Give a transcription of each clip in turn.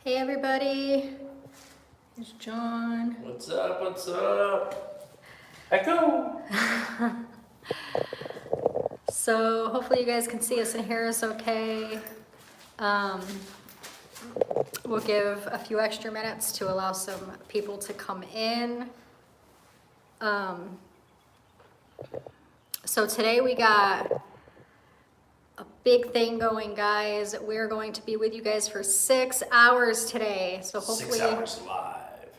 Hey everybody, it's John. What's up, what's up? Echo! So hopefully you guys can see us and hear us okay. We'll give a few extra minutes to allow some people to come in. So today we got a big thing going, guys. We're going to be with you guys for 6 hours today. So hopefully 6 hours live.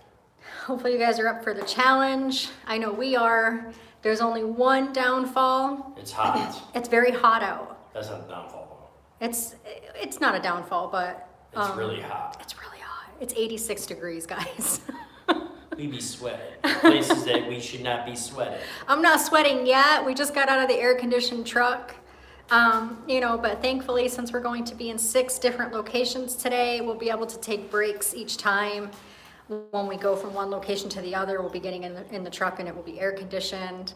Hopefully you guys are up for the challenge. I know we are. There's only one downfall. It's hot. It's very hot out. That's not a downfall. It's not a downfall, but It's really hot. it's really hot. It's 86 degrees, guys. We be sweating. Places that we should not be sweating. I'm not sweating yet. We just got out of the air-conditioned truck. But thankfully, since we're going to be in 6 different locations today, we'll be able to take breaks each time. When we go from one location to the other, we'll be getting in the truck and it will be air-conditioned.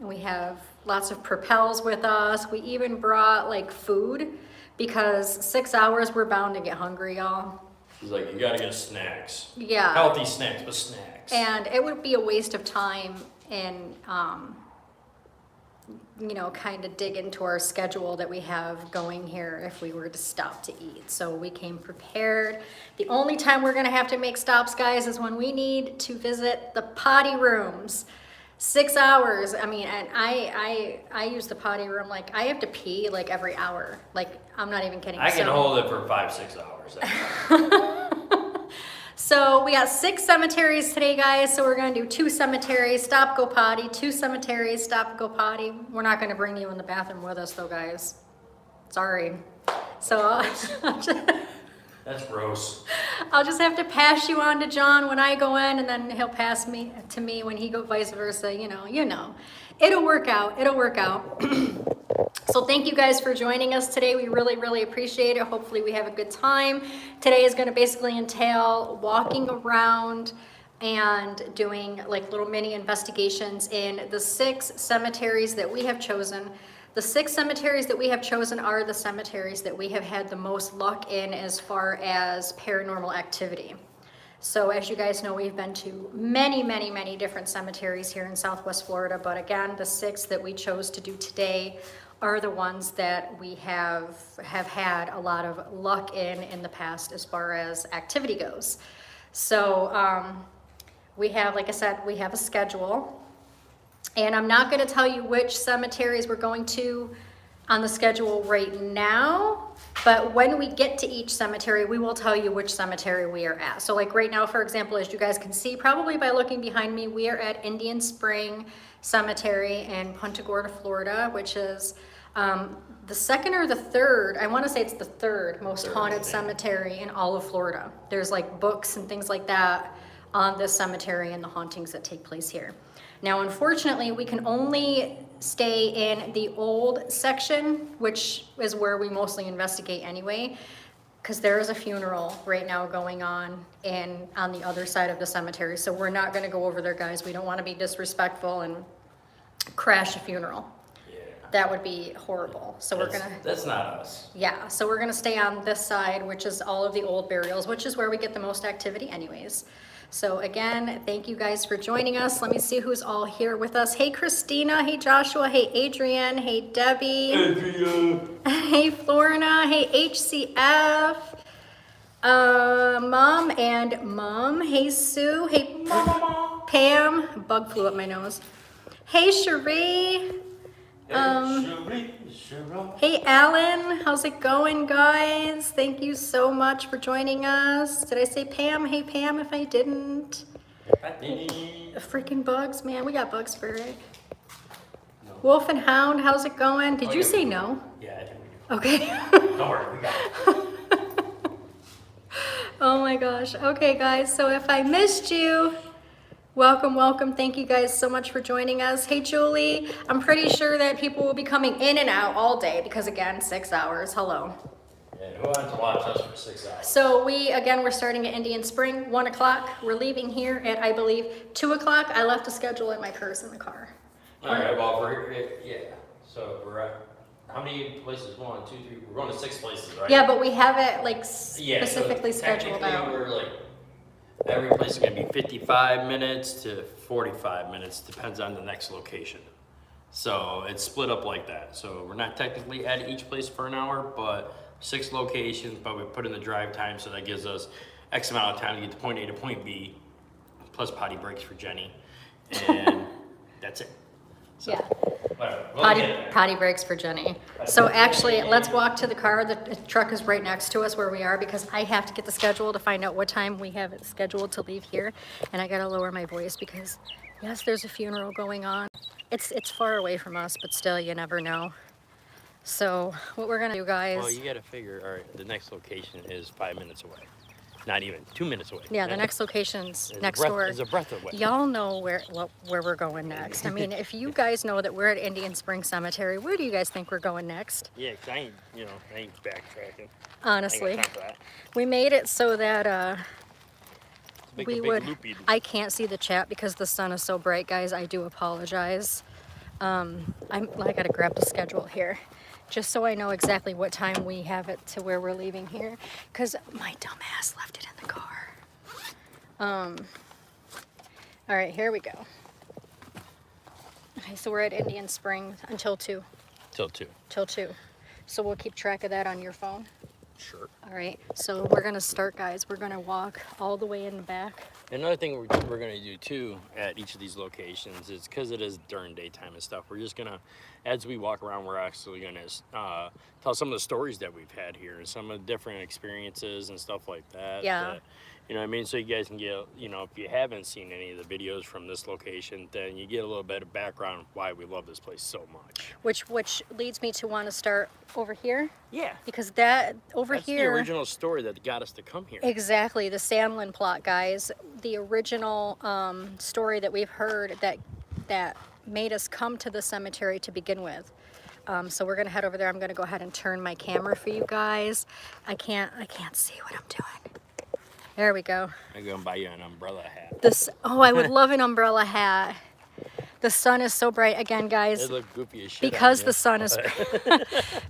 We have lots of propels with us. We even brought like food because 6 hours, we're bound to get hungry, y'all. He's like, you gotta get snacks. Yeah. Healthy snacks, but snacks. And it would be a waste of time and, kind of dig into our schedule that we have going here if we were to stop to eat. So we came prepared. The only time we're gonna have to make stops, guys, is when we need to visit the potty rooms. 6 hours, I mean, and I use the potty room, like I have to pee like every hour. Like, I'm not even kidding. I can hold it for 5-6 hours. So we got 6 cemeteries today, guys. So we're gonna do 2 cemeteries, stop, go potty, 2 cemeteries, stop, go potty. We're not gonna bring you in the bathroom with us though, guys. Sorry. So That's gross. I'll just have to pass you on to John when I go in, and then he'll pass me to me when he goes, vice versa. You know. It'll work out. It'll work out. So thank you guys for joining us today. We really, really appreciate it. Hopefully we have a good time. Today is going to basically entail walking around and doing like little mini investigations in the 6 cemeteries that we have chosen. The 6 cemeteries that we have chosen are the cemeteries that we have had the most luck in as far as paranormal activity. So as you guys know, we've been to many, many, many different cemeteries here in Southwest Florida. But again, the 6 that we chose to do today are the ones that we have had a lot of luck in the past as far as activity goes. So we have, like I said, we have a schedule. And I'm not going to tell you which cemeteries we're going to on the schedule right now, but when we get to each cemetery, we will tell you which cemetery we are at. So like right now, for example, as you guys can see, probably by looking behind me, we are at Indian Spring Cemetery in Punta Gorda, Florida, which is the 2nd or the 3rd, I want to say it's the 3rd most haunted cemetery in all of Florida. There's like books and things like that on this cemetery and the hauntings that take place here. Now, unfortunately, we can only stay in the old section, which is where we mostly investigate anyway, because there is a funeral right now going on the other side of the cemetery. So we're not going to go over there, guys. We don't want to be disrespectful and crash a funeral. Yeah. That would be horrible. So That's not us. Yeah, so we're going to stay on this side, which is all of the old burials, which is where we get the most activity anyways. So again, thank you guys for joining us. Let me see who's all here with us. Hey, Christina. Hey, Joshua. Hey, Adrian. Hey, Debbie. Adrian. Hey, Florina. Hey, HCF. Mom and Mom. Hey, Sue. Hey, Mama. Pam. Bug flew up my nose. Hey, Cherie. Hey, Alan. How's it going, guys? Thank you so much for joining us. Did I say Pam? Hey, Pam, if I didn't. Freaking bugs, man. We got bug spirit. No. Wolf and Hound, how's it going? Did you say no? Yeah, I think we do. Okay. Don't worry, we got it. Oh my gosh. Okay, guys. So if I missed you, welcome. Thank you guys so much for joining us. Hey, Julie. I'm pretty sure that people will be coming in and out all day because, again, 6 hours. Hello. Yeah, who wants to watch us for 6 hours? So we're starting at Indian Spring, 1 o'clock. We're leaving here at, I believe, 2 o'clock. I left a schedule in my purse in the car. All right, well, yeah. So we're at How many places? 1, 2, 3. We're going to 6 places, right? Yeah, but we have it like Yeah, specifically so scheduled technically out. we're like, every place is gonna be 55 minutes to 45 minutes, depends on the next location. So it's split up like that. So we're not technically at each place for an hour, but 6 locations, but we put in the drive time, so that gives us X amount of time to get to point A to point B, plus potty breaks for Jenny, and that's it. So, Yeah. whatever. We'll get there. Potty breaks for Jenny. So actually, let's walk to the car. The truck is right next to us where we are because I have to get the schedule to find out what time we have it scheduled to leave here. And I gotta lower my voice because yes, there's a funeral going on. It's far away from us, but still, you never know. So what we're gonna do, guys. Well, you gotta figure, all right, the next location is 5 minutes away. Not even 2 minutes away. Yeah, the next location's It's next a breath, door. It's a breath away. Y'all know where we're going next. I mean, if you guys know that we're at Indian Springs Cemetery, where do you guys think we're going next? Yeah, 'cause I ain't backtracking. Honestly, I ain't got time for that. we made it so that Big- we big would. loopy. I can't see the chat because the sun is so bright, guys. I do apologize. I gotta grab the schedule here, just so I know exactly what time we have it to where we're leaving here. Cause my dumb ass left it in the car. All right, here we go. Okay, so we're at Indian Springs until 2. Till 2. Till 2. So we'll keep track of that on your phone. Sure. All right, so we're gonna start, guys. We're gonna walk all the way in the back. Another thing we're gonna do too at each of these locations is because it is during daytime and stuff. We're just gonna, as we walk around, we're actually gonna tell some of the stories that we've had here and some of the different experiences and stuff like that. Yeah. You know what I mean? So you guys can get, if you haven't seen any of the videos from this location, then you get a little bit of background of why we love this place so much. Which leads me to want to start over here. Yeah. Because that That's here. the original story that got us to come here. Exactly, the Sandlin plot, guys. The original story that we've heard that made us come to the cemetery to begin with. So we're gonna head over there. I'm gonna go ahead and turn my camera for you guys. I can't see what I'm doing. There we go. I'm gonna buy you an umbrella hat. I would love an umbrella hat. The sun is so bright again, guys. They look goofy as shit. Because the sun is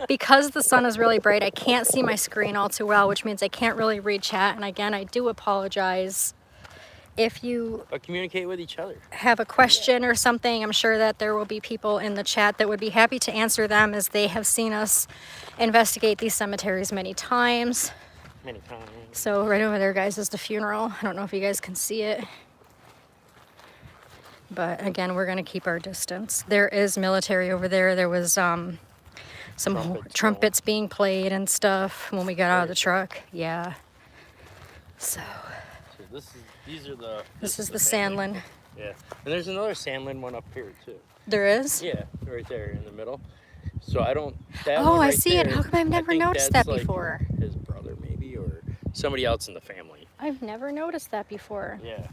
because the sun is really bright, I can't see my screen all too well, which means I can't really read chat. And again, I do apologize. If you communicate with each other. have a question or something, I'm sure that there will be people in the chat that would be happy to answer them, as they have seen us investigate these cemeteries many times. Many times. So right over there, guys, is the funeral. I don't know if you guys can see it. But again, we're going to keep our distance. There is military over there. There was some trumpets being played and stuff when we got out of the truck. Yeah. So this is the Sandlin. Yeah. And there's another Sandlin one up here too. There is? Yeah, right there in the middle. So I don't. Oh, I see it. How come I've never noticed that before? His brother, maybe, or somebody else in the family. I've never noticed that before. Yeah.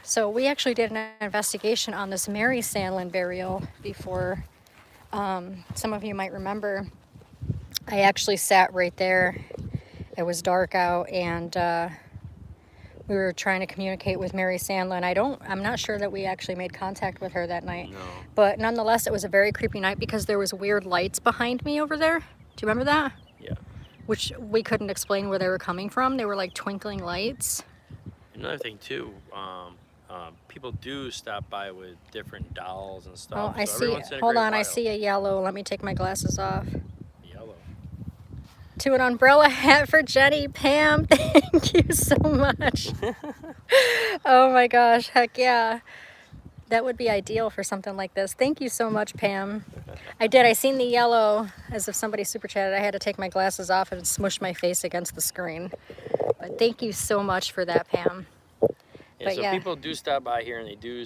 So we actually did an investigation on this Mary Sandlin burial before. Some of you might remember. I actually sat right there. It was dark out, and we were trying to communicate with Mary Sandlin. I'm not sure that we actually made contact with her that night. No. But nonetheless, it was a very creepy night because there was weird lights behind me over there. Do you remember that? Yeah. Which we couldn't explain where they were coming from. They were like twinkling lights. Another thing too, people do stop by with different dolls and stuff. Oh, I so see. everyone's in a Hold great on, I while. see a yellow. Let me take my glasses off. Yellow. To an umbrella hat for Jenny. Pam, thank you so much. Oh my gosh, heck yeah. That would be ideal for something like this. Thank you so much, Pam. I seen the yellow, as if somebody super chatted. I had to take my glasses off and smush my face against the screen. But thank you so much for that, Pam. Yeah, But so yeah. people do stop by here and they do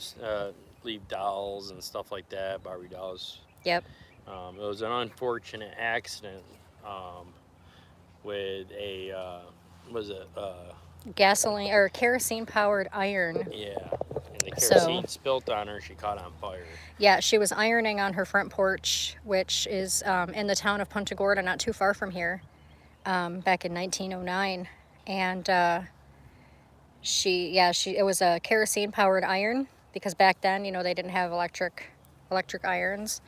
leave dolls and stuff like that, Barbie dolls. Yep. It was an unfortunate accident with a, Gasoline or kerosene powered iron. yeah, and the So- kerosene spilt on her, she caught on fire. Yeah, she was ironing on her front porch, which is in the town of Punta Gorda, not too far from here, back in 1909. And it was a kerosene powered iron, because back then, they didn't have electric irons.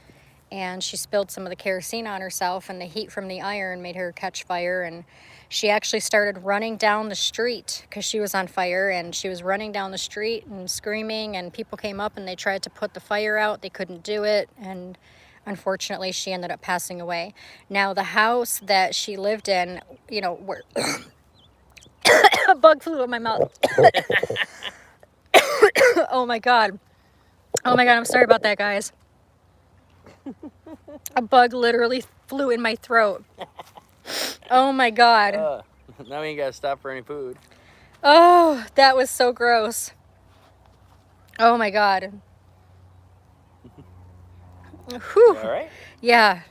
and she spilled some of the kerosene on herself, and the heat from the iron made her catch fire, and she actually started running down the street because she was on fire, and she was running down the street and screaming, and people came up and they tried to put the fire out. They couldn't do it, and unfortunately she ended up passing away. Now the house that she lived in, you know, where a bug flew in my mouth. Oh my god, I'm sorry about that, guys. A bug literally flew in my throat. Oh my god. Now we ain't gotta stop for any food. Oh, that was so gross. Oh my god. Whew. All right. Yeah,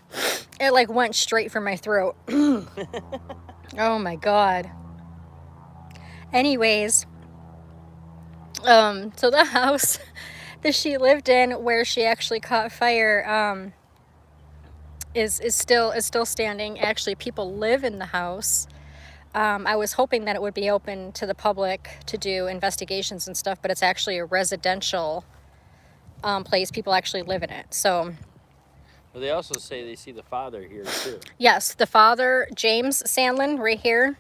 it like went straight for my throat. Oh my god. Anyways, so the house that she lived in, where she actually caught fire, is still standing. Actually, people live in the house. I was hoping that it would be open to the public to do investigations and stuff, but it's actually a residential place. People actually live in it. So, well, they also say they see the father here too. yes, the father, James Sandlin, right here.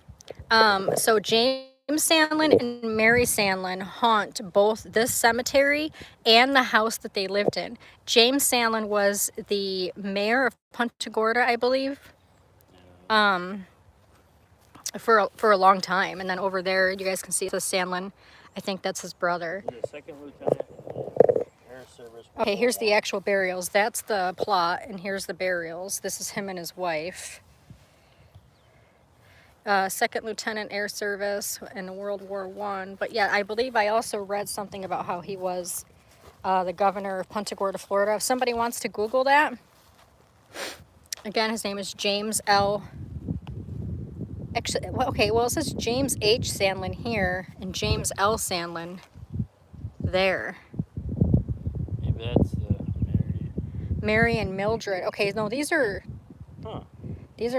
So James Sandlin and Mary Sandlin haunt both this cemetery and the house that they lived in. James Sandlin was the mayor of Punta Gorda, I believe. For a long time, and then over there you guys can see the Sandlin. I think that's his brother. The second lieutenant, air service. Okay, here's the actual burials. That's the plot, and here's the burials. This is him and his wife. Second lieutenant, air service in World War I. But yeah, I believe I also read something about how he was the governor of Punta Gorda, Florida. If somebody wants to Google that, again, his name is James L. Actually, okay, well, it says James H. Sandlin here and James L. Sandlin there. Maybe that's Mary and Mildred. Okay, no, these are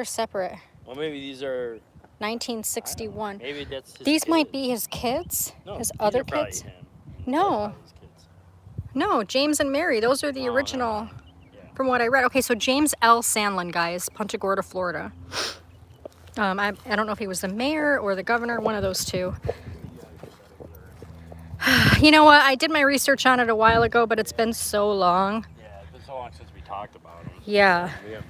separate. Well, maybe these are 1961. Maybe that's his These kids. might be his kids? No, his these other are probably kids? him. No. His kids. No, James and Mary. Those are the original, Yeah. from what I read. Okay, so James L. Sandlin, guys, Punta Gorda, Florida. I don't know if he was the mayor or the governor, one of those two. You know what? I did my research on it a while ago, but it's been so long. Yeah, it's been so long since we talked about him. Yeah. We haven't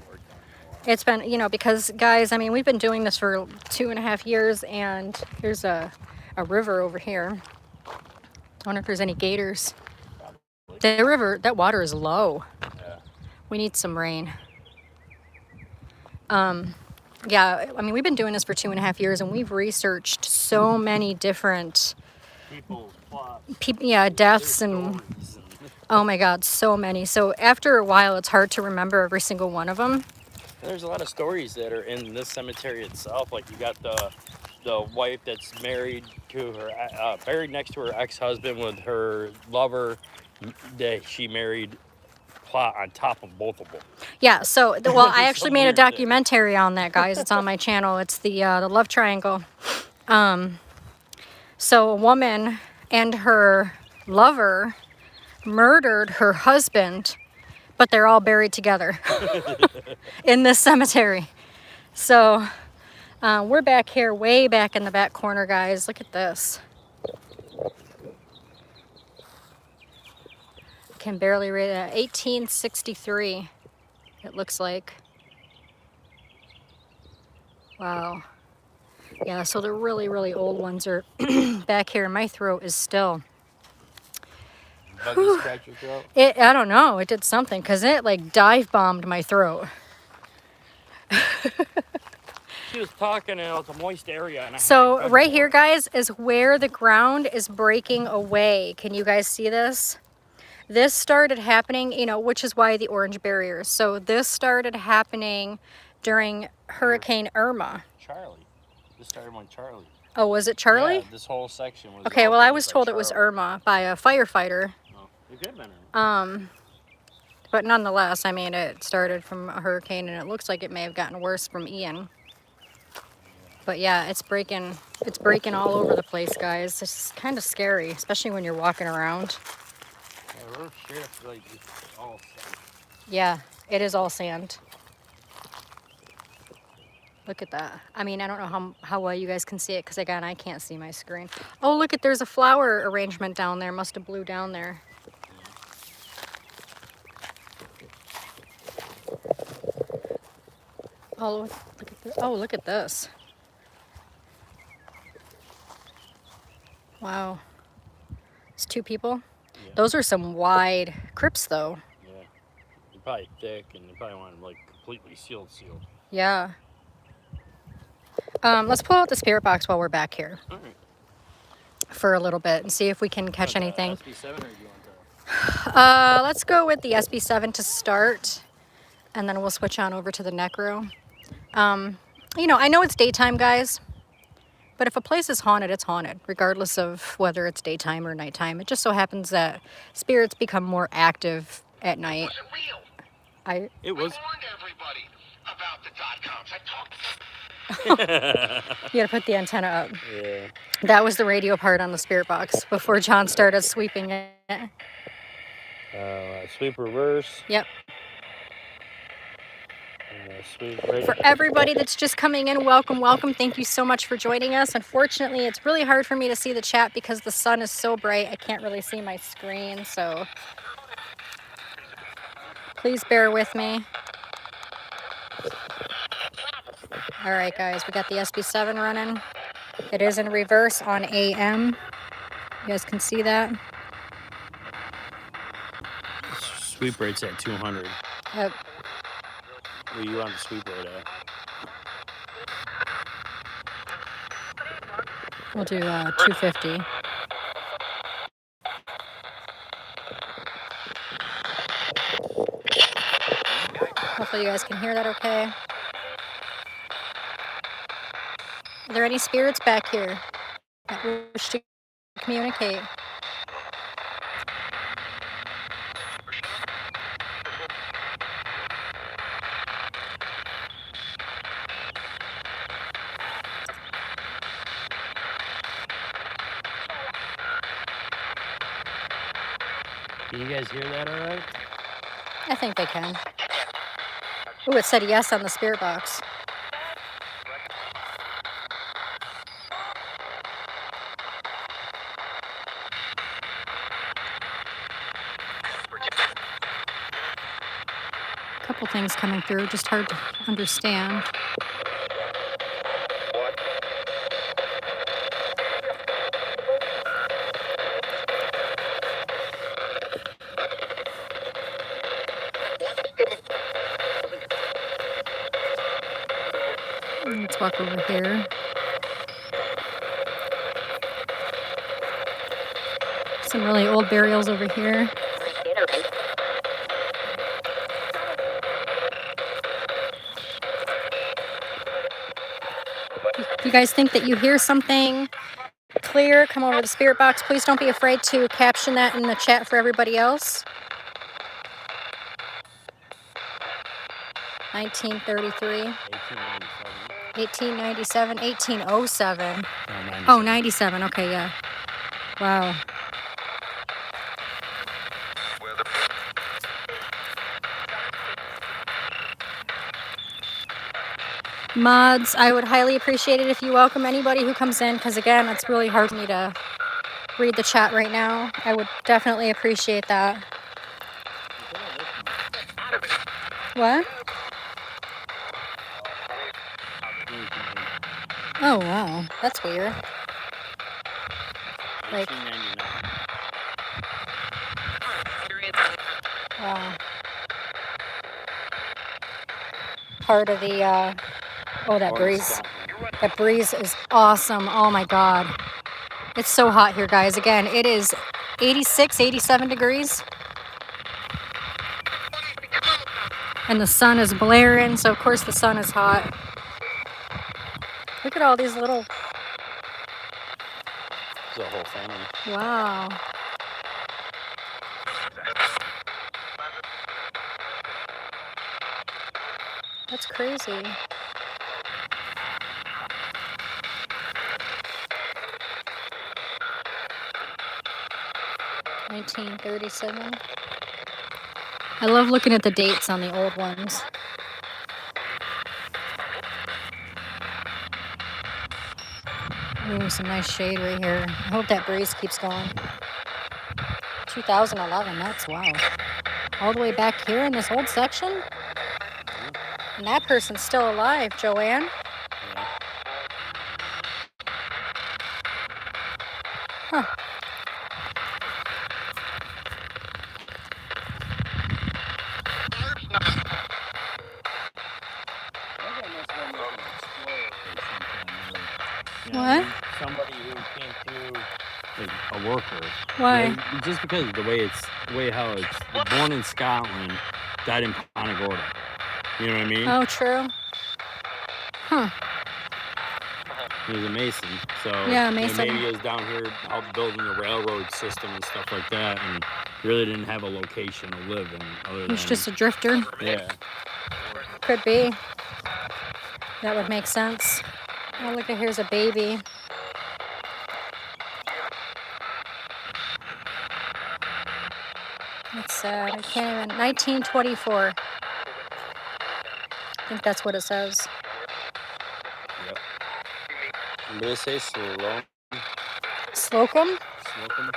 worked on it in a while. It's been, you know, because, guys, I mean, we've been doing this for 2.5 years, and here's a river over here. I wonder if there's any gators. The river, that water is low. Yeah. We need some rain. Yeah, I mean, we've been doing this for 2.5 years, and we've researched so many different People's plots. deaths and oh my god, so many. So after a while, it's hard to remember every single one of them. There's a lot of stories that are in this cemetery itself. Like you got the wife that's married to her, buried next to her ex-husband with her lover that she married. Plot on top of both of them. Yeah, so well, I actually Some made a weird thing. documentary on that, guys. It's on my channel. It's the love triangle. So a woman and her lover murdered her husband, but they're all buried together in this cemetery. So we're back here, way back in the back corner, guys. Look at this. Can barely read it. 1863, it looks like. Wow. Yeah, so the really, really old ones are back here. My throat is still... Buggy scratch your throat? I don't know. It did something because it like dive bombed my throat. She was talking and it was a moist area. And So right here, guys, is where the ground is breaking away. Can you guys see this? This started happening, you know, which is why the orange barriers. So this started happening during Hurricane Irma. Charlie. This started when Charlie. Oh, was it Charlie? Yeah, this whole section was. Okay, all well, I built was by told it was Charlie. Irma by a firefighter. No, it could have been Irma. But nonetheless, I mean, it started from a hurricane, and it looks like it may have gotten worse from Ian. But yeah, it's breaking all over the place, guys. It's kind of scary, especially when you're walking around. Yeah, we're sure like it's all set. Yeah, it is all sand. Look at that. I mean, I don't know how well you guys can see it because, again, I can't see my screen. Oh, look there's a flower arrangement down there. Must have blew down there. Oh, look at this. Wow. It's 2 people. Yeah. Those are some wide crypts, though. Yeah. They're probably thick, and they probably want them like completely sealed. Yeah. Let's pull out the spirit box while we're back here. All right. For a little bit and see if we can catch anything. SB7 or do you want the... Let's go with the SB7 to start, and then we'll switch on over to the Necro. You know, I know it's daytime, guys, but if a place is haunted, it's haunted, regardless of whether it's daytime or nighttime. It just so happens that spirits become more active at night. Was it real? It was. I warned everybody about the .coms. I talked. You gotta put the antenna up. Yeah. That was the radio part on the spirit box before John started sweeping it. Sweep reverse. Yep. Sweep right. For everybody that's just coming in, welcome, welcome. Thank you so much for joining us. Unfortunately, it's really hard for me to see the chat because the sun is so bright. I can't really see my screen, so please bear with me. All right, guys, we got the SB7 running. It is in reverse on AM. You guys can see that. Sweep rate's at 200. Yep. Where you on the sweep rate at? We'll do 250. Hopefully you guys can hear that okay. Are there any spirits back here that wish to communicate? Can you guys hear that all right? I think they can. Ooh, it said yes on the spirit box. A couple things coming through, just hard to understand. Let's walk over here. Some really old burials over here. If you guys think that you hear something clear, come over to the spirit box. Please don't be afraid to caption that in the chat for everybody else. 1933, 1897, 1807. Oh, 97. Okay, yeah. Wow. Mods, I would highly appreciate it if you welcome anybody who comes in, because again, it's really hard for me to read the chat right now. I would definitely appreciate that. What? Oh, wow. That's weird. Like, wow. Part of the, oh, that breeze. That breeze is awesome. Oh, my God. It's so hot here, guys. Again, it is 86, 87 degrees. And the sun is blaring, so of course the sun is hot. Look at all these little... The whole family. Wow. That's crazy. $1937. I love looking at the dates on the old ones. Ooh, some nice shade right here. I hope that breeze keeps going. 2011, that's wow. All the way back here in this old section? And that person's still alive, Joanne. Yeah. Huh. What? Somebody who came through, like a worker. Why? Yeah, just because of the way how it's born in Scotland, died in Punta Gorda. You know what I mean? Oh, true. Huh. He was a mason, so Yeah, mason. maybe he was down here out building the railroad system and stuff like that, and really didn't have a location to live in other He's than just a drifter. yeah. Could be. That would make sense. Oh, look at here's a baby. That's sad. I can't even. 1924. I think that's what it says. Yep. What did it say? Slocum? Slocum? Slocum?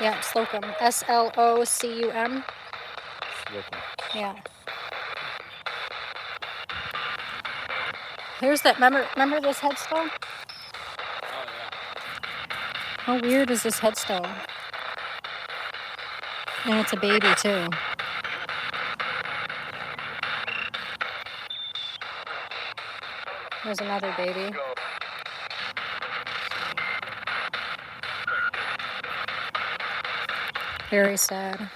Yeah, Slocum. S-L-O-C-U-M. Slocum. Yeah. Here's that. Remember this headstone? Oh, yeah. How weird is this headstone? And it's a baby too. There's another baby. Very sad.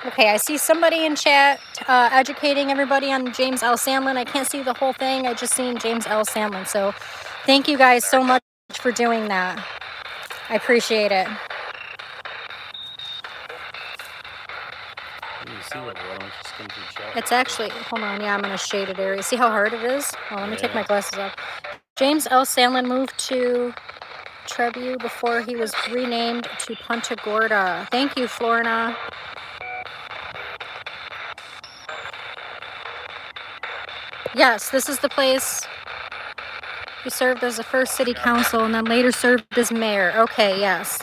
Okay, I see somebody in chat educating everybody on James L. Sandlin. I can't see the whole thing. I just seen James L. Sandlin. So thank you guys so much for doing that. I appreciate it. You see what? Why don't you skim through chat? It's actually, hold on, yeah, I'm in a shaded area. See how hard it is? Oh, let me take my glasses off. James L. Sandlin moved to Trebu before he was renamed to Punta Gorda. Thank you, Florina. Yes, this is the place. He served as the first city council and then later served as mayor. Okay, yes.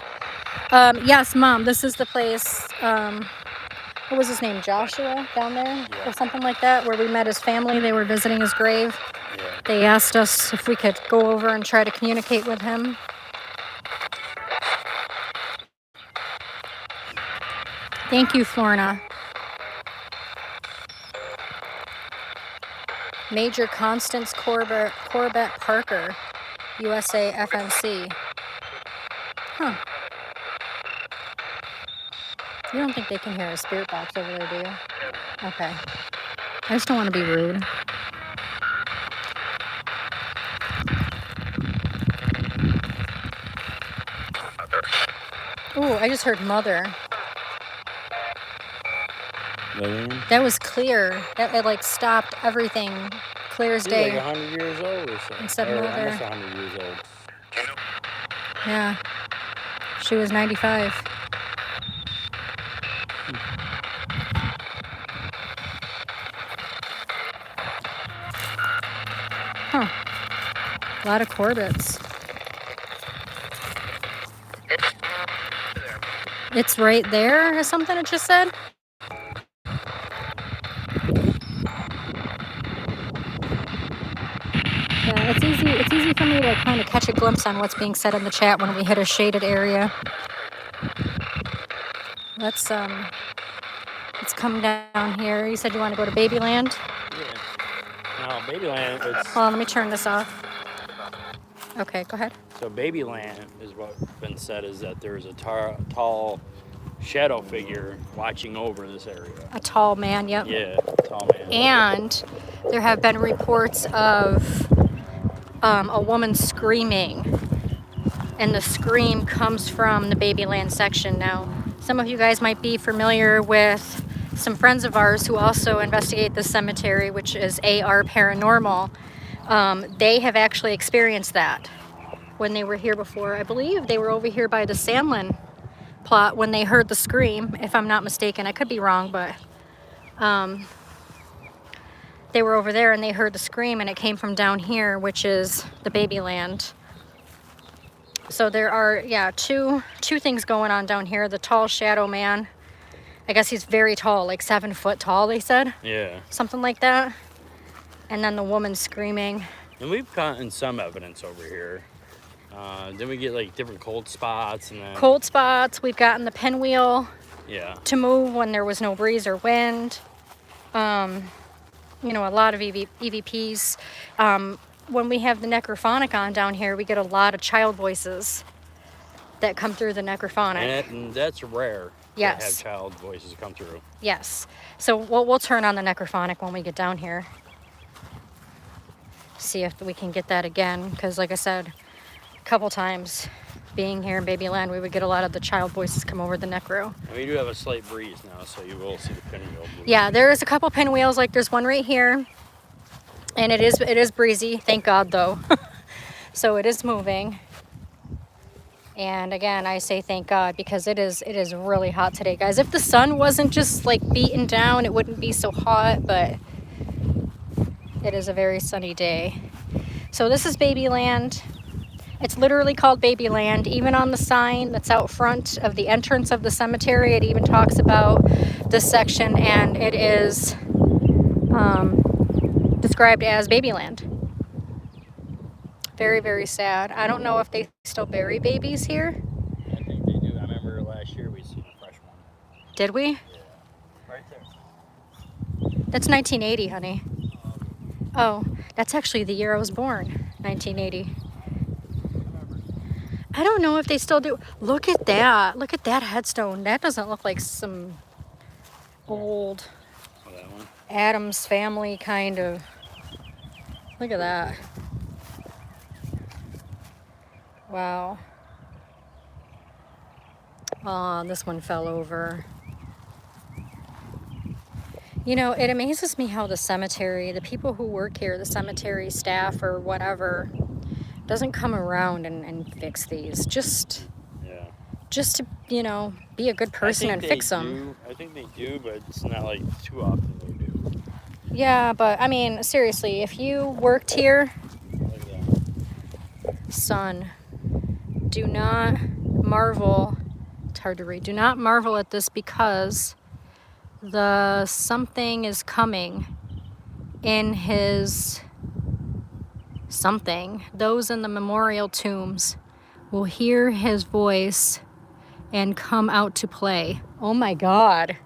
Yes, Mom, this is the place. What was his name? Joshua down there? Or something like that, where we met his family. They were visiting his grave. Yeah. They asked us if we could go over and try to communicate with him. Thank you, Florina. Major Constance Corbett Parker, USA FNC. Huh. You don't think they can hear a spirit box over there, do you? Okay. I just don't want to be rude. Ooh, I just heard mother. Really? That was clear. It like stopped everything. Clear as She's day. like 100 years old or something. Instead Or of mother. almost 100 years old. Yeah. She was 95. Huh. A lot of Corbett's. It's right there or something it just said? Yeah, it's easy for me to kind of catch a glimpse on what's being said in the chat when we hit a shaded area. Let's come down here. You said you want to go to Babyland? Yeah. No, Babyland, it's... Hold on, let me turn this off. Okay, go ahead. So Babyland is what's been said is that there's a tall shadow figure watching over this area. A tall man, yep. Yeah, tall man. And there have been reports of a woman screaming. And the scream comes from the Babyland section. Now, some of you guys might be familiar with some friends of ours who also investigate the cemetery, which is AR Paranormal. They have actually experienced that. when they were here before. I believe they were over here by the Sandlin plot when they heard the scream, if I'm not mistaken. I could be wrong, but they were over there and they heard the scream, and it came from down here, which is the Babyland. So there are, yeah, two things going on down here. The tall shadow man. I guess he's very tall, like 7 foot tall, they said. Yeah. Something like that. And then the woman screaming. And we've gotten some evidence over here. Then we get like different cold spots and then... Cold spots. We've gotten the pinwheel to move when there was no breeze or wind. You know, a lot of EVPs. When we have the Necrophonic on down here, we get a lot of child voices that come through the Necrophonic. And that's rare. Yes. To have child voices come through. Yes. So we'll turn on the Necrophonic when we get down here. See if we can get that again. Because like I said, a couple times being here in Babyland, we would get a lot of the child voices come over the Necro. And we do have a slight breeze now, so you will see the pinwheel move. Yeah, there is a couple pinwheels. Like there's one right here. And it is breezy. Thank God, though. So it is moving. And again, I say thank God, because it is really hot today, guys. If the sun wasn't just like beaten down, it wouldn't be so hot, but it is a very sunny day. So this is Babyland. It's literally called Babyland. Even on the sign that's out front of the entrance of the cemetery, it even talks about this section, and it is described as Babyland. Very, very sad. I don't know if they still bury babies here. I think they do. I remember last year we seen a fresh one. Did we? Yeah. Right there. That's 1980, honey. Oh, that's actually the year I was born, 1980. I don't know if they still do. Look at that. Look at that headstone. That doesn't look like some old That one. Addams Family kind of. Look at that. Wow. Oh, this one fell over. You know, it amazes me how the cemetery, the people who work here, the cemetery staff or whatever, doesn't come around and fix these. Just to, you know, be a good person and fix them. I think they do, but it's not like too often they do. Yeah, but I mean, seriously, if you worked here, Look at that. son, do not marvel. It's hard to read. Do not marvel at this, because the something is coming in his something. Those in the memorial tombs will hear his voice and come out to play. Oh my God.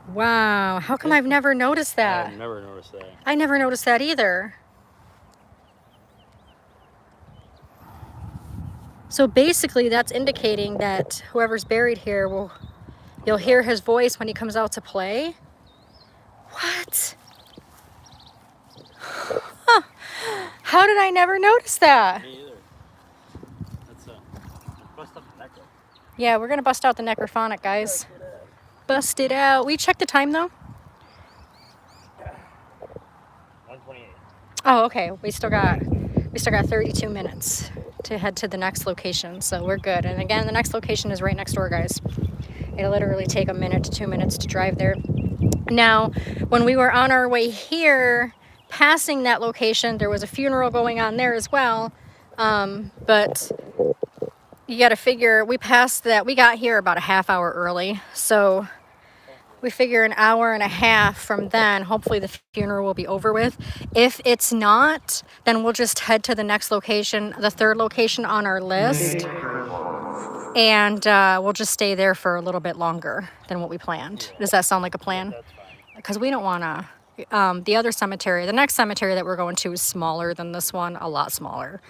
Wow. How come I've never noticed that? I've never noticed that. I never noticed that either. So basically that's indicating that whoever's buried here you'll hear his voice when he comes out to play. What? Huh. How did I never notice that? Me either. Let's bust up the necro. Yeah, we're gonna bust out the Necrophonic, guys. Bust it out. We checked the time though? 128. Oh, okay. We still got 32 minutes to head to the next location, so we're good. And again, the next location is right next door, guys. It'll literally take 1 minute to 2 minutes to drive there. Now, when we were on our way here, passing that location, there was a funeral going on there as well. But you got to figure, we passed that. We got here about a half hour early, so we figure an hour and a half from then, hopefully the funeral will be over with. If it's not, then we'll just head to the next location, the third location on our list. And we'll just stay there for a little bit longer than what we planned. Does that sound like a plan? That's fine. Because we don't want to, the other cemetery, the next cemetery that we're going to is smaller than this one, a lot smaller.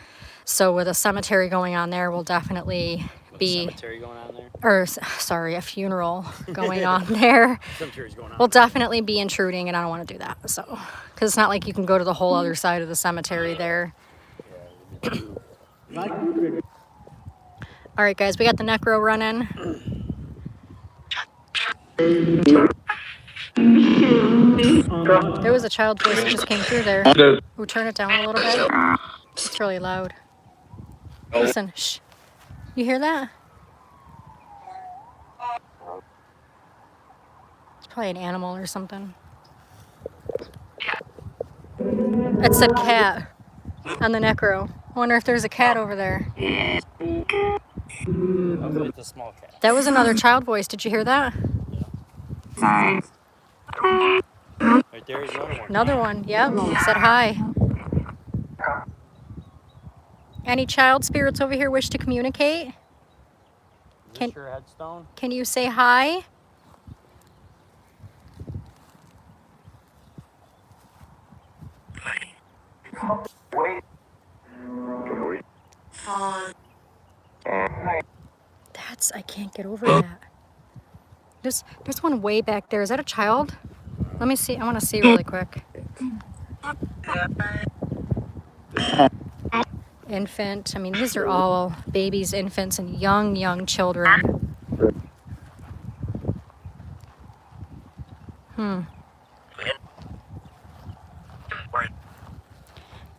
So with a cemetery going on there, we'll definitely be... Cemetery going on there? Or, sorry, a funeral going on there. Cemetery's going on. We'll definitely be intruding, and I don't want to do that. So, because it's not like you can go to the whole other side of the cemetery there. All right, guys, we got the necro running. There was a child's voice that just came through there. Ooh, turn it down a little bit. It's really loud. Listen, shh. You hear that? It's probably an animal or something. It said cat on the necro. I wonder if there's a cat over there. Hopefully it's a small cat. That was another child voice. Did you hear that? Right there is another one. Another one. Yep. Said hi. Any child spirits over here wish to communicate? Is this your headstone? Can you say hi? I can't get over that. There's one way back there. Is that a child? Let me see. I want to see really quick. Infant. I mean, these are all babies, infants, and young children.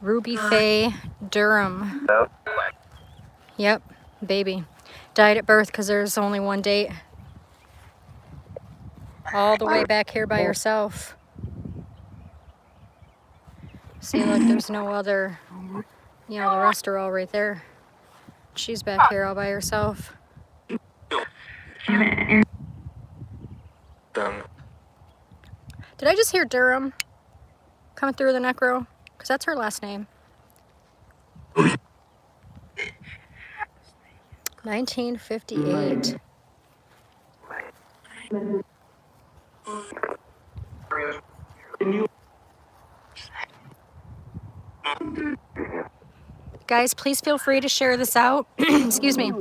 Ruby Faye Durham. Yep, baby. Died at birth because there's only one date. All the way back here by herself. See, look, there's no other, you know, the rest are all right there. She's back here all by herself. Did I just hear Durham coming through the necro? Because that's her last name. 1958. Guys, please feel free to share this out. Excuse me.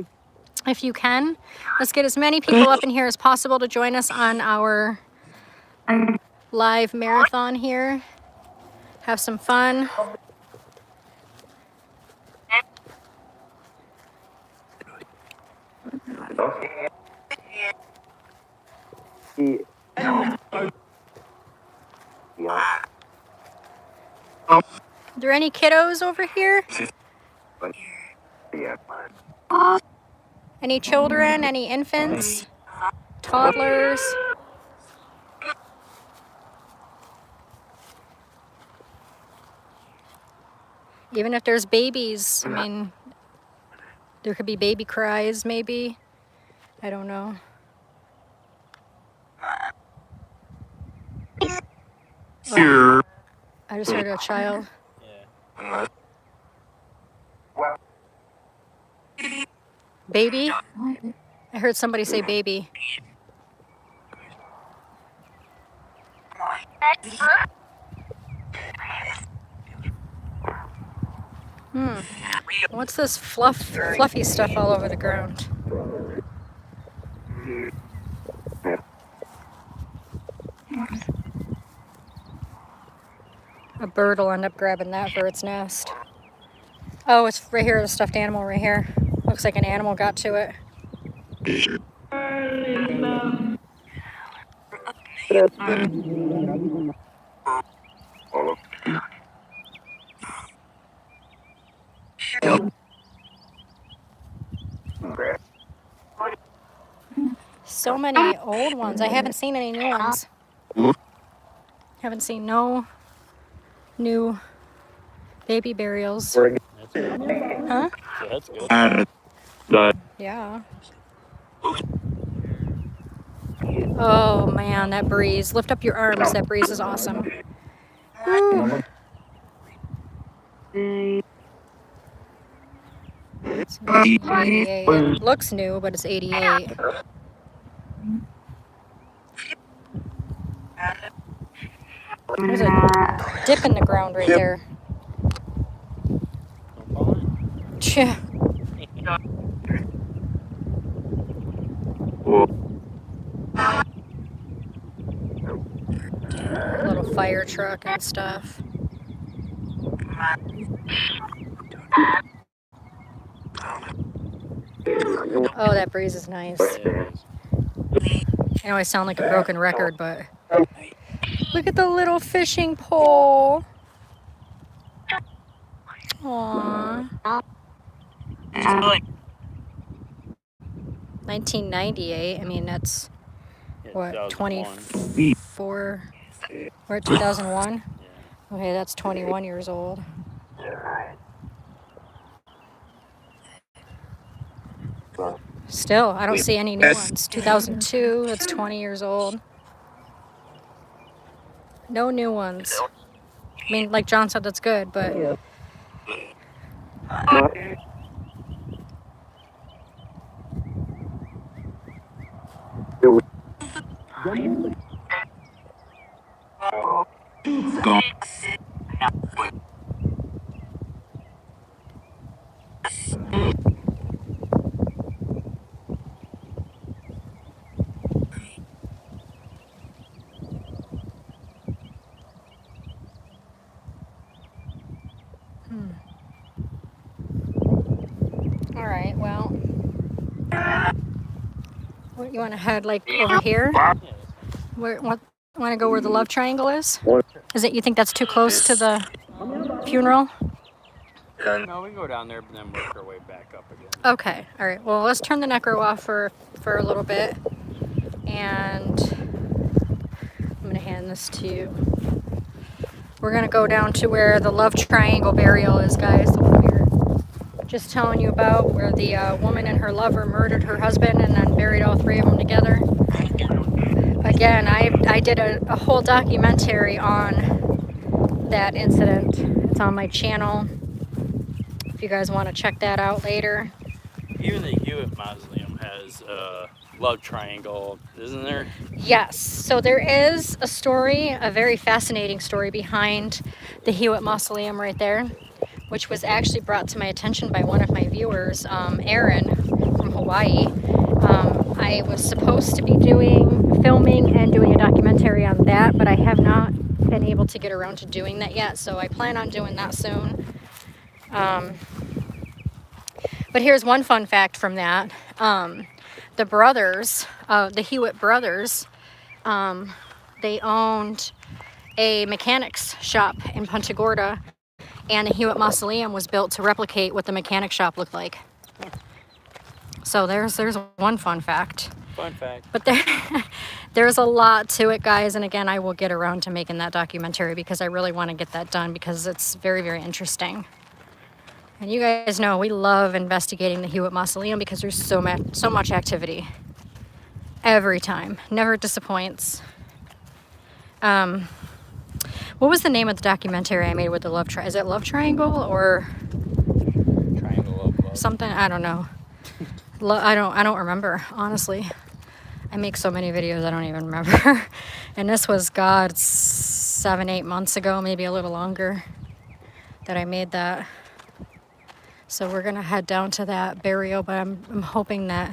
If you can, let's get as many people up in here as possible to join us on our live marathon here. Have some fun. Are there any kiddos over here? Any children? Any infants? Toddlers? Even if there's babies, I mean, there could be baby cries, maybe. I don't know. Oh, I just heard a child. Yeah. Baby? I heard somebody say baby. What's this fluffy stuff all over the ground? A bird will end up grabbing that for its nest. Oh, it's right here, the stuffed animal right here. Looks like an animal got to it. So many old ones. I haven't seen any new ones. Haven't seen no new baby burials. That's good. Huh? So that's good. Yeah. Oh man, that breeze. Lift up your arms. That breeze is awesome. Woo. It's 88. It looks new, but it's 88. There's a dip in the ground right there. Yeah. A little fire truck and stuff. Oh, that breeze is nice. I know I sound like a broken record, but Look at the little fishing pole. Aww. 1998. I mean, that's what, 24? We're at 2001? Okay, that's 21 years old. Still, I don't see any new ones. 2002, that's 20 years old. No new ones. I mean, like John said, that's good, but... All right, well... What, you want to head, like, over here? Where, want to go where the love triangle is? Is it, you think that's too close to the funeral? No, we can go down there, but then work our way back up again. Okay, all right. Well, let's turn the necro off for a little bit. And I'm going to hand this to you. We're going to go down to where the love triangle burial is, guys. So we're just telling you about where the woman and her lover murdered her husband and then buried all three of them together. Again, I did a whole documentary on that incident. It's on my channel. If you guys want to check that out later. Even the Hewitt Mausoleum has a love triangle, isn't there? Yes. So there is a story, a very fascinating story behind the Hewitt Mausoleum right there, which was actually brought to my attention by one of my viewers, Aaron from Hawaii. I was supposed to be filming and doing a documentary on that, but I have not been able to get around to doing that yet, so I plan on doing that soon. But here's one fun fact from that. The brothers, the Hewitt brothers, they owned a mechanics shop in Punta Gorda, and the Hewitt Mausoleum was built to replicate what the mechanic shop looked like. So there's one fun fact. Fun fact. But there's a lot to it, guys. And again, I will get around to making that documentary because I really want to get that done because it's very, very interesting. And you guys know we love investigating the Hewitt Mausoleum because there's so much activity every time. Never disappoints. What was the name of the documentary I made with the love triangle? Is it Love Triangle or Triangle of Love? Something? I don't know. I don't remember, honestly. I make so many videos I don't even remember. And this was, God, 7-8 months ago, maybe a little longer, that I made that. So we're gonna head down to that burial, but I'm hoping that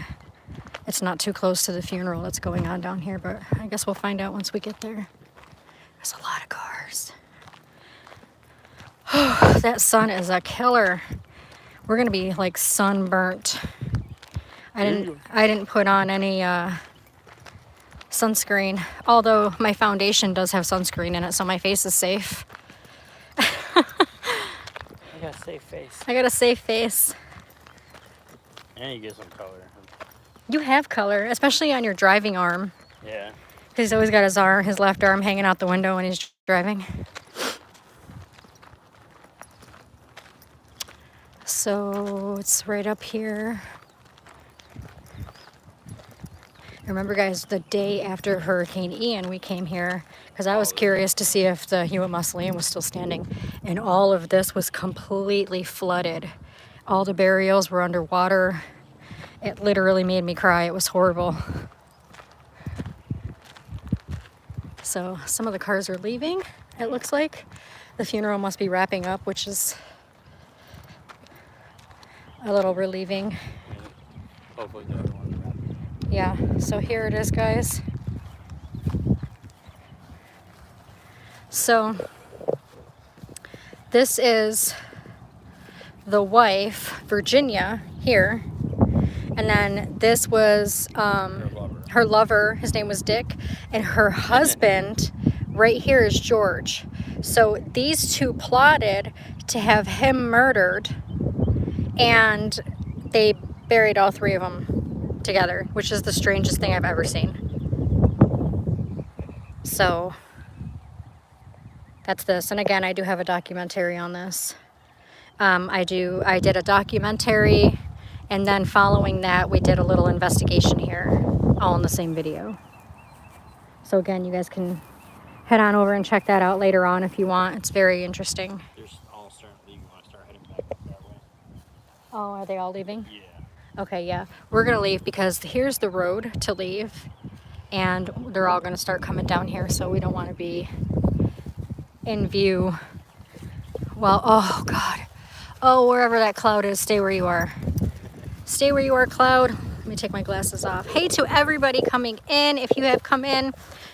it's not too close to the funeral that's going on down here, but I guess we'll find out once we get there. There's a lot of cars. Oh, that sun is a killer. We're gonna be like sunburnt. I didn't put on any sunscreen, although my foundation does have sunscreen in it, so my face is safe. I got a safe face. I got a safe face. And you get some color. You have color, especially on your driving arm. Yeah. Because he's always got his left arm hanging out the window when he's driving. So it's right up here. Remember, guys, the day after Hurricane Ian, we came here because I was curious to see if the Hewitt Mausoleum was still standing. And all of this was completely flooded. All the burials were underwater. It literally made me cry. It was horrible. So some of the cars are leaving, it looks like. The funeral must be wrapping up, which is a little relieving. Hopefully the other one's wrapped. Yeah, so here it is, guys. So this is the wife, Virginia, here. And then this was her lover. His name was Dick. And her husband Right here is George. So these two plotted to have him murdered, and they buried all three of them together, which is the strangest thing I've ever seen. So that's this. And again, I do have a documentary on this. I did a documentary, and then following that, we did a little investigation here, all in the same video. So again, you guys can head on over and check that out later on if you want. It's very interesting. They're all starting to leave. You want to start heading back that way? Oh, are they all leaving? Yeah. Okay, yeah. We're gonna leave because here's the road to leave, and they're all gonna start coming down here, so we don't want to be in view. Well, oh God. Oh, wherever that cloud is, stay where you are. Stay where you are, cloud. Let me take my glasses off. Hey to everybody coming in. If you have come in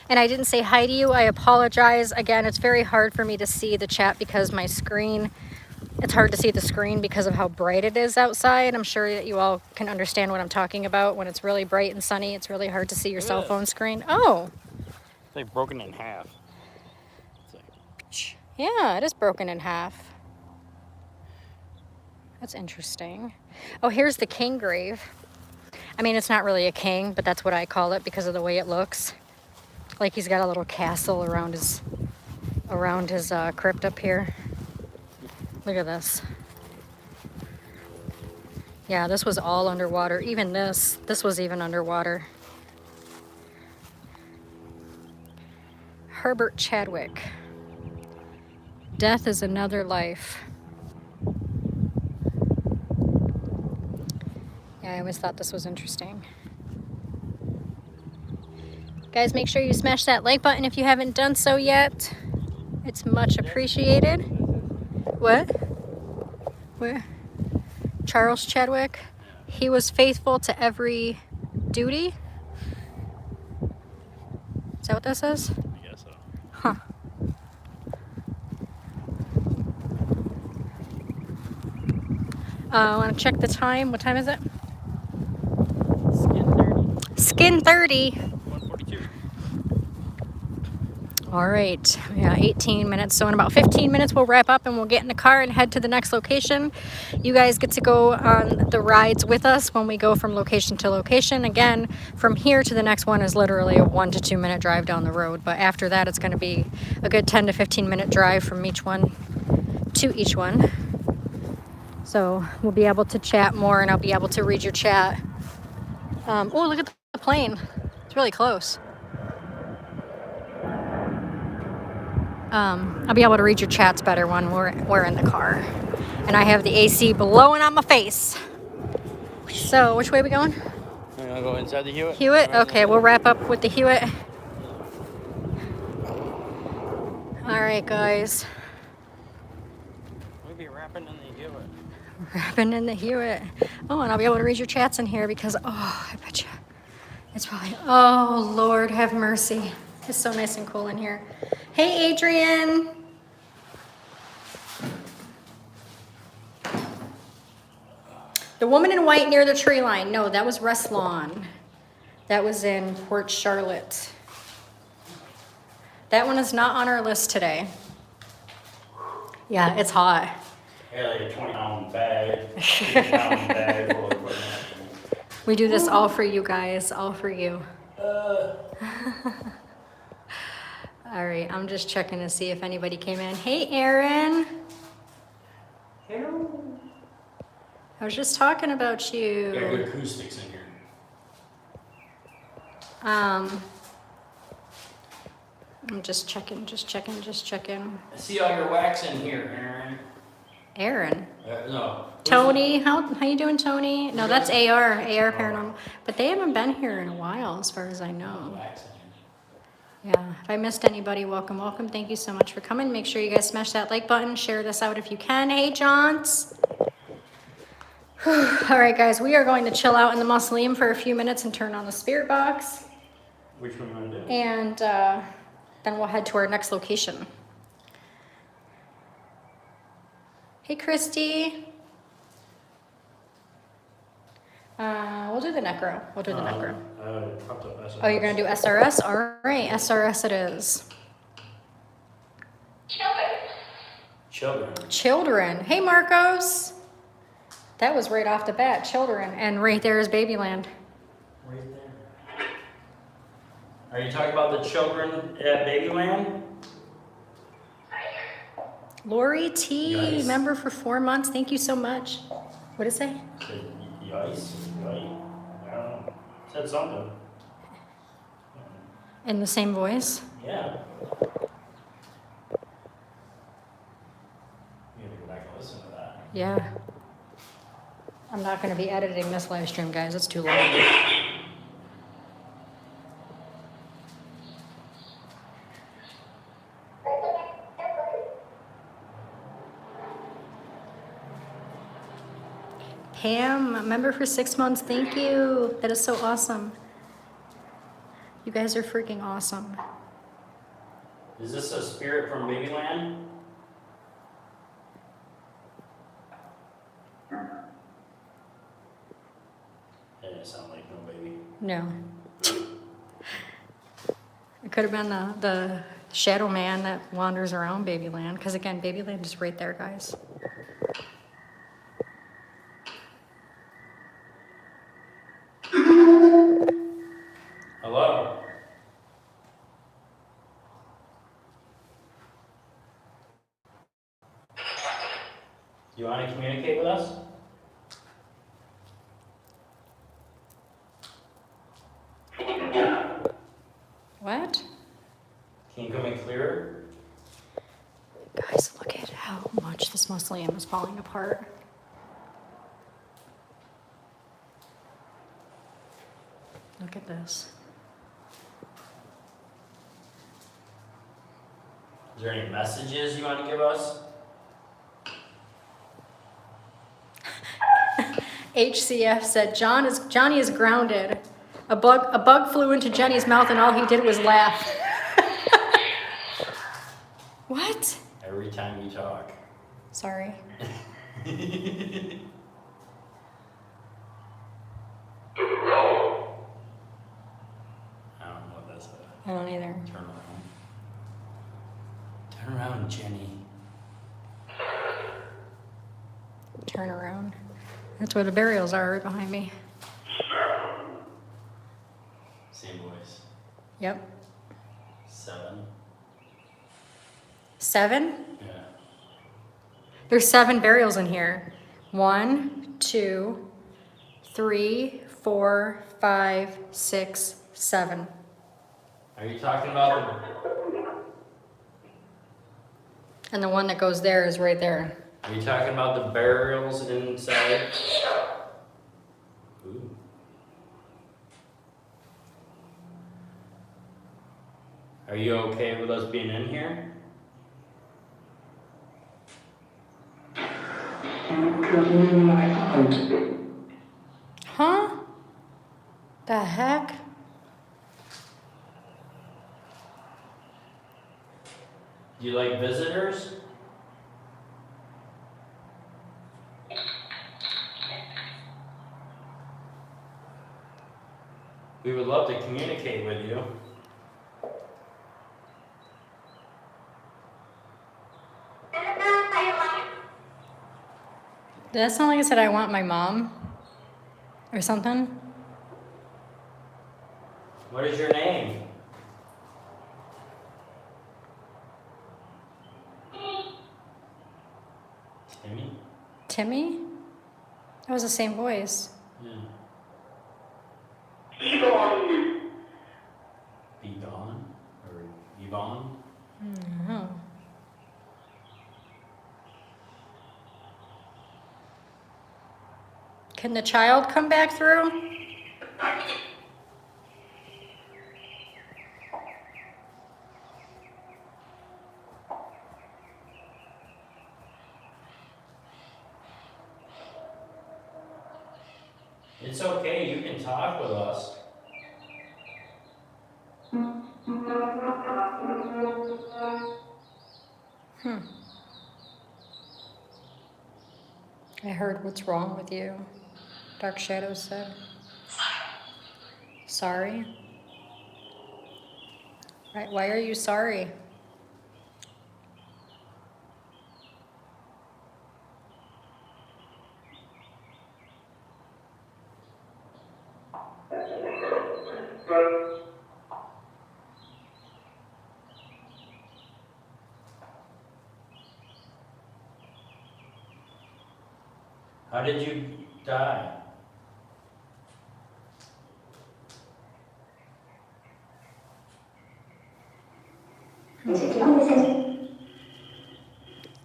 and I didn't say hi to you, I apologize. Again, it's very hard for me to see the chat because my screen, it's hard to see the screen because of how bright it is outside. I'm sure that you all can understand what I'm talking about. When it's really bright and sunny, it's really hard to see your cell phone screen. Oh. It's like broken in half. It's like... Yeah, it is broken in half. That's interesting. Oh, here's the king grave. I mean, it's not really a king, but that's what I call it because of the way it looks. Like he's got a little castle around his crypt up here. Look at this. Yeah, this was all underwater. Even this was even underwater. Herbert Chadwick. Death is another life. Yeah, I always thought this was interesting. Guys, make sure you smash that like button if you haven't done so yet. It's much appreciated. What? Where? Charles Chadwick? He was faithful to every duty? Is that what that says? I guess so. Huh. I want to check the time. What time is it? Skin 30. 142. All right. Yeah, 18 minutes. So in about 15 minutes, we'll wrap up and we'll get in the car and head to the next location. You guys get to go on the rides with us when we go from location to location. Again, from here to the next one is literally a 1 to 2 minute drive down the road. But after that, it's going to be a good 10 to 15 minute drive from each one to each one. So we'll be able to chat more and I'll be able to read your chat. Oh, look at the plane. It's really close. I'll be able to read your chats better when we're in the car. And I have the AC blowing on my face. So, which way are we going? We're gonna go inside the Hewitt? Hewitt? Okay, we'll wrap up with the Hewitt. All right, guys. We'll be wrapping in the Hewitt. Wrapping in the Hewitt. Oh, and I'll be able to read your chats in here because, oh, I bet you it's probably, oh, Lord, have mercy. It's so nice and cool in here. Hey, Adrian. The woman in white near the tree line. No, that was Restlawn. That was in Port Charlotte. That one is not on our list today. Yeah, it's hot. Yeah, like a 20-pound bag. 20-pound bag full of equipment. We do this all for you guys, all for you. All right, I'm just checking to see if anybody came in. Hey, Aaron. Hello. I was just talking about Got you. good acoustics in here. I'm just checking. I see all your wax in here, Aaron. Aaron. No. Tony, how you doing, Tony? No, that's AR Paranormal. But they haven't been here in a while, as far as I know. Wax in here. Yeah, if I missed anybody, welcome. Thank you so much for coming. Make sure you guys smash that like button, share this out if you can. Hey, Johns. All right, guys, we are going to chill out in the mausoleum for a few minutes and turn on the spirit box. Which one am I doing? And then we'll head to our next location. Hey, Christy. We'll do the necro. Oh, you're going to do SRS? All right, SRS it is. Children. Children. Hey, Marcos. That was right off the bat, children. And right there is Babyland. Right there. Are you talking about the children at Babyland? Lori T, Yikes. member for 4 months. Thank you so much. What did it say? Said Yice? I don't know. Said something. In the same voice? Yeah. You gotta go back and listen to that. Yeah. I'm not going to be editing this live stream, guys. It's too long. Pam, member for 6 months. Thank you. That is so awesome. You guys are freaking awesome. Is this a spirit from Babyland? That didn't sound like no baby. No. It could have been the shadow man that wanders around Babyland. Because again, Babyland is right there, guys. Hello? You want to communicate with us? What? Can you come in clearer? Guys, look at how much this mausoleum is falling apart. Look at this. Is there any messages you want to give us? HCF said, Johnny is grounded. A bug flew into Jenny's mouth and all he did was laugh. What? Every time you talk. Sorry. I don't know what that's about. I don't either. Turn around. Turn around, Jenny. Turn around. That's where the burials are, right behind me. Same voice. Yep. 7. 7? Yeah. There's 7 burials in here. 1, 2, 3, 4, 5, 6, 7. Are you talking about And the one that goes there is right there. Are you talking about the burials inside? Ooh. Are you okay with us being in here? Huh? The heck? Do you like visitors? We would love to communicate with you. Did that sound like I said I want my mom? Or something? What is your name? Timmy? Timmy? That was the same voice. Yeah. Be gone? Or Yvonne? No. Can the child come back through? It's okay, you can talk with us. I heard what's wrong with you, Dark Shadows said. Sorry? Right, why are you sorry? How did you die?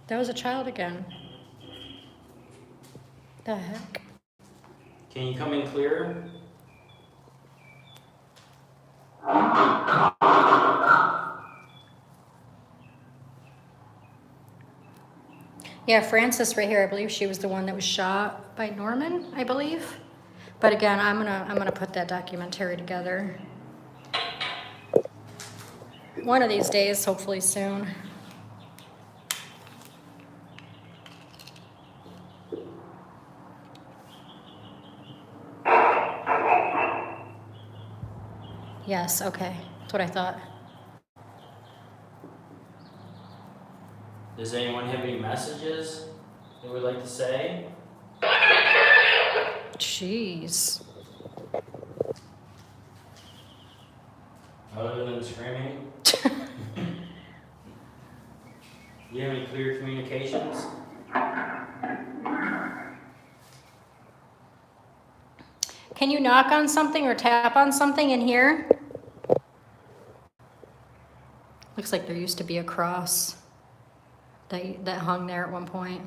That was a child again. The heck? Can you come in clearer? Yeah, Frances right here, I believe she was the one that was shot by Norman, I believe. But again, I'm gonna put that documentary together. One of these days, hopefully soon. Yes, okay, that's what I thought. Does anyone have any messages they would like to say? Jeez. Other than screaming? Do you have any clear communications? Can you knock on something or tap on something in here? Looks like there used to be a cross that hung there at one point.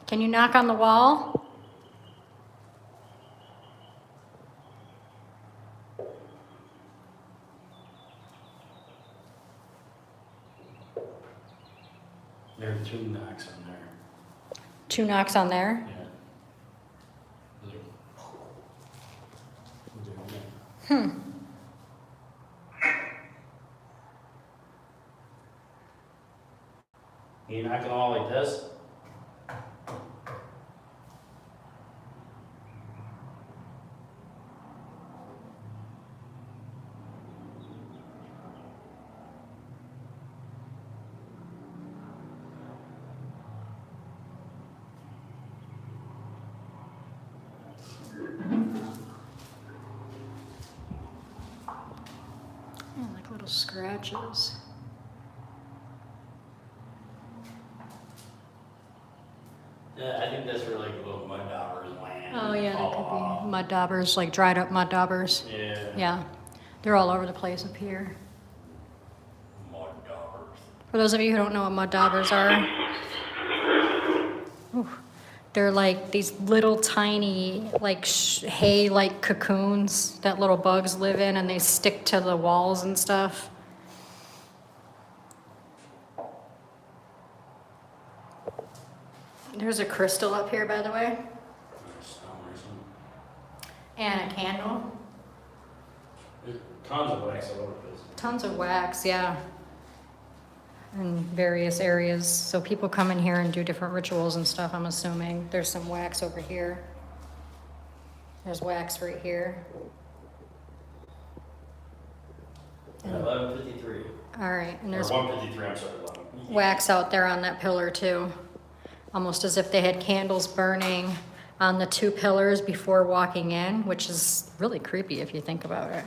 Can you knock on the wall? There are 2 knocks on there. 2 knocks on there. Yeah. Hmm. You knock it all like this? Oh, like little scratches. Yeah, I think that's where like little mud daubers land. Oh yeah, that fall could off. be mud daubers, like dried up mud daubers. Yeah. Yeah, they're all over the place up here. Mud daubers. For those of you who don't know what mud daubers are, ooh, they're like these little tiny, like hay-like cocoons that little bugs live in, and they stick to the walls and stuff. There's a crystal up here, by the way, and a candle. There's tons of wax all over the place. Tons of wax, yeah, in various areas. So people come in here and do different rituals and stuff, I'm assuming. There's some wax over here. There's wax right here. 11:53. All right, and Or there's 1:53, I'm sorry, 11. wax out there on that pillar too. Almost as if they had candles burning on the 2 pillars before walking in, which is really creepy if you think about it.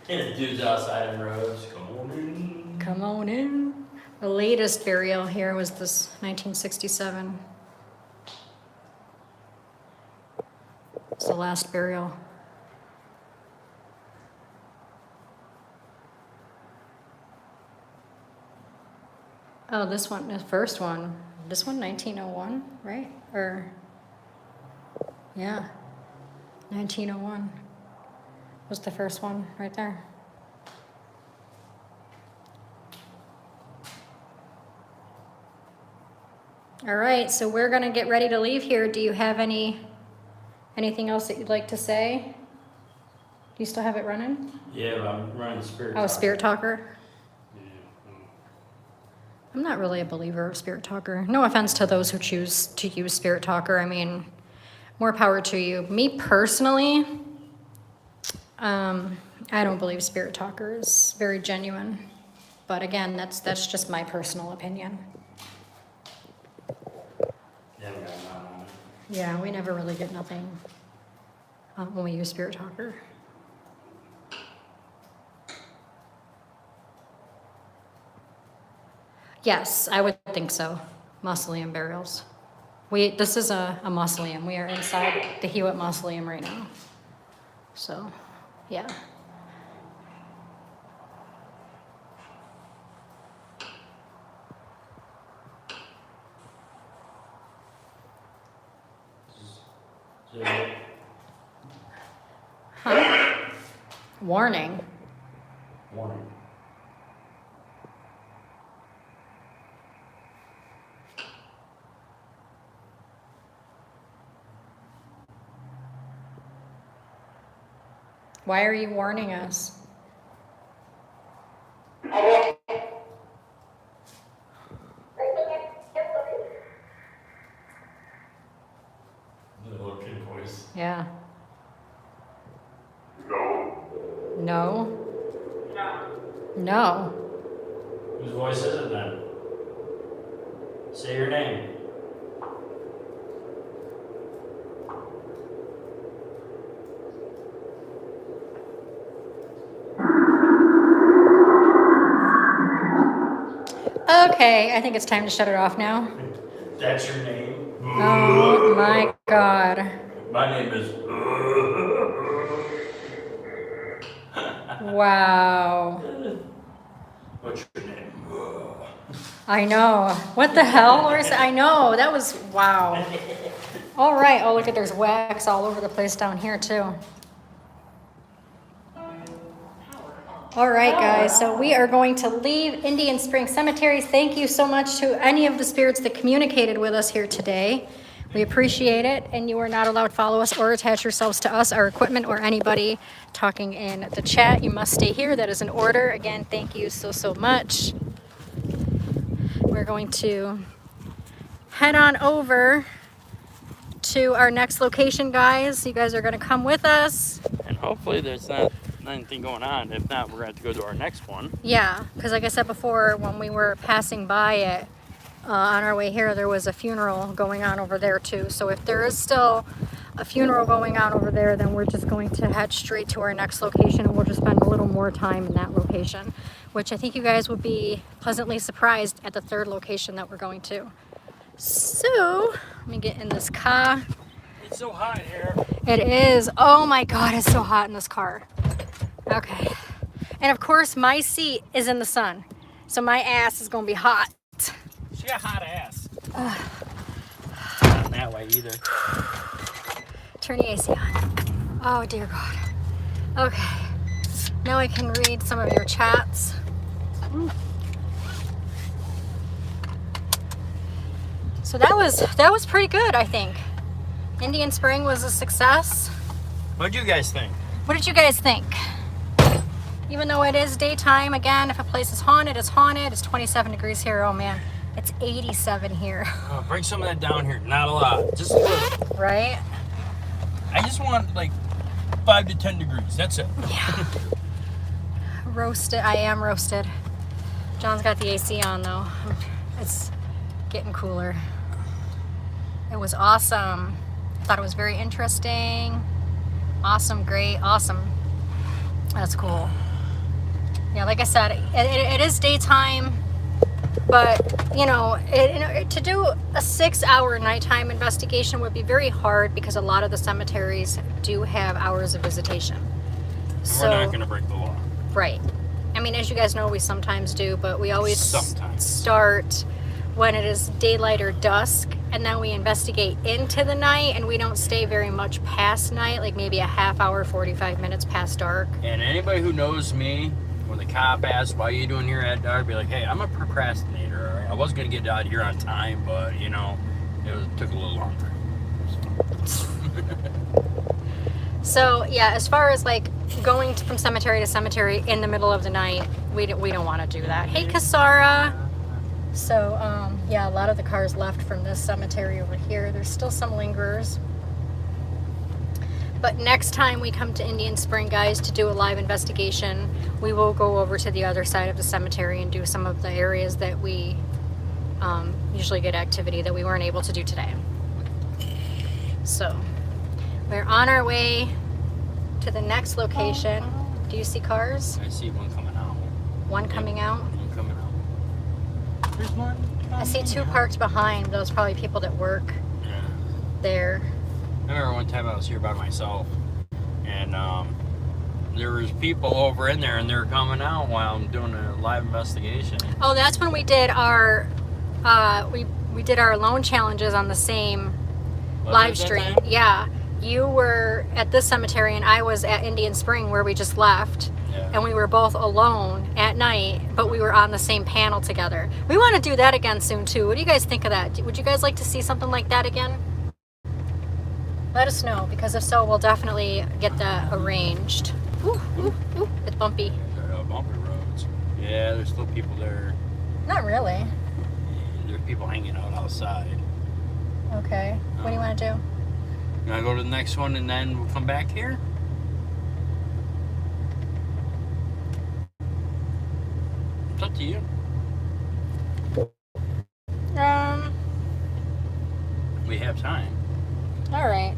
There's dudes outside on roads. Come on in. Come on in. The latest burial here was this 1967. It's the last burial. Oh, this one, the first one. This one, 1901, right? Or, yeah, 1901 was the first one right there. All right, so we're gonna get ready to leave here. Do you have anything else that you'd like to say? Do you still have it running? Yeah, but I'm running the spirit. Oh, Spirit Talker. Yeah. I'm not really a believer of Spirit Talker. No offense to those who choose to use Spirit Talker. I mean, more power to you. Me personally, I don't believe Spirit Talker is very genuine. But again, that's just my personal opinion. Yeah, we never really get nothing when we use Spirit Talker. Yes, I would think so. Mausoleum burials. This is a mausoleum. We are inside the Hewitt Mausoleum right now. So, yeah. Huh? Warning. Warning. Why are you warning us? The little kid voice. Yeah. No. No. Whose voice is it then? Say your name. Okay, I think it's time to shut it off now. That's your name? Oh my God. My name is. Wow. What's your name? I know. What the hell? I know. That was, wow. All right. Oh, look at, there's wax all over the place down here too. All right, guys. So we are going to leave Indian Spring Cemeteries. Thank you so much to any of the spirits that communicated with us here today. We appreciate it, and you are not allowed to follow us or attach yourselves to us, our equipment, or anybody talking in the chat. You must stay here. That is an order. Again, thank you so much. We're going to head on over to our next location, guys. You guys are going to come with us. And hopefully there's not anything going on. If not, we're going to have to go to our next one. Yeah, because like I said before, when we were passing by it, on our way here, there was a funeral going on over there too. So if there is still a funeral going on over there, then we're just going to head straight to our next location, and we'll just spend a little more time in that location, which I think you guys will be pleasantly surprised at the third location that we're going to. So let me get in this car. It's so hot here. It is. Oh my God, it's so hot in this car. Okay. And of course, my seat is in the sun, so my ass is going to be hot. She got hot ass. Not that way either. Turn the AC on. Oh dear God. Okay. Now I can read some of your chats. So that was pretty good, I think. Indian Spring was a success. What'd you guys think? What did you guys think? Even though it is daytime, again, if a place is haunted, it's haunted. It's 27 degrees here. Oh man, it's 87 here. Bring some of that down here. Not a lot. Just a little. Right? I just want like 5 to 10 degrees. That's it. Yeah. Roasted. I am roasted. John's got the AC on though. It's getting cooler. It was awesome. I thought it was very interesting. Awesome, great, awesome. That's cool. Yeah, like I said, it is daytime, but you know, to do a 6-hour nighttime investigation would be very hard because a lot of the cemeteries do have hours of visitation. So, we're not going to break the law. Right. I mean, as you guys know, we sometimes do, but we always sometimes start when it is daylight or dusk, and then we investigate into the night, and we don't stay very much past night, like maybe a half hour, 45 minutes past dark. And anybody who knows me, when the cop asks, why are you doing here at dark, be like, hey, I'm a procrastinator. I was going to get out here on time, but, you know, took a little longer. So, yeah, as far as, like, going from cemetery to cemetery in the middle of the night, we don't want to do that. Hey, Kasara! So, yeah, a lot of the cars left from this cemetery over here. There's still some lingerers. But next time we come to Indian Spring, guys, to do a live investigation, we will go over to the other side of the cemetery and do some of the areas that we usually get activity that we weren't able to do today. So we're on our way to the next location. Do you see cars? I see one coming out. One coming out? One coming out. There's one. I see two parked behind. Those probably people that work Yeah. there. I remember one time I was here by myself, and there was people over in there, and they were coming out while I'm doing a live investigation. Oh, that's when we did our we did our loan challenges on the same Was live it that stream. time? Yeah, you were at this cemetery and I was at Indian Spring where we just left. Yeah. And we were both alone at night, but we were on the same panel together. We want to do that again soon too. What do you guys think of that? Would you guys like to see something like that again? Let us know, because if so, we'll definitely get that arranged. Ooh, ooh, ooh, it's bumpy. There are bumpy roads. Yeah, there's still people there. Not really. There's people hanging out outside. Okay. What do you want to do? You want to go to the next one and then we'll come back here? It's up to you. We have time. All right.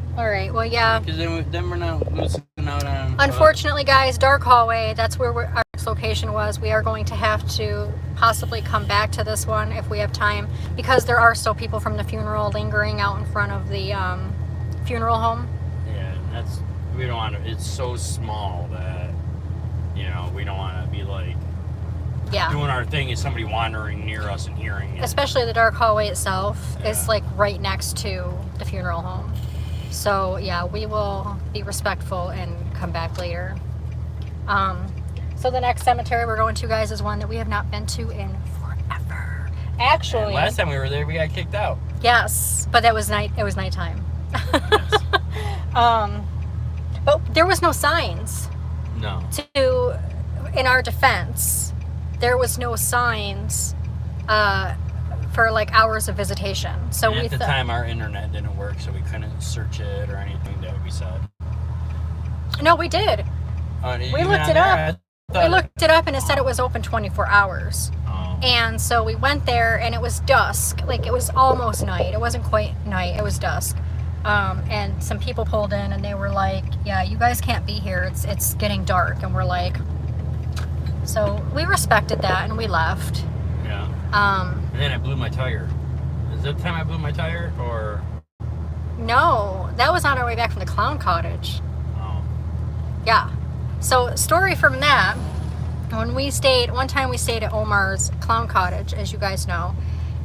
Well, yeah. Because then we're not losing out on... Unfortunately, guys, dark hallway, that's where our next location was. We are going to have to possibly come back to this one if we have time, because there are still people from the funeral lingering out in front of the funeral home. Yeah, that's... We don't want to... It's so small that, you know, we don't want to be like... Yeah. Doing our thing is somebody wandering near us and hearing it. Especially the dark hallway itself is Yeah. like right next to the funeral home. So yeah, we will be respectful and come back later. So the next cemetery we're going to, guys, is one that we have not been to in forever. Actually, And last time we were there, we got kicked out. yes, but that was night. It was nighttime. Yes. But there was no signs. No. In our defense, there was no signs for like hours of visitation. So And we at the thought, time, our internet didn't work, so we couldn't search it or anything that we said. no, we did. We looked it up. We looked it up and it said it was open 24 hours. Oh. And so we went there and it was dusk. Like, it was almost night. It wasn't quite night. It was dusk. And some people pulled in and they were like, yeah, you guys can't be here. It's getting dark. And we're like, so we respected that and we left. Yeah. And then I blew my tire. Is that the time I blew my tire, or? No, that was on our way back from the clown cottage. Oh. Yeah. So, story from that, one time we stayed at Omar's clown cottage, as you guys know,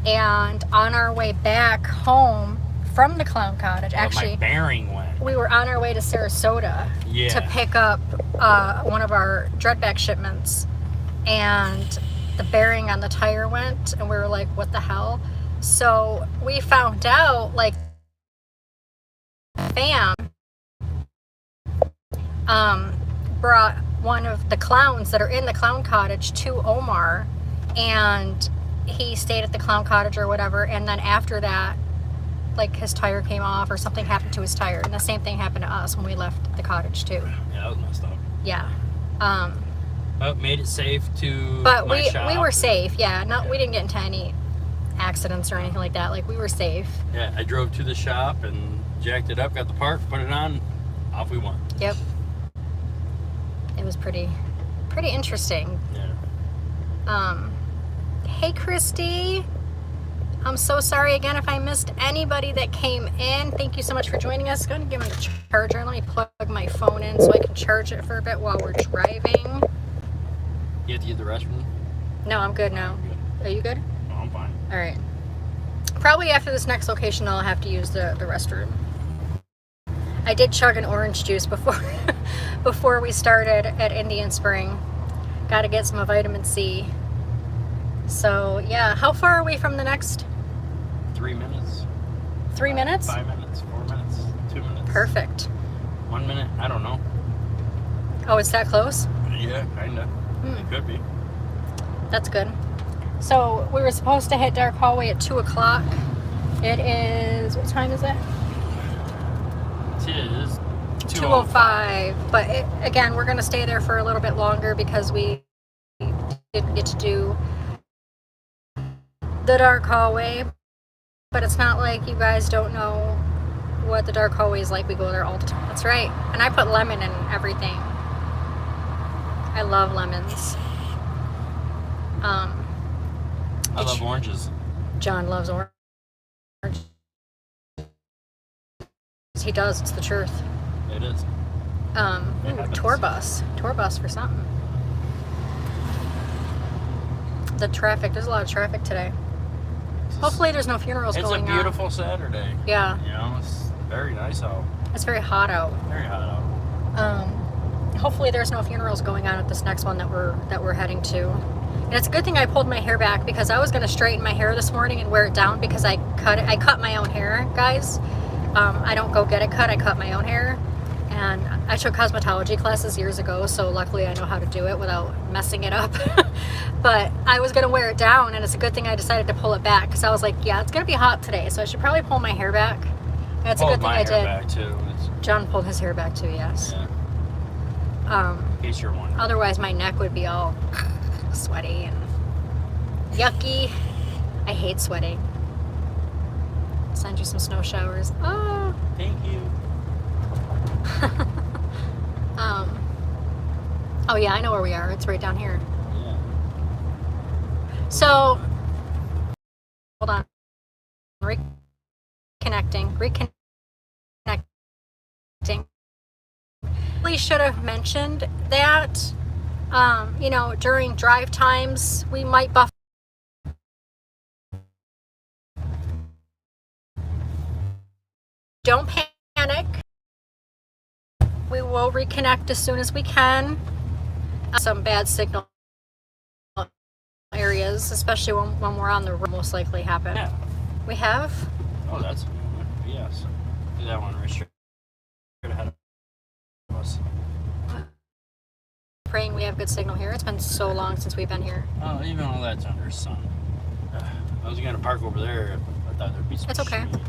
and on our way back home from the clown cottage, Well, actually, my bearing went. we were on our way to Sarasota Yeah. to pick up one of our dreadback shipments, and the bearing on the tire went, and we were like, what the hell? So we found out, like, fam brought one of the clowns that are in the clown cottage to Omar, and he stayed at the clown cottage or whatever, and then after that, like, his tire came off or something happened to his tire, and the same thing happened to us when we left the cottage too. Yeah, that was messed up. Yeah. But made it safe to But my we shop. were safe. Yeah. We didn't get into any accidents or anything like that. Like, we were safe. Yeah, I drove to the shop and jacked it up, got the part, put it on, off we went. Yep. It was pretty interesting. Yeah. Hey, Christy. I'm so sorry again if I missed anybody that came in. Thank you so much for joining us. Go ahead and give me the charger. Let me plug my phone in so I can charge it for a bit while we're driving. You have to use the restroom? No, I'm good now. Good. Are you good? No, I'm fine. All right. Probably after this next location, I'll have to use the restroom. I did chug an orange juice before we started at Indian Spring. Got to get some vitamin C. So, yeah. How far are we from the next? 3 minutes. 3 minutes? 5 minutes, 4 minutes, 2 minutes. Perfect. 1 minute, I don't know. Oh, it's that close? Yeah, kinda. It could be. That's good. So, we were supposed to hit Dark Hallway at 2 o'clock. It is, what time is it? It is 205. But again, we're gonna stay there for a little bit longer because we didn't get to do the dark hallway. But it's not like you guys don't know what the dark hallway is like. We go there all the time. That's right. And I put lemon in everything. I love lemons. I love oranges. John loves orange. He does. It's the truth. It is. Tour bus for something. The traffic. There's a lot of traffic today. Hopefully, there's no funerals going on. It's a beautiful Saturday. Yeah. You know, it's very nice out. It's very hot out. Very hot out. Hopefully, there's no funerals going on at this next one that we're heading to. And it's a good thing I pulled my hair back because I was going to straighten my hair this morning and wear it down because I cut my own hair, guys. I don't go get it cut. I cut my own hair. And I took cosmetology classes years ago, so luckily I know how to do it without messing it up. But I was going to wear it down, and it's a good thing I decided to pull it back because I was like, yeah, it's going to be hot today, so I should probably pull my hair back. And it's a good thing I did. Back too. John pulled his hair back too, yes. Yeah. In case you're wondering. Otherwise, my neck would be all sweaty and yucky. I hate sweating. Send you some snow showers. Oh. Thank you. Oh yeah, I know where we are. It's right down here. Yeah. So, hold on. Reconnecting. We should have mentioned that, you know, during drive times, we might buff. Don't panic. We will reconnect as soon as we can. Some bad signal areas, especially when we're on the road, most likely happen. Yeah. We have? Oh, that's a new one. Yes. Do that one right straight ahead of us. Praying we have good signal here. It's been so long since we've been here. Oh, even all that's under sun. I was going to park over there. I thought there'd be some It's okay. shade.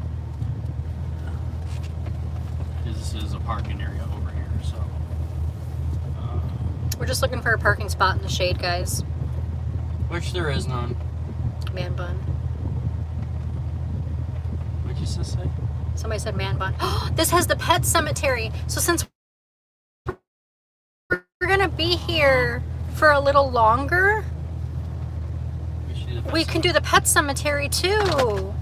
This is a parking area over here, so. We're just looking for a parking spot in the shade, guys. Which there is none. Man bun. What'd you just say? Somebody said man bun. Oh, this has the pet cemetery. So since we're gonna be here for a little longer, we can do the pet cemetery too.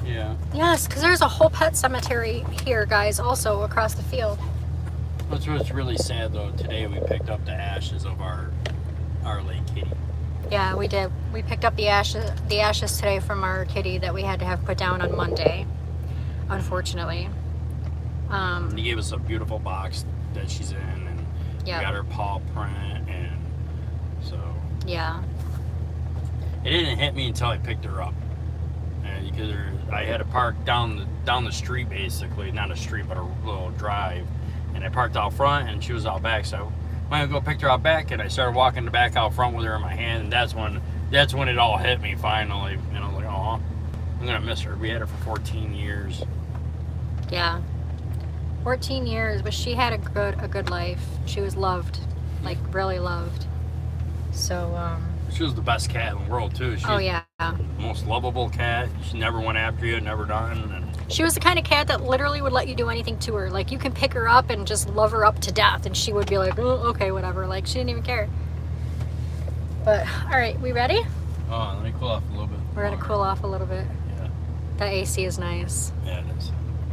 Yeah. Yes, because there's a whole pet cemetery here, guys, also across the field. What's really sad though, today we picked up the ashes of our late kitty. Yeah, we did. We picked up the ashes today from our kitty that we had to have put down on Monday, unfortunately. He gave us a beautiful box that she's in, and Yeah. we got her paw print, and so Yeah. it didn't hit me until I picked her up, and because I had to park down the street, basically, not a street but a little drive, and I parked out front and she was out back, so I went to go pick her out back, and I started walking the back out front with her in my hand, and that's when it all hit me finally, and I was like, oh, I'm gonna miss her. We had her for 14 years. Yeah. 14 years, but she had a good life. She was loved, like really loved. So, She was the best cat in the world too. She oh was yeah. the most lovable cat. She never went after you, never done. And She was the kind of cat that literally would let you do anything to her. Like, you can pick her up and just love her up to death, and she would be like, oh, okay, whatever. Like, she didn't even care. But, all right, we ready? oh, let me cool off a little bit. We're gonna longer. cool off a little bit. Yeah, The AC is nice. yeah, it is.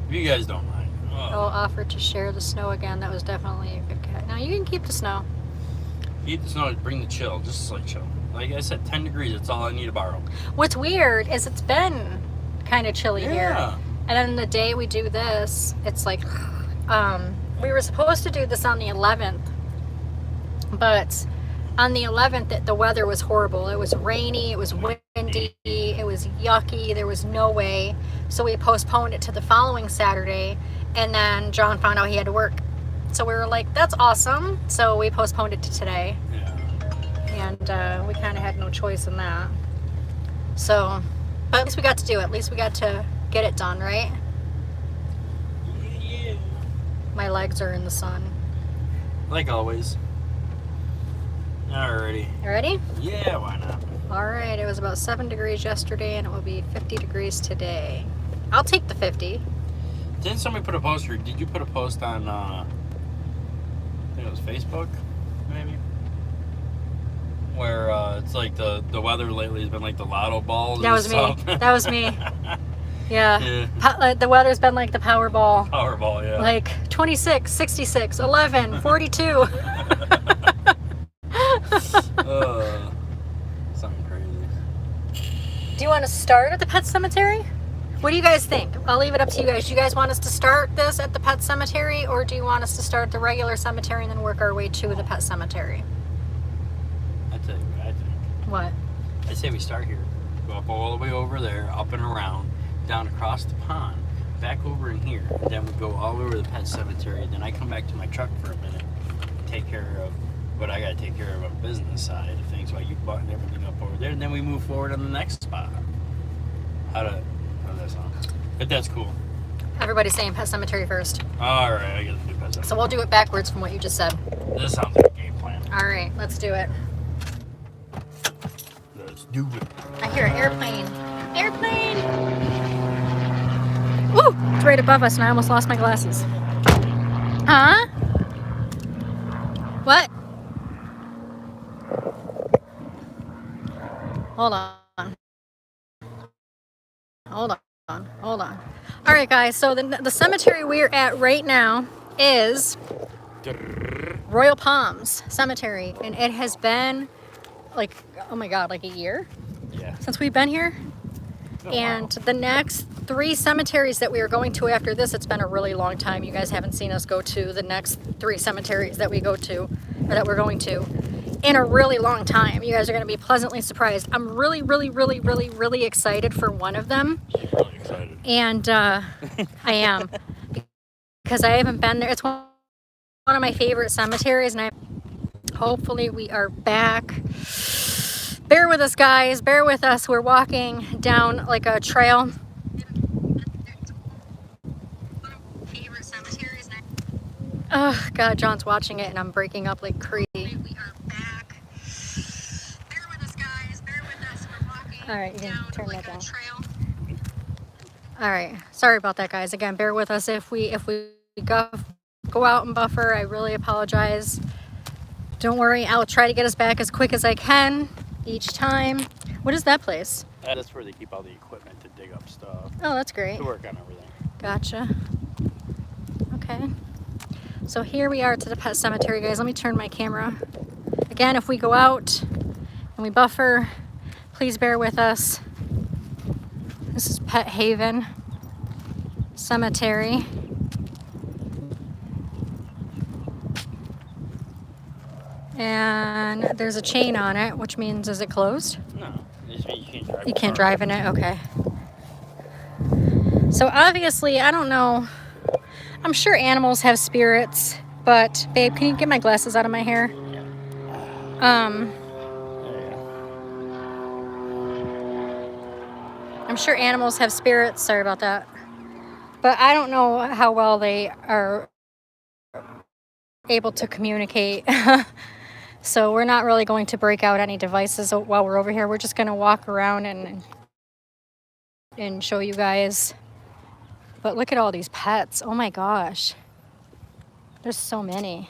If you guys don't mind. Oh, offered to share the snow again. That was definitely a good cat. Now, you can keep the snow. Keep the snow, bring the chill, just a slight chill. Like I said, 10 degrees, that's all I need to borrow. What's weird is it's been kind of chilly here. Yeah. And then the day we do this, it's like, we were supposed to do this on the 11th, but on the 11th, the weather was horrible. It was rainy, it was windy, it was yucky, there was no way. So we postponed it to the following Saturday, and then John found out he had to work. So we were like, that's awesome. So we postponed it to today, Yeah. and we kind of had no choice in that. So, but at least we got to do it. At least we got to get it done, right? Yeah. My legs are in the sun. Like always. Alrighty. You ready? Yeah, why not? All right, it was about 7 degrees yesterday and it will be 50 degrees today. I'll take the 50. Didn't somebody put a poster? Did you put a post on, I think it was Facebook, maybe? Where it's like the weather lately has been like the lotto balls. That was me. That was me. Yeah. The weather's been like the Powerball. Powerball, yeah. Like 26, 66, 11, 42. Something crazy. Do you want to start at the pet cemetery? What do you guys think? I'll leave it up to you guys. Do you guys want us to start this at the pet cemetery, or do you want us to start at the regular cemetery and then work our way to the pet cemetery? I tell you what I think. What? I say we start here, go up all the way over there, up and around, down across the pond, back over in here, and then we go all over the pet cemetery. Then I come back to my truck for a minute, take care of what I got to take care of on the business side of things while you button everything up over there, and then we move forward on the next spot. How does that sound? But that's cool. Everybody's saying pet cemetery first. All right, I got to do pet cemetery. So we'll do it backwards from what you just said. This sounds like a game plan. All right, let's do it. Let's do it. I hear an airplane. Airplane! Woo! It's right above us and I almost lost my glasses. Huh? What? Hold on. Hold on. Hold on. All right, guys. So the cemetery we're at right now is Royal Palms Cemetery. And it has been like, oh my God, like a year Yeah. since we've been here. And the next 3 cemeteries that we are going to after this, it's been a really long time. You guys haven't seen us go to the next 3 cemeteries that we go to, or that we're going to, in a really long time. You guys are going to be pleasantly surprised. I'm really, really, really, really, really excited for one of them. She's really excited. And I am, because I haven't been there. It's one of my favorite cemeteries, and hopefully we are back. Bear with us, guys. Bear with us. We're walking down like a trail. Oh, God, John's watching it and I'm breaking up like crazy. We are back. Bear with us, guys. Bear with us. We're walking. All right, you can turn that down. All right. Sorry about that, guys. Again, bear with us if we go out and buffer. I really apologize. Don't worry. I'll try to get us back as quick as I can each time. What is that place? That's where they keep all the equipment to dig up stuff, Oh, that's great. to work on everything. Gotcha. Okay. So here we are to the pet cemetery, guys. Let me turn my camera. Again, if we go out and we buffer, please bear with us. This is Pet Haven Cemetery. And there's a chain on it, which means, is it closed? No, you can't drive. You can't drive in it? Okay. So obviously, I don't know. I'm sure animals have spirits, but babe, can you get my glasses out of my hair? I'm sure animals have spirits. Sorry about that. But I don't know how well they are able to communicate. So we're not really going to break out any devices while we're over here. We're just going to walk around and show you guys. But look at all these pets. Oh my gosh. There's so many.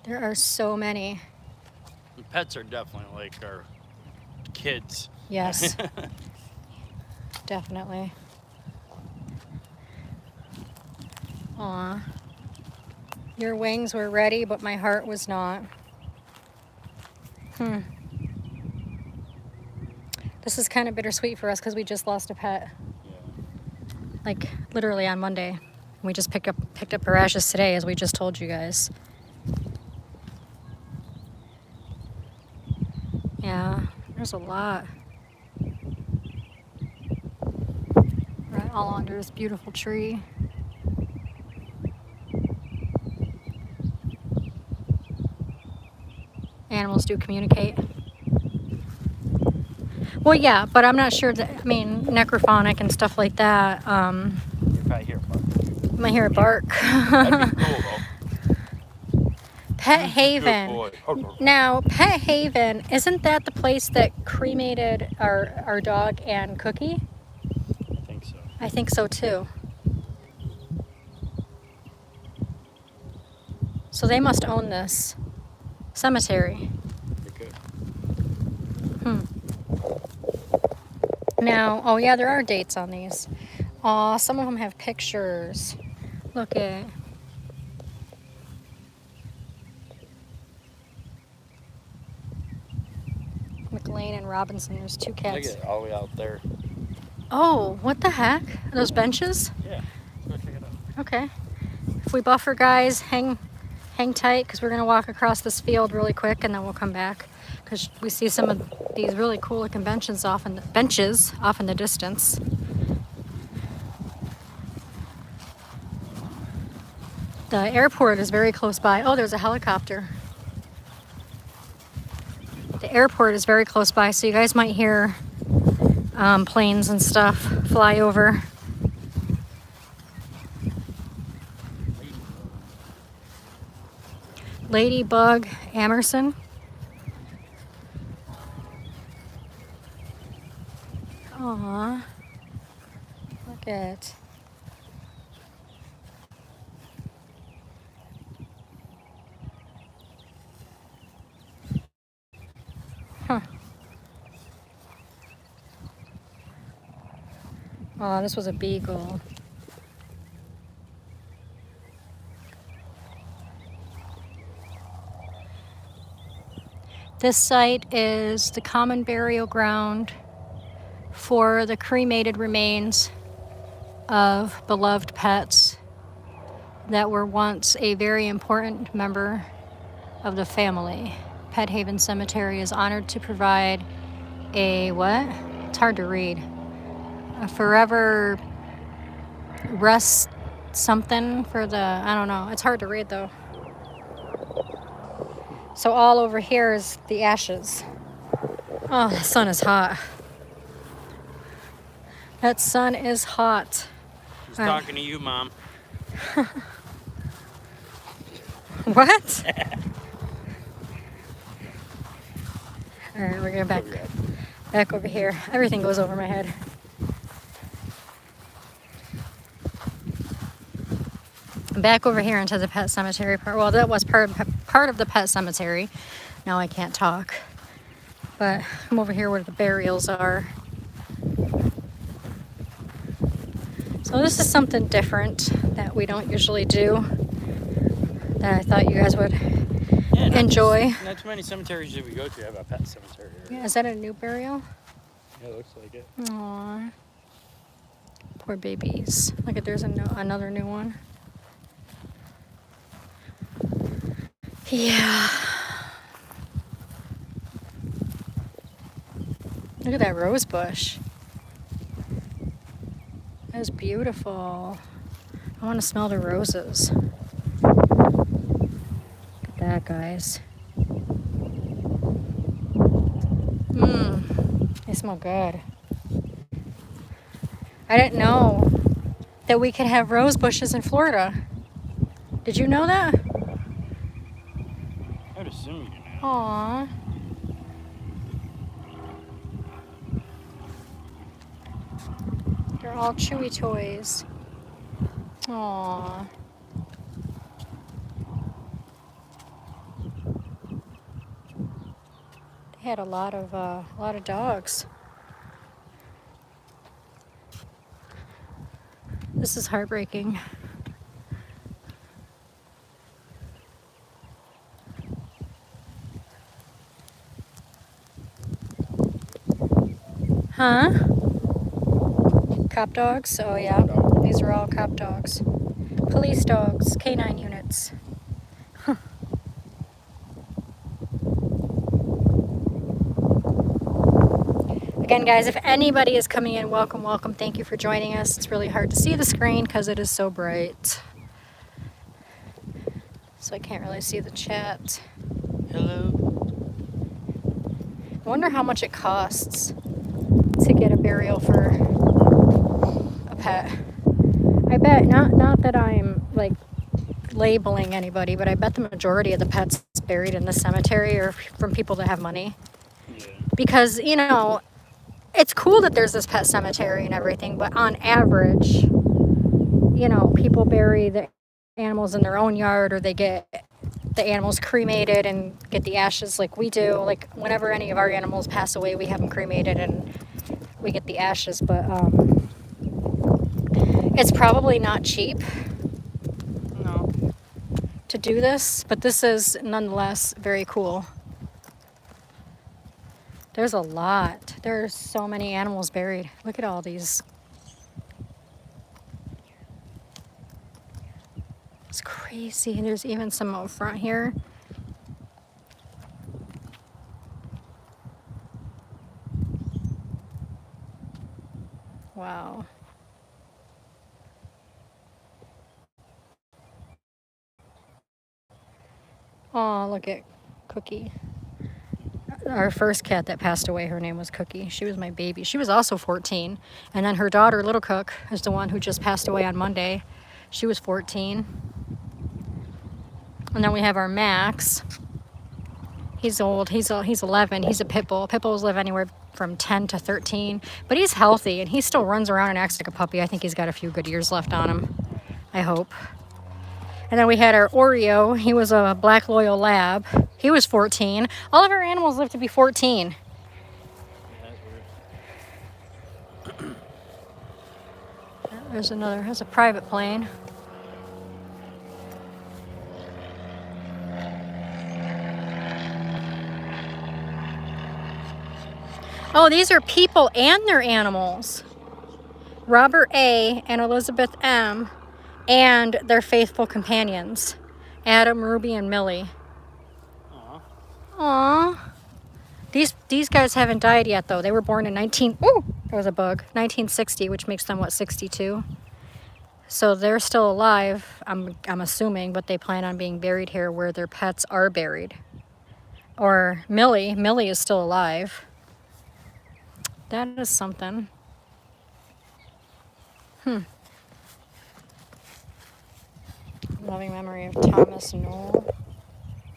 There are so many. The pets are definitely like our kids. Yes. Definitely. Aw. Your wings were ready, but my heart was not. This is kind of bittersweet for us because we just lost a pet. Yeah. Like literally on Monday. We just picked up her ashes today, as we just told you guys. Yeah, there's a lot. Right all under this beautiful tree. Animals do communicate. Well, yeah, but I'm not sure that, I mean, necrophonic and stuff like that. You probably hear bark. You might hear it bark. That'd be cool, though. Pet Good Haven. boy. Now, Pet Haven, isn't that the place that cremated our dog and Cookie? I think so. I think so too. So they must own this cemetery. They could. Now, oh yeah, there are dates on these. Aw, some of them have pictures. Look at. McLean and Robinson, there's 2 Look cats. at it all the way out there. Oh, what the heck? Are those benches? Yeah. Let's go check it out. Okay. If we buffer, guys, hang tight, because we're going to walk across this field really quick and then we'll come back, because we see some of these really cool looking benches off in the distance. The airport is very close by. Oh, there's a helicopter. The airport is very close by, so you guys might hear planes and stuff fly over. Ladybug Amerson. Aww. Look at. Huh. Oh, this was a beagle. This site is the common burial ground for the cremated remains of beloved pets that were once a very important member of the family. Pet Haven Cemetery is honored to provide a what? It's hard to read. A forever rest something for the, I don't know. It's hard to read though. So all over here is the ashes. Oh, the sun is hot. That sun is hot. He's talking to you, Mom. What? All right, we're going back over here. Everything goes over my head. Back over here into the pet cemetery part. Well, that was part of the pet cemetery. Now I can't talk. But I'm over here where the burials are. So this is something different that we don't usually do, that I thought you guys would enjoy. Not too many cemeteries that we go to have a pet cemetery. Yeah, is that a new burial? Yeah, it looks like it. Aww. Poor babies. Look at, there's another new one. Yeah. Look at that rose bush. That is beautiful. I want to smell the roses. Look at that, guys. They smell good. I didn't know that we could have rose bushes in Florida. Did you know that? I would assume you do now. Aww. They're all Chewy toys. Aww. They had a lot of dogs. This is heartbreaking. Huh? Cop dogs? Oh yeah, these are all cop dogs. Police dogs, canine units. Huh. Again, guys, if anybody is coming in, welcome, welcome. Thank you for joining us. It's really hard to see the screen because it is so bright. So I can't really see the chat. Hello. I wonder how much it costs to get a burial for a pet. I bet, not that I'm like labeling anybody, but I bet the majority of the pets buried in the cemetery are from people that have money. Yeah. Because, you know, it's cool that there's this pet cemetery and everything, but on average, you know, people bury the animals in their own yard, or they get the animals cremated and get the ashes like we do. Like, whenever any of our animals pass away, we have them cremated and we get the ashes. But it's probably not cheap to do this, but this is nonetheless very cool. There's a lot. There's so many animals buried. Look at all these. It's crazy. There's even some out front here. Wow. Oh, look at Cookie. Our first cat that passed away, her name was Cookie. She was my baby. She was also 14. And then her daughter, Little Cook, is the one who just passed away on Monday. She was 14. And then we have our Max. He's old. He's 11. He's a pit bull. Pit bulls live anywhere from 10 to 13. But he's healthy, and he still runs around and acts like a puppy. I think he's got a few good years left on him. I hope. And then we had our Oreo. He was a black loyal lab. He was 14. All of our animals live to be 14. There's a private plane. Oh, these are people and their animals. Robert A. and Elizabeth M. and their faithful companions, Adam, Ruby, and Millie. Aww. These guys haven't died yet, though. They were born in there was a bug. 1960, which makes them, what, 62? So they're still alive, I'm assuming, but they plan on being buried here where their pets are buried. Or Millie is still alive. That is something. Loving memory of Thomas Noel.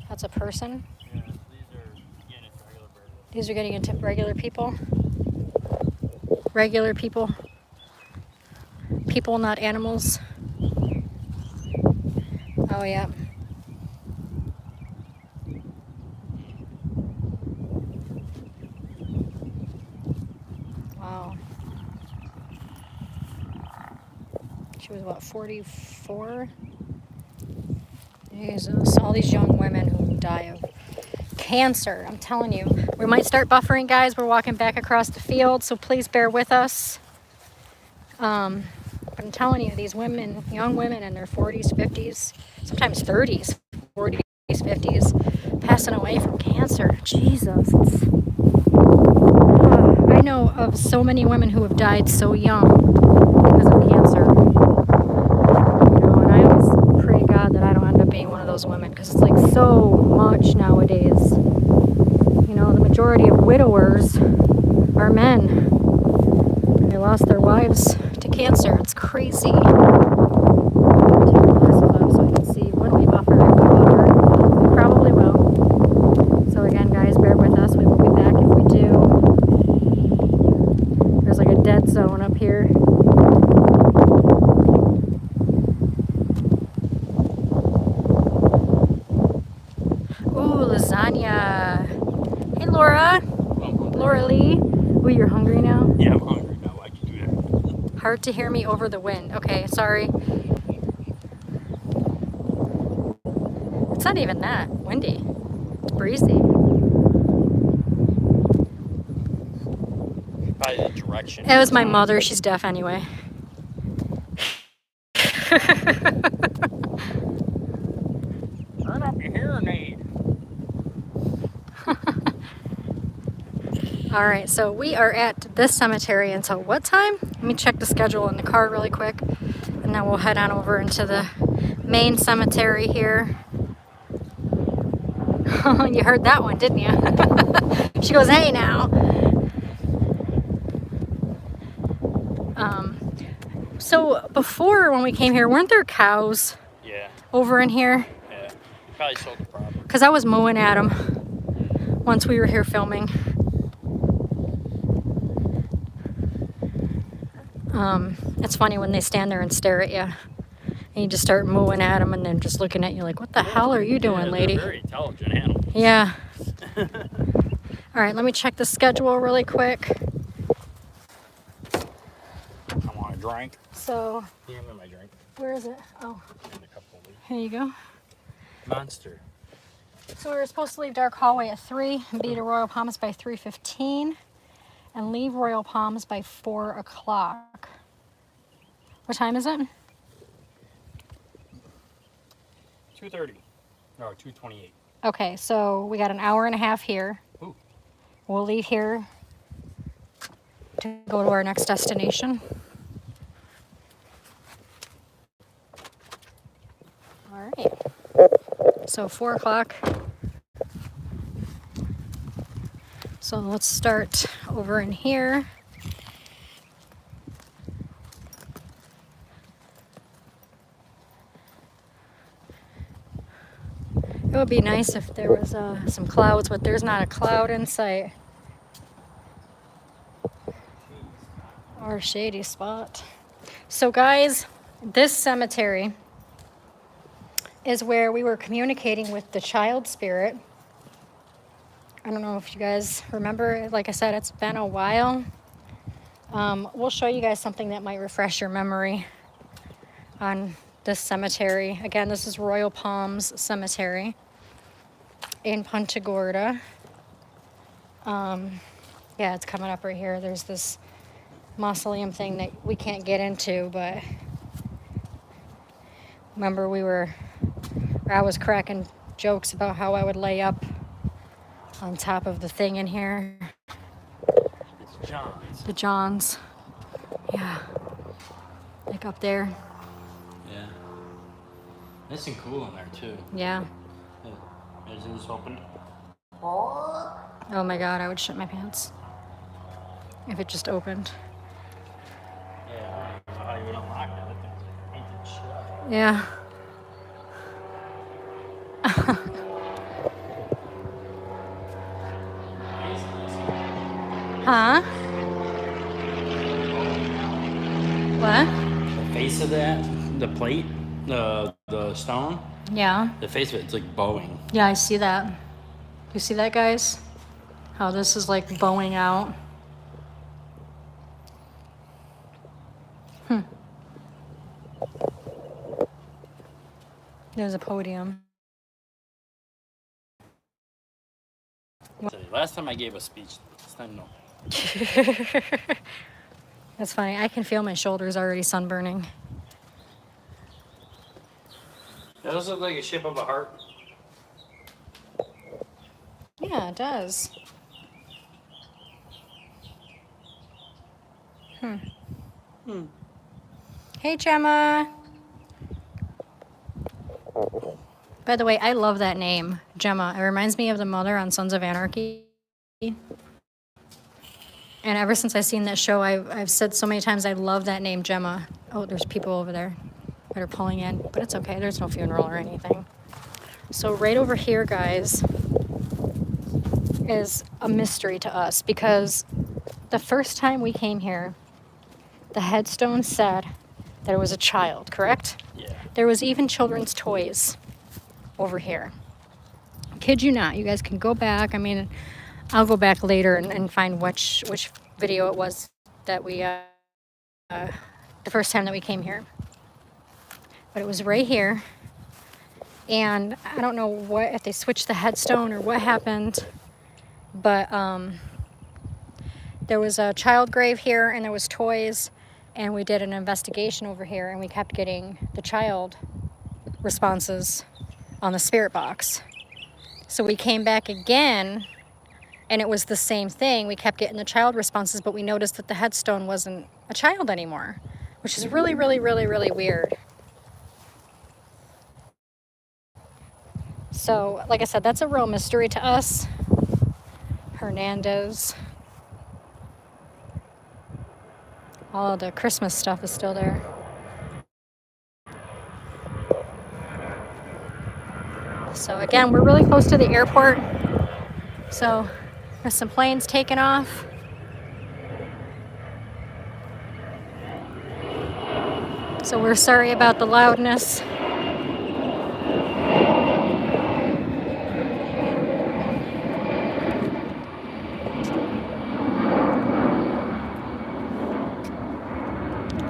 That's a person. Yeah, these are getting into regular birds. These are getting into regular people. Regular people. People, not animals. Oh, yeah. Wow. She was, what, 44? Jesus. All these young women who die of cancer. I'm telling you. We might start buffering, guys. We're walking back across the field, so please bear with us. But I'm telling you, these women, young women in their 40s, 50s, sometimes 30s, 40s, 50s, passing away from cancer. Jesus. I know of so many women who have died so young because of cancer. You know, and I always pray God that I don't end up being one of those women, because it's like so much nowadays. You know, the majority of widowers are men. They lost their wives to cancer. It's crazy. Take this up so I can see. When we buffer, if we buffer, we probably will. So again, guys, bear with us. We will be back if we do. There's like a dead zone up here. Ooh, lasagna. Hey, Laura. Laura Lee. Ooh, you're hungry now? Yeah, I'm hungry now. Why'd you do that? Hard to hear me over the wind. Okay, sorry. It's not even that windy. It's breezy. Probably the direction. It was my mother. She's deaf anyway. Turn up your hearing aid. All right, so we are at this cemetery until what time? Let me check the schedule in the car really quick, and then we'll head on over into the main cemetery here. You heard that one, didn't you? She goes, hey now. So before when we came here, weren't there cows Yeah, over in here? yeah. You probably sold the property. Because I was mowing at them once we were here filming. It's funny when they stand there and stare at you. And you just start mowing at them and then just looking at you like, what the hell are you doing, Yeah, lady? they're very intelligent animals. Yeah. All right, let me check the schedule really quick. I want a drink. So, Give me my drink. where is it? Oh, In a couple of weeks. here you go. Monster. So we were supposed to leave Dark Hallway at 3 and be to Royal Palms by 3:15 and leave Royal Palms by 4 o'clock. What time is it? 2:30. No, 2:28. Okay, so we got an hour and a half here. Ooh. We'll leave here to go to our next destination. All right. So 4 o'clock. So let's start over in here. It would be nice if there was some clouds, but there's not a cloud in sight. Or a shady spot. So guys, this cemetery is where we were communicating with the child spirit. I don't know if you guys remember. Like I said, it's been a while. We'll show you guys something that might refresh your memory on this cemetery. Again, this is Royal Palms Cemetery in Punta Gorda. Yeah, it's coming up right here. There's this mausoleum thing that we can't get into, but remember I was cracking jokes about how I would lay up on top of the thing in here. It's John's. The Johns. Yeah. Like up there. Yeah. Nice and cool in there too. Yeah. Is this opened? Oh my god, I would shit my pants if it just opened. Yeah. I don't know how you would unlock it. That thing's like painted shut. Yeah. Huh? What? The face of that, the plate, the stone, Yeah. the face of it's like bowing. Yeah, I see that. You see that, guys? How this is like bowing out. There's a podium. Last time I gave a speech, this time no. That's funny. I can feel my shoulders already sunburning. Does this look like a shape of a heart? Yeah, it does. Hey, Gemma. By the way, I love that name, Gemma. It reminds me of the mother on Sons of Anarchy. And ever since I've seen that show, I've said so many times I love that name, Gemma. Oh, there's people over there that are pulling in, but it's okay. There's no funeral or anything. So right over here, guys, is a mystery to us because the first time we came here, the headstone said that it was a child, correct? Yeah. There was even children's toys over here. Kid you not. You guys can go back. I mean, I'll go back later and find which video it was that we, the first time that we came here. But it was right here. And I don't know if they switched the headstone or what happened. But there was a child grave here and there was toys. And we did an investigation over here and we kept getting the child responses on the spirit box. So we came back again and it was the same thing. We kept getting the child responses, but we noticed that the headstone wasn't a child anymore, which is really, really, really, really weird. So, like I said, that's a real mystery to us. Hernandez. All of the Christmas stuff is still there. So again, we're really close to the airport. So there's some planes taking off. So we're sorry about the loudness.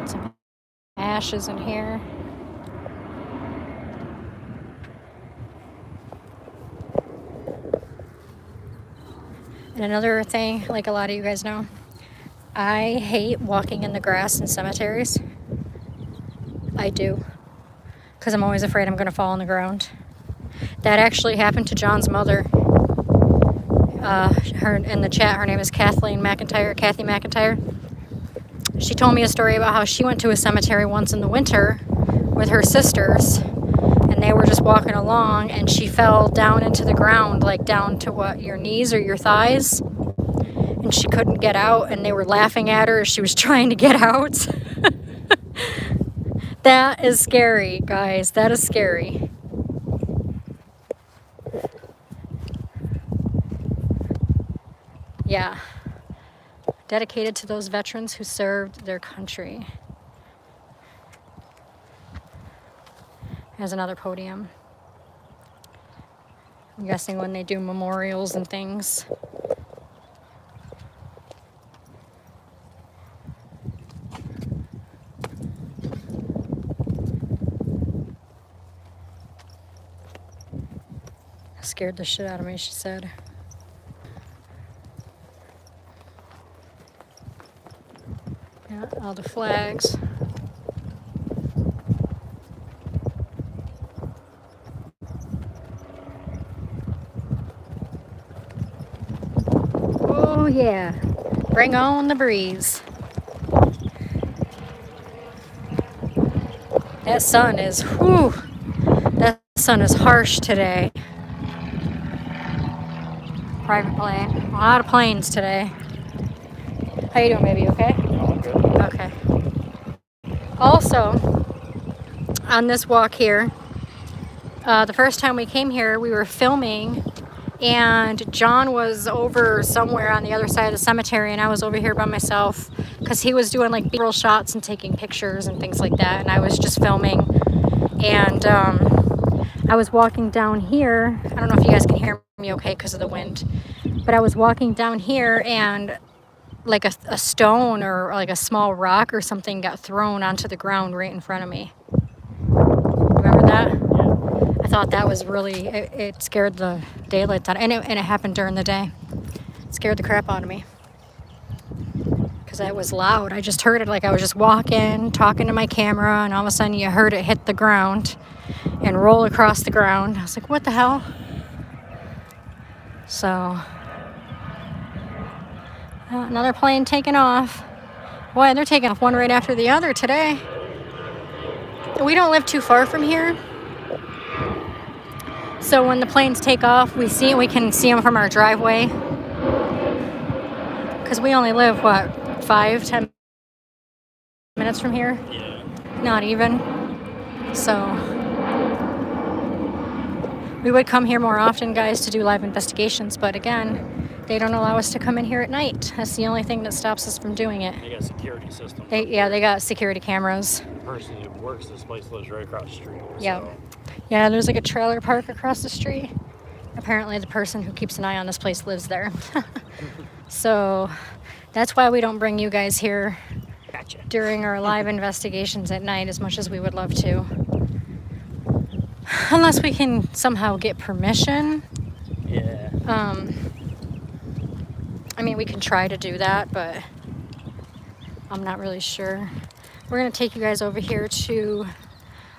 Some ashes in here. And another thing, like a lot of you guys know, I hate walking in the grass in cemeteries. I do. Because I'm always afraid I'm going to fall on the ground. That actually happened to John's mother. Her in the chat, her name is Kathy McIntyre. She told me a story about how she went to a cemetery once in the winter with her sisters. And they were just walking along and she fell down into the ground, like down to what, your knees or your thighs? And she couldn't get out and they were laughing at her as she was trying to get out. That is scary, guys. That is scary. Yeah. Dedicated to those veterans who served their country. Here's another podium. I'm guessing when they do memorials and things. Scared the shit out of me, she said. Yeah, all the flags. Oh yeah, bring on the breeze. That sun is, whew, that sun is harsh today. Private plane, a lot of planes today. How you doing, baby? Okay? All good. Okay. Also, on this walk here, the first time we came here, we were filming, and John was over somewhere on the other side of the cemetery, and I was over here by myself because he was doing like B-roll shots and taking pictures and things like that, and I was just filming. And I was walking down here. I don't know if you guys can hear me okay because of the wind, but I was walking down here and like a stone or like a small rock or something got thrown onto the ground right in front of me. Remember that? I thought that was really, it scared the daylights out of me. And it happened during the day. It scared the crap out of me. Because it was loud. I just heard it like I was just walking, talking to my camera, and all of a sudden you heard it hit the ground and roll across the ground. I was like, what the hell? So, another plane taking off. Boy, they're taking off one right after the other today. We don't live too far from here. So when the planes take off, we can see them from our driveway. Because we only live, 5-10 minutes from here? Yeah. Not even. So we would come here more often, guys, to do live investigations. But again, they don't allow us to come in here at night. That's the only thing that stops us from doing it. They got security systems. They got security cameras. The person who works this place lives right across the street. Yeah. So. Yeah, there's like a trailer park across the street. Apparently the person who keeps an eye on this place lives there. So that's why we don't bring you guys here Gotcha. during our live investigations at night as much as we would love to. Unless we can somehow get permission. Yeah. I mean, we can try to do that, but I'm not really sure. We're going to take you guys over here to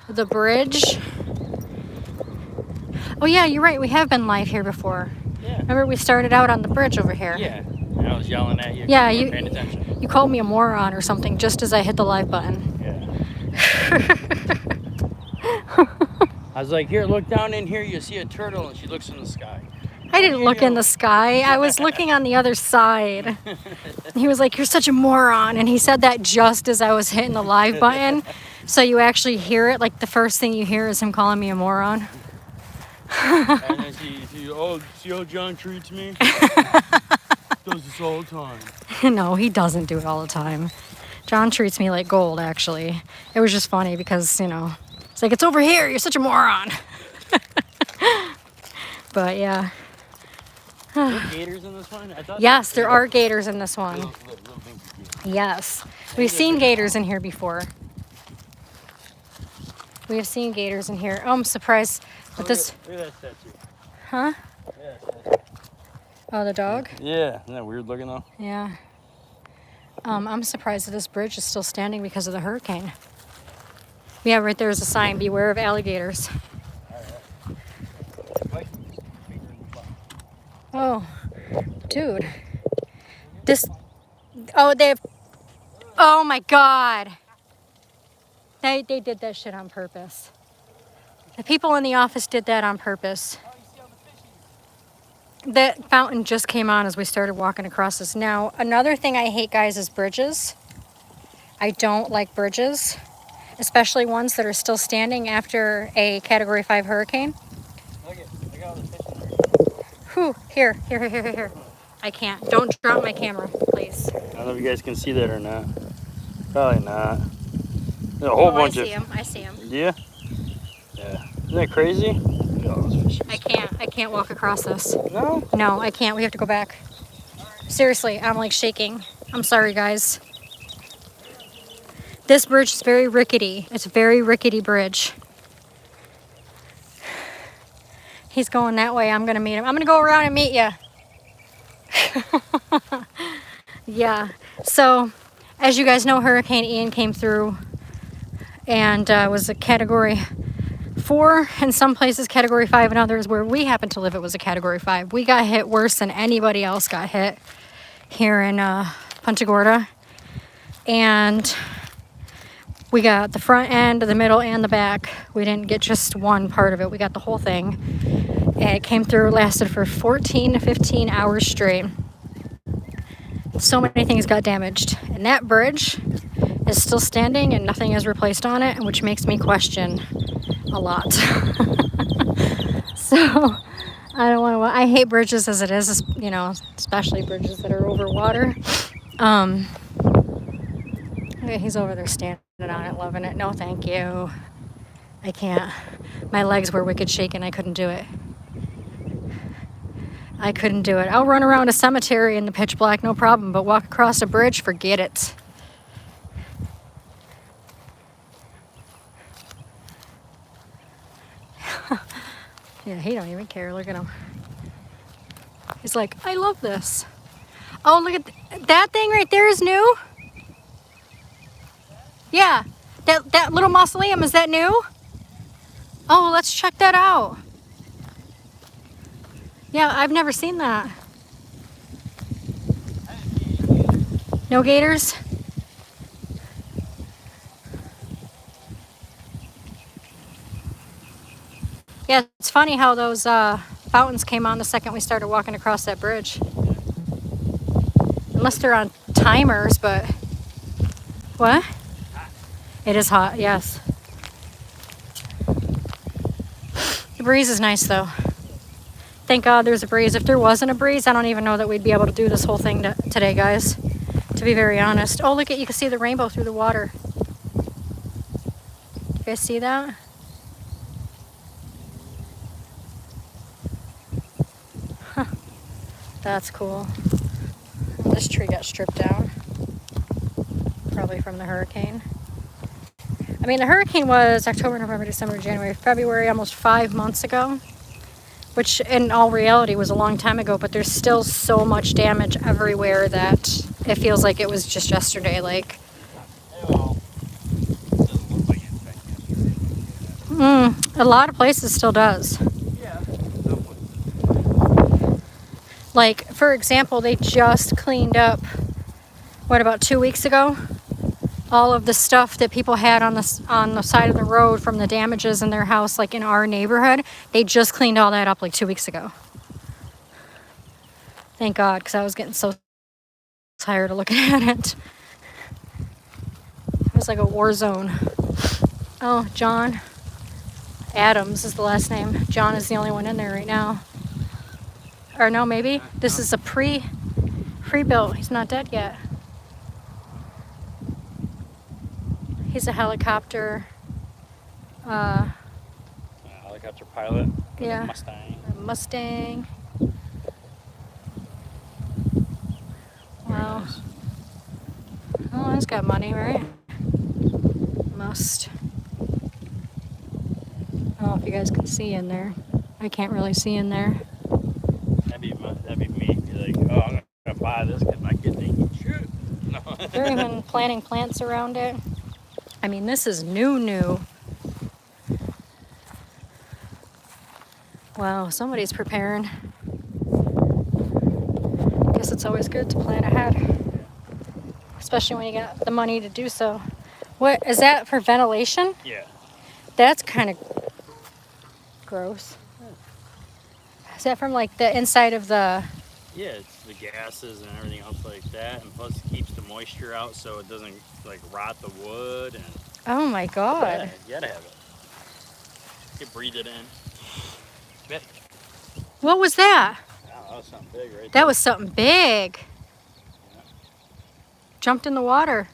the bridge. Oh yeah, you're right. We have been live here before. Yeah. Remember we started out on the bridge over here? Yeah. And I was yelling at you. Yeah, You weren't paying attention. You called me a moron or something just as I hit the live button. Yeah. I was like, here, look down in here. You see a turtle, and she looks in the sky. I didn't look in the sky. I was looking on the other side. He was like, you're such a moron. And he said that just as I was hitting the live button. So you actually hear it. Like the first thing you hear is him calling me a moron. And then see how John treats me? Does this all the time. No, he doesn't do it all the time. John treats me like gold, actually. It was just funny because, you know, it's like, it's over here. You're such a moron. But yeah. Are there gators in this one? I thought Yes, there are gators in this one. little baby gators. Yes. We've seen gators in here before. We have seen gators in here. Oh, I'm surprised. But this... Look at that statue. Huh? Yeah. Oh, the dog? Yeah, isn't that weird looking though? Yeah. I'm surprised that this bridge is still standing because of the hurricane. Yeah, right there is a sign, beware of alligators. Oh, dude. This, oh, oh my God. They did that shit on purpose. The people in the office did that on purpose. That fountain just came on as we started walking across this. Now, another thing I hate, guys, is bridges. I don't like bridges, especially ones that are still standing after a Category 5 hurricane. Look at, I got all the fish in there. Whew, here. I can't. Don't drop my camera, please. I don't know if you guys can see that or not. Probably not. There's a whole bunch of... I see him. Yeah? Yeah. Isn't that crazy? Look at all those fishes. I can't walk across this. No? No, I can't. We have to go back. Seriously, I'm like shaking. I'm sorry, guys. This bridge is very rickety. It's a very rickety bridge. He's going that way. I'm going to meet him. I'm going to go around and meet you. Yeah. So, as you guys know, Hurricane Ian came through and was a Category 4 in some places, Category 5 in others. Where we happen to live, it was a Category 5. We got hit worse than anybody else got hit here in Punta Gorda. And we got the front end, the middle, and the back. We didn't get just one part of it. We got the whole thing. And it came through, lasted for 14 to 15 hours straight. So many things got damaged. And that bridge is still standing and nothing is replaced on it, which makes me question a lot. So I don't want to, I hate bridges as it is, you know, especially bridges that are over water. Okay, he's over there standing on it, loving it. No, thank you. I can't. My legs were wicked shaking. I couldn't do it. I'll run around a cemetery in the pitch black, no problem, but walk across a bridge, forget it. Yeah, he don't even care. Look at him. He's like, I love this. Oh, look at that thing right there is new? Yeah, that little mausoleum, is that new? Oh, let's check that out. Yeah, I've never seen that. No gators? Yeah, it's funny how those fountains came on the second we started walking across that bridge. Unless they're on timers, but... What? It is hot, yes. The breeze is nice, though. Thank God there's a breeze. If there wasn't a breeze, I don't even know that we'd be able to do this whole thing today, guys. To be very honest. Oh, look at, you can see the rainbow through the water. You guys see that? Huh. That's cool. This tree got stripped down. Probably from the hurricane. I mean, the hurricane was October, November, December, January, February, almost 5 months ago. Which in all reality was a long time ago, but there's still so much damage everywhere that it feels like it was just yesterday. Like, a lot of places still does. Like, for example, they just cleaned up, what, about 2 weeks ago? All of the stuff that people had on the side of the road from the damages in their house, like in our neighborhood, they just cleaned all that up like 2 weeks ago. Thank God, because I was getting so tired of looking at it. It was like a war zone. Oh, John. Adams is the last name. John is the only one in there right now. Or no, maybe this is a pre-built. He's not dead yet. He's a helicopter. Helicopter pilot. Yeah. Mustang. A Mustang. Wow. Nice. Oh, he's got money, right? Must. I don't know if you guys can see in there. I can't really see in there. That'd be me. Be like, oh, I'm gonna buy this because my kid thinking shoot. No. They're even planting plants around it. I mean, this is new. Wow, somebody's preparing. Guess it's always good to plan ahead, especially when you got the money to do so. What is that for ventilation? Yeah. That's kind of gross. Is that from like the inside of the? Yeah, it's the gases and everything else like that, and plus it keeps the moisture out so it doesn't like rot the wood and. Oh my God. Yeah, you gotta have it. You can breathe it in. Bet. What was that? Oh, that was something big right there. That was something big. Yeah. Jumped in the water.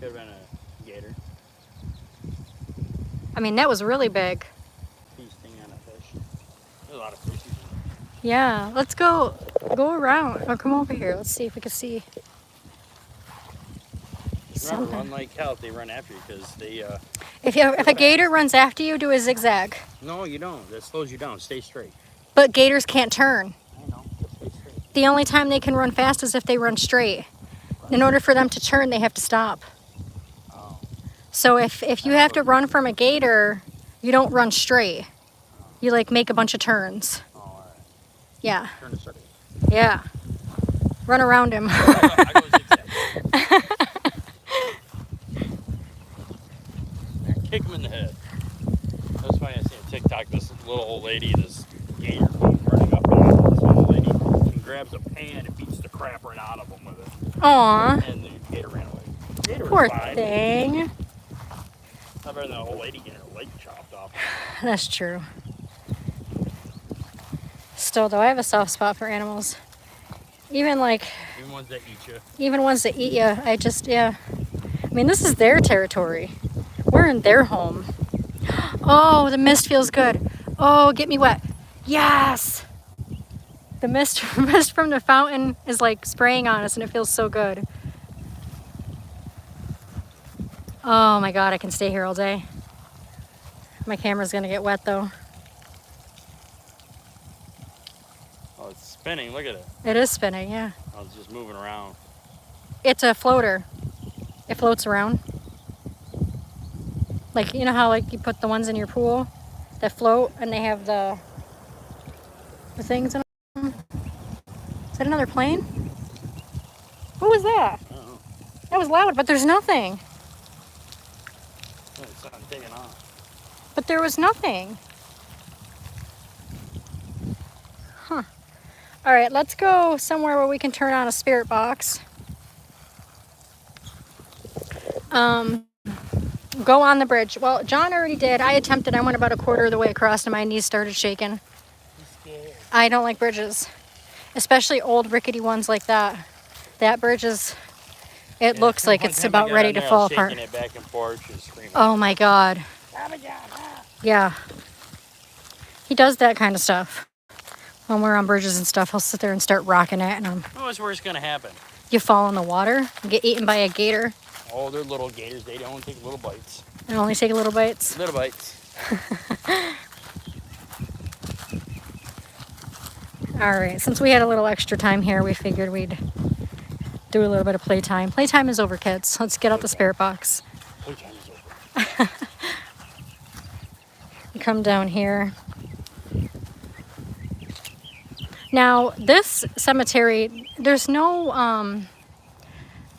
Could have been a gator. I mean, that was really big. Feasting on a fish. There's a lot of fishes in there. Yeah, let's go around. Oh, come over here. Let's see if we can see. Remember, Something. run like hell if they run after you because they. If a gator runs after you, do a zigzag. No, you don't. That slows you down. Stay straight. But gators can't turn. I know. Just stay straight. The only time they can run fast is if they run straight. In order for them to turn, they have to stop. Oh. So if you have to run from a gator, you don't run straight. You like make a bunch of turns. Oh, all right. Yeah. Turn to circle. Yeah. Run around him. I go zigzag. Kick him in the head. That's why I see on TikTok this little old lady, this gator running up on this old lady and grabs a pan and beats the crap right out of him with it. Aw. And the gator ran away. Gator was Poor fine. thing. Not better than the old lady getting her leg chopped off. That's true. Still though, I have a soft spot for animals. Even ones that eat you. Even ones that eat you. I mean, this is their territory. We're in their home. Oh, the mist feels good. Oh, get me wet. Yes! The mist from the fountain is like spraying on us and it feels so good. Oh my God, I can stay here all day. My camera's gonna get wet though. Oh, it's spinning. Look at it. It is spinning, yeah. Oh, it's just moving around. It's a floater. It floats around. Like, you know how like you put the ones in your pool that float and they have the things in them? Is that another plane? What was that? I don't know. That was loud, but there's nothing. It's not taking off. But there was nothing. Huh. All right, let's go somewhere where we can turn on a spirit box. Go on the bridge. Well, John already did. I attempted. I went about a quarter of the way across and my knees started shaking. I don't like bridges, especially old rickety ones like that. That bridge is, it looks like it's about ready to fall apart. Shaking it back and forth and screaming. Oh my God. Yeah. He does that kind of stuff. When we're on bridges and stuff, he'll sit there and start rocking it. And What's worse gonna happen? you fall in the water, you get eaten by a gator. Oh, they're little gators. They don't take little bites. And only take little bites. Little bites. All right, since we had a little extra time here, we figured we'd do a little bit of playtime. Playtime is over, kids. Let's get out the spirit box. Playtime is over. Come down here. Now, this cemetery, there's no,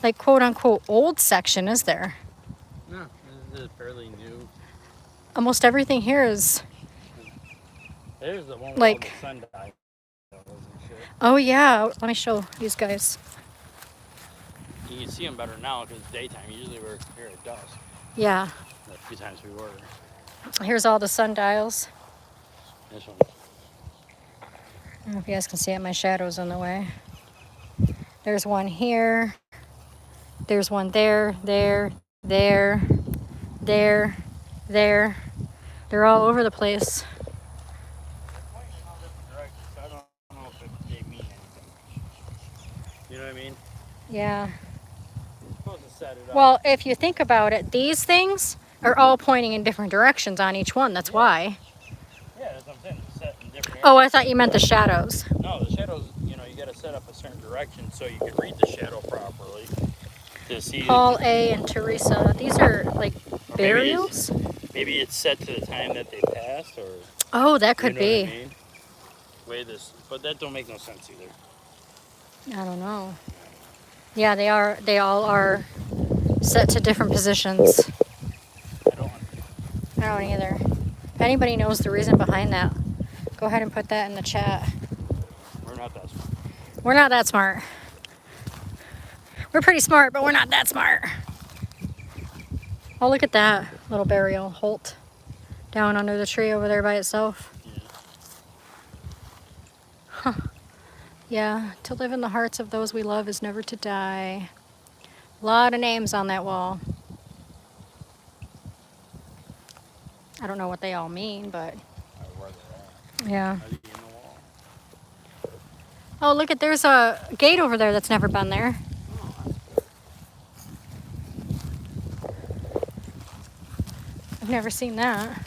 like, quote-unquote old section, is there? No, this is fairly new. Almost everything here is, There's the one where like, all the sun died. oh yeah, let me show these guys. You can see them better now because it's daytime. Usually we're here at dusk. Yeah. A few times we were. Here's all the sundials. This one. I don't know if you guys can see it, my shadow's in the way. There's one here. There's one there, there, there, there, there. They're all over the place. I don't know if they mean anything. You know what I mean? Yeah. You're supposed to set it up. Well, if you think about it, these things are all pointing in different directions on each one. That's why. Yeah, that's what I'm saying. It's set in different Oh, I thought you meant the shadows. No, the shadows, you know, you got to set up a certain direction so you can read the shadow properly. To see Paul A. and Teresa. These are like burials? Maybe it's set to the time that they passed, or Oh, that could you know be. what I mean? Way this, but that don't make no sense either. I don't know. Yeah, they are. They all are set to different positions. I don't. I don't either. If anybody knows the reason behind that, go ahead and put that in the chat. We're not that smart. We're not that smart. We're pretty smart, but we're not that smart. Oh, look at that little burial, Holt, down under the tree over there by itself. Yeah. Huh. Yeah, to live in the hearts of those we love is never to die. A lot of names on that wall. I don't know what they all mean, but Where they're yeah. at. Are they in the wall? Oh, look at, there's a gate over there that's never been there. I've never seen that.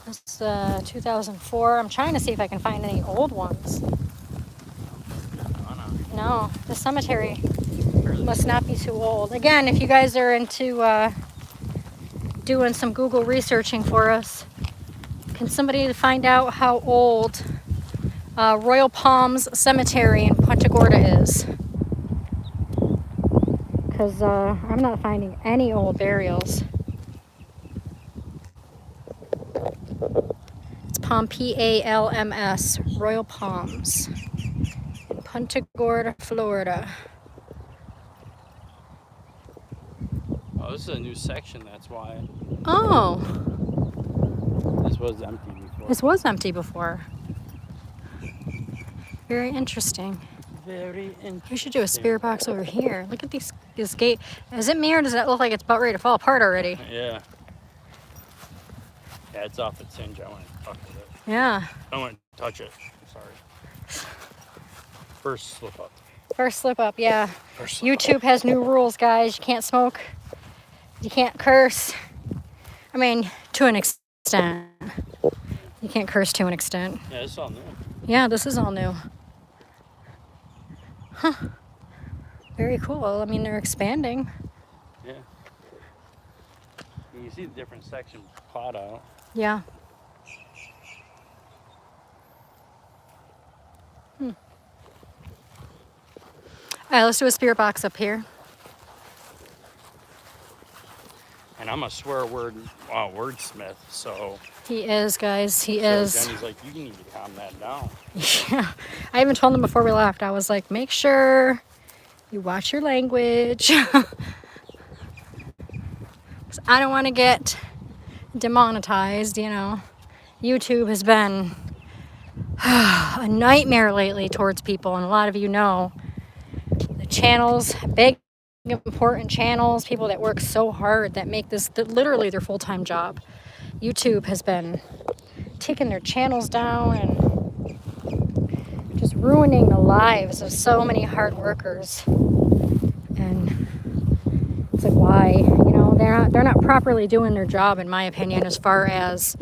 This is 2004. I'm trying to see if I can find any old ones. No, the cemetery must not be too old. Again, if you guys are into doing some Google researching for us, can somebody find out how old Royal Palms Cemetery in Punta Gorda is? Because I'm not finding any old burials. It's Palm, P-A-L-M-S, Royal Palms, in Punta Gorda, Florida. Oh, this is a new section. That's why. Oh, This was empty before. this was empty before. Very interesting. Very interesting. We should do a spirit box over here. Look at this gate. Is it me or does that look like it's about ready to fall apart already? Yeah. Yeah, it's off its hinge. I want to touch it. Yeah. I want to touch it. I'm sorry. First slip up. First slip up, yeah. First slip YouTube has new rules, guys. You can't smoke. You can't curse. I mean, to an extent. You can't curse to an extent. Yeah, it's all new. Yeah, this is all new. Huh. Very cool. I mean, they're expanding. Yeah. You can see the different sections plot out. Yeah. All right, let's do a spirit box up here. And I'm a swear word wordsmith, so. He is, guys. He So is. Jenny's like, you need to calm that down. Yeah. I even told him before we left. I was like, make sure you watch your language. 'Cause I don't want to get demonetized, you know. YouTube has been a nightmare lately towards people, and a lot of you know the channels, big important channels, people that work so hard that make this literally their full-time job. YouTube has been taking their channels down and just ruining the lives of so many hard workers. And it's like, why? You know, they're not properly doing their job, in my opinion, as far as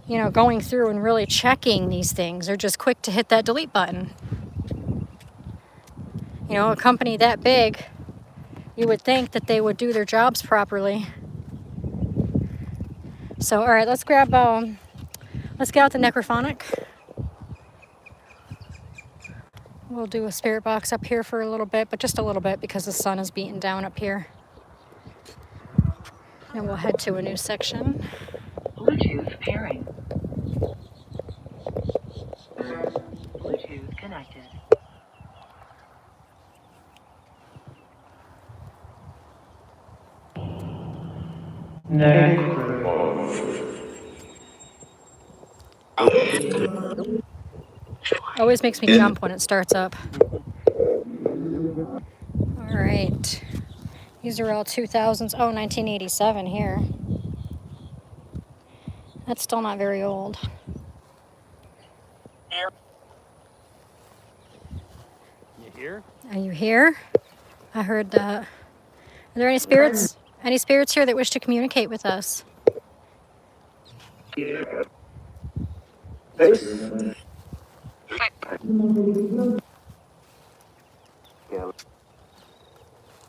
you know, going through and really checking these things. They're just quick to hit that delete button. You know, a company that big, you would think that they would do their jobs properly. So, all right, let's grab, let's get out the Necrophonic. We'll do a spirit box up here for a little bit, but just a little bit because the sun is beating down up here. And we'll head to a new section. Bluetooth pairing. Bluetooth connected. Always makes me jump when it starts up. All right. These are all 2000s. Oh, 1987 here. That's still not very old. You hear? Are you here? I heard that. Are there any spirits? Any spirits here that wish to communicate with us?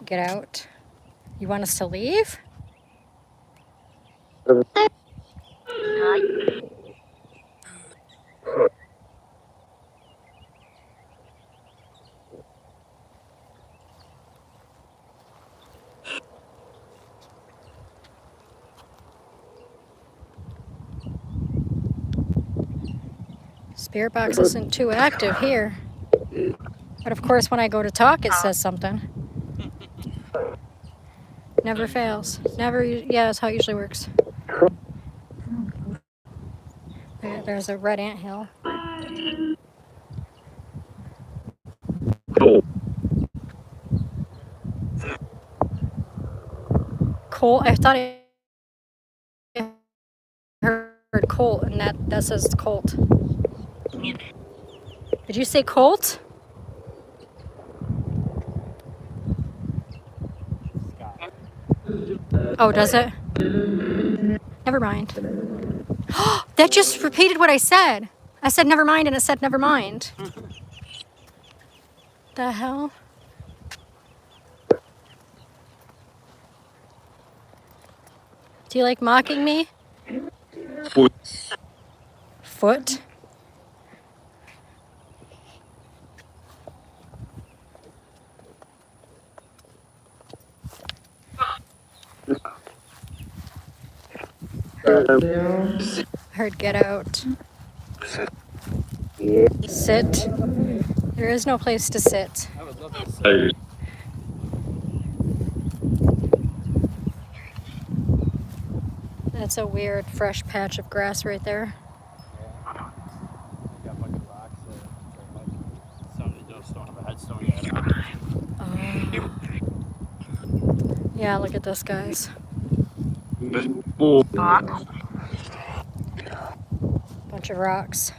Get out. You want us to leave? Spirit box isn't too active here. But of course, when I go to talk, it says something. Never fails. Never, yeah, that's how it usually works. There's a red anthill. Colt, I thought I heard Colt, and that says Colt. Did you say Colt? Oh, does it? Never mind. That just repeated what I said. I said never mind, and it said never mind. The hell? Do you like mocking me? Foot? I heard get out. Sit. There is no place to sit. I would love to say. That's a weird, fresh patch of grass right there. Got a bunch of rocks there. Some don't have a headstone yet. Yeah, look at this, guys. Bunch of rocks.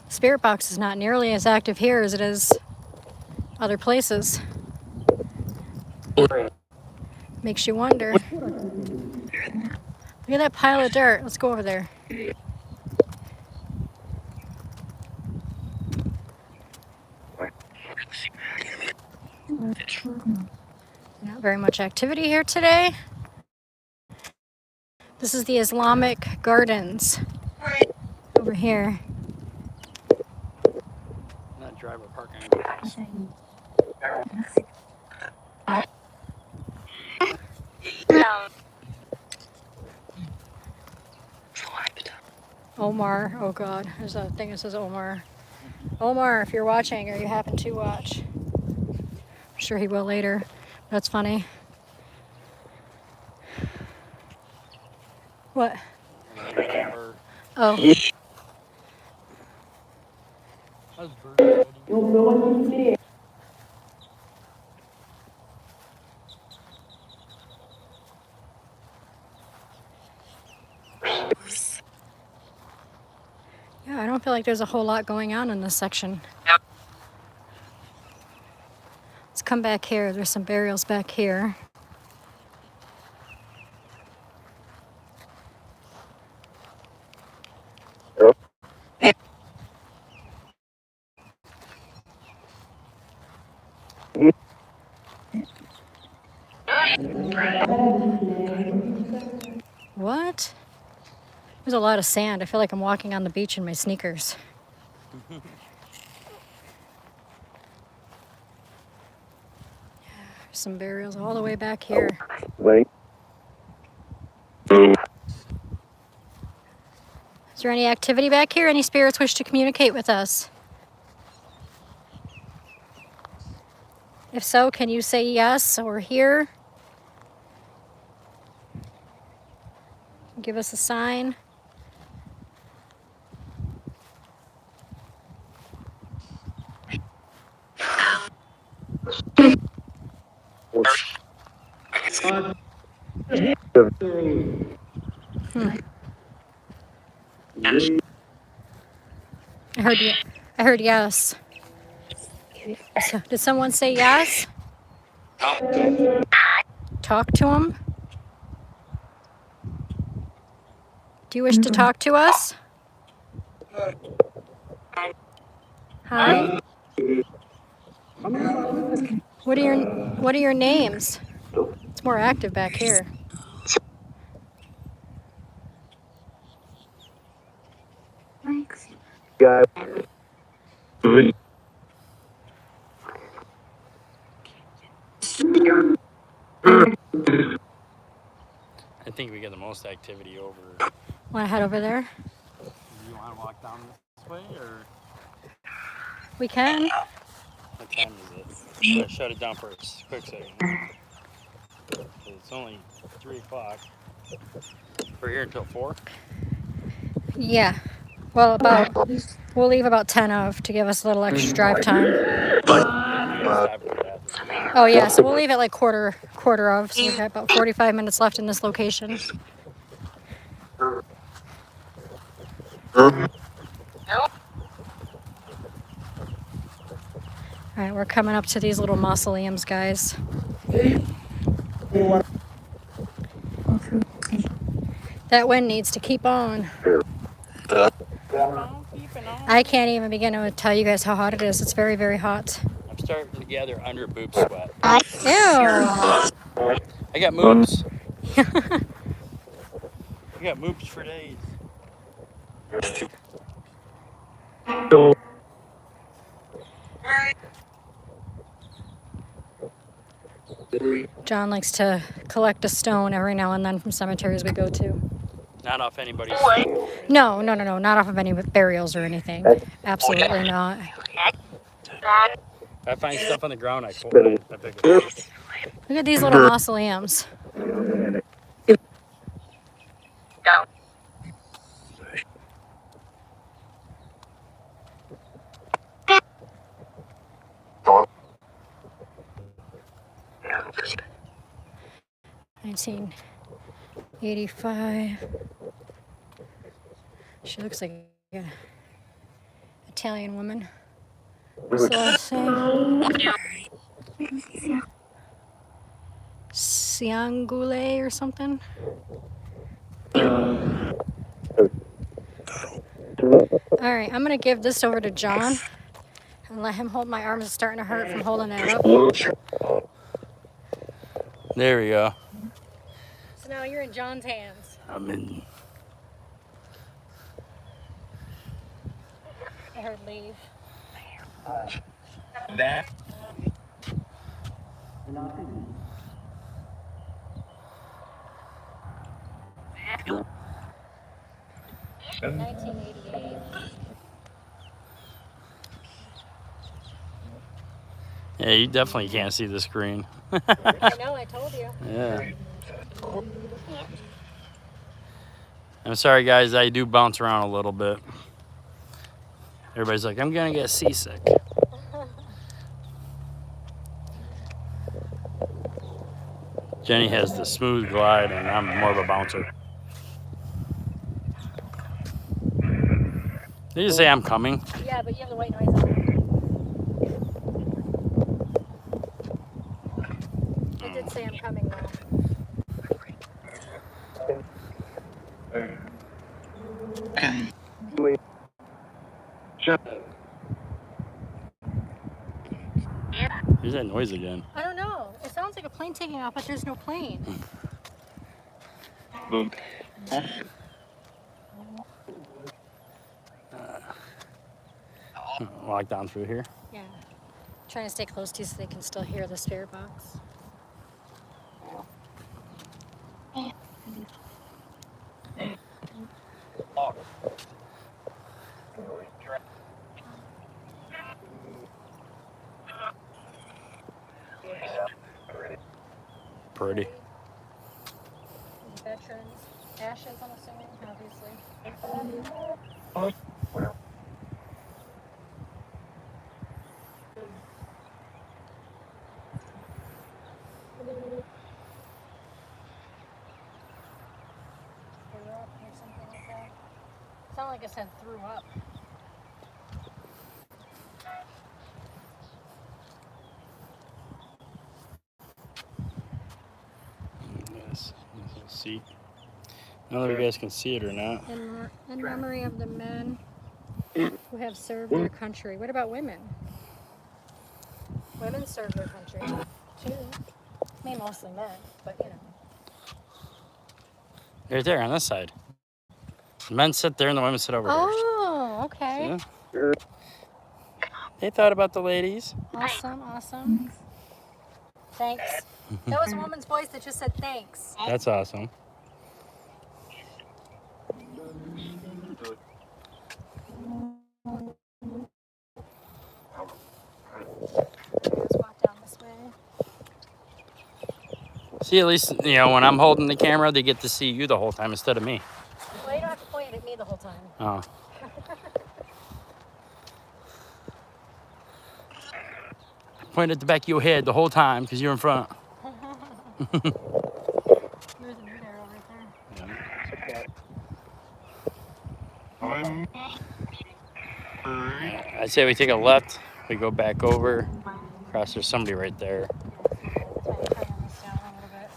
Spirit box is not nearly as active here as it is other places. Makes you wonder. Look at that pile of dirt. Let's go over there. Not very much activity here today. This is the Islamic Gardens over here. Not driver parking. Omar, oh God, there's a thing that says Omar. Omar, if you're watching or you happen to watch, I'm sure he will later. That's funny. What? Oh. Yeah, I don't feel like there's a whole lot going on in this section. Let's come back here. There's some burials back here. What? There's a lot of sand. I feel like I'm walking on the beach in my sneakers. Some burials all the way back here. there any activity back here? Any spirits wish to communicate with us? If so, can you say yes or here? Give us a sign. I heard yes. So, did someone say yes? Talk to him? Do you wish to talk to us? Hi. What are your names? It's more active back here. I think we get the most activity over. Want to head over there? Do you want to walk down this way, or We can. what time is it? I'm gonna shut it down for a quick second. It's only 3 o'clock. We're here until 4. Yeah. Well, we'll leave about 10 of to give us a little extra drive time. Oh yeah, so we'll leave at like quarter of. So we've got about 45 minutes left in this location. All right, we're coming up to these little mausoleums, guys. That wind needs to keep on. I can't even begin to tell you guys how hot it is. It's very, very hot. I'm starting to gather under boob sweat. Ew. I got moobs. I got moobs for days. John likes to collect a stone every now and then from cemeteries we go to. Not off anybody's. No, not off of any burials or anything. Absolutely not. If I find stuff on the ground, I pick it up. Look at these little mausoleums. $1985. She looks like an Italian woman. What's the last name? Ciangule or something? Alright, I'm gonna give this over to John and let him hold my arms. It's starting to hurt from holding that up. There we go. So now you're in John's hands. I'm in. I heard leave. That 1988. Yeah, you definitely can't see the screen. I know, I told you. Yeah. I'm sorry, guys. I do bounce around a little bit. Everybody's like, I'm gonna get seasick. Jenny has the smooth glide, and I'm more of a bouncer. Did you say I'm coming? Yeah, but you have the white noise on. I did say I'm coming though. Here's that noise again. I don't know. It sounds like a plane taking off, but there's no plane. Walk down through here. Yeah. Trying to stay close to you so they can still hear the spirit box. pretty. Veterans. Ashes, I'm assuming, obviously. Threw up or something like that. Sounded like I said threw up. Yes, let's see. I don't know if you guys can see it or not. In memory of the men who have served their country. What about women? Women serve their country too. I mean, mostly men, but you know. Right there on this side. The men sit there and the women sit over Oh, okay. here. See? They thought about the ladies. Awesome, awesome. Thanks. That was a woman's voice that just said thanks. That's awesome. Let's walk down this way. See, at least, you know, when I'm holding the camera, they get to see you the whole time instead of me. Well, you don't have to point at me the whole time. Oh. Point at the back of your head the whole time because you're in front. There's a new arrow right there. I'd say we take a left, we go back over, across, there's somebody right there. Turn this down a little bit.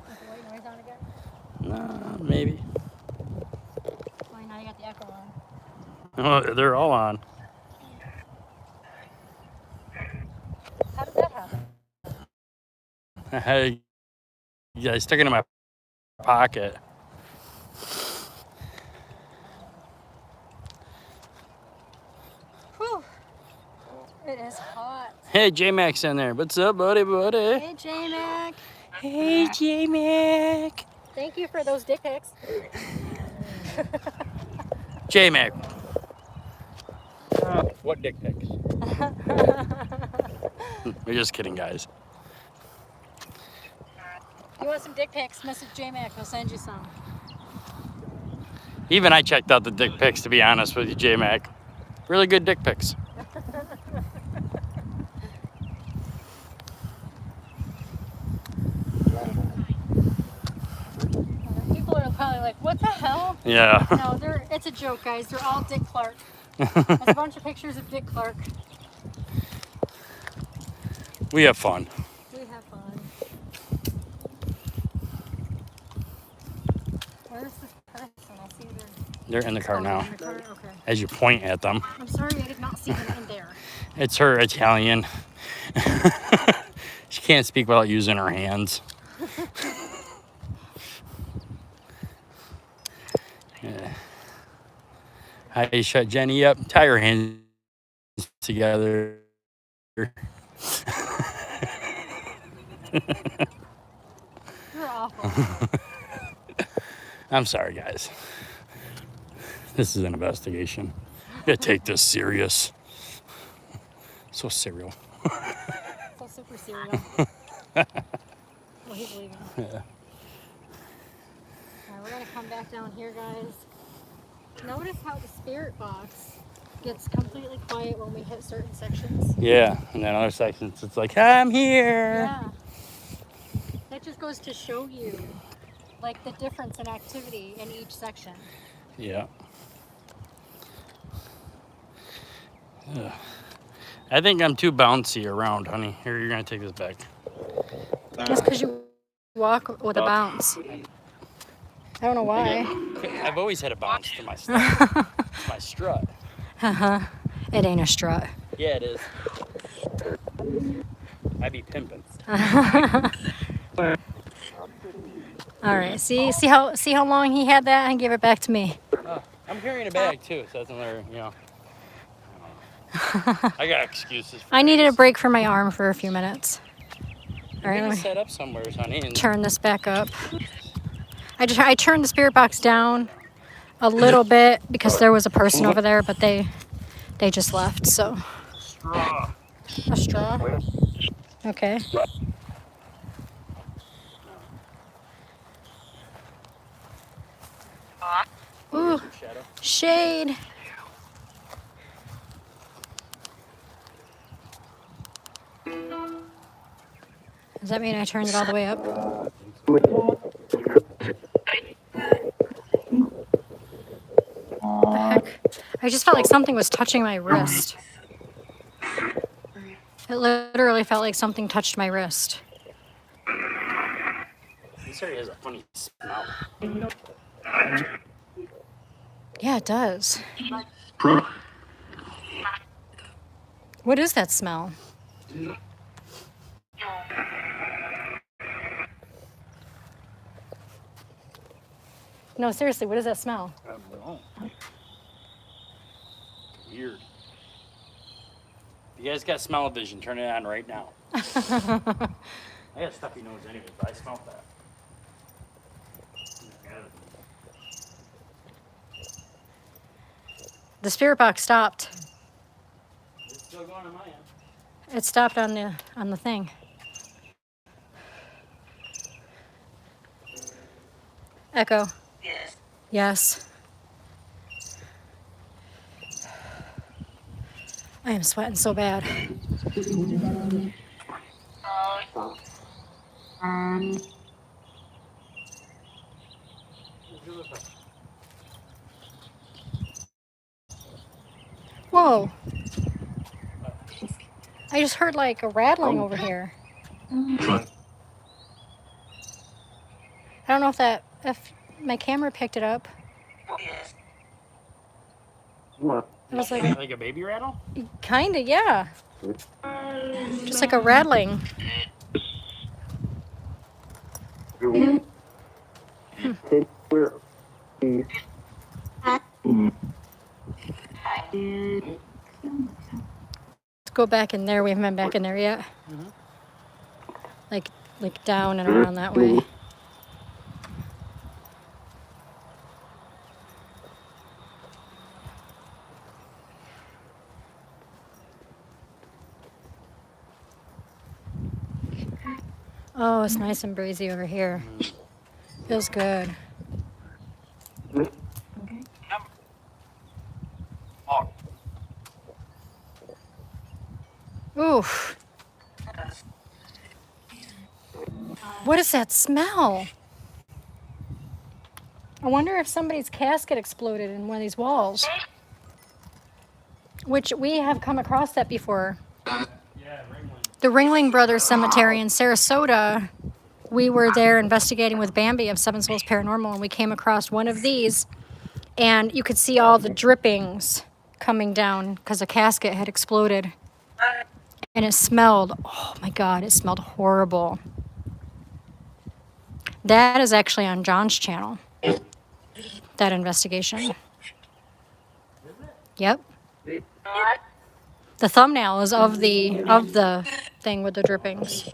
Is the white noise on again? Maybe. Oh, now you got the echo on. Oh, they're all on. How did that happen? I stuck it in my pocket. Whew. It is hot. Hey, J-Mac's in there. What's up, buddy? Hey, J-Mac. Hey, J-Mac. Thank you for those dick pics. J-Mac. What dick pics? We're just kidding, guys. You want some dick pics? Message J-Mac. He'll send you some. Even I checked out the dick pics, to be honest with you, J-Mac. Really good dick pics. People are probably like, what the hell? Yeah. No, it's a joke, guys. They're all Dick Clark. There's a bunch of pictures of Dick Clark. We have fun. We have fun. Where's this person? I see They're in the car now. in the car? Okay. As you point at them. I'm sorry, I did not see them in there. It's her Italian. She can't speak without using her hands. Yeah. How you shut Jenny up? Tie her hands together. You're awful. I'm sorry, guys. This is an investigation. You gotta take this serious. So serial. So super serial. Well, he's leaving. Yeah. Alright, we're gonna come back down here, guys. Notice how the spirit box gets completely quiet when we hit certain sections. Yeah, and then other sections, it's like, I'm here. Yeah. That just goes to show you, like, the difference in activity in each section. Yeah. Ugh. I think I'm too bouncy around, honey. Here, you're gonna take this back. Just because you walk with a bounce. I don't know why. I've always had a bounce to my strut. My strut. It ain't a strut. Yeah, it is. I be pimping. All right. See how long he had that and give it back to me. I'm carrying a bag too, so that's another, you know. I got excuses. For I needed a this. break for my arm for a few minutes. All right, Maybe let me set up somewhere, honey. And turn this back up. I turned the spirit box down a little bit because there was a person over there, but they just left. So straw. a straw. Okay. Ooh, Shadow. shade. Does that mean I turned it all the way up? The heck? I just felt like something was touching my wrist. It literally felt like something touched my wrist. This area has a funny smell. Yeah, it does. What is that smell? No, seriously, what is that smell? I don't know. Weird. If you guys got smell-o-vision, turn it on right now. I got stuffy nose anyway, but I smelled that. The spirit box stopped. It's still going on my end. It stopped on the thing. Echo. Yes. Yes. I am sweating so bad. Whoa. I just heard like a rattling over here. I don't know if my camera picked it up. Yes. It was like Like a baby rattle? kinda, yeah. Just like a rattling. Let's go back in there. We haven't been back in there yet. Like down and around that way. Oh, it's nice and breezy over here. Feels good. Oof. What is that smell? I wonder if somebody's casket exploded in one of these walls. Which we have come across that before. Yeah, Ringling. The Ringling Brothers Cemetery in Sarasota, we were there investigating with Bambi of Seven Souls Paranormal, and we came across one of these, and you could see all the drippings coming down because a casket had exploded. And it smelled, oh my God, it smelled horrible. That is actually on John's channel, that investigation. Yep. The thumbnail is of the thing with the drippings.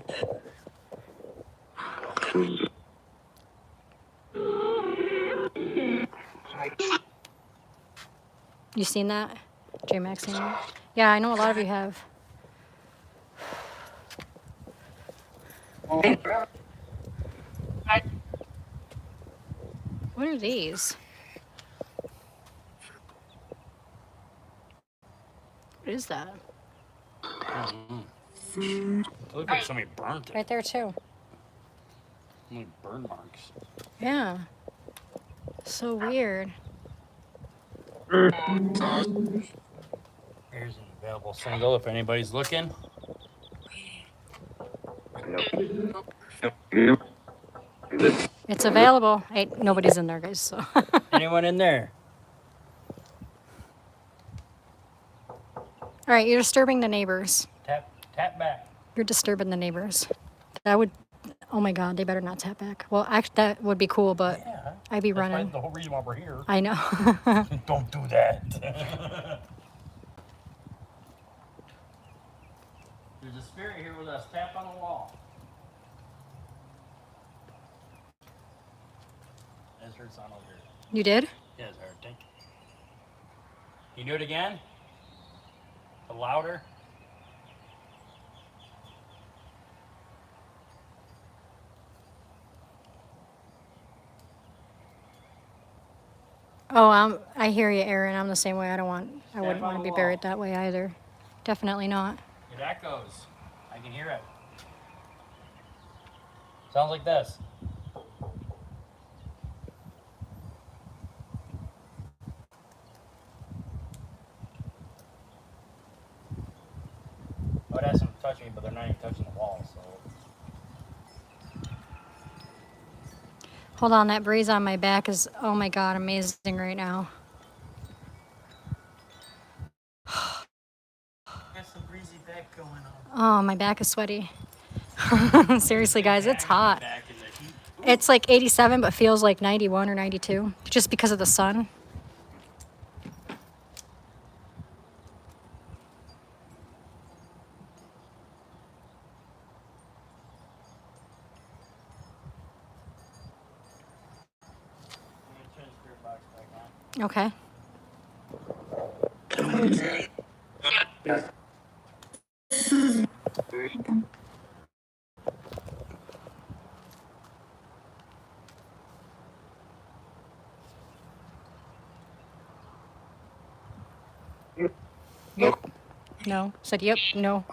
You seen that? J-Max seen that? Yeah, I know a lot of you have. What are these? What is that? It looked like somebody burnt it. Right there too. Like burn marks. Yeah. So weird. Here's an available single if anybody's looking. It's available. Ain't nobody's in there, guys. So. Anyone in there? All right, you're disturbing the neighbors. Tap back. You're disturbing the neighbors. That would. Oh my God, they better not tap back. Well, actually, that would be cool, but Yeah. I'd be That's why running. the whole reason why we're here. I know. Don't do that. There's a spirit here with us. Tap on the wall. That's her son over here. You did? Yeah, it's her thing. Can you do it again? A louder? Oh, I hear you, Aaron. I'm the same way. I wouldn't on want the to be wall. buried that way either. Definitely not. Your echoes. I can hear it. Sounds like this. I would ask them to touch me, but they're not even touching the wall, so. Hold on, that breeze on my back is, oh my God, amazing right now. Got some breezy back going on. Oh, my back is sweaty. Seriously, guys, it's hot. Back in the heat. It's like 87, but feels like 91 or 92, just because of the sun. Okay. Yep. No. Said yep. No.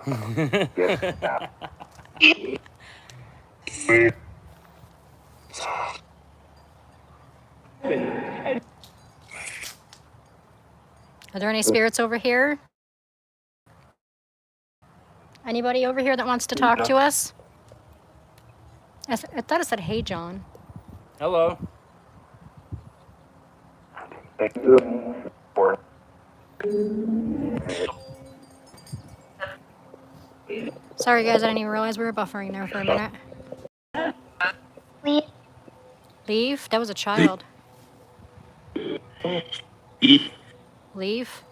Are there any spirits over here? Anybody over here that wants to talk to us? I thought it said, hey, John. Hello. Sorry, guys. I didn't even realize we were buffering there for a minute. Leave? That was a child. Leave?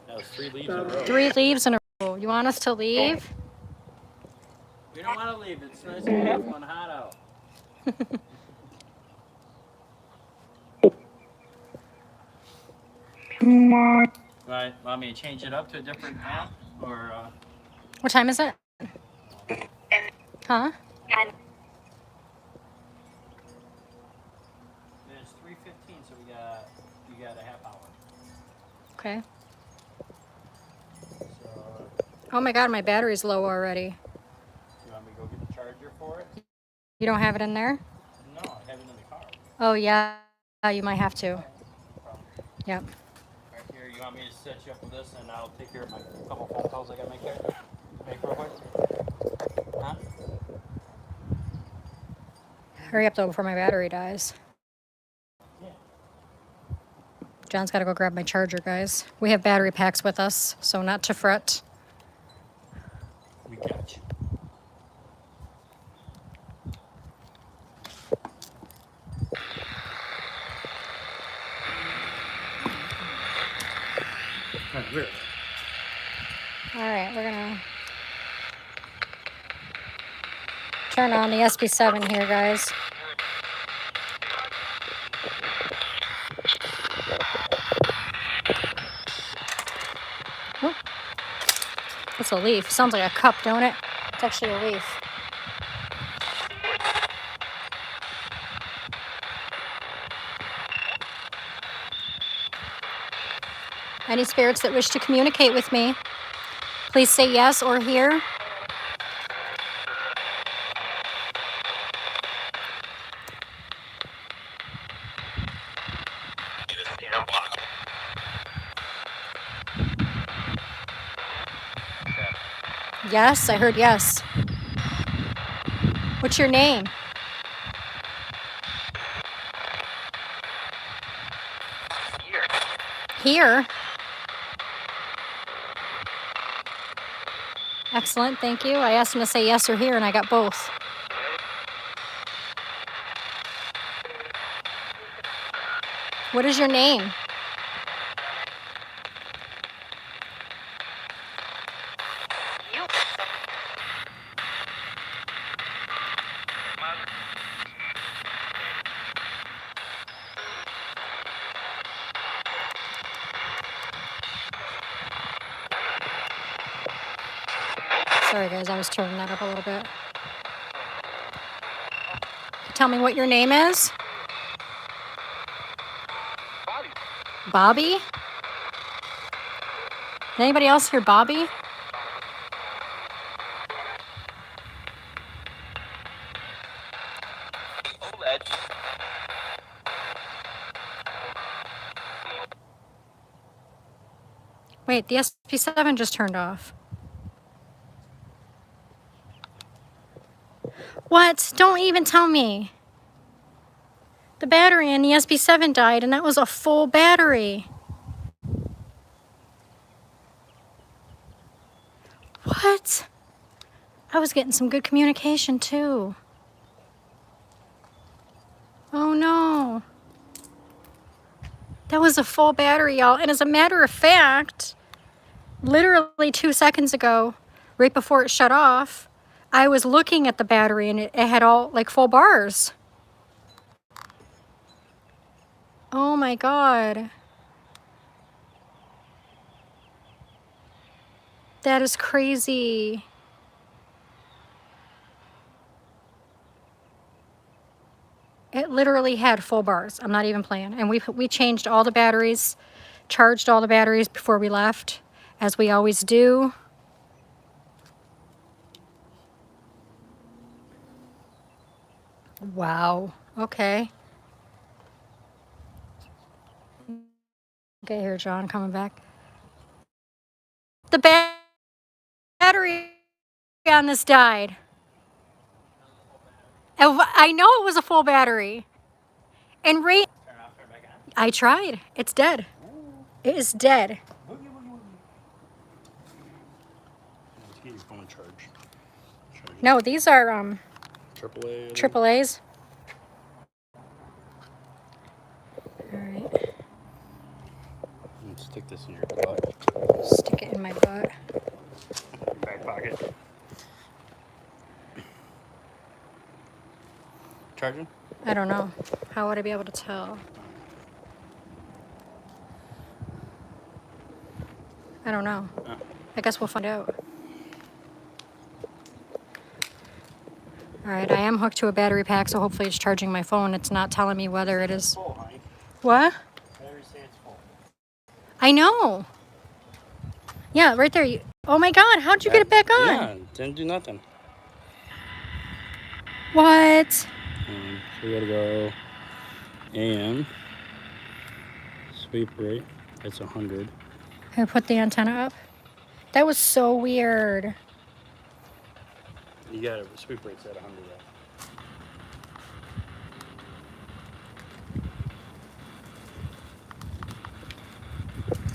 That was 3 leaves in a row. 3 leaves in a row. You want us to leave? We don't want to leave. It's nice and beautiful and hot out. Right. Want me to change it up to a different app? Or, What time is it? Huh? it's 3:15, so we got a half hour. Okay. So, Oh my God, my battery's low already. you want me to go get the charger for it? You don't have it in there? No, I have it in the car. Oh, yeah. You might have to. No problem. Yep. Right here, you want me to set you up with this, and I'll take care of my couple phone calls I got to make real quick? Huh? Hurry up, though, before my battery dies. Yeah. John's got to go grab my charger, guys. We have battery packs with us, so not to fret. We got you. Really? All right, we're going to turn on the SB7 here, guys. Oh, it's a leaf. Sounds like a cup, don't it? It's actually a leaf. Any spirits that wish to communicate with me, please say yes or here. Yes, I heard yes. What's your name? Here. Excellent, thank you. I asked him to say yes or here, and I got both. What is your name? Sorry, guys, I was turning that up a little bit. Tell me what your name is. Bobby? Did anybody else hear Bobby? Wait, the SP7 just turned off. What? Don't even tell me. The battery in the SP7 died, and that was a full battery. What? I was getting some good communication too. Oh no. That was a full battery, y'all. And as a matter of fact, literally 2 seconds ago, right before it shut off, I was looking at the battery and it had all like full bars. Oh my God. That is crazy. It literally had full bars. I'm not even playing. And we changed all the batteries, charged all the batteries before we left, as we always do. Wow. Okay. Okay, here, John, coming back. The battery on this died. I know it was a full battery. And I tried. It's dead. It is dead. Let's get your phone charged. No, these are AAA. AAAs. All right. Stick this in your butt. Stick it in my butt. Back pocket. Charging? I don't know. How would I be able to tell? I don't know. Oh. I guess we'll find out. All right, I am hooked to a battery pack, so hopefully it's charging my phone. It's not telling me whether it is. Full, honey. What? Battery say it's full. I know. Yeah, right there. Oh my God, how'd you get it back on? Yeah, didn't do nothing. What? So we gotta go AM. Sweep rate. It's 100. Can I put the antenna up? That was so weird. You got it. Sweep rate's at 100.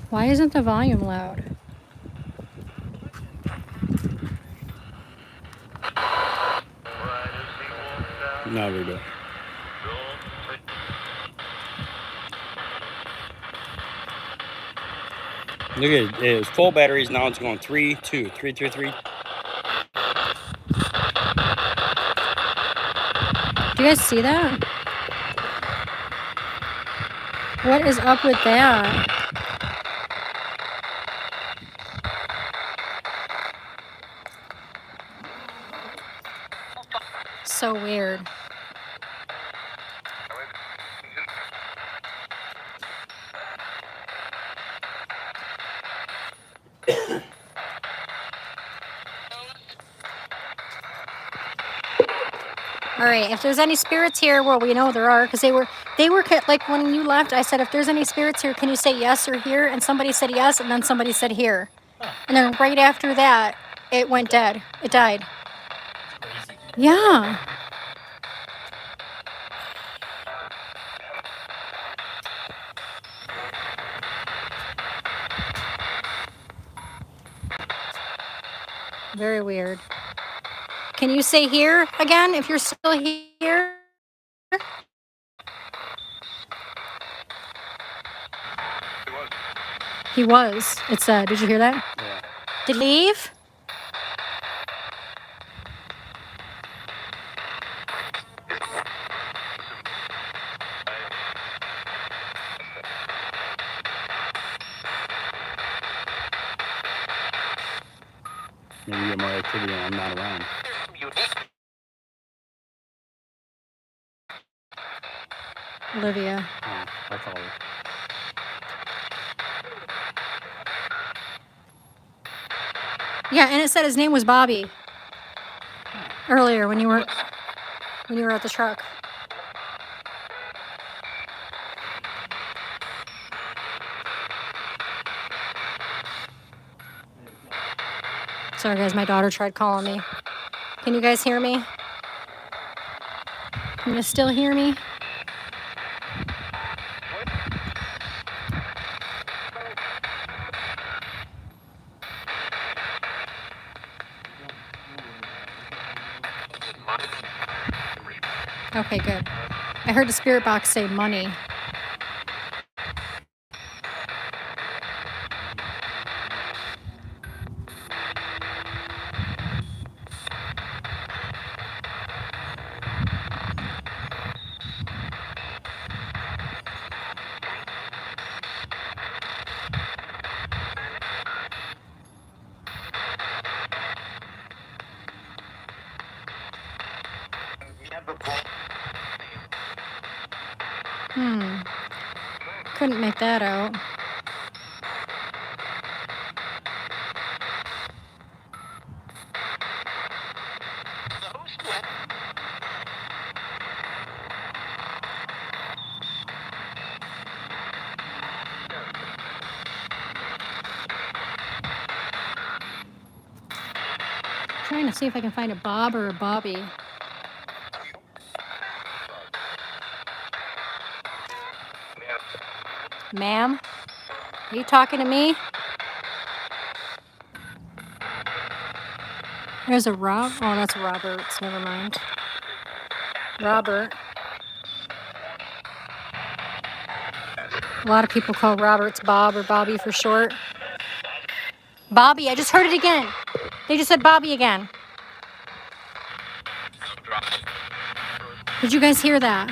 Why isn't the volume loud? Now we do. Look at it. It's full batteries. Now it's going 3, 2, 3, 3, 3. Do you guys see that? What is up with that? So weird. All right, if there's any spirits here, well, we know there are, because they were like when you left, I said, if there's any spirits here, can you say yes or here? And somebody said yes, and then somebody said here. And then right after that, it went dead. It died. Yeah. Very weird. Can you say here again if you're still here? He was. It said. Did you hear that? Yeah. Did he leave? Maybe get more activity when I'm not around. Olivia. Oh, I'll call her. Yeah, and it said his name was Bobby earlier when you were at the truck. Sorry guys, my daughter tried calling me. Can you guys hear me? Can you still hear me? Okay, good. I heard the spirit box say money. Couldn't make that out. Trying to see if I can find a Bob or a Bobby. Ma'am? Are you talking to me? There's a Rob. Oh, that's Roberts. Never mind. Robert. A lot of people call Roberts Bob or Bobby for short. Bobby, I just heard it again. They just said Bobby again. Did you guys hear that?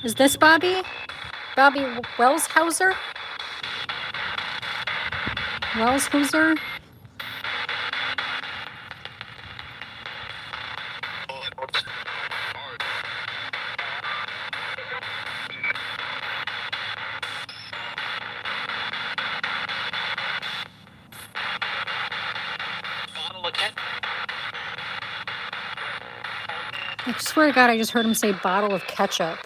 Is this Bobby? Bobby Wellshauser? Wellshauser? I swear to God, I just heard him say bottle of ketchup.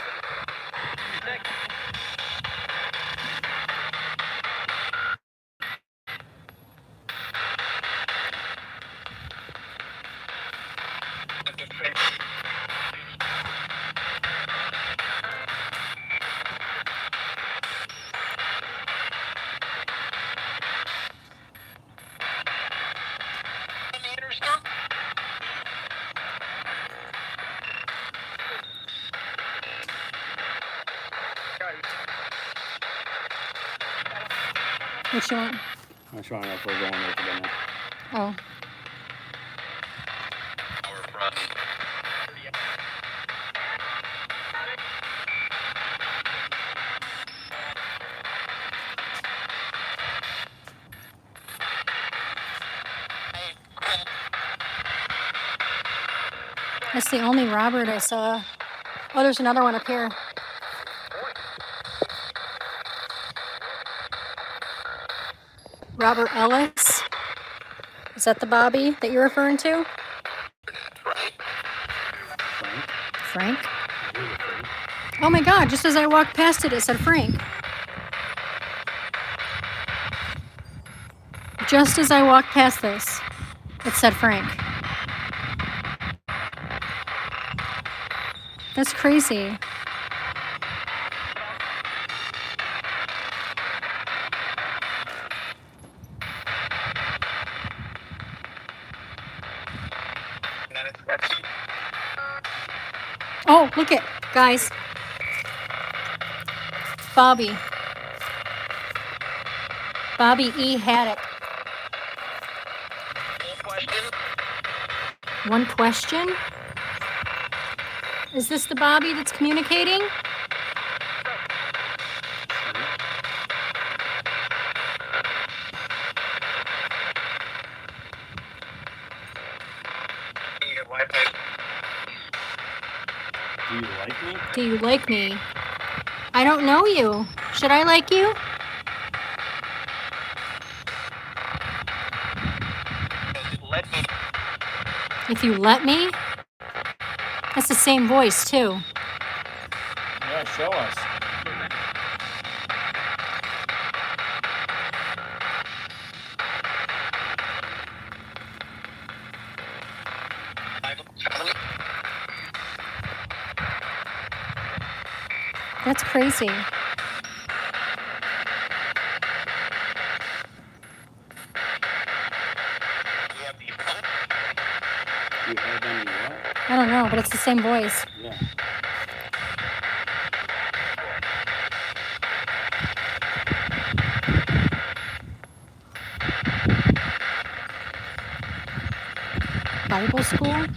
What you want? I'm trying to know if we're going there together. Oh. That's the only Robert I saw. Oh, there's another one up here. Robert Ellis. Is that the Bobby that you're referring to? Frank? Oh my God, just as I walked past it, it said Frank. Just as I walked past this, it said Frank. That's crazy. Oh, look it, guys. Bobby. Bobby E. Haddock. One question? Is this the Bobby that's communicating? Do you like me? Do you like me? I don't know you. Should I like you? If you let me? That's the same voice, too. Yeah, show us. That's crazy. You have any what? I don't know, but it's the same voice. Yeah. Bible school?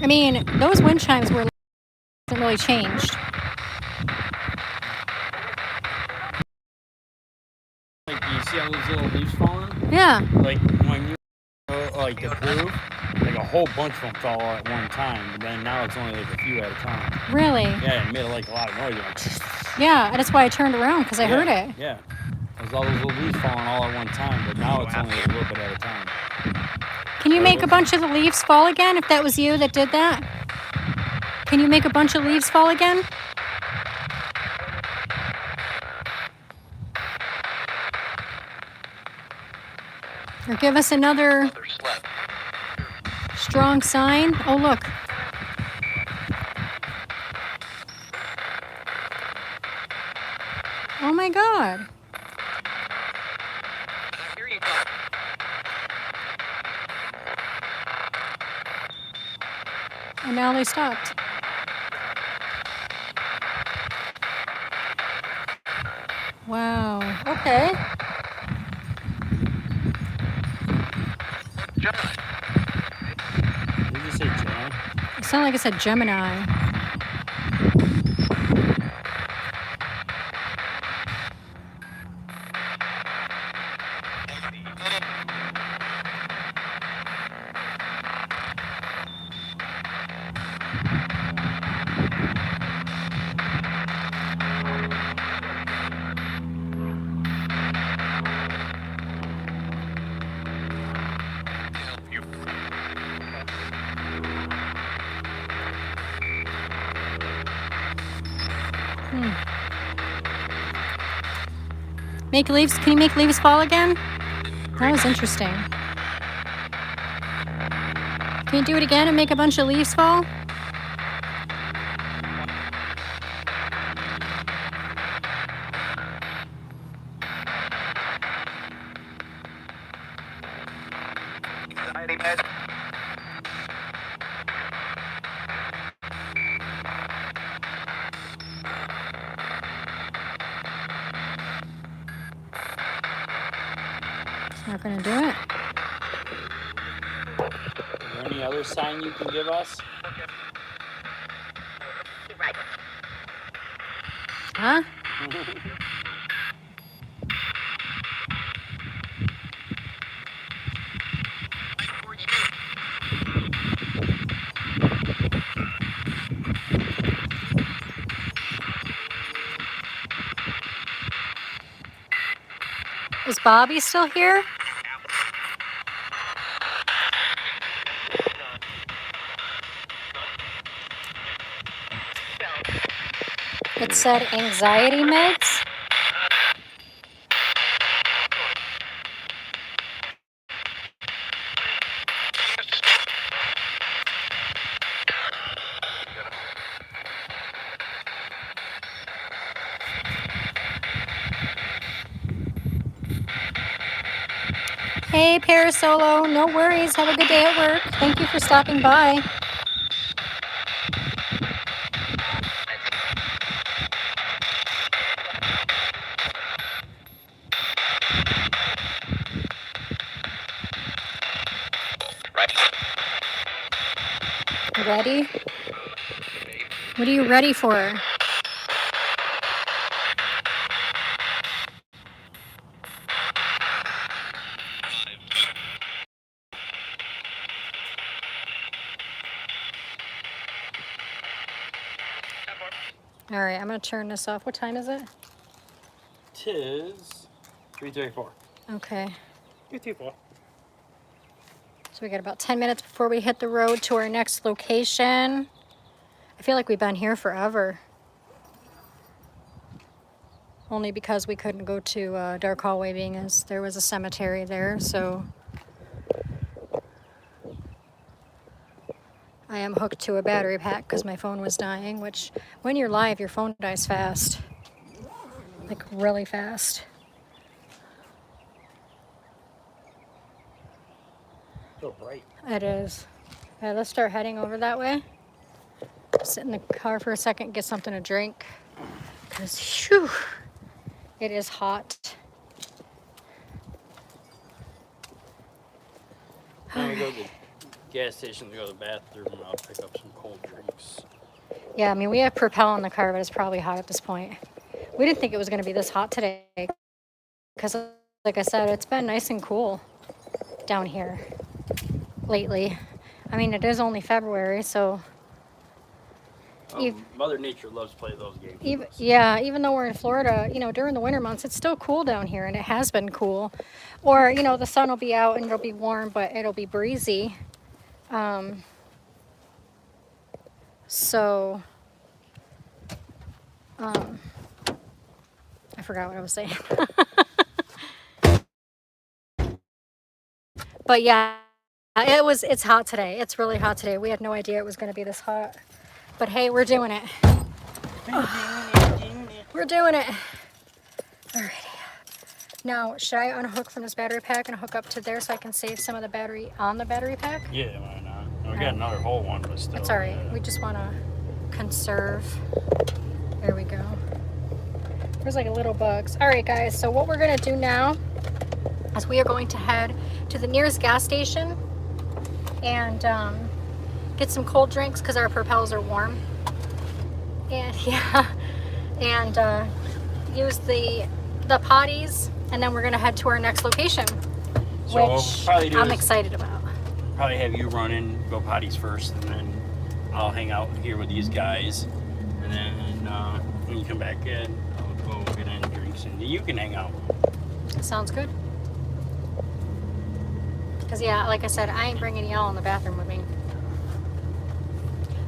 I mean, those wind chimes were hasn't really changed. Like, you see all those little leaves falling? Yeah. Like, when you like the groove, like a whole bunch of them fell all at one time, and then now it's only like a few at a time. Really? Yeah, it made like a lot of noise. Like, Yeah, that's why I turned around, because I heard it. Yeah. There's all those little leaves falling all at one time, but now it's only a little bit at a time. Can you make a bunch of the leaves fall again, if that was you that did that? Can you make a bunch of leaves fall again? Or give us another strong sign? Oh, look. Oh my God. And now they stopped. Wow. Okay. Did you say John? It sounded like it said Gemini. Make leaves? Can you make leaves fall again? That was interesting. Can you do it again and make a bunch of leaves fall? It's not gonna do it. Is there any other sign you can give us? Huh? Is Bobby still here? It said anxiety meds. Hey, Parasolo, no worries. Have a good day at work. Thank you for stopping by. ready? What are you ready for? All right, I'm gonna turn this off. What time is it? Tis 3:34. Okay. 3:34. So we got about 10 minutes before we hit the road to our next location. I feel like we've been here forever. Only because we couldn't go to Dark Hallway, being as there was a cemetery there, so I am hooked to a battery pack because my phone was dying, which when you're live, your phone dies fast. Like really fast. So bright. It is. Yeah, let's start heading over that way. Sit in the car for a second, get something to drink. Because, whew, it is hot. When we go to the gas station to go to the bathroom, I'll pick up some cold drinks. Yeah, I mean, we have Propel in the car, but it's probably hot at this point. We didn't think it was going to be this hot today. Because, like I said, it's been nice and cool down here lately. I mean, it is only February, so... Mother Nature loves to play those games. Even though we're in Florida, you know, during the winter months, it's still cool down here, and it has been cool. Or, you know, the sun will be out and it'll be warm, but it'll be breezy. So, I forgot what I was saying. But yeah, it's hot today. It's really hot today. We had no idea it was going to be this hot. But hey, we're doing it. We're doing it. Alrighty. Now, should I unhook from this battery pack and hook up to there so I can save some of the battery on the battery pack? Yeah, why not? We got another whole one, but still. It's alright. We just want to conserve. There we go. There's like a little bugs. Alright, guys. So what we're going to do now is we are going to head to the nearest gas station and get some cold drinks because our Propels are warm. And yeah, and use the potties, and then we're gonna head to our next location, So which probably I'm excited about. Probably have you run in, go potties first, and then I'll hang out here with these guys, and then when you come back in, I'll go get any drinks, and you can hang out. Sounds good. Because yeah, like I said, I ain't bringing y'all in the bathroom with me.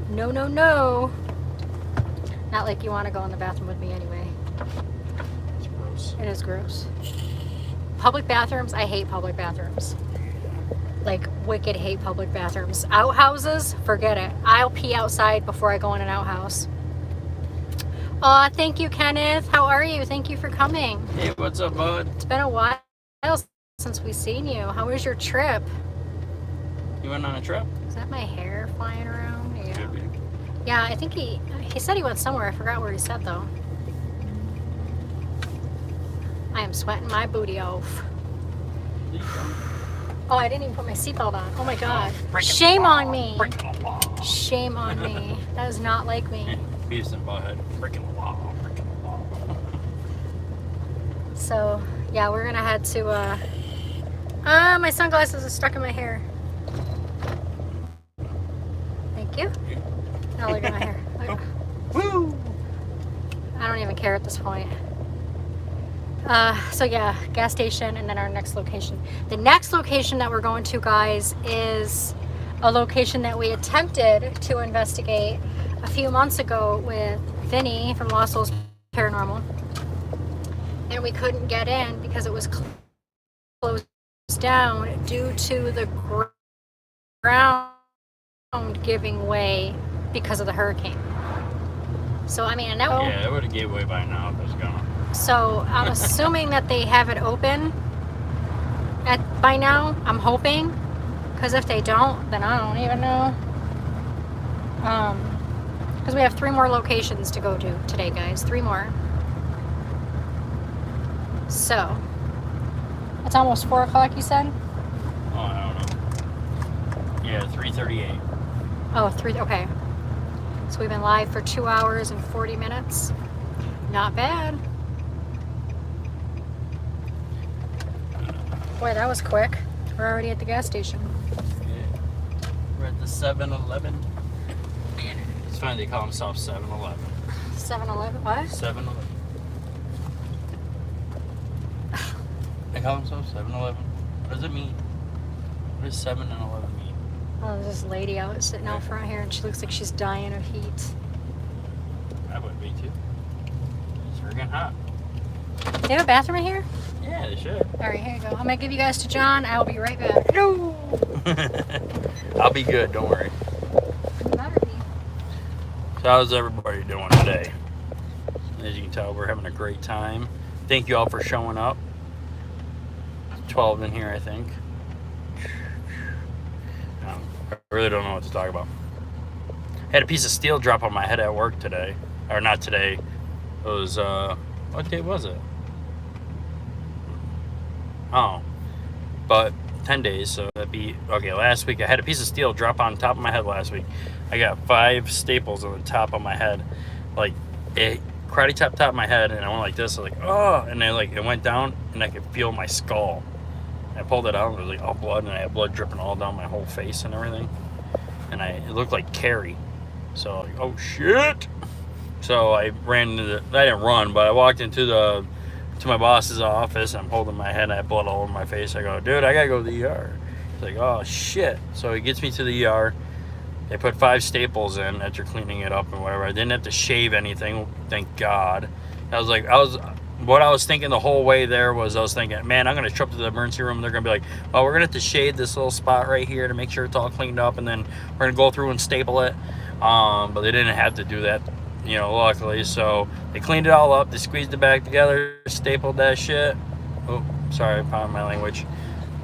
No, no, no. Not like you want to go in the bathroom with me anyway. It's gross. It is gross. Public bathrooms, I hate public bathrooms. Like, wicked hate public bathrooms. Outhouses, forget it. I'll pee outside before I go in an outhouse. Aw, thank you, Kenneth. How are you? Thank you for coming. Hey, what's up, bud? It's been a while since we've seen you. How was your trip? You went on a trip? Is that my hair flying around? Yeah. Could be. Yeah, I think he said he went somewhere. I forgot where he said, though. I am sweating my booty off. Oh, I didn't even put my seatbelt on. Oh my God. Shame on me. Breaking the law. Shame on me. That is not like me. Beavis and Butthead. Breaking the law. Breaking the law. So, yeah, we're gonna head to, my sunglasses are stuck in my hair. Thank you. Now look at my hair. Look. Woo! I don't even care at this point. So yeah, gas station and then our next location. The next location that we're going to, guys, is a location that we attempted to investigate a few months ago with Vinny from Lost Souls Paranormal. And we couldn't get in because it was closed down due to the ground giving way because of the hurricane. So, I mean, I know. Yeah, it would have gave way by now if it was gone. So, I'm assuming that they have it open by now. I'm hoping. Because if they don't, then I don't even know. Because we have 3 more locations to go to today, guys. 3 more. So, it's almost 4 o'clock, you said? Oh, I don't know. Yeah, 3:38. Oh, 3, okay. So we've been live for 2 hours and 40 minutes. Not bad. Boy, that was quick. We're already at the gas station. Yeah. We're at the 7-Eleven. It's funny they call themselves 7-Eleven. 7-Eleven, what? 7-Eleven. They call themselves 7-Eleven. What does it mean? What does 7 and 11 mean? Oh, there's this lady out sitting out front here, and she looks like she's dying of heat. I would be too. It's freaking hot. They have a bathroom in here? Yeah, they should. All right, here you go. I'm gonna give you guys to John. I'll be right back. No. I'll be good, don't worry. Better be. So how's everybody doing today? As you can tell, we're having a great time. Thank you all for showing up. 12 in here, I think. I really don't know what to talk about. Had a piece of steel drop on my head at work today. Or not today. It was, what day was it? Oh. But 10 days, so that'd be, okay, last week I had a piece of steel drop on top of my head last week. I got 5 staples on the top of my head. Like, it karate top of my head, and I went like this, like, oh, and then, like, it went down, and I could feel my skull. I pulled it out, and it was like all blood, and I had blood dripping all down my whole face and everything. And it looked like Carrie. So, like, oh shit! So I ran into the, I didn't run, but I walked to my boss's office. I'm holding my head, and I had blood all over my face. I go, dude, I gotta go to the ER. He's like, oh shit! So he gets me to the ER. They put 5 staples in after cleaning it up and whatever. I didn't have to shave anything, thank God. What I was thinking the whole way there was, I was thinking, man, I'm going to show up to the emergency room. They're going to be like, oh, we're going to have to shade this little spot right here to make sure it's all cleaned up. And then we're going to go through and staple it. But they didn't have to do that, you know, luckily. So they cleaned it all up. They squeezed it back together, stapled that shit. Oh, sorry, pardon my language.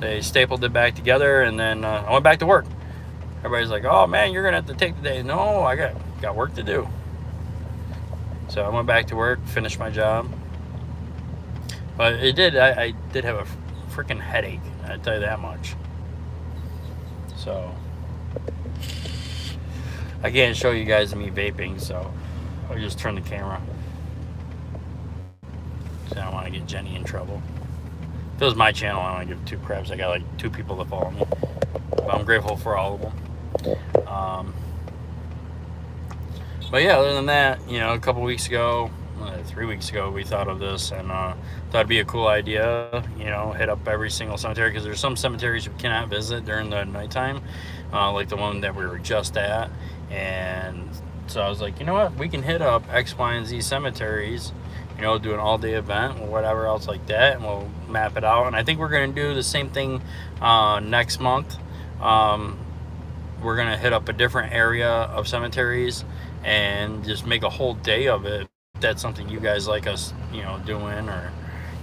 They stapled it back together, and then I went back to work. Everybody's like, oh, man, you're going to have to take the day. No, I got work to do. So I went back to work, finished my job. But I did have a freaking headache, I tell you that much. So I can't show you guys me vaping, so I'll just turn the camera. So I don't want to get Jenny in trouble. If it was my channel, I don't give 2 craps. I got like 2 people that follow me. But I'm grateful for all of them. But yeah, other than that, you know, a couple weeks ago, 3 weeks ago, we thought of this and thought it'd be a cool idea, you know, hit up every single cemetery, because there's some cemeteries we cannot visit during the nighttime, like the one that we were just at. And so I was like, you know what, we can hit up X, Y, and Z cemeteries, you know, do an all-day event or whatever else like that, and we'll map it out. And I think we're going to do the same thing next month. We're going to hit up a different area of cemeteries and just make a whole day of it. That's something you guys like us, you know, doing, or,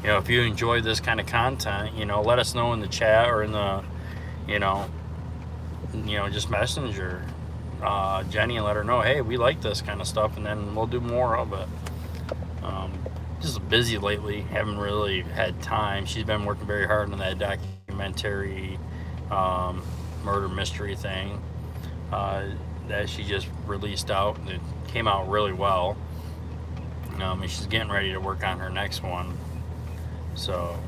you know, if you enjoy this kind of content, you know, let us know in the chat or in the, you know, just messenger Jenny and let her know, hey, we like this kind of stuff, and then we'll do more of it. Just busy lately, haven't really had time. She's been working very hard on that documentary murder mystery thing that she just released out. It came out really well. And she's getting ready to work on her next one. So,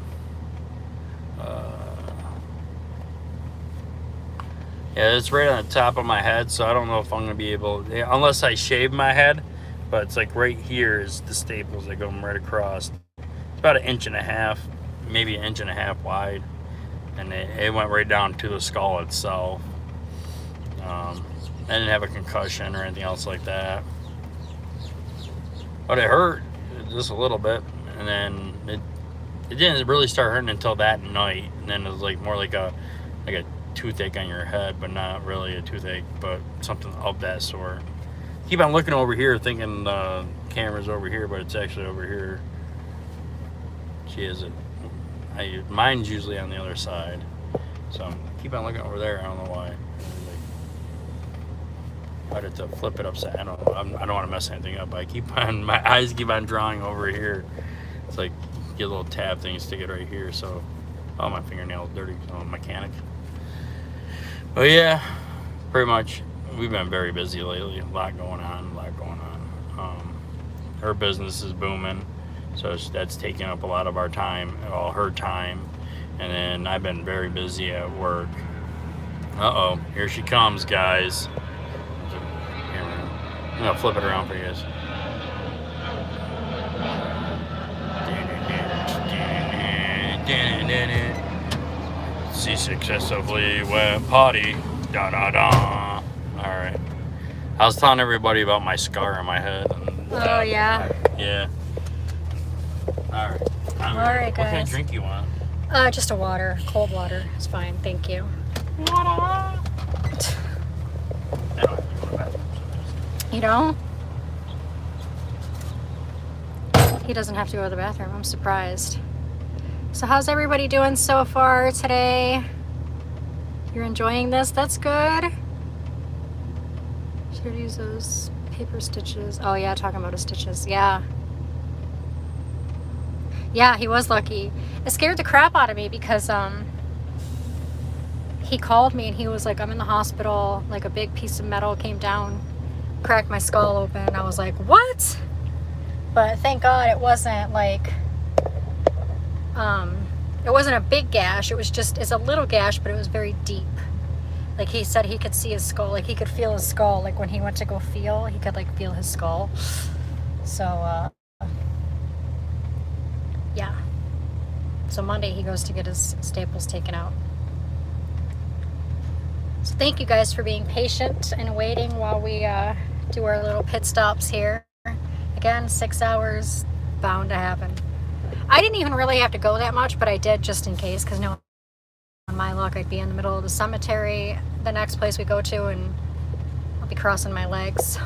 yeah, it's right on the top of my head, so I don't know if I'm going to be able, unless I shave my head, but it's like right here is the staples that go right across. It's about 1.5 inches, maybe 1.5 inches wide, and it went right down to the skull itself. I didn't have a concussion or anything else like that. But it hurt just a little bit, and then it didn't really start hurting until that night, and then it was like more like a toothache on your head, but not really a toothache, but something of that sort. Keep on looking over here thinking the camera's over here, but it's actually over here. She has it. Mine's usually on the other side, so keep on looking over there. I don't know why. I had to flip it upside. I don't want to mess anything up. But my eyes keep on drawing over here. It's like get a little tab thing, stick it right here. So, oh, my fingernail's dirty. So I'm a mechanic. But yeah, pretty much we've been very busy lately. A lot going on. Her business is booming, so that's taking up a lot of our time, all her time. And then I've been very busy at work. Uh-oh, here she comes, guys. Here, I'm gonna flip it around for you guys. She successfully went potty. Da da da. Alright. I was telling everybody about my scar on my head. Oh, yeah? Yeah. Alright. Alright, What kind of guys. drink you want? Just a water. Cold water. It's fine. Thank you. I don't have to go to the bathroom. You know? He doesn't have to go to the bathroom. I'm surprised. So how's everybody doing so far today? You're enjoying this? That's good. Should use those paper stitches. Oh yeah, talking about his stitches. Yeah. Yeah, he was lucky. It scared the crap out of me because he called me and he was like, I'm in the hospital. Like a big piece of metal came down, cracked my skull open. I was like, what? But thank God it wasn't like, it wasn't a big gash. It was just, it's a little gash, but it was very deep. Like he said he could see his skull, like he could feel his skull. Like when he went to go feel, he could like feel his skull. So, yeah. So Monday he goes to get his staples taken out. So thank you guys for being patient and waiting while we do our little pit stops here. Again, 6 hours, bound to happen. I didn't even really have to go that much, but I did just in case, because no, on my luck, I'd be in the middle of the cemetery, the next place we go to, and I'll be crossing my legs.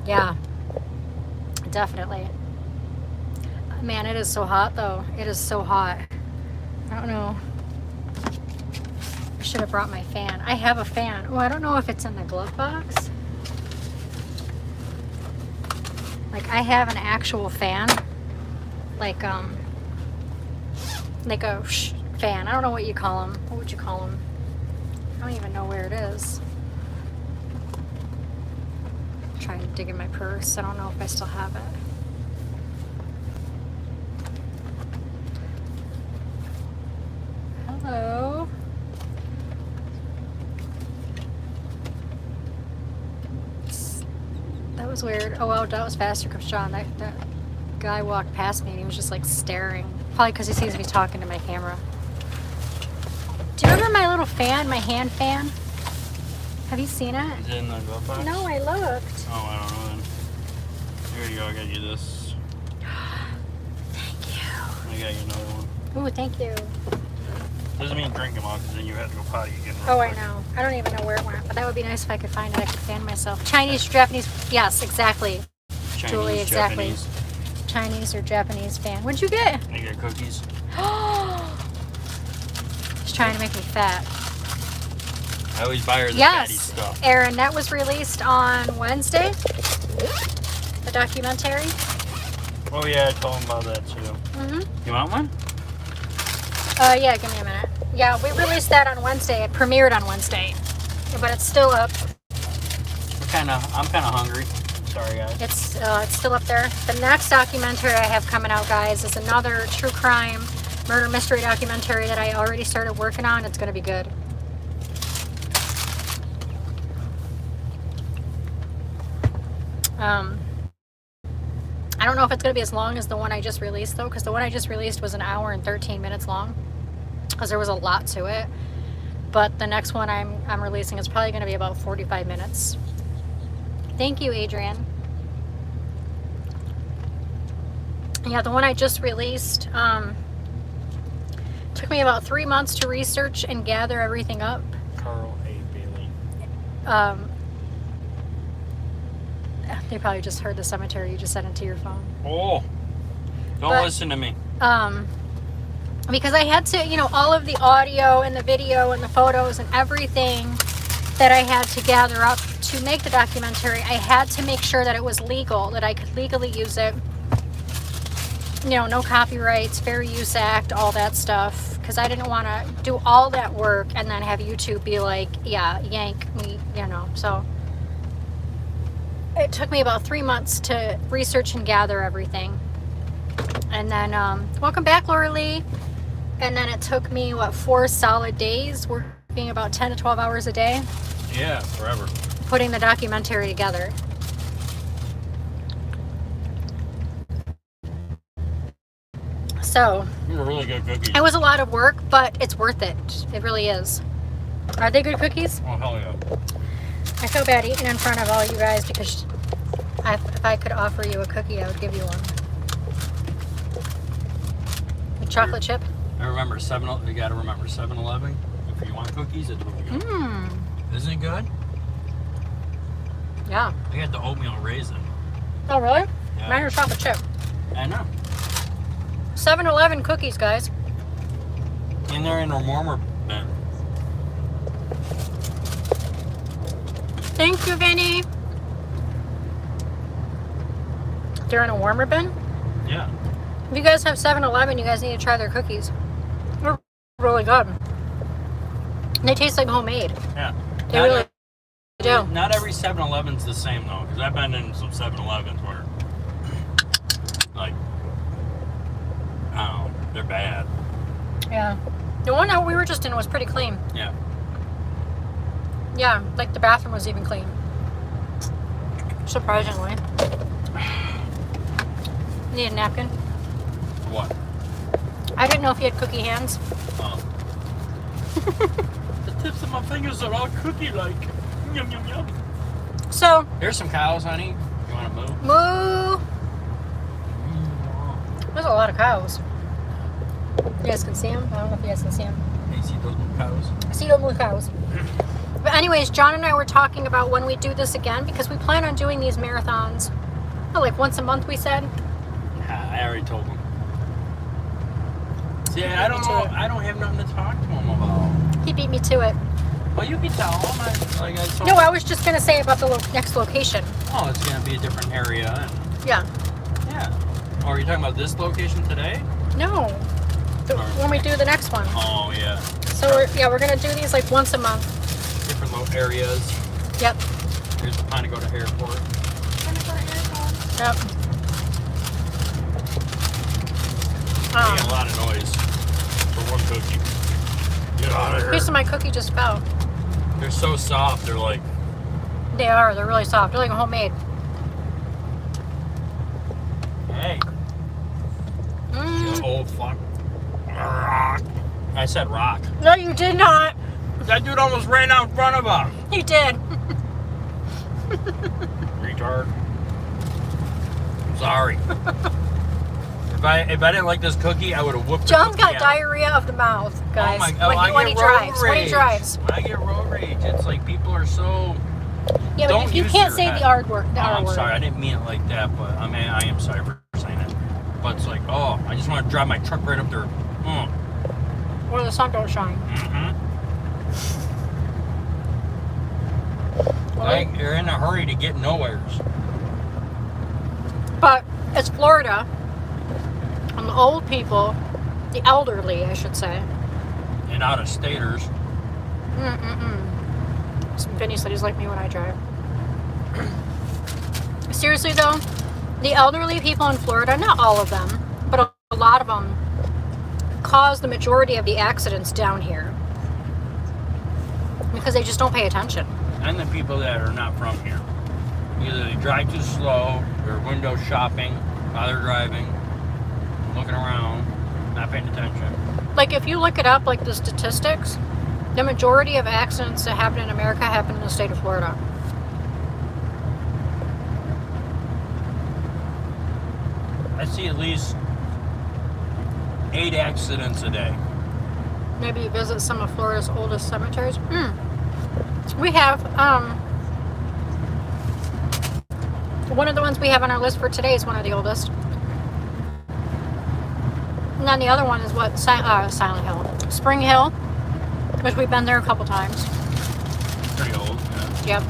Yeah, definitely. Man, it is so hot though. It is so hot. I don't know. I should have brought my fan. I have a fan. Oh, I don't know if it's in the glove box. Like I have an actual fan. Like a fan. I don't know what you call them. What would you call them? I don't even know where it is. I'm trying to dig in my purse. I don't know if I still have it. Hello. That was weird. Oh, well, that was faster because John, that guy walked past me and he was just like staring. Probably because he sees me talking to my camera. Do you remember my little fan, my hand fan? Have you seen it? Is it in the glove box? No, I looked. Oh, I don't know then. Here you go, I got you this. Thank you. I got you another one. Ooh, thank you. Doesn't mean drink them all, because then you have to go potty again. Oh, I know. I don't even know where it went, but that would be nice if I could find it. I could fan myself. Chinese or Japanese? Yes, exactly. Chinese, Julie, exactly. Japanese. Chinese or Japanese fan. What'd you get? I got cookies. He's trying to make me fat. I always buy her the fatty Yes, stuff. Aaron, that was released on Wednesday. The documentary. Oh yeah, I told him about that too. Mm-hmm. You want one? Yeah, give me a minute. Yeah, we released that on Wednesday. It premiered on Wednesday, but it's still up. I'm kind of hungry. Sorry, guys. It's still up there. The next documentary I have coming out, guys, is another true crime murder mystery documentary that I already started working on. It's gonna be good. I don't know if it's going to be as long as the one I just released, though, because the one I just released was 1 hour and 13 minutes long, because there was a lot to it. But the next one I'm releasing is probably going to be about 45 minutes. Thank you, Adrian. Yeah, the one I just released took me about 3 months to research and gather everything up. Carl A. Bailey. They probably just heard the cemetery. You just sent it to your phone. Oh, don't listen to me. Because I had to, all of the audio and the video and the photos and everything that I had to gather up to make the documentary, I had to make sure that it was legal, that I could legally use it. no copyrights, Fair Use Act, all that stuff. Because I didn't want to do all that work and then have YouTube be like, yeah, yank me, So it took me about 3 months to research and gather everything. And then, welcome back, Laura Lee. And then it took me, 4 solid days, working about 10 to 12 hours a day. Yeah, forever. Putting the documentary together. So, These are really good cookies. it was a lot of work, but it's worth it. It really is. Are they good cookies? Oh, hell yeah. I feel bad eating in front of all you guys because if I could offer you a cookie, I would give you one. A chocolate chip? I remember you gotta remember 7-Eleven. If you want cookies, it's really good. Mmm. Isn't it good? Yeah. I got the oatmeal raisin. Oh, really? Yeah. Mine are chocolate chip. I know. 7-Eleven cookies, guys. And they're in a warmer bin. Thank you, Vinny. They're in a warmer bin? Yeah. If you guys have 7-Eleven, you guys need to try their cookies. They're really good. They taste like homemade. Yeah. They really do. Not every 7-Eleven's the same though, because I've been in some 7-Elevens where, like, I don't know, they're bad. Yeah. The one that we were just in was pretty clean. Yeah. Yeah, like the bathroom was even clean. Surprisingly. Need a napkin? What? I didn't know if you had cookie hands. Oh. The tips of my fingers are all cookie-like. Yum, yum, yum. So, Here's some cows, honey. You want to move? moo. There's a lot of cows. You guys can see them? I don't know if you guys can see them. Hey, see those little cows? See those little cows. But anyways, John and I were talking about when we do this again because we plan on doing these marathons. Oh, like once a month, we said. I already told them. See, I don't know. I don't have nothing to talk to them about. He beat me to it. Well, you can tell them. I told No, I was just going to say about the next location. Oh, it's going to be a different area. And, Yeah. yeah. Oh, are you talking about this location today? No. When we do the next one. Oh, yeah. So, we're going to do these like once a month. Different little areas. Yep. Here's the time to go to airport. Yep. Making a lot of noise for one cookie. Get out of here. Piece of my cookie just fell. They're so soft. They're like, They are. They're really soft. They're like homemade. hey, Mm. you old fuck. Rock. I said rock. No, you did not. That dude almost ran out in front of us. You did. Retard. Sorry. If I didn't like this cookie, I would have whooped John's the got cookie out. diarrhea of the mouth, guys. Oh my God! when he drives. When he drives. When I get road rage, it's like people are so. Yeah, but Don't if you use can't your say head. the R word. The Oh, R I'm word. sorry, I didn't mean it like that, but I mean I am sorry for saying it. But it's like, oh, I just want to drive my truck right up there. Where the sun don't shine. Like you're in a hurry to get nowheres. But it's Florida. And the old people, the elderly, I should say. And out of staters. Vinny said he's like me when I drive. Seriously though, the elderly people in Florida, not all of them, but a lot of them cause the majority of the accidents down here because they just don't pay attention. And the people that are not from here. Either they drive too slow, they're window shopping while they're driving, looking around, not paying attention. Like if you look it up, like the statistics, the majority of accidents that happen in America happen in the state of Florida. I see at least 8 accidents a day. Maybe visit some of Florida's oldest cemeteries. We have, one of the ones we have on our list for today is one of the oldest. And then the other one is what? Silent Hill. Spring Hill, which we've been there a couple times. Pretty old, yeah. Yep.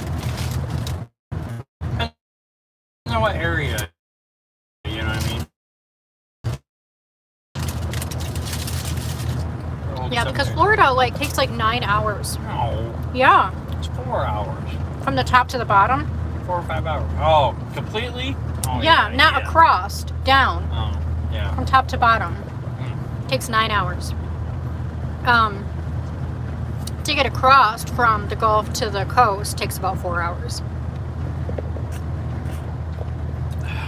I don't know what area, you know what I mean? Old Yeah, because cemetery. Florida like takes like 9 hours. No, Yeah, it's 4 hours. from the top to the bottom. 4 or 5 hours. Oh, completely? Oh, Yeah, not yeah. across, down, Oh, yeah. from top to bottom. Mm. Takes 9 hours. To get across from the Gulf to the coast takes about 4 hours.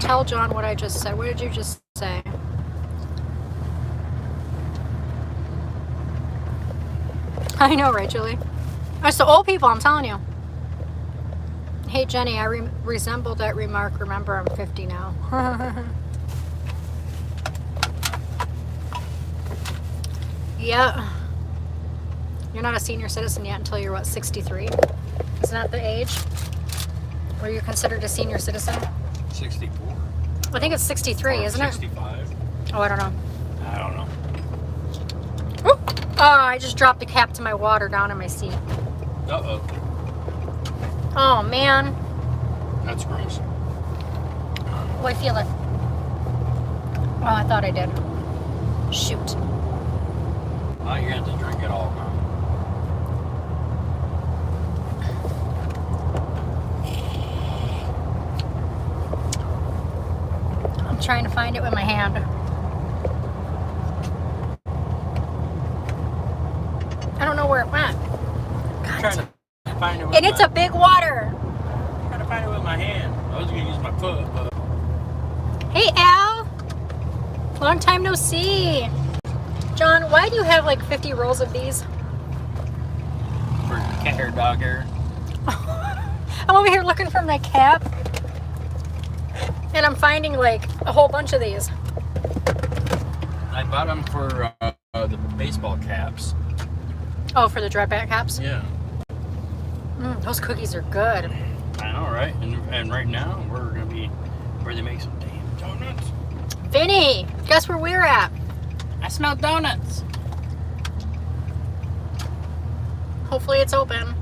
Tell John what I just said. What did you just say? I know, right, Julie? It's the old people, I'm telling you. Hey, Jenny, I resemble that remark. Remember, I'm 50 now. Yeah. You're not a senior citizen yet until you're, what, 63? Isn't that the age where you're considered a senior citizen? 64. I think it's 63, isn't it? 65. Oh, I don't know. I don't know. Oop. Oh, I just dropped the cap to my water down in my seat. Uh-oh. Oh, man. That's gross. Oh, I feel it. Oh, I thought I did. Shoot. Oh, you're going to have to drink it all now. I'm trying to find it with my hand. I don't know where it went. I'm trying to find it with And it's a big water. I'm trying to find it with my hand. I was going to use my foot, but... Hey, Al. Long time no see. John, why do you have like 50 rolls of these? For cat hair, dog hair. I'm over here looking for my cap. And I'm finding like a whole bunch of these. I bought them for the baseball caps. Oh, for the drawback caps? Yeah. Those cookies are good. I know, right? And right now, we're going to be where they make some damn donuts. Vinny, guess where we're at? I smell donuts. Hopefully it's open.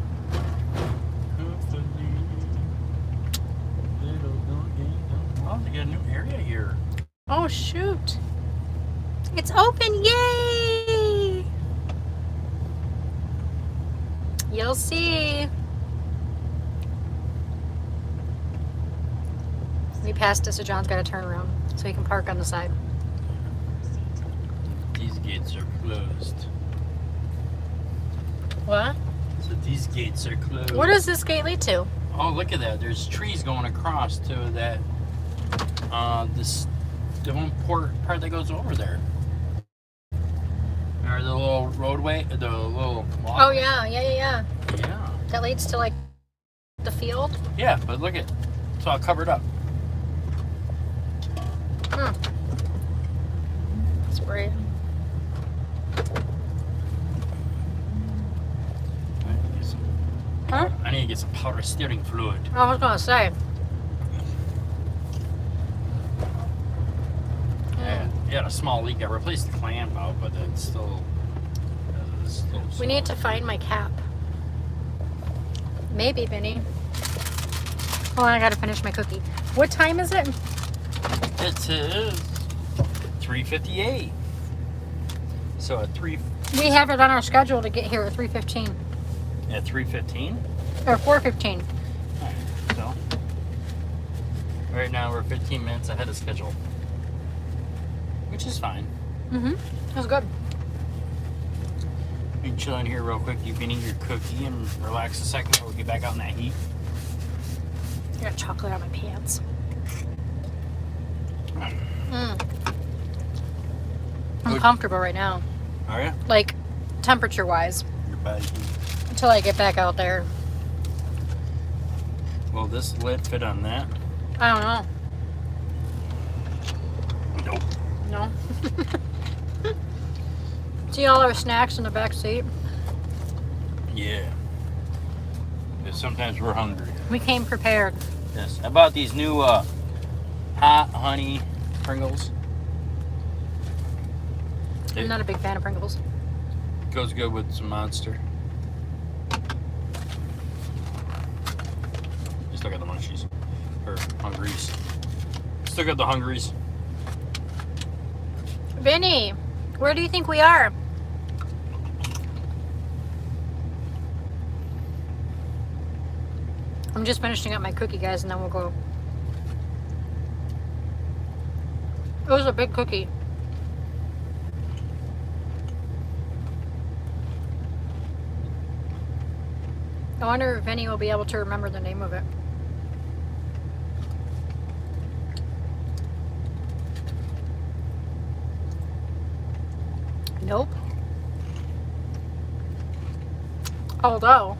Oh, they got a new area here. Oh, shoot. It's open. Yay! You'll see. We passed this, so John's got to turn around so he can park on the side. These gates are closed. What? So these gates are closed. Where does this gate lead to? Oh, look at that. There's trees going across to that, the one part that goes over there. Or the little roadway, the little walk. Oh, yeah. Yeah. Yeah. That leads to, like, the field? Yeah, but look at, it's all covered up. That's great. Huh? I need to get some powder steering fluid. I was gonna say. Yeah, a small leak. I replaced the clam valve, but it's still. We need to find my cap. Maybe, Vinny. Hold on, I gotta finish my cookie. What time is it? It is 3:58. So at 3. We have it on our schedule to get here at 3:15 At 3:15. or 4:15. So right now we're 15 minutes ahead of schedule, which is fine. That was good. You can chill in here real quick. You can eat your cookie and relax a second before we get back out in that heat. I got chocolate on my pants. I'm comfortable right now, Are you? like temperature-wise, Your body heat. until I get back out there. Will this lid fit on that? I don't know. Nope. No. See all our snacks in the back seat? Yeah. Because sometimes we're hungry. We came prepared. Yes. I bought these new hot honey Pringles. I'm not a big fan of Pringles. Goes good with some Monster. Still got the munchies. Or Hungries. Still got the Hungries. Vinny, where do you think we are? I'm just finishing up my cookie, guys, and then we'll go. It was a big cookie. I wonder if Vinny will be able to remember the name of it. Nope. Although,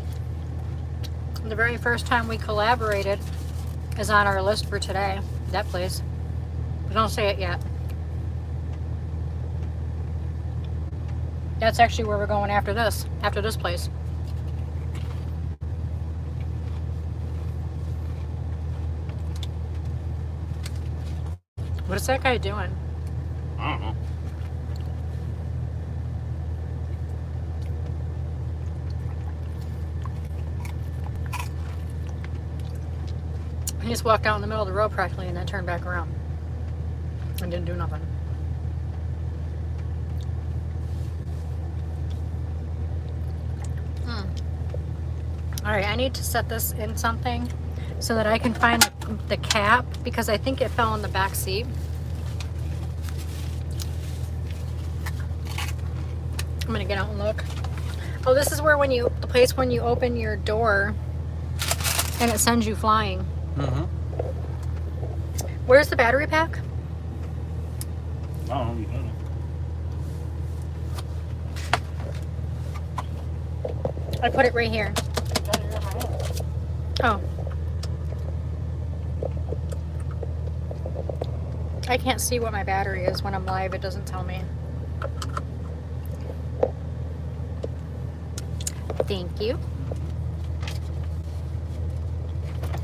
the very first time we collaborated is on our list for today. That place. But don't say it yet. That's actually where we're going after this place. What is that guy doing? I don't know. He just walked out in the middle of the road practically and then turned back around. And didn't do nothing. Alright, I need to set this in something so that I can find the cap because I think it fell in the back seat. I'm gonna get out and look. Oh, this is where the place when you open your door and it sends you flying. Mm-hmm. Where's the battery pack? Oh, you know. I put it right here. Oh. I can't see what my battery is when I'm live. It doesn't tell me. Thank you.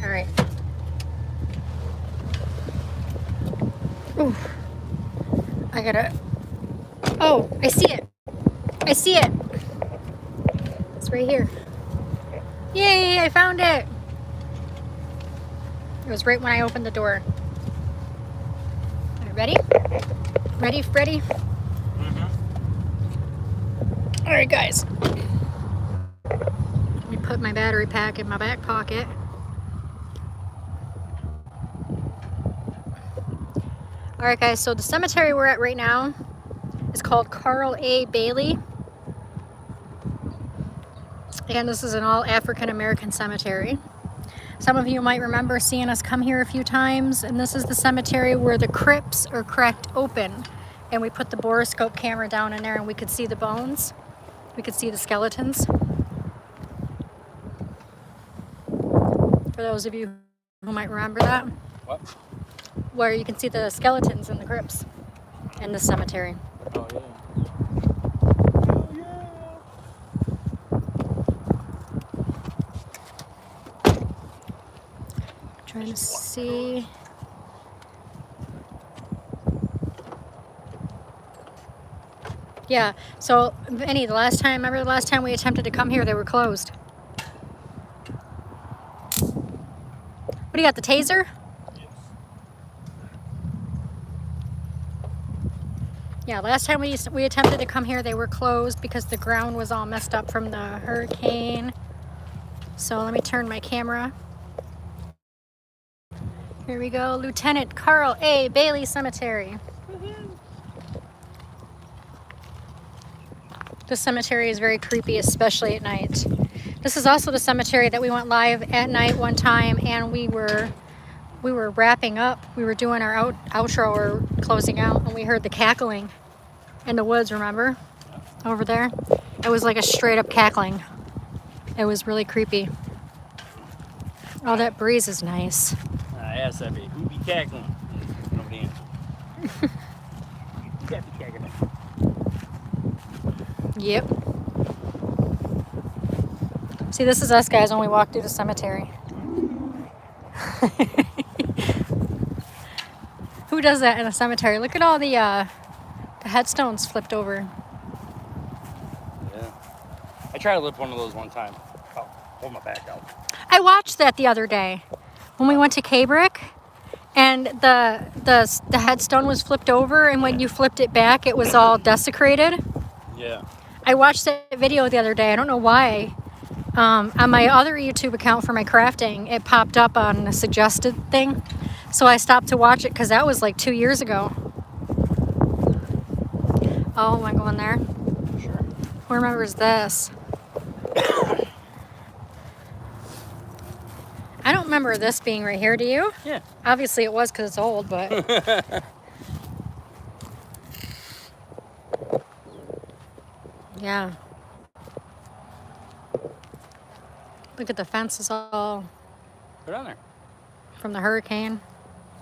All right. Ooh. I gotta. Oh, I see it. I see it. It's right here. Yay, I found it. It was right when I opened the door. All right, ready? Ready, Freddy? Mm-hmm. All right, guys. Let me put my battery pack in my back pocket. All right, guys, so the cemetery we're at right now is called Carl A. Bailey. And this is an all African American cemetery. Some of you might remember seeing us come here a few times, and this is the cemetery where the crypts are cracked open. And we put the borescope camera down in there and we could see the bones. We could see the skeletons. For those of you who might remember that. What? Where you can see the skeletons in the crypts in the cemetery. Oh, yeah. Trying to see. Yeah, so Vinny, remember the last time we attempted to come here, they were closed. What do you got, the taser? Yeah, last time we attempted to come here, they were closed because the ground was all messed up from the hurricane. So let me turn my camera. Here we go, Lieutenant Carl A. Bailey Cemetery. This cemetery is very creepy, especially at night. This is also the cemetery that we went live at night one time, and we were wrapping up. We were doing our outro or closing out, and we heard the cackling in the woods, remember? Over there. It was like a straight up cackling. It was really creepy. Oh, that breeze is nice. I asked that baby, who be cackling? Nobody answered. You got the cackling. Yep. See, this is us guys when we walk through the cemetery. Who does that in a cemetery? Look at all the headstones flipped over. Yeah. I tried to lift one of those one time. Oh, hold my back out. I watched that the other day when we went to Cabrick, and the headstone was flipped over, and when you flipped it back, it was all desecrated. Yeah. I watched that video the other day. I don't know why. On my other YouTube account for my crafting, it popped up on a suggested thing. So I stopped to watch it because that was like 2 years ago. Oh, am I going there? Sure. Who remembers this? I don't remember this being right here, do you? Yeah. Obviously it was because it's old, but... Yeah. Look at the fences all Put it on there. from the hurricane.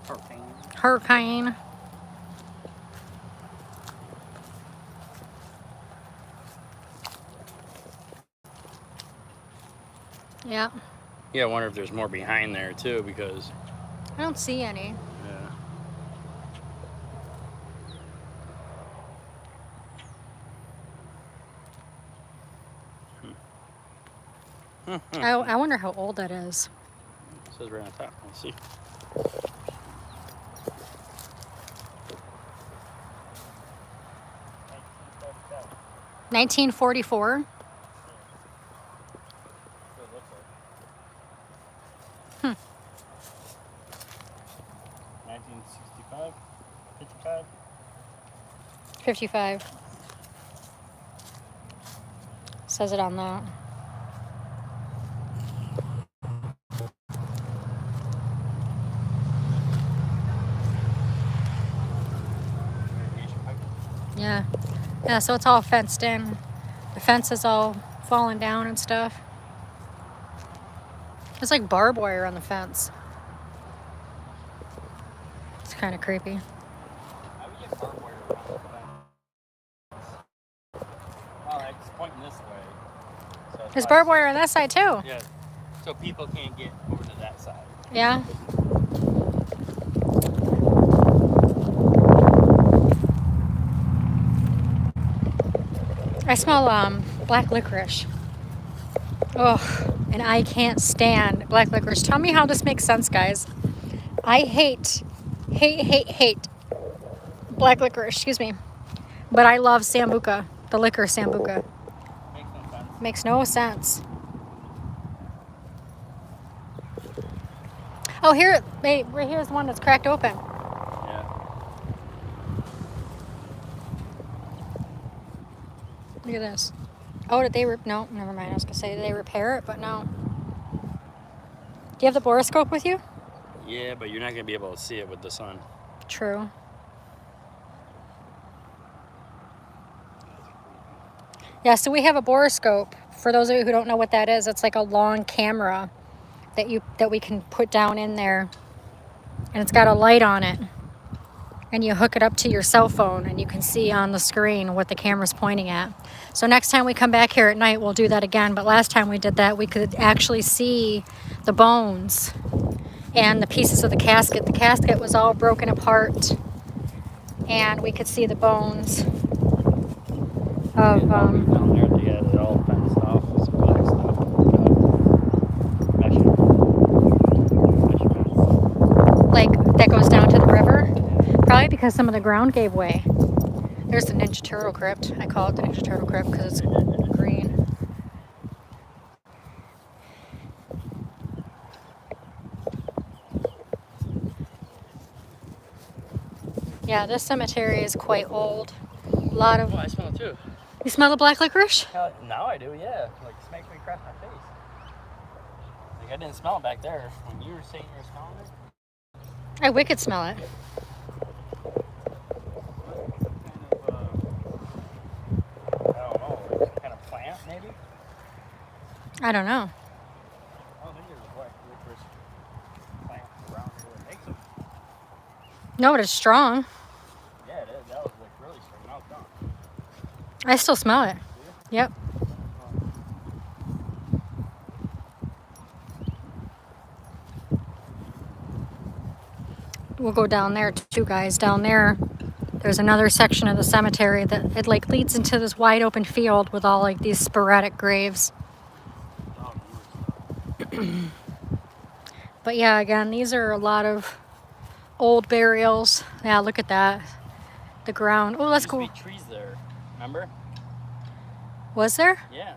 Hurricane. Hurricane. Yeah. Yeah, I wonder if there's more behind there too, because I don't see any. I wonder how old that is. It says right on top. Let's see. — 1944. Hmm. 1965, 55. 55. Says it on that. Yeah. Yeah, so it's all fenced in. The fence is all falling down and stuff. There's like barbed wire on the fence. It's kind of creepy. How would you get barbed wire around the fence? Oh, it's pointing this way. So it's There's probably barbed wire on that side too. Yeah. So people can't get over to that side. Yeah. I smell black licorice. Oh, and I can't stand black licorice. Tell me how this makes sense, guys. I hate black licorice, excuse me. But I love Sambuca, the liquor Sambuca. Makes no sense. Makes no sense. Oh, here, wait, right here's one that's cracked open. Yeah. Look at this. Oh, did they no, never mind. I was gonna say, did they repair it? But no. Do you have the borescope with you? Yeah, but you're not gonna be able to see it with the sun. True. Yeah, so we have a borescope. For those of you who don't know what that is, it's like a long camera that we can put down in there, and it's got a light on it, and you hook it up to your cell phone and you can see on the screen what the camera's pointing at. So next time we come back here at night, we'll do that again. But last time we did that, we could actually see the bones and the pieces of the casket. The casket was all broken apart, and we could see the bones of down there, they had it all fenced off with some black stuff. Mesh fence. like that goes down to the river. Probably because some of the ground gave way. There's the Ninja Turtle crypt. I call it the Ninja Turtle crypt because it's green. Yeah, this cemetery is quite old. A lot of... Oh, I smell it too. You smell the black licorice? Now I do, yeah. Like, it's making me crack my face. Like, I didn't smell it back there. When you were saying you were smelling it. I wicked smell it. I don't know, like some kind of plant, maybe? I don't know. I don't think there's a black licorice plant around here that makes them. No, but it's strong. Yeah, it is. That was like really strong. Now it's gone. I still smell it. Yep. We'll go down there too, guys. Down there, there's another section of the cemetery that it like leads into this wide open field with all like these sporadic graves. But yeah, again, these are a lot of old burials. Yeah, look at that. The ground. Oh, that's There cool. used to be trees there. Remember? Was there? Yeah.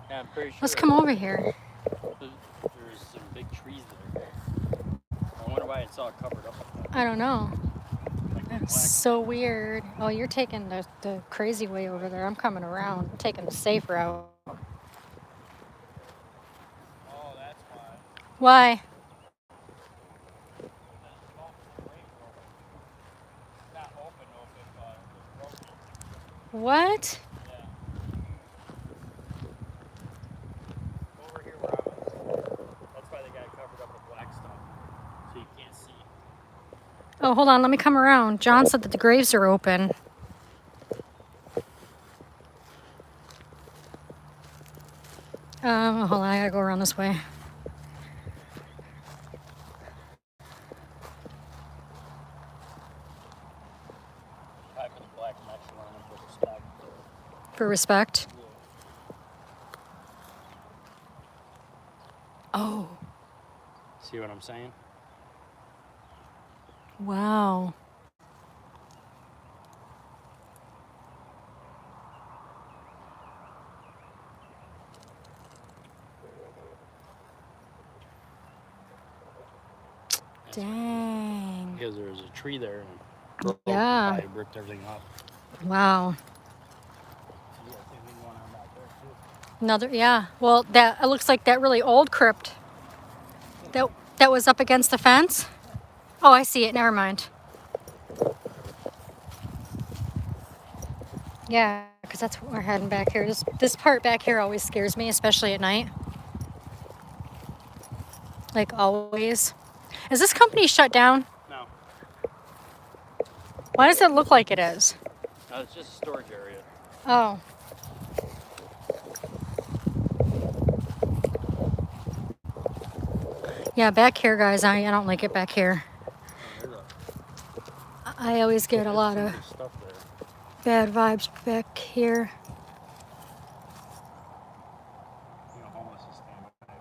Yeah, I'm pretty sure. Let's come over here. There's some big trees there. I wonder why it's all covered up like that. I don't know. Like with That's black. so weird. Oh, you're taking the crazy way over there. I'm coming around. I'm taking the safe route. Oh, that's why. Why? Not open, but it's broken. What? Yeah. Over here where I was. That's why they got it covered up with black stuff. So you can't see. Oh, hold on. Let me come around. John said that the graves are open. Hold on. I gotta go around this way. I put the black mesh around them for respect. For respect. Oh, See what I'm saying? wow. Dang. Because there was a tree there and broke Yeah. and probably ripped everything up. Wow. Yeah, same thing going on back there too. Another, yeah. Well, that it looks like that really old crypt. That was up against the fence. Oh, I see it. Never mind. Yeah, because that's what we're heading back here. This part back here always scares me, especially at night. Like always. Is this company shut down? No. Why does it look like it is? No, it's just a storage area. Oh. Yeah, back here, guys. I don't like it back here. I always get a lot of Stuff there. bad vibes back here. You know, homeless is standing back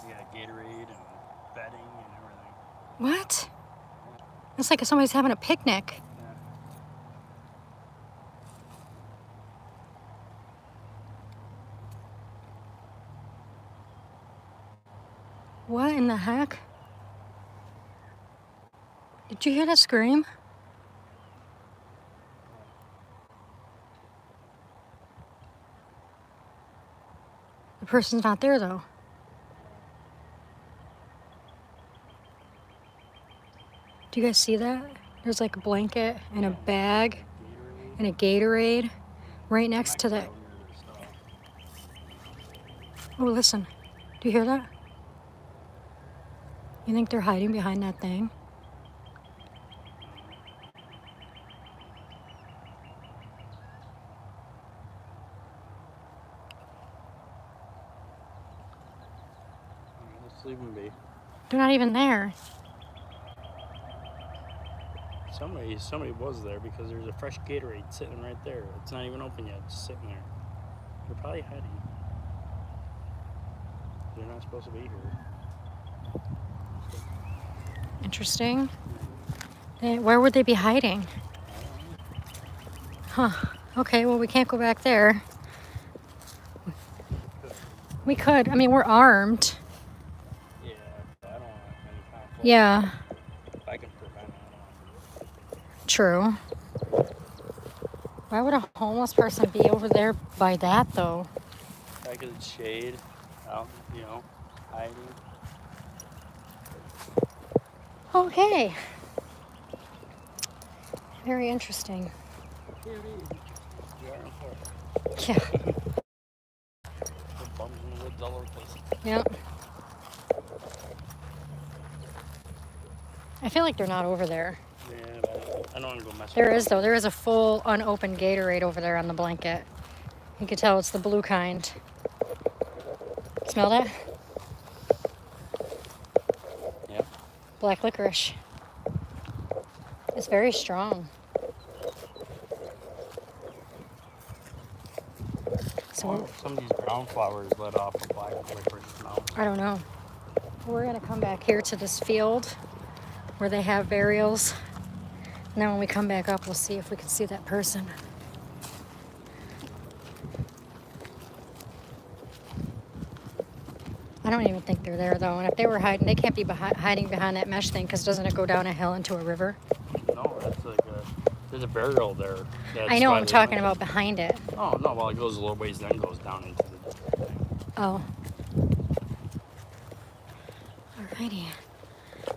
here. You got Gatorade and bedding and everything. What? It's like somebody's having a picnic. Yeah. What in the heck? Did you hear that scream? The person's not there though. Do you guys see that? There's like a blanket and a bag and a Gatorade right next to that. Oh, listen. Do you hear that? You think they're hiding behind that thing? Let's leave them be. They're not even there. Somebody was there because there's a fresh Gatorade sitting right there. It's not even open yet. It's just sitting there. They're probably hiding. They're not supposed to be here. Interesting. Where would they be hiding? Huh. Okay, well, we can't go back there. We could. I mean, we're armed. Yeah, but I don't want any conflict. Yeah, If I can prevent it, I don't want to do it. true. Why would a homeless person be over there by that, though? Back in the shade, out, you know, hiding. Okay. Very interesting. You are in Florida. Yeah. There's bums in the woods all over the place. Yep. I feel like they're not over there. Yeah, but I don't want to go mess There with is, though. There is a full unopened Gatorade over there on the blanket. You can tell it's the blue kind. Smell that? Yeah. Black licorice. It's very strong. So Some of these ground flowers let off a black licorice smell. I don't know. We're gonna come back here to this field where they have burials. And then when we come back up, we'll see if we can see that person. I don't even think they're there though. And if they were hiding, they can't be hiding behind that mesh thing because doesn't it go down a hill into a river? No, that's like there's a burial there. That's I know. why I'm they talking might- about behind it. Oh no, well it goes a little ways, then goes down into the thing. Oh. Alrighty.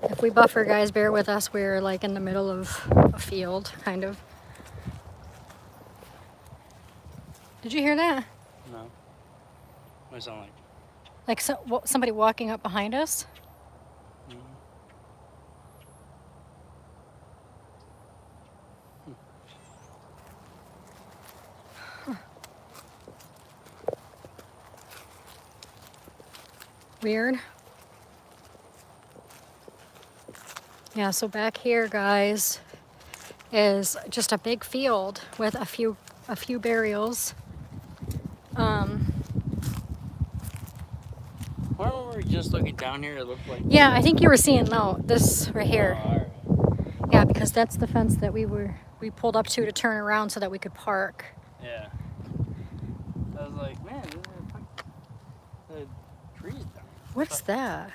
If we buffer, guys, bear with us. We're like in the middle of a field, kind of. Did you hear that? No. What does it sound like? Like somebody walking up behind us? Huh. Weird. Yeah, so back here, guys, is just a big field with a few burials. Why were we just looking down here? It looked like. Yeah, I think you were seeing this right here. Oh, all right. Yeah, because that's the fence that we pulled up to turn around so that we could park. Yeah. I was like, man, the trees down. What's that?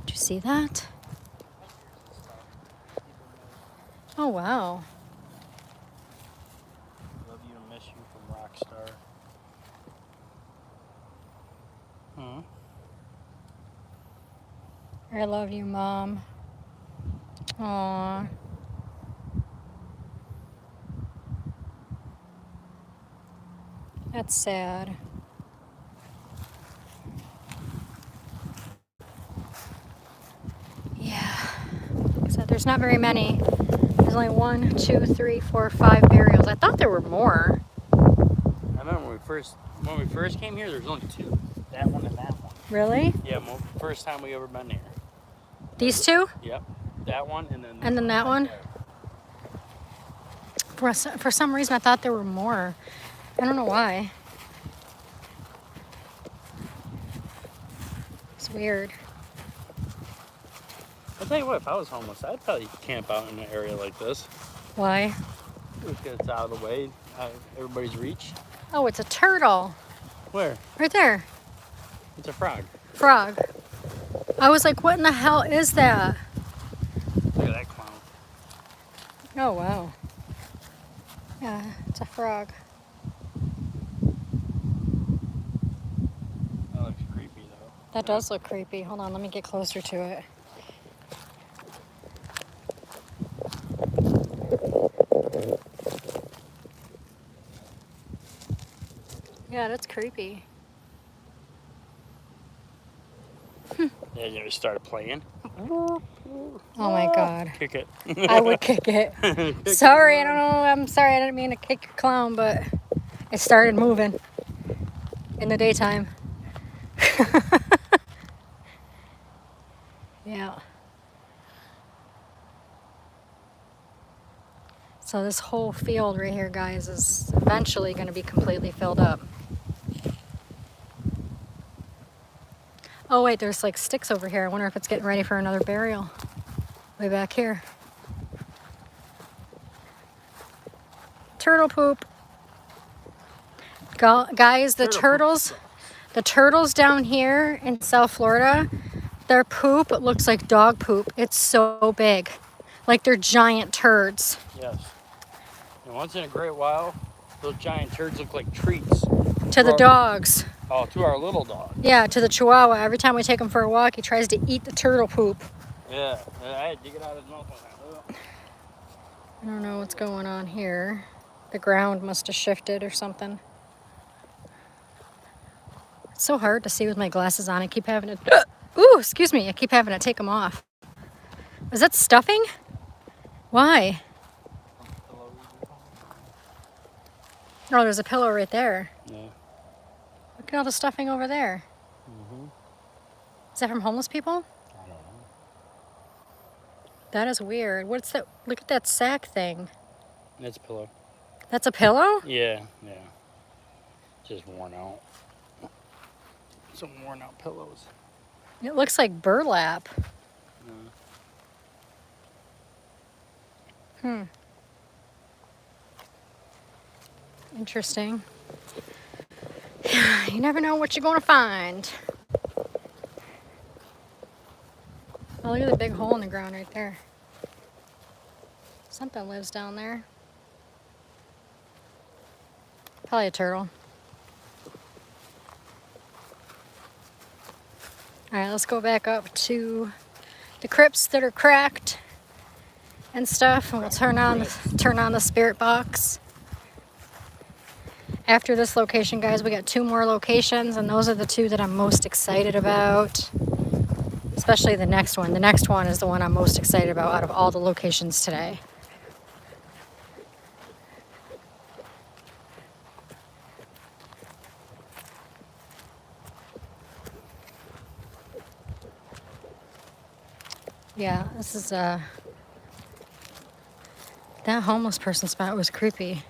Did you see that? Oh, wow. Love you and miss you from Rockstar. Huh? I love you, Mom. Aww. That's sad. Yeah. So there's not very many. There's only 1, 2, 3, 4, 5 burials. I thought there were more. I remember when we first came here, there was only 2. That one and that one. Really? Yeah, first time we ever been here. These two? Yep. That one and then that one? For some reason, I thought there were more. I don't know why. It's weird. I'll tell you what, if I was homeless, I'd probably camp out in an area like this. Why? Because it's out of the way, out of everybody's reach. Oh, it's a turtle. Where? Right there. It's a frog. Frog. I was like, what in the hell is that? Look at that clown. Oh, wow. Yeah, it's a frog. That looks creepy, though. That does look creepy. Hold on, let me get closer to it. Yeah, that's creepy. Yeah, you ever started playing? Oh my God. Kick it. I would kick it. Sorry, I don't know. I'm sorry, I didn't mean to kick your clown, but it started moving in the daytime. Yeah. So this whole field right here, guys, is eventually going to be completely filled up. Oh wait, there's like sticks over here. I wonder if it's getting ready for another burial. Way back here. Turtle poop. Guys, the turtles down here in South Florida, their poop looks like dog poop. It's so big. Like they're giant turds. Yes. And once in a great while, those giant turds look like treats. To the dogs. Oh, to our little dog. Yeah, to the Chihuahua. Every time we take him for a walk, he tries to eat the turtle poop. Yeah. I had to get out of his mouth one time. I don't know what's going on here. The ground must have shifted or something. It's so hard to see with my glasses on. I keep having to... Ooh, excuse me. I keep having to take them off. Is that stuffing? Why? Oh, there's a pillow right there. Yeah. Look at all the stuffing over there. Mm-hmm. Is that from homeless people? I don't know. That is weird. What's that? Look at that sack thing. That's a pillow. That's a pillow? Yeah, yeah. Just worn out. Some worn out pillows. It looks like burlap. Interesting. You never know what you're gonna find. Oh, look at the big hole in the ground right there. Something lives down there. Probably a turtle. All right, let's go back up to the crypts that are cracked and stuff, and we'll turn on the spirit box. After this location, guys, we got 2 more locations, and those are the 2 that I'm most excited about. Especially the next one. The next one is the one I'm most excited about out of all the locations today. Yeah, this is that homeless person spot was creepy.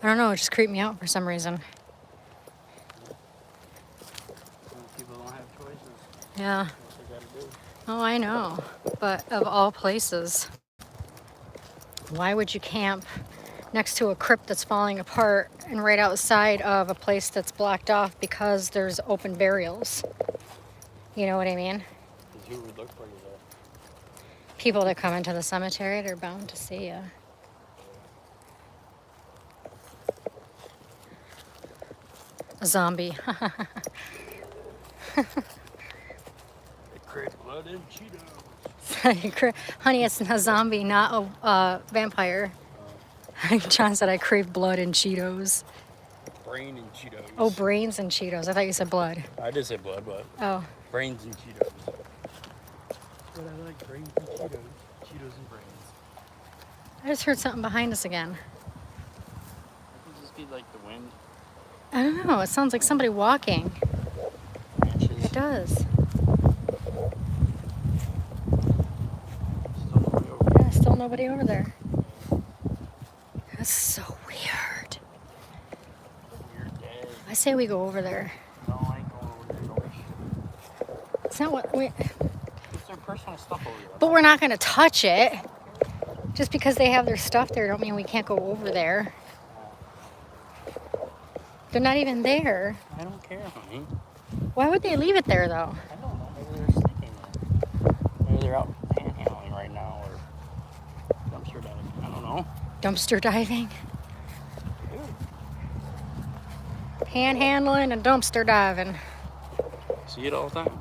I don't know, it just creeped me out for some reason. People don't have choices. Yeah. What they gotta do. Oh, I know. But of all places, why would you camp next to a crypt that's falling apart and right outside of a place that's blocked off because there's open burials? You know what I mean? 'Cause who would look for you there? People that come into the cemetery, they're bound to see you. A zombie. They crave blood and Cheetos. Honey, it's a zombie, not a vampire. John said I crave blood and Cheetos. Brain and Cheetos. Oh, brains and Cheetos. I thought you said blood. I did say blood, but Oh. brains and Cheetos. But I like brains and Cheetos. Cheetos and brains. I just heard something behind us again. It could just be like the wind. I don't know. It sounds like somebody walking. Branches. It does. Still nobody over there. Yeah, still nobody over there. That's so weird. Weird day. I say we go over there. No, I ain't going over there. No. It's not what we... It's their personal stuff over there. But we're not going to touch it. Just because they have their stuff there don't mean we can't go over there. They're not even there. I don't care, honey. Why would they leave it there, though? I don't know. Maybe they're sleeping there. Maybe they're out panhandling right now or dumpster diving. I don't know. Dumpster diving? Panhandling and dumpster diving. See it all the time.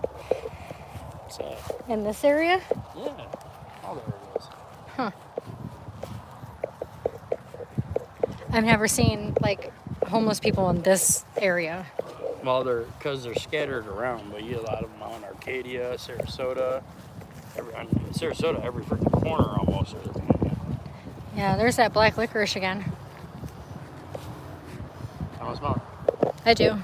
Sad. In this area? Yeah. All the areas. Huh. I've never seen, like, homeless people in this area. Well, because they're scattered around, but you get a lot of them out in Arcadia, Sarasota. Sarasota, every freaking corner almost. There's a panhandle. Yeah, there's that black licorice again. I don't smell it. I do.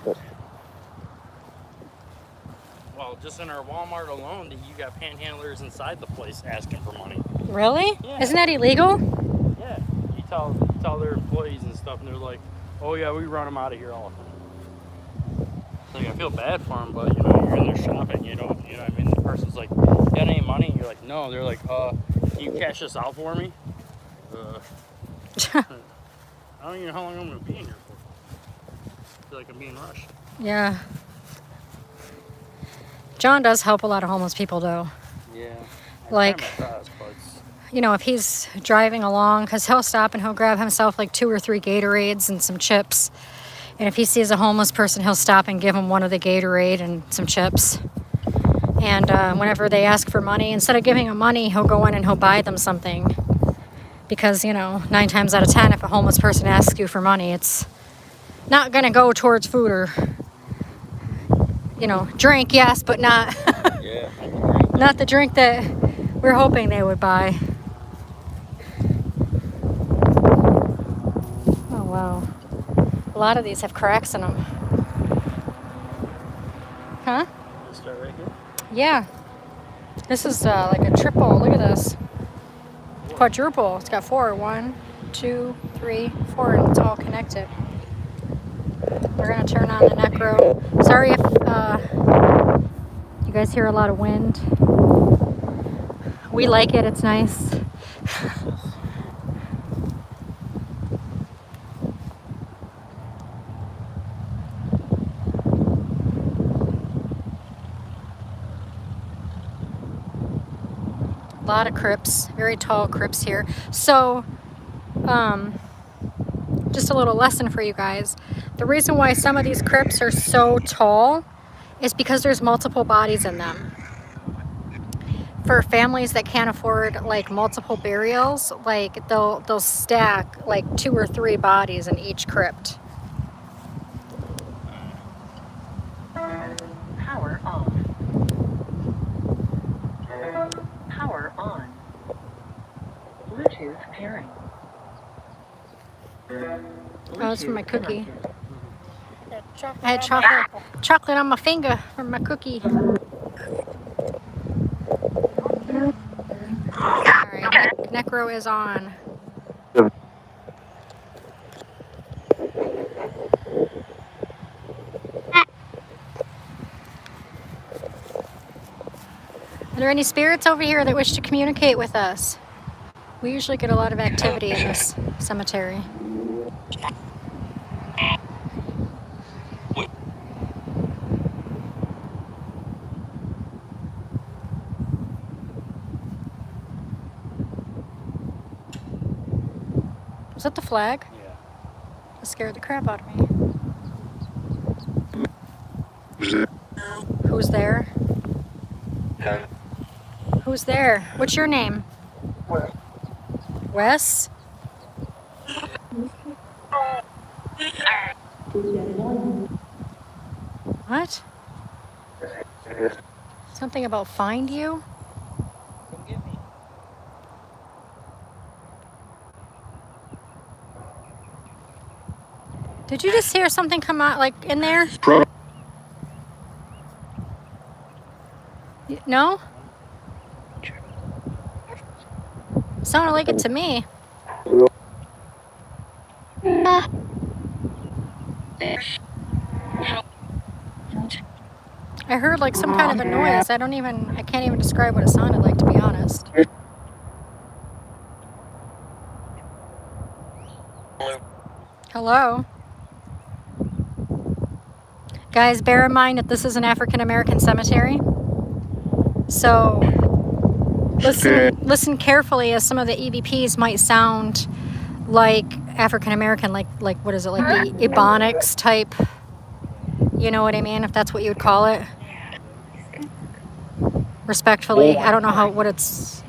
Well, just in our Walmart alone, you got panhandlers inside the place asking for money. Really? Yeah. Isn't that illegal? Yeah, you tell their employees and stuff, and they're like, "Oh yeah, we run them out of here all the time." Like, I feel bad for them, but you're in there shopping, you know what I mean? The person's like, "You got any money?" You're like, "No." They're like, "Can you cash this out for me?" I don't even know how long I'm gonna be in here for. I feel like I'm being rushed. Yeah. John does help a lot of homeless people, though. Yeah. Like, you know, if he's driving along, because he'll stop and he'll grab himself like 2 or 3 Gatorades and some chips. And if he sees a homeless person, he'll stop and give him one of the Gatorade and some chips. And whenever they ask for money, instead of giving them money, he'll go in and he'll buy them something. Because, 9 times out of 10, if a homeless person asks you for money, it's not going to go towards food or, drink, yes, but not, Yeah. not the drink that we're hoping they would buy. Oh, wow. A lot of these have cracks in them. Huh? Let's start right here. Yeah. This is like a triple. Look at this. Quadruple. It's got 4. 1, 2, 3, 4, and it's all connected. We're going to turn on the necro. Sorry if you guys hear a lot of wind. We like it. It's nice. lot of crypts, very tall crypts here. So, just a little lesson for you guys. The reason why some of these crypts are so tall is because there's multiple bodies in them. For families that can't afford like multiple burials, like they'll stack like 2 or 3 bodies in each crypt. Power off. Power on. Bluetooth pairing. Oh, it's from my cookie. Connected. I had chocolate on my finger from my cookie. Alright, Necro is on. Are there any spirits over here that wish to communicate with us? We usually get a lot of activity in this cemetery. Was that the flag? Yeah. That scared the crap out of me. Who's there? Who's there? What's your name? Wes? What? Something about find you? Did you just hear something come out like in there? No? Sounded like it to me. I heard like some kind of a noise. I can't even describe what it sounded like, to be honest. Hello? Guys, bear in mind that this is an African American cemetery. So listen carefully, as some of the EVPs might sound like African American, like what is it, like the Ebonics type, you know what I mean, if that's what you would call it. Respectfully, I don't know what it's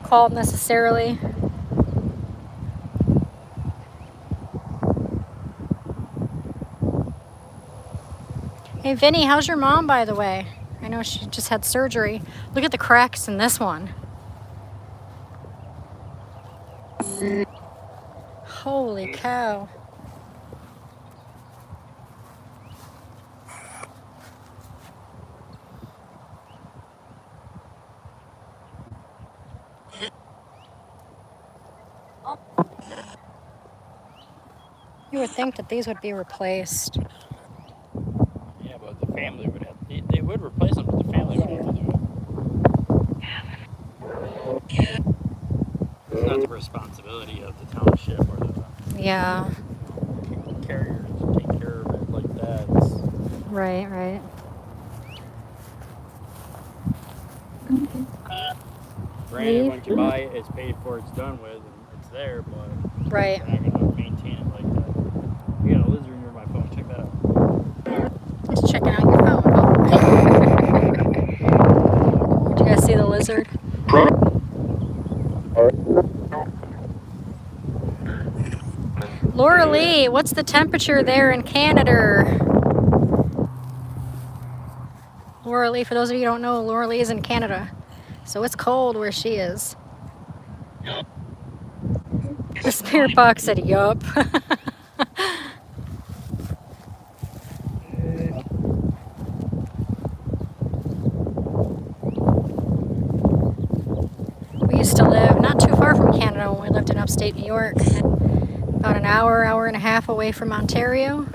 called necessarily. Hey Vinny, how's your mom, by the way? I know she just had surgery. Look at the cracks in this one. Holy cow. You would think that these would be replaced. Yeah, but the family would have. They would replace them, but the family would have to do it. It's not the responsibility of the township or the Yeah. carriers to take care of it like that. It's, Right. granted, once you buy it, it's paid for, it's done with, and it's there, but Right. you're not going to maintain it like that. You got a lizard near my phone, check that out. Just checking out your phone. Oh. Did you guys see the lizard? Laura Lee, what's the temperature there in Canada? Laura Lee, for those of you who don't know, Laura Lee is in Canada. So it's cold where she is. The spirit box said, yup. We used to live not too far from Canada when we lived in upstate New York. About an hour and a half away from Ontario.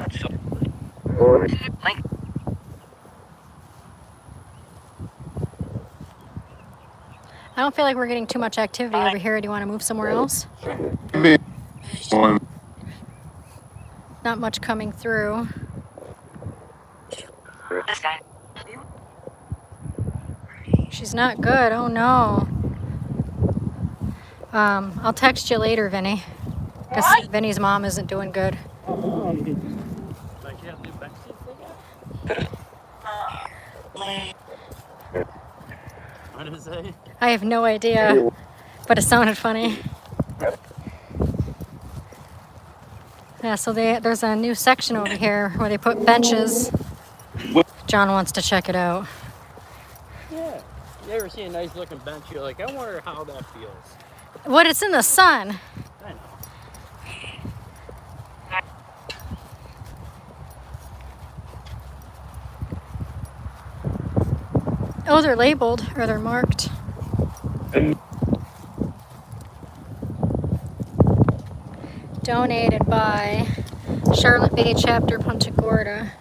I don't feel like we're getting too much activity over here. Do you want to move somewhere else? Not much coming through. She's not good. Oh no. I'll text you later, Vinny. Because Vinny's mom isn't doing good. What did it say? I have no idea, but it sounded funny. Yeah, so there's a new section over here where they put benches. John wants to check it out. Yeah. You ever see a nice looking bench? You're like, I wonder how that feels. What? It's in the sun. I know. Oh, they're labeled or they're marked. Donated by Charlotte Bay Chapter, Punta Gorda.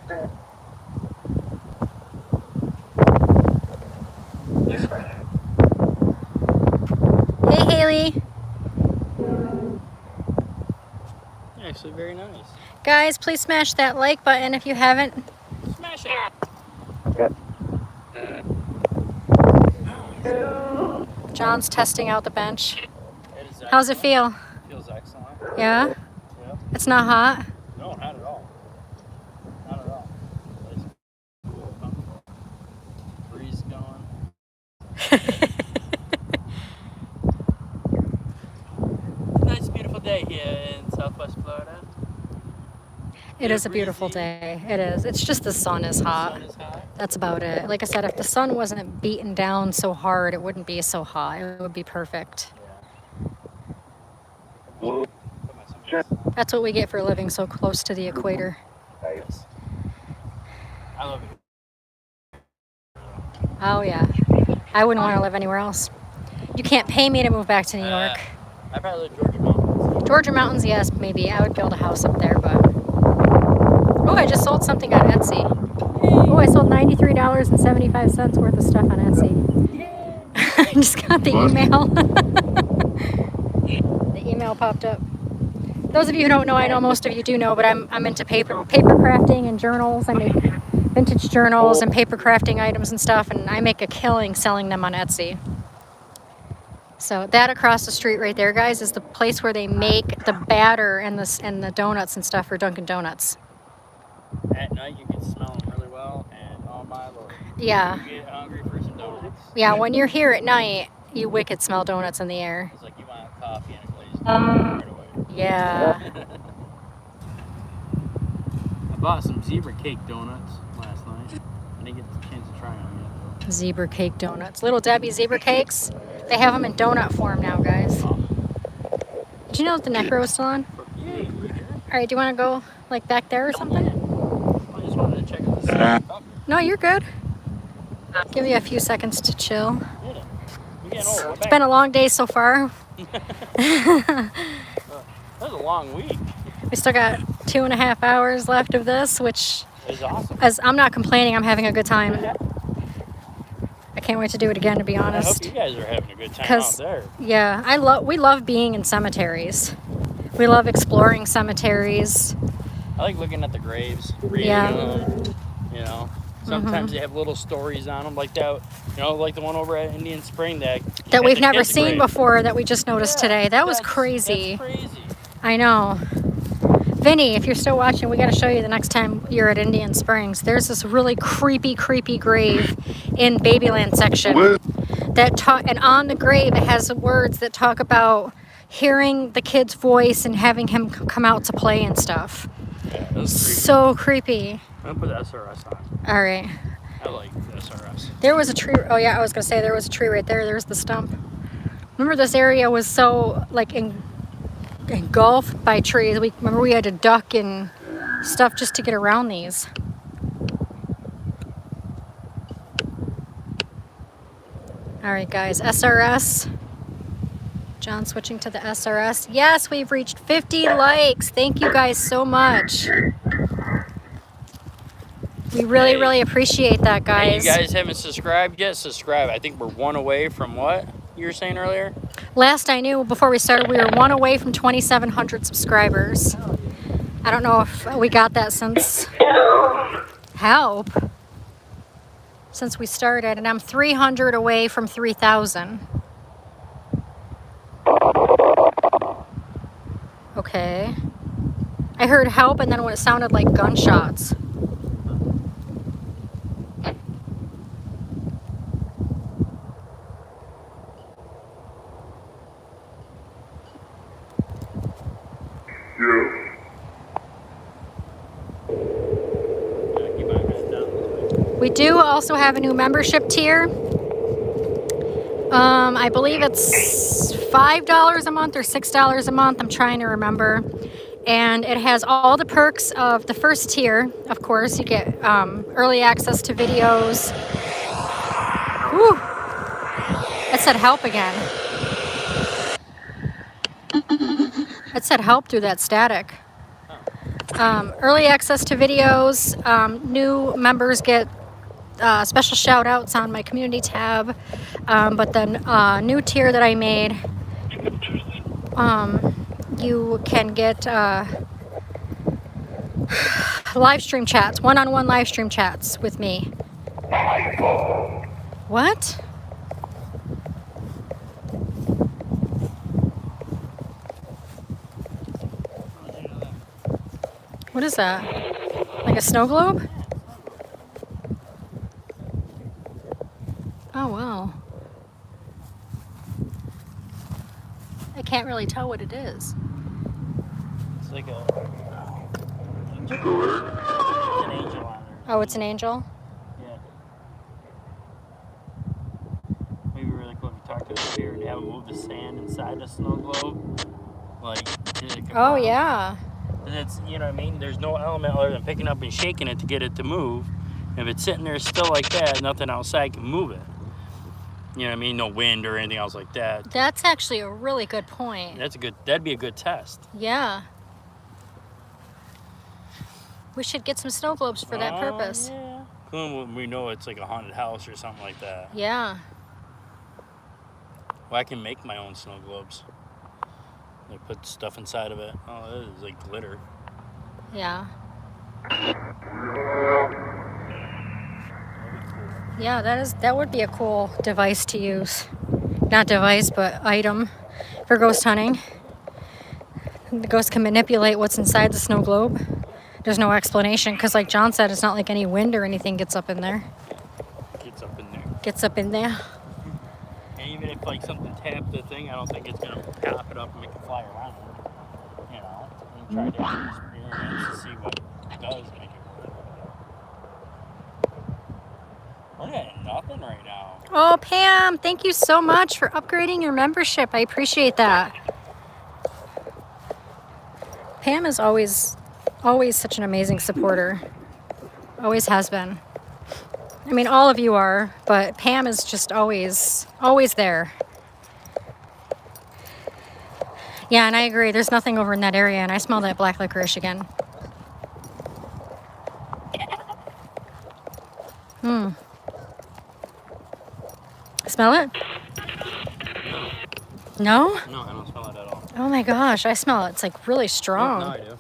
Hey, Haley. Actually, very nice. Guys, please smash that like button if you haven't. Smash it. John's testing out the bench. It is How's it feel? Feels excellent. Yeah? Yeah. It's not hot? No, not at all. Not at all. Nice. Cool, huh? Breeze going. Nice, beautiful day here in Southwest Florida. It is a beautiful day. It is. It's just the sun is hot. Sun is hot. That's about it. Like I said, if the sun wasn't beaten down so hard, it wouldn't be so hot. It would be perfect. Yeah. That's what we get for living so close to the equator. Yes. I love it. Oh, yeah. I wouldn't want to live anywhere else. You can't pay me to move back to New York. I'd probably live Georgia Mountains. Georgia Mountains, yes, maybe. I would build a house up there, but... Oh, I just sold something on Etsy. Oh, I sold $93.75 worth of stuff on Etsy. I just got the email. The email popped up. Those of you who don't know, I know most of you do know, but I'm into paper crafting and journals. I make vintage journals and paper crafting items and stuff, and I make a killing selling them on Etsy. So that across the street right there, guys, is the place where they make the batter and the donuts and stuff for Dunkin' Donuts. At night, you can smell them really well, and oh my lord. Yeah. You get hungry for some donuts. Yeah, when you're here at night, you wicked smell donuts in the air. It's like you want coffee and a glazed donut right away. Yeah. I bought some zebra cake donuts last night. I didn't get the chance to try them yet, though. Zebra cake donuts. Little Debbie zebra cakes. They have them in donut form now, guys. Did you know that the Necro is still on? Yay. All right, do you want to go like back there or something? I just wanted to check out the sound. No, you're good. Give you a few seconds to chill. Yeah. We're getting old. It's been a long day so far. That was a long week. We still got 2.5 hours left of this, which, It was awesome. as I'm not complaining, I'm having a good time. I can't wait to do it again, to be I hope honest. you guys are having a good time out 'Cause- there. Yeah, we love being in cemeteries. We love exploring cemeteries. I like looking at the graves, reading Yeah. them. You know, sometimes they have little stories on them, like that. You know, like the one over at Indian Spring that That had we've the never kid's seen grave. before, that we just noticed today. That was That's crazy. crazy. I know. Vinny, if you're still watching, we got to show you the next time you're at Indian Springs. There's this really creepy grave in Babyland section and on the grave it has words that talk about hearing the kid's voice and having him come out to play and stuff. Yeah, that was creepy. So creepy. I'm gonna put the SRS on. All right. I like the SRS. There was a tree. Oh yeah, I was gonna say there was a tree right there. There's the stump. Remember, this area was so like engulfed by trees. We had to duck and stuff just to get around these. All right, guys, SRS. John switching to the SRS. Yes, we've reached 50 likes. Thank you guys so much. We really appreciate that, Hey, guys. you guys haven't subscribed yet? Subscribe. I think we're one away from what you were saying earlier. Last I knew, before we started, we were one away from 2,700 subscribers. I don't know if we got that since help since we started, and I'm 300 away from 3,000. Okay. I heard help and then when it sounded like gunshots. We do also have a new membership tier. I believe it's $5 a month or $6 a month. I'm trying to remember. And it has all the perks of the first tier. Of course, you get early access to videos. Whew. It said help again. It said help through that static. Early access to videos. New members get special shout outs on my community tab. But the new tier that I made, you can get live stream chats, one-on-one live stream chats with me. What? What is that? Like a snow globe? Oh, wow. I can't really tell what it is. It's like a angel. It's an angel on there. Oh, it's an angel? Yeah. Maybe really cool if you talk to the spirit and have it move the sand inside the snow globe. Like, Oh, yeah. and it's, you know what I mean? There's no element other than picking up and shaking it to get it to move. If it's sitting there still like that, nothing outside can move it. You know what I mean? No wind or anything else like that. That's actually a really good point. That'd be a good test. Yeah. We should get some snow globes for that purpose. Yeah. Cool when we know it's like a haunted house or something like that. Yeah. Well, I can make my own snow globes. Like put stuff inside of it. Oh, it is like glitter. Yeah. Yeah, that would be a cool device to use. Not device, but item for ghost hunting. The ghost can manipulate what's inside the snow globe. There's no explanation because like John said, it's not like any wind or anything gets up in there. Gets up in there. Gets up in there. And even if like something tapped the thing, I don't think it's gonna pop it up and make it fly around. You know, and try to experience to see what it does make it work. Look at nothing right now. Oh, Pam, thank you so much for upgrading your membership. I appreciate that. Pam is always such an amazing supporter. Always has been. I mean, all of you are, but Pam is just always there. Yeah, and I agree. There's nothing over in that area, and I smell that black licorice again. Smell it? No? No, I don't smell it at all. Oh my gosh, I smell it. It's like really strong. No, I do.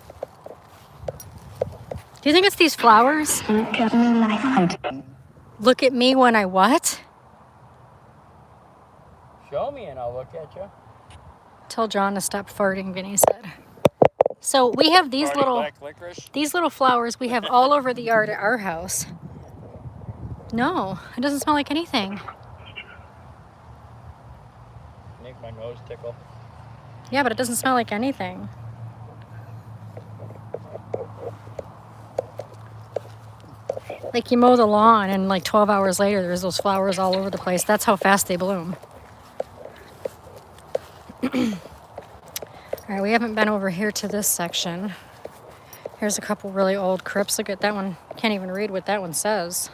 Do you think it's these flowers? Look at me when I what? Show me and I'll look at you. Tell John to stop farting, Vinny said. So we have these Black licorice. little flowers we have all over the yard at our house. No, it doesn't smell like anything. Make my nose tickle. Yeah, but it doesn't smell like anything. Like you mow the lawn and like 12 hours later there's those flowers all over the place. That's how fast they bloom. All right, we haven't been over here to this section. Here's a couple really old crypts. Look at that one. Can't even read what that one says.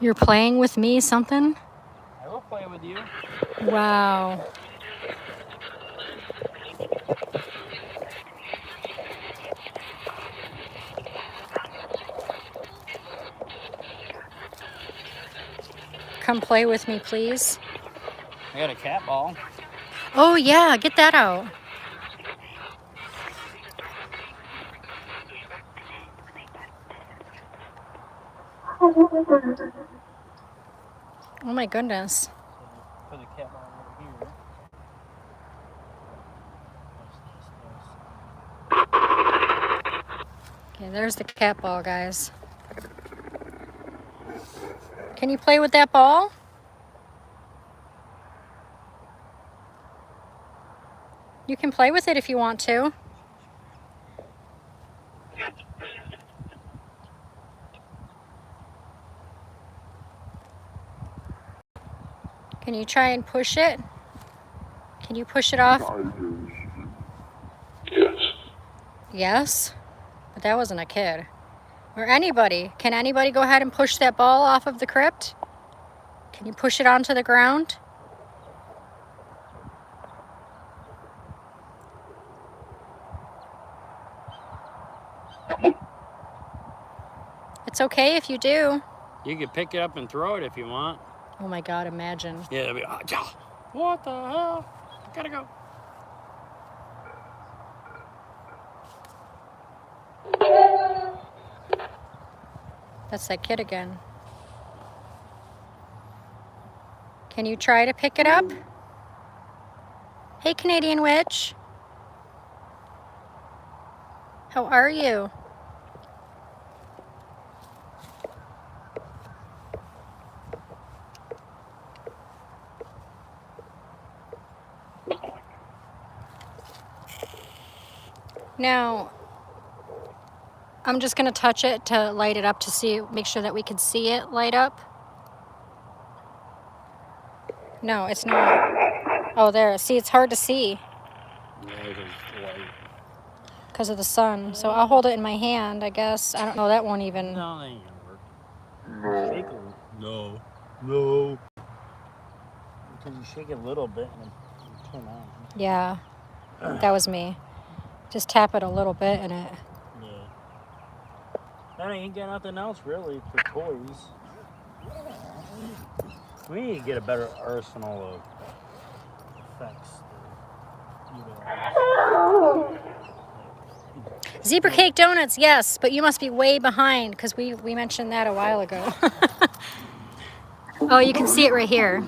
You're playing with me something? I will play with you. Wow. Come play with me, please. I got a cat ball. Oh yeah, get that out. Oh my goodness. put the cat ball over here. Okay, there's the cat ball, guys. Can you play with that ball? You can play with it if you want to. Can you try and push it? Can you push it off? Yes. Yes? But that wasn't a kid. Or anybody. Can anybody go ahead and push that ball off of the crypt? Can you push it onto the ground? It's okay if you do. You can pick it up and throw it if you want. Oh my God, imagine. Yeah, it'll be, what the hell? I gotta go. That's that kid again. Can you try to pick it up? Hey, Canadian Witch. How are you? Now, I'm just gonna touch it to light it up to see, make sure that we can see it light up. No, it's not. Oh, there. See, it's hard to see Yeah, it is light. because of the sun. So I'll hold it in my hand, I guess. I don't know. That won't even. No, that ain't gonna work. Shake it. No. No. Because you shake it a little bit and it'll turn on. Yeah, that was me. Just tap it a little bit and it. Yeah. I ain't got nothing else really for toys. We need to get a better arsenal of effects. Zebra cake donuts, yes, but you must be way behind because we mentioned that a while ago. Oh, you can see it right here.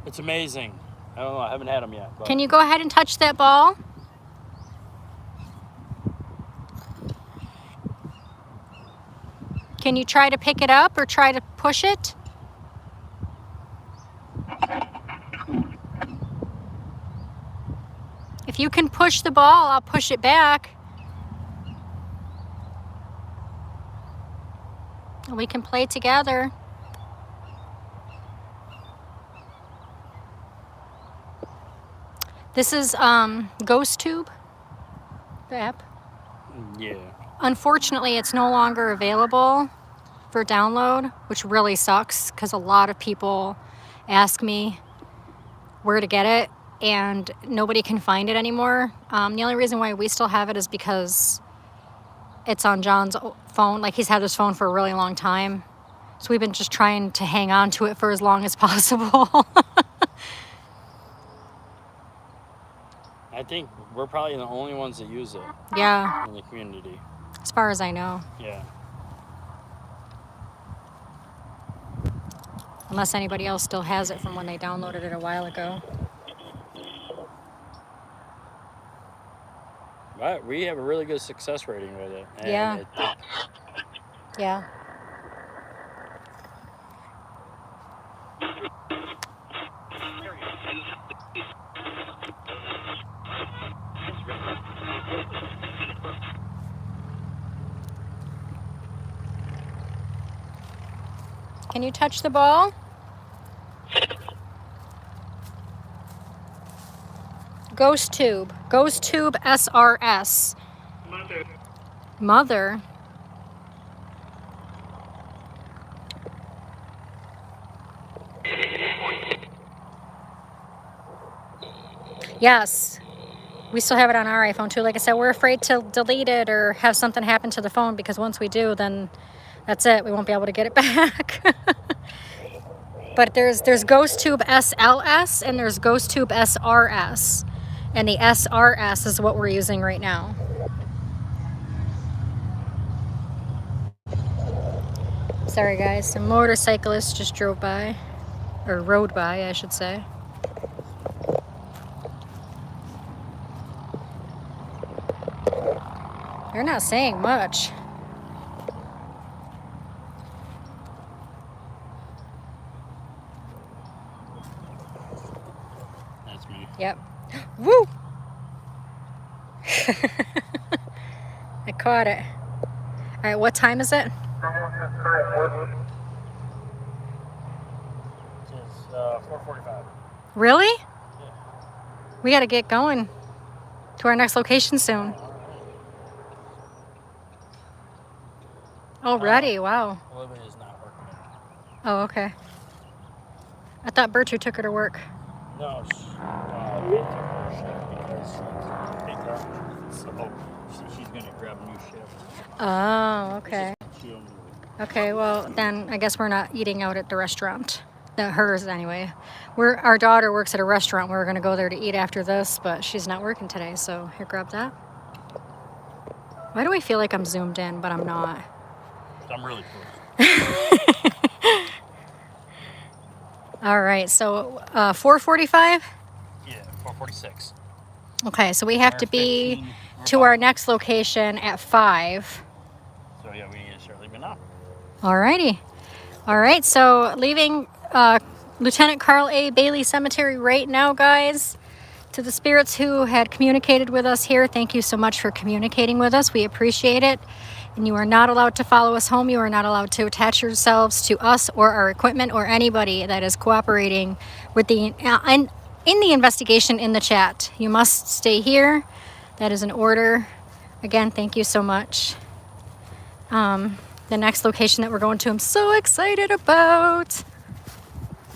It's amazing. I don't know. I haven't had them yet. But Can you go ahead and touch that ball? Can you try to pick it up or try to push it? If you can push the ball, I'll push it back. And we can play together. This is Ghost Tube, the app. yeah. Unfortunately, it's no longer available for download, which really sucks because a lot of people ask me where to get it and nobody can find it anymore. The only reason why we still have it is because it's on John's phone. Like, he's had this phone for a really long time. So we've been just trying to hang on to it for as long as possible. I think we're probably the only ones that use it Yeah, in the community. as far as I know. Yeah. Unless anybody else still has it from when they downloaded it a while ago. But we have a really good success rating with it. And Yeah. Yeah. Can you touch the ball? Ghost Tube. Ghost Tube SRS. Mother. Yes. We still have it on our iPhone too. Like I said, we're afraid to delete it or have something happen to the phone because once we do, then that's it. We won't be able to get it back. But there's GhostTube SLS and there's GhostTube SRS. And the SRS is what we're using right now. Sorry guys, some motorcyclists just drove by. Or rode by, I should say. They're not saying much. That's me. Yep. Woo! I caught it. All right, what time is it? It says 4:45. Really? Yeah. We got to get going to our next location soon. Already? Wow. Olivia is not working anymore. Oh, okay. I thought Bertrude took her to work. No, we took her shift because she's big garbage. So she's gonna grab a new shift. Oh, okay. She don't move. Okay, well, then I guess we're not eating out at the restaurant. Hers, anyway. Our daughter works at a restaurant. We're going to go there to eat after this, but she's not working today, so here, grab that. Why do I feel like I'm zoomed in, but I'm not? I'm really close. All right, so 4:45? Yeah, 4:46. Okay, so we have to be 15, we're to our next location at 5. So yeah, we need to start leaving now. Alrighty. All right, so leaving Lieutenant Carl A. Bailey Cemetery right now, guys. To the spirits who had communicated with us here, thank you so much for communicating with us. We appreciate it. And you are not allowed to follow us home. You are not allowed to attach yourselves to us or our equipment or anybody that is cooperating with the in the investigation in the chat. You must stay here. That is an order. Again, thank you so much. The next location that we're going to, I'm so excited about.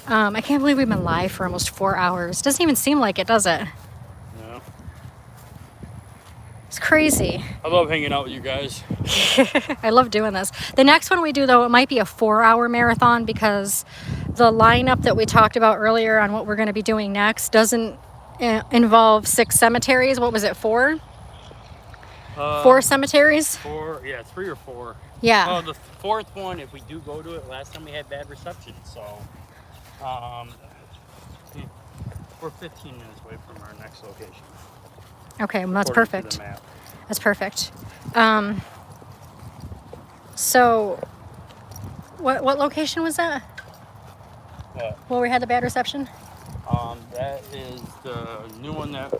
I can't believe we've been live for almost 4 hours. Doesn't even seem like it, does it? No. It's crazy. I love hanging out with you guys. I love doing this. The next one we do, though, it might be a 4-hour marathon because the lineup that we talked about earlier on what we're going to be doing next doesn't involve 6 cemeteries. What was it, 4? 4 cemeteries? 4, yeah, 3 or 4. Yeah. Well, the 4th one, if we do go to it, last time we had bad reception, so we're 15 minutes away from our next location. Okay, well, that's according to perfect. the map. That's perfect. So, what location was that? Where we had the bad reception? That is the new one that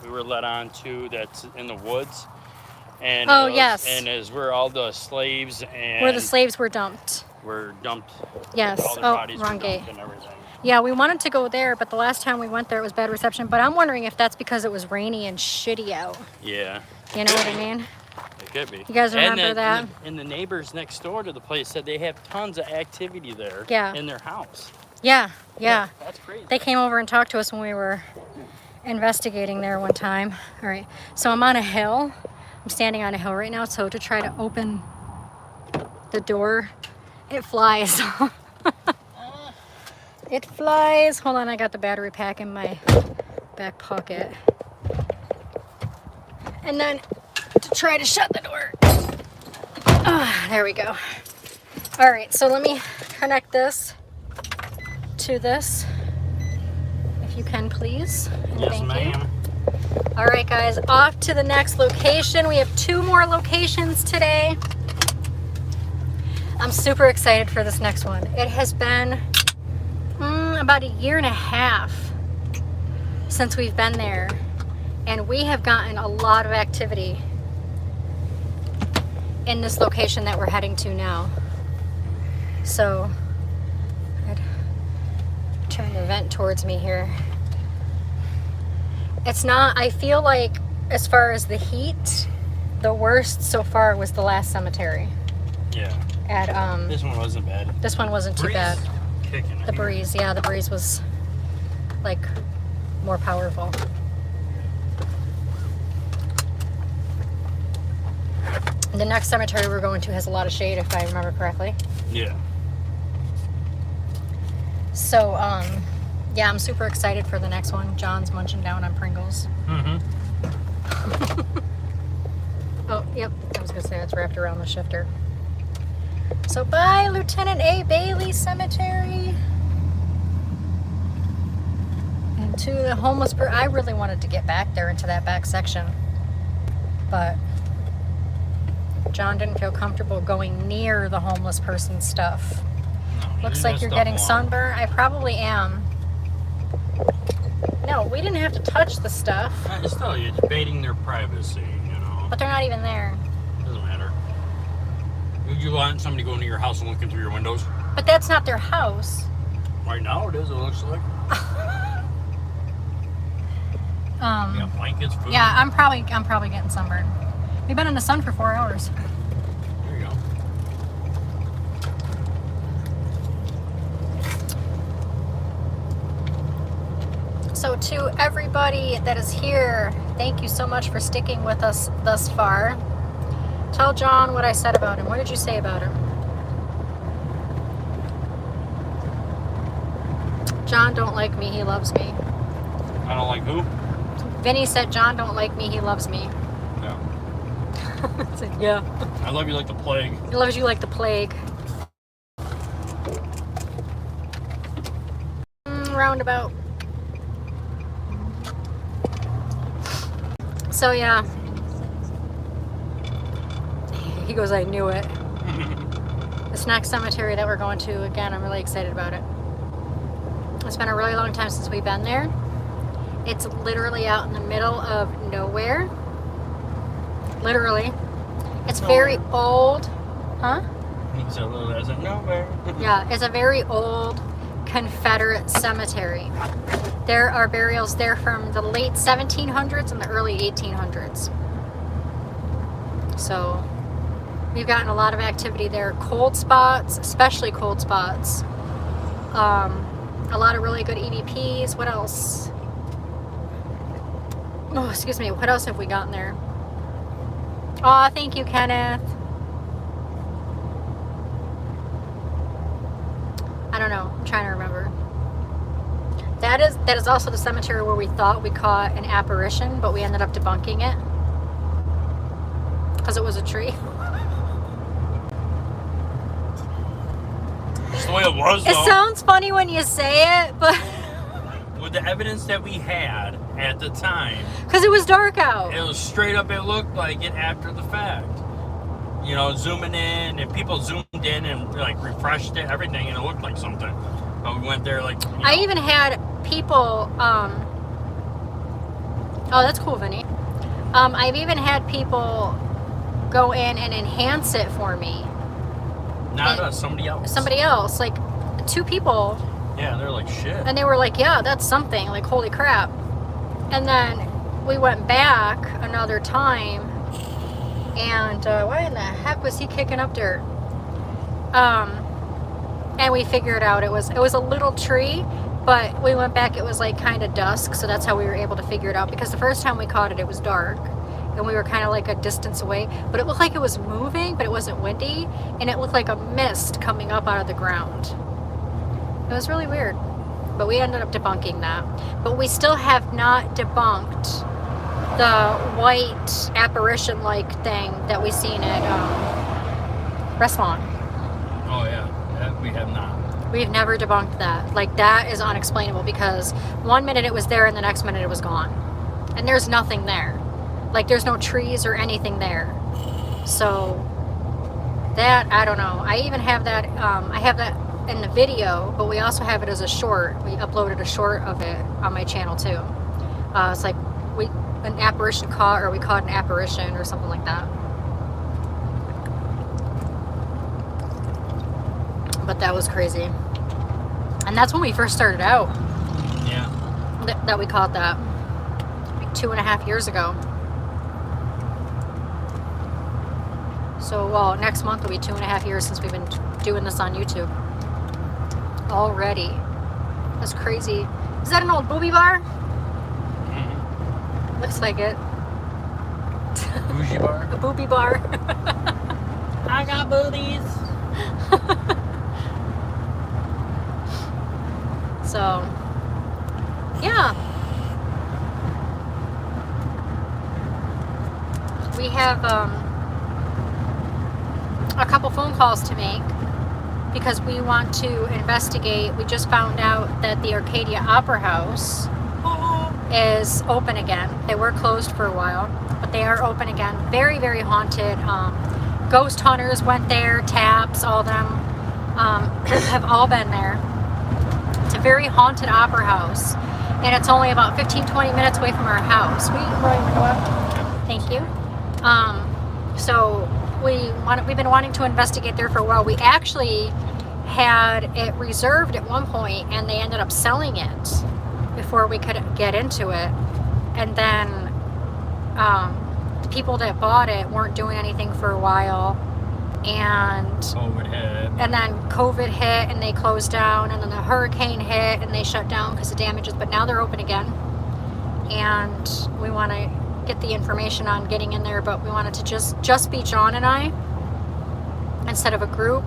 we were led on to. That's in the woods. And Yes. And is where all the slaves and Where the slaves were dumped. were dumped. Yes. All their Oh, bodies wrong were gate. dumped and everything. Yeah, we wanted to go there, but the last time we went there, it was bad reception. But I'm wondering if that's because it was rainy and shitty out. Yeah. You know what I mean? It could be. You guys remember and that? And the neighbors next door to the place said they have tons of activity there. Yeah. In their house. Yeah. That's crazy. They came over and talked to us when we were investigating there one time. All right, so I'm on a hill. I'm standing on a hill right now, so to try to open the door, it flies. It flies. Hold on, I got the battery pack in my back pocket. And then to try to shut the door. There we go. All right, so let me connect this to this, if you can, please. And Yes, thank ma'am. you. All right, guys, off to the next location. We have 2 more locations today. I'm super excited for this next one. It has been about 1.5 years since we've been there, and we have gotten a lot of activity in this location that we're heading to now. So trying to vent towards me here. It's not, I feel like as far as the heat, the worst so far was the last cemetery. Yeah. At This one wasn't bad. this one wasn't too Breeze bad. Kicking The it. breeze, yeah, the breeze was like more powerful. The next cemetery we're going to has a lot of shade, if I remember correctly. Yeah. So, yeah, I'm super excited for the next one. John's munching down on Pringles. Mm-hmm. Oh, yep, I was gonna say it's wrapped around the shifter. So, bye, Lieutenant A. Bailey Cemetery. And to the homeless person, I really wanted to get back there into that back section. But John didn't feel comfortable going near the homeless person's stuff. No, Looks leave like that you're stuff getting alone. sunburn. I probably am. No, we didn't have to touch the stuff, It's still, you're invading their privacy, you know. but they're not even there. Doesn't matter. Would you want somebody going to your house and looking through your windows? But that's not their house. Right now it is, it looks like. You got blankets, food. Yeah, I'm probably getting sunburned. We've been in the sun for 4 hours. There you go. So to everybody that is here, thank you so much for sticking with us thus far. Tell John what I said about him. What did you say about him? John don't like me, he loves me. I don't like who? Vinny said John don't like me, he loves me. No. I said, yeah. I love you like the plague. He loves you like the plague. Roundabout. So yeah. He goes, I knew it. This next cemetery that we're going to, again, I'm really excited about it. It's been a really long time since we've been there. It's literally out in the middle of nowhere. Literally. It's very old. Huh? He's a little as a nowhere. Yeah, it's a very old Confederate cemetery. There are burials there from the late 1700s and the early 1800s. So we've gotten a lot of activity there. Cold spots, especially cold spots. A lot of really good EVPs. What else? Oh, excuse me. What else have we gotten there? Oh, thank you, Kenneth. I don't know. I'm trying to remember. That is also the cemetery where we thought we caught an apparition, but we ended up debunking it because it was a tree. That's the way it was, It though. sounds funny when you say it, but With the evidence that we had at the time, because it was dark out. it was straight up, it looked like it after the fact. You know, zooming in, and people zoomed in and like refreshed it, everything, and it looked like something. But we went there like, I even had people, oh, that's cool, Vinny. I've even had people go in and enhance it for me. not us, somebody else. Somebody else, like 2 people, Yeah, they're like, shit. and they were like, yeah, that's something, like, holy crap. And then we went back another time, and why in the heck was he kicking up dirt? And we figured out it was a little tree, but we went back, it was like kind of dusk, so that's how we were able to figure it out, because the first time we caught it, it was dark, and we were kind of like a distance away, but it looked like it was moving, but it wasn't windy, and it looked like a mist coming up out of the ground. It was really weird, but we ended up debunking that. But we still have not debunked the white apparition-like thing that we seen at Restaurant. Oh, yeah. That we have not. We've never debunked that. Like, that is unexplainable, because one minute it was there and the next minute it was gone. And there's nothing there. Like, there's no trees or anything there. So, that, I don't know. I even have that, I have that in the video, but we also have it as a short. We uploaded a short of it on my channel, too. It's like, an apparition caught, or we caught an apparition, or something like that. But that was crazy. And that's when we first started out. Yeah. That we caught that. Like 2.5 years ago. So, well, next month will be 2.5 years since we've been doing this on YouTube. Already. That's crazy. Is that an old booby bar? Mm-hmm. Looks like it. Bougie bar. A booby bar. I got boobies. So, yeah. We have a couple phone calls to make because we want to investigate. We just found out that the Arcadia Opera House is open again. They were closed for a while, but they are open again. Very, very haunted. ghost hunters went there, Taps, all them have all been there. It's a very haunted opera house, and it's only about 15-20 minutes away from our house. Thank you. So we've been wanting to investigate there for a while. We actually had it reserved at one point, and they ended up selling it before we could get into it. And then the people that bought it weren't doing anything for a while, and then COVID hit and they closed down, and then the hurricane hit and they shut down because of damages, but now they're open again, and we want to get the information on getting in there, but we wanted to just be John and I instead of a group,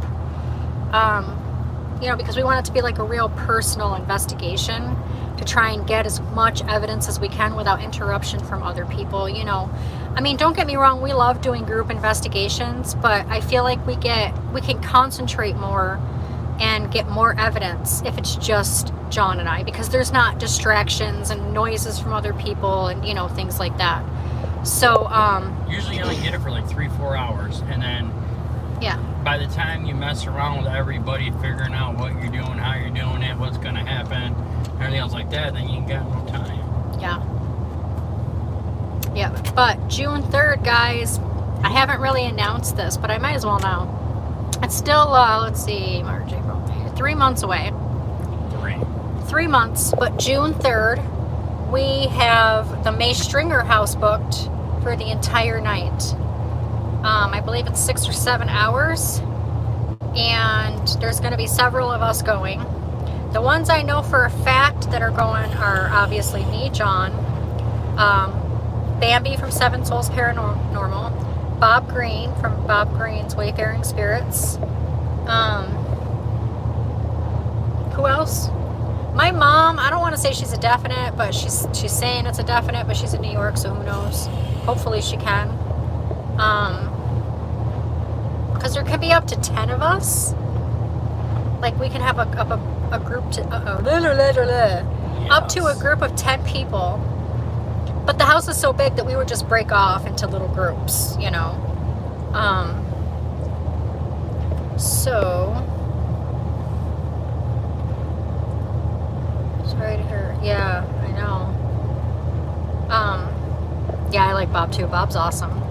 you know, because we want it to be like a real personal investigation to try and get as much evidence as we can without interruption from other people. You know, I mean, don't get me wrong, we love doing group investigations, but I feel like we can concentrate more and get more evidence if it's just John and I, because there's not distractions and noises from other people and, you know, things like that. So usually you only get it for like 3-4 hours, and then yeah, by the time you mess around with everybody figuring out what you're doing, how you're doing it, what's going to happen, everything else like that, then you ain't got no time. Yeah, but June 3rd, guys, I haven't really announced this, but I might as well now. It's still, let's see, March, April, May, 3 months away. 3 months, but June 3rd, we have the May Stringer house booked for the entire night. I believe it's 6 or 7 hours, and there's going to be several of us going. The ones I know for a fact that are going are obviously me, John, Bambi from Seven Souls Paranormal, Bob Green from Bob Green's Wayfaring Spirits. Who else? My mom, I don't want to say she's a definite, but she's saying it's a definite, but she's in New York, so who knows? Hopefully she can. Because there can be up to 10 of us. Like, we can have a group to, up to a group of 10 people. But the house is so big that we would just break off into little groups, you know. So, sorry to hear. Yeah, I know. Yeah, I like Bob too. Bob's awesome.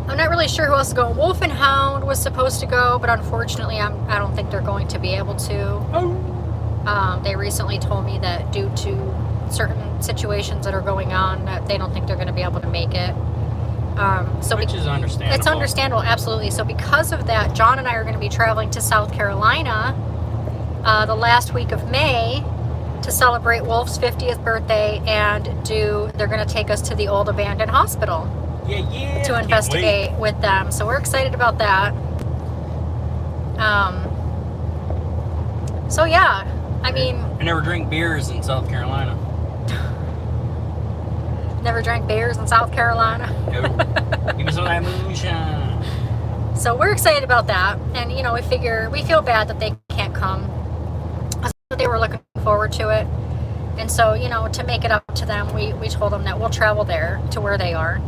I'm not really sure who else is going. Wolf and Hound was supposed to go, but unfortunately, I don't think they're going to be able to. They recently told me that due to certain situations that are going on, that they don't think they're going to be able to make it. Which is understandable. It's understandable, absolutely. So because of that, John and I are going to be traveling to South Carolina the last week of May to celebrate Wolf's 50th birthday, and they're going to take us to the old abandoned hospital. Yeah. To investigate with them. So we're excited about that. So yeah, I mean, I never drink beers in South Carolina. Never drank beers in South Carolina. Nope. Give me some of that moonshine. So we're excited about that, and you know, we feel bad that they can't come. They were looking forward to it, and so, you know, to make it up to them, we told them that we'll travel there to where they are.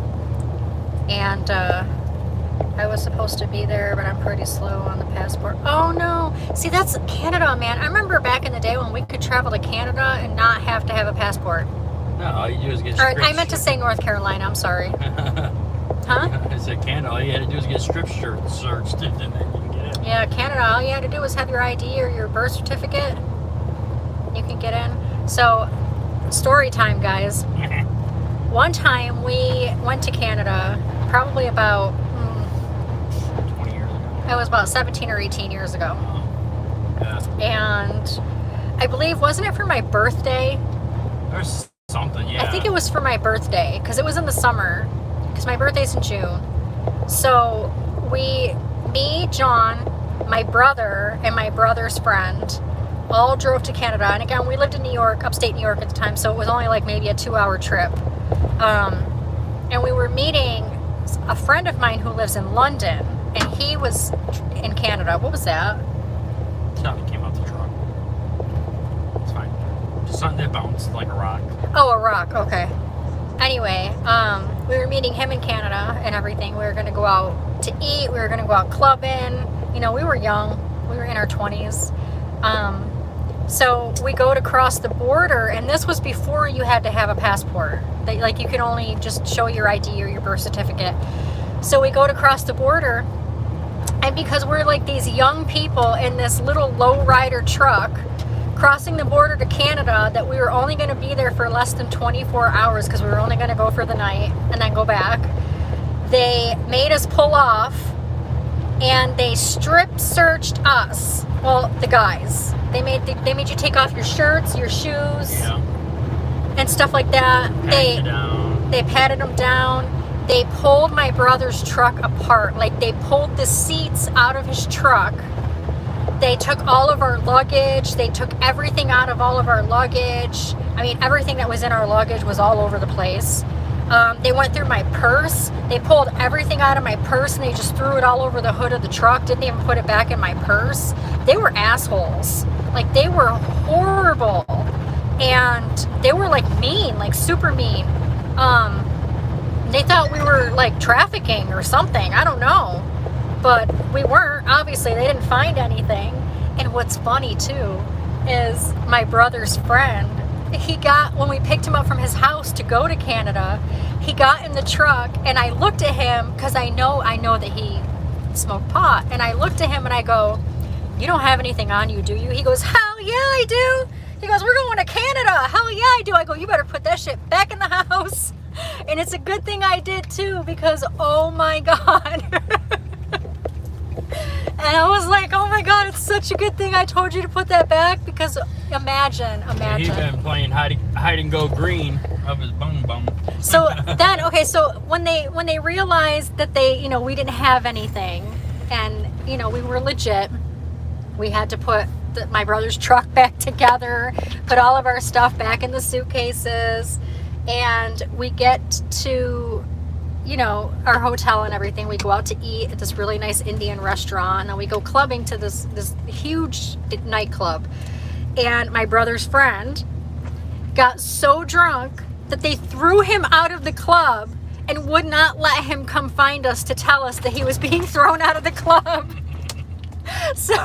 And I was supposed to be there, but I'm pretty slow on the passport. Oh no! See, that's Canada, man. I remember back in the day when we could travel to Canada and not have to have a passport. No, all you do is get Or, I meant to say North Carolina, I'm sorry. Huh? I said Canada, all you had to do is get strip searched, and then you can get in. Yeah, Canada, all you had to do was have your ID or your birth certificate. You can get in. So, story time, guys. One time we went to Canada, probably about 20 years ago. It was about 17 or 18 years ago. Yeah. And I believe, wasn't it for my birthday? There's something, yeah. I think it was for my birthday, because it was in the summer, because my birthday's in June. So me, John, my brother, and my brother's friend all drove to Canada. And again, we lived in New York, upstate New York at the time, so it was only like maybe a 2-hour trip. And we were meeting a friend of mine who lives in London, and he was in Canada. What was that? Something came out the truck. It's fine. Just something that bounced like a rock. Oh, a rock. Okay. Anyway, we were meeting him in Canada and everything. We were going to go out to eat. We were going to go out clubbing. You know, we were young. We were in our 20s. So we go to cross the border, and this was before you had to have a passport. Like, you could only just show your ID or your birth certificate. So we go to cross the border, and because we're like these young people in this little lowrider truck crossing the border to Canada, that we were only going to be there for less than 24 hours because we were only going to go for the night and then go back. They made us pull off, and they strip searched us. Well, the guys. They made you take off your shirts, your shoes, and stuff like that. They patted them down. They pulled my brother's truck apart. Like, they pulled the seats out of his truck. They took all of our luggage. They took everything out of all of our luggage. I mean, everything that was in our luggage was all over the place. They went through my purse. They pulled everything out of my purse, and they just threw it all over the hood of the truck. Didn't even put it back in my purse. They were assholes. Like, they were horrible. And they were like mean, like super mean. They thought we were like trafficking or something. I don't know. But we weren't. Obviously, they didn't find anything. And what's funny too is my brother's friend, when we picked him up from his house to go to Canada, he got in the truck, and I looked at him because I know that he smoked pot. And I looked at him and I go, "You don't have anything on you, do you?" He goes, "Hell yeah, I do." He goes, "We're going to Canada." "Hell yeah, I do." I go, "You better put that shit back in the house." And it's a good thing I did too, because oh my God. And I was like, oh my God, it's such a good thing I told you to put that back, because imagine. He's been playing hide and go green of his bum. So then, okay, so when they realized that we didn't have anything, and we were legit, we had to put my brother's truck back together, put all of our stuff back in the suitcases, and we get to our hotel and everything. We go out to eat at this really nice Indian restaurant, and then we go clubbing to this huge nightclub. And my brother's friend got so drunk that they threw him out of the club and would not let him come find us to tell us that he was being thrown out of the club. So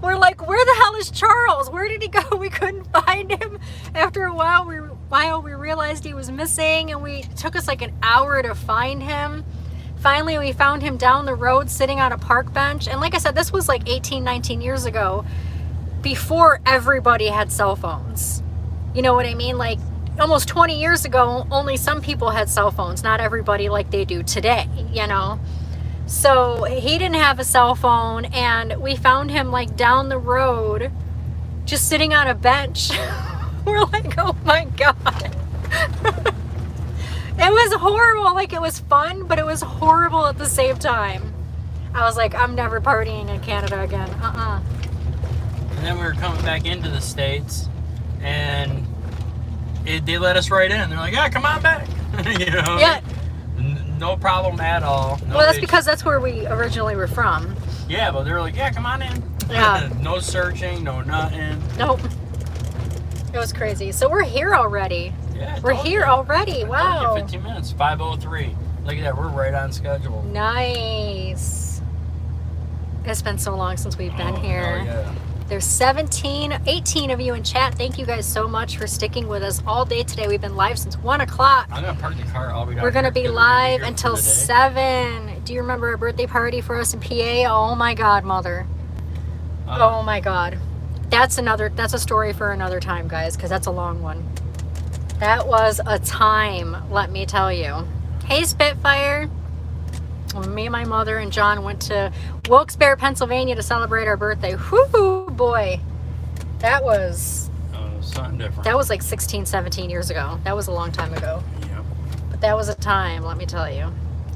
we're like, where the hell is Charles? Where did he go? We couldn't find him. After a while, we realized he was missing, and it took us like an hour to find him. Finally, we found him down the road sitting on a park bench. And like I said, this was like 18, 19 years ago, before everybody had cell phones. You know what I mean? Like, almost 20 years ago, only some people had cell phones, not everybody like they do today, So he didn't have a cell phone, and we found him like down the road, just sitting on a bench. We're like, oh my God. It was horrible. Like, it was fun, but it was horrible at the same time. I was like, I'm never partying in Canada again. And then we were coming back into the States, and they let us right in. They're like, yeah, come on back. Yeah. No problem at all. Well, that's because that's where we originally were from. Yeah, but they're like, yeah, come on in. Yeah. No searching, no nothing. Nope. It was crazy. So we're here already. Yeah, we're here already. I Wow. told you, 15 minutes, 5:03. Look at that, we're right on schedule. Nice. It's been so long since we've been here. Oh, yeah. There's 18 of you in chat. Thank you guys so much for sticking with us all day today. We've been live since 1 o'clock. I'm gonna park the car all the way down. We're gonna be here live for until the day. 7. Do you remember a birthday party for us in PA? Oh my God, mother. Oh my God. That's a story for another time, guys, because that's a long one. That was a time, let me tell you. Hey, Spitfire. Well, me and my mother and John went to Wilkes-Barre, Pennsylvania to celebrate our birthday. Whoo, boy. That was something different. That was like 16, 17 years ago. That was a long time ago. Yep. But that was a time, let me tell you.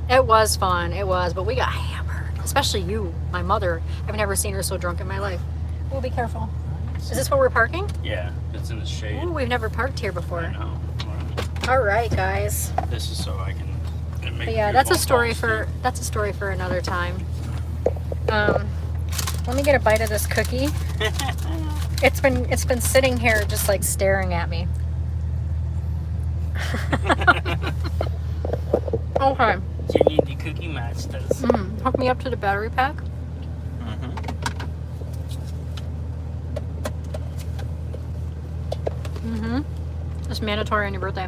It was fun, it was, but we got hammered. Especially you, my mother. I've never seen her so drunk in my life. We'll be careful. Is this where we're parking? Yeah, it's in the shade. Ooh, we've never parked here before. I know. All right, guys. This is so I can make But yeah, that's a story for another time. Let me get a bite of this cookie. It's been sitting here just like staring at me. Okay. So you need the Cookie Masters. Hook me up to the battery pack. It's mandatory on your birthday.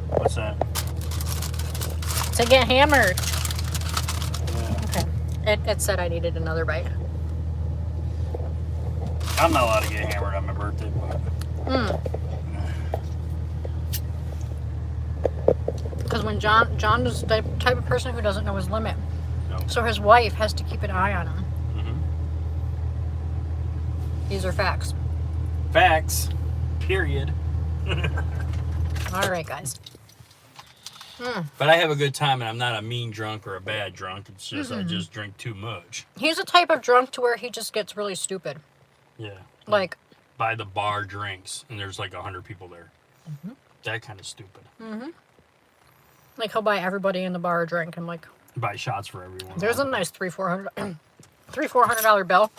What's that? To get hammered. Yeah. Okay. It said I needed another bite. I'm not allowed to get hammered on my birthday, but Because when John is the type of person who doesn't know his limit. no. So his wife has to keep an eye on him. These are facts. Facts. Period. All right, guys. But I have a good time, and I'm not a mean drunk or a bad drunk. It's just I just drink too much. He's the type of drunk to where he just gets really stupid. Yeah. Like, By the bar drinks, and there's like 100 people there. That kind of stupid. he'll buy everybody in the bar a drink. I'm like, Buy shots for everyone. there's a nice $300-$400 bill.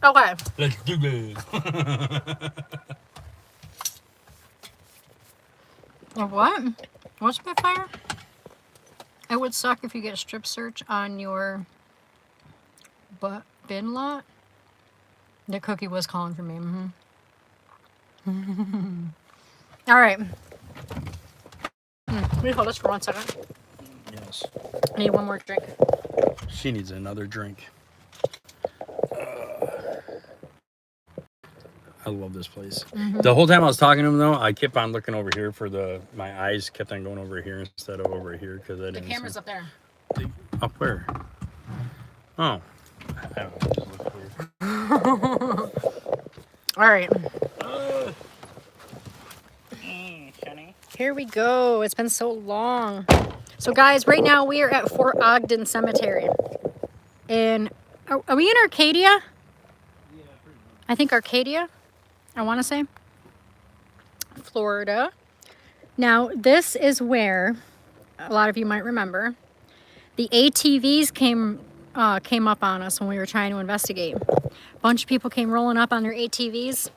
Okay. Let's do this. What? What's Spitfire? It would suck if you get strip search on your bin lot. The cookie was calling for me. All right. Let me hold this for 1 second. Yes. I need one more drink. She needs another drink. I love this place. The whole time I was talking to him, though, I kept on looking over here for my eyes kept on going over here instead of over here because I The didn't. camera's up there. Up where? Oh. I don't know. Just look weird. All right. Shani. Here we go. It's been so long. So, guys, right now we are at Fort Ogden Cemetery. Are we in Arcadia? Yeah, pretty much. I think Arcadia, I want to say. Florida. Now, this is where, a lot of you might remember, the ATVs came up on us when we were trying to investigate. A bunch of people came rolling up on their ATVs.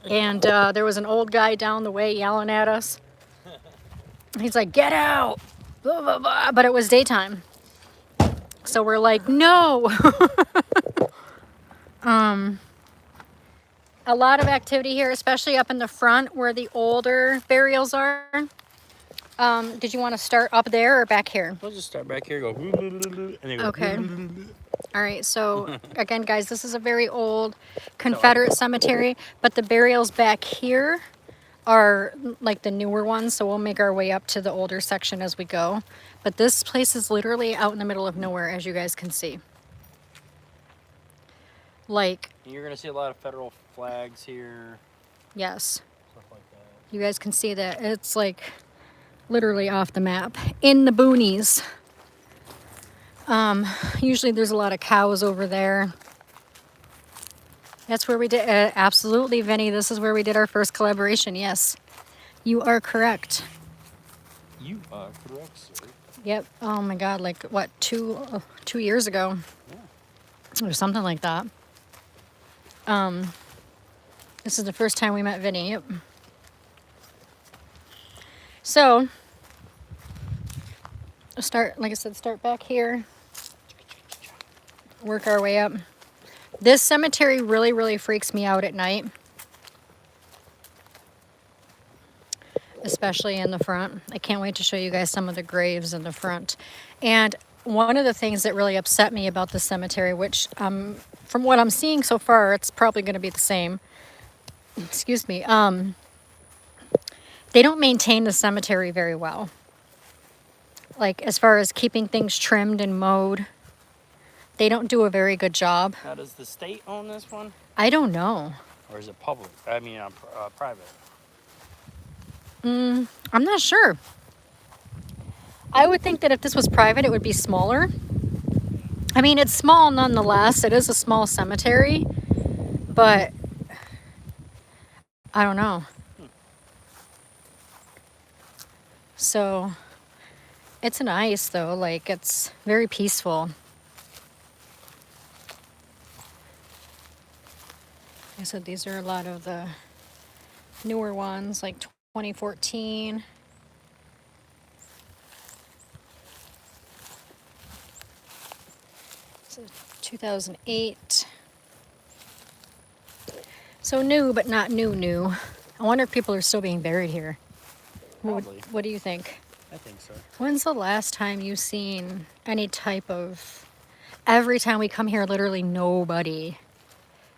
And there was an old guy down the way yelling at us. He's like, get out! Blah, blah, blah. But it was daytime. So we're like, no! A lot of activity here, especially up in the front where the older burials are. Did you want to start up there or back here? We'll just start back here, go. And then go. Okay. All right, so again, guys, this is a very old Confederate cemetery, but the burials back here are like the newer ones, so we'll make our way up to the older section as we go. But this place is literally out in the middle of nowhere, as you guys can see. Like, You're gonna see a lot of federal flags here, yes, stuff like that. you guys can see that it's like literally off the map in the boonies. Usually there's a lot of cows over there. That's where we did, absolutely, Vinny, this is where we did our first collaboration. Yes, you are correct. You are correct, sir. Yep. Oh my God, like what, 2 years ago? Yeah. Or something like that. This is the first time we met Vinny. Yep. So, like I said, start back here. Work our way up. This cemetery really, really freaks me out at night. Especially in the front. I can't wait to show you guys some of the graves in the front. And one of the things that really upset me about the cemetery, which from what I'm seeing so far, it's probably going to be the same. Excuse me. They don't maintain the cemetery very well. Like, as far as keeping things trimmed and mowed, they don't do a very good job. Now, does the state own this one, I don't know. or is it public? I mean, private. I'm not sure. I would think that if this was private, it would be smaller. I mean, it's small nonetheless. It is a small cemetery, but I don't know. So it's nice though. Like, it's very peaceful. Like I said, these are a lot of the newer ones, like 2014. So 2008. So new, but not new. I wonder if people are still being buried here. Probably. What do you think? I think so. When's the last time you seen any type of... Every time we come here, literally nobody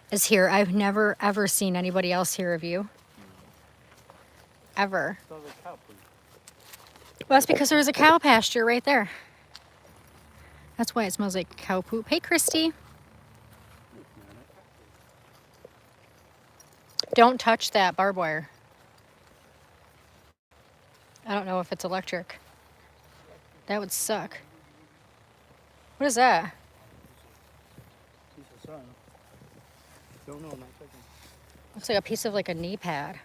is here. I've never, ever seen anybody else here of you. Ever. So the cow poop. Well, that's because there was a cow pasture right there. That's why it smells like cow poop. Hey, Christy. Don't touch that barbed wire. I don't know if it's electric. That would suck. What is that? Piece of sun. Don't know, I'm not checking. Looks like a piece of like a knee pad.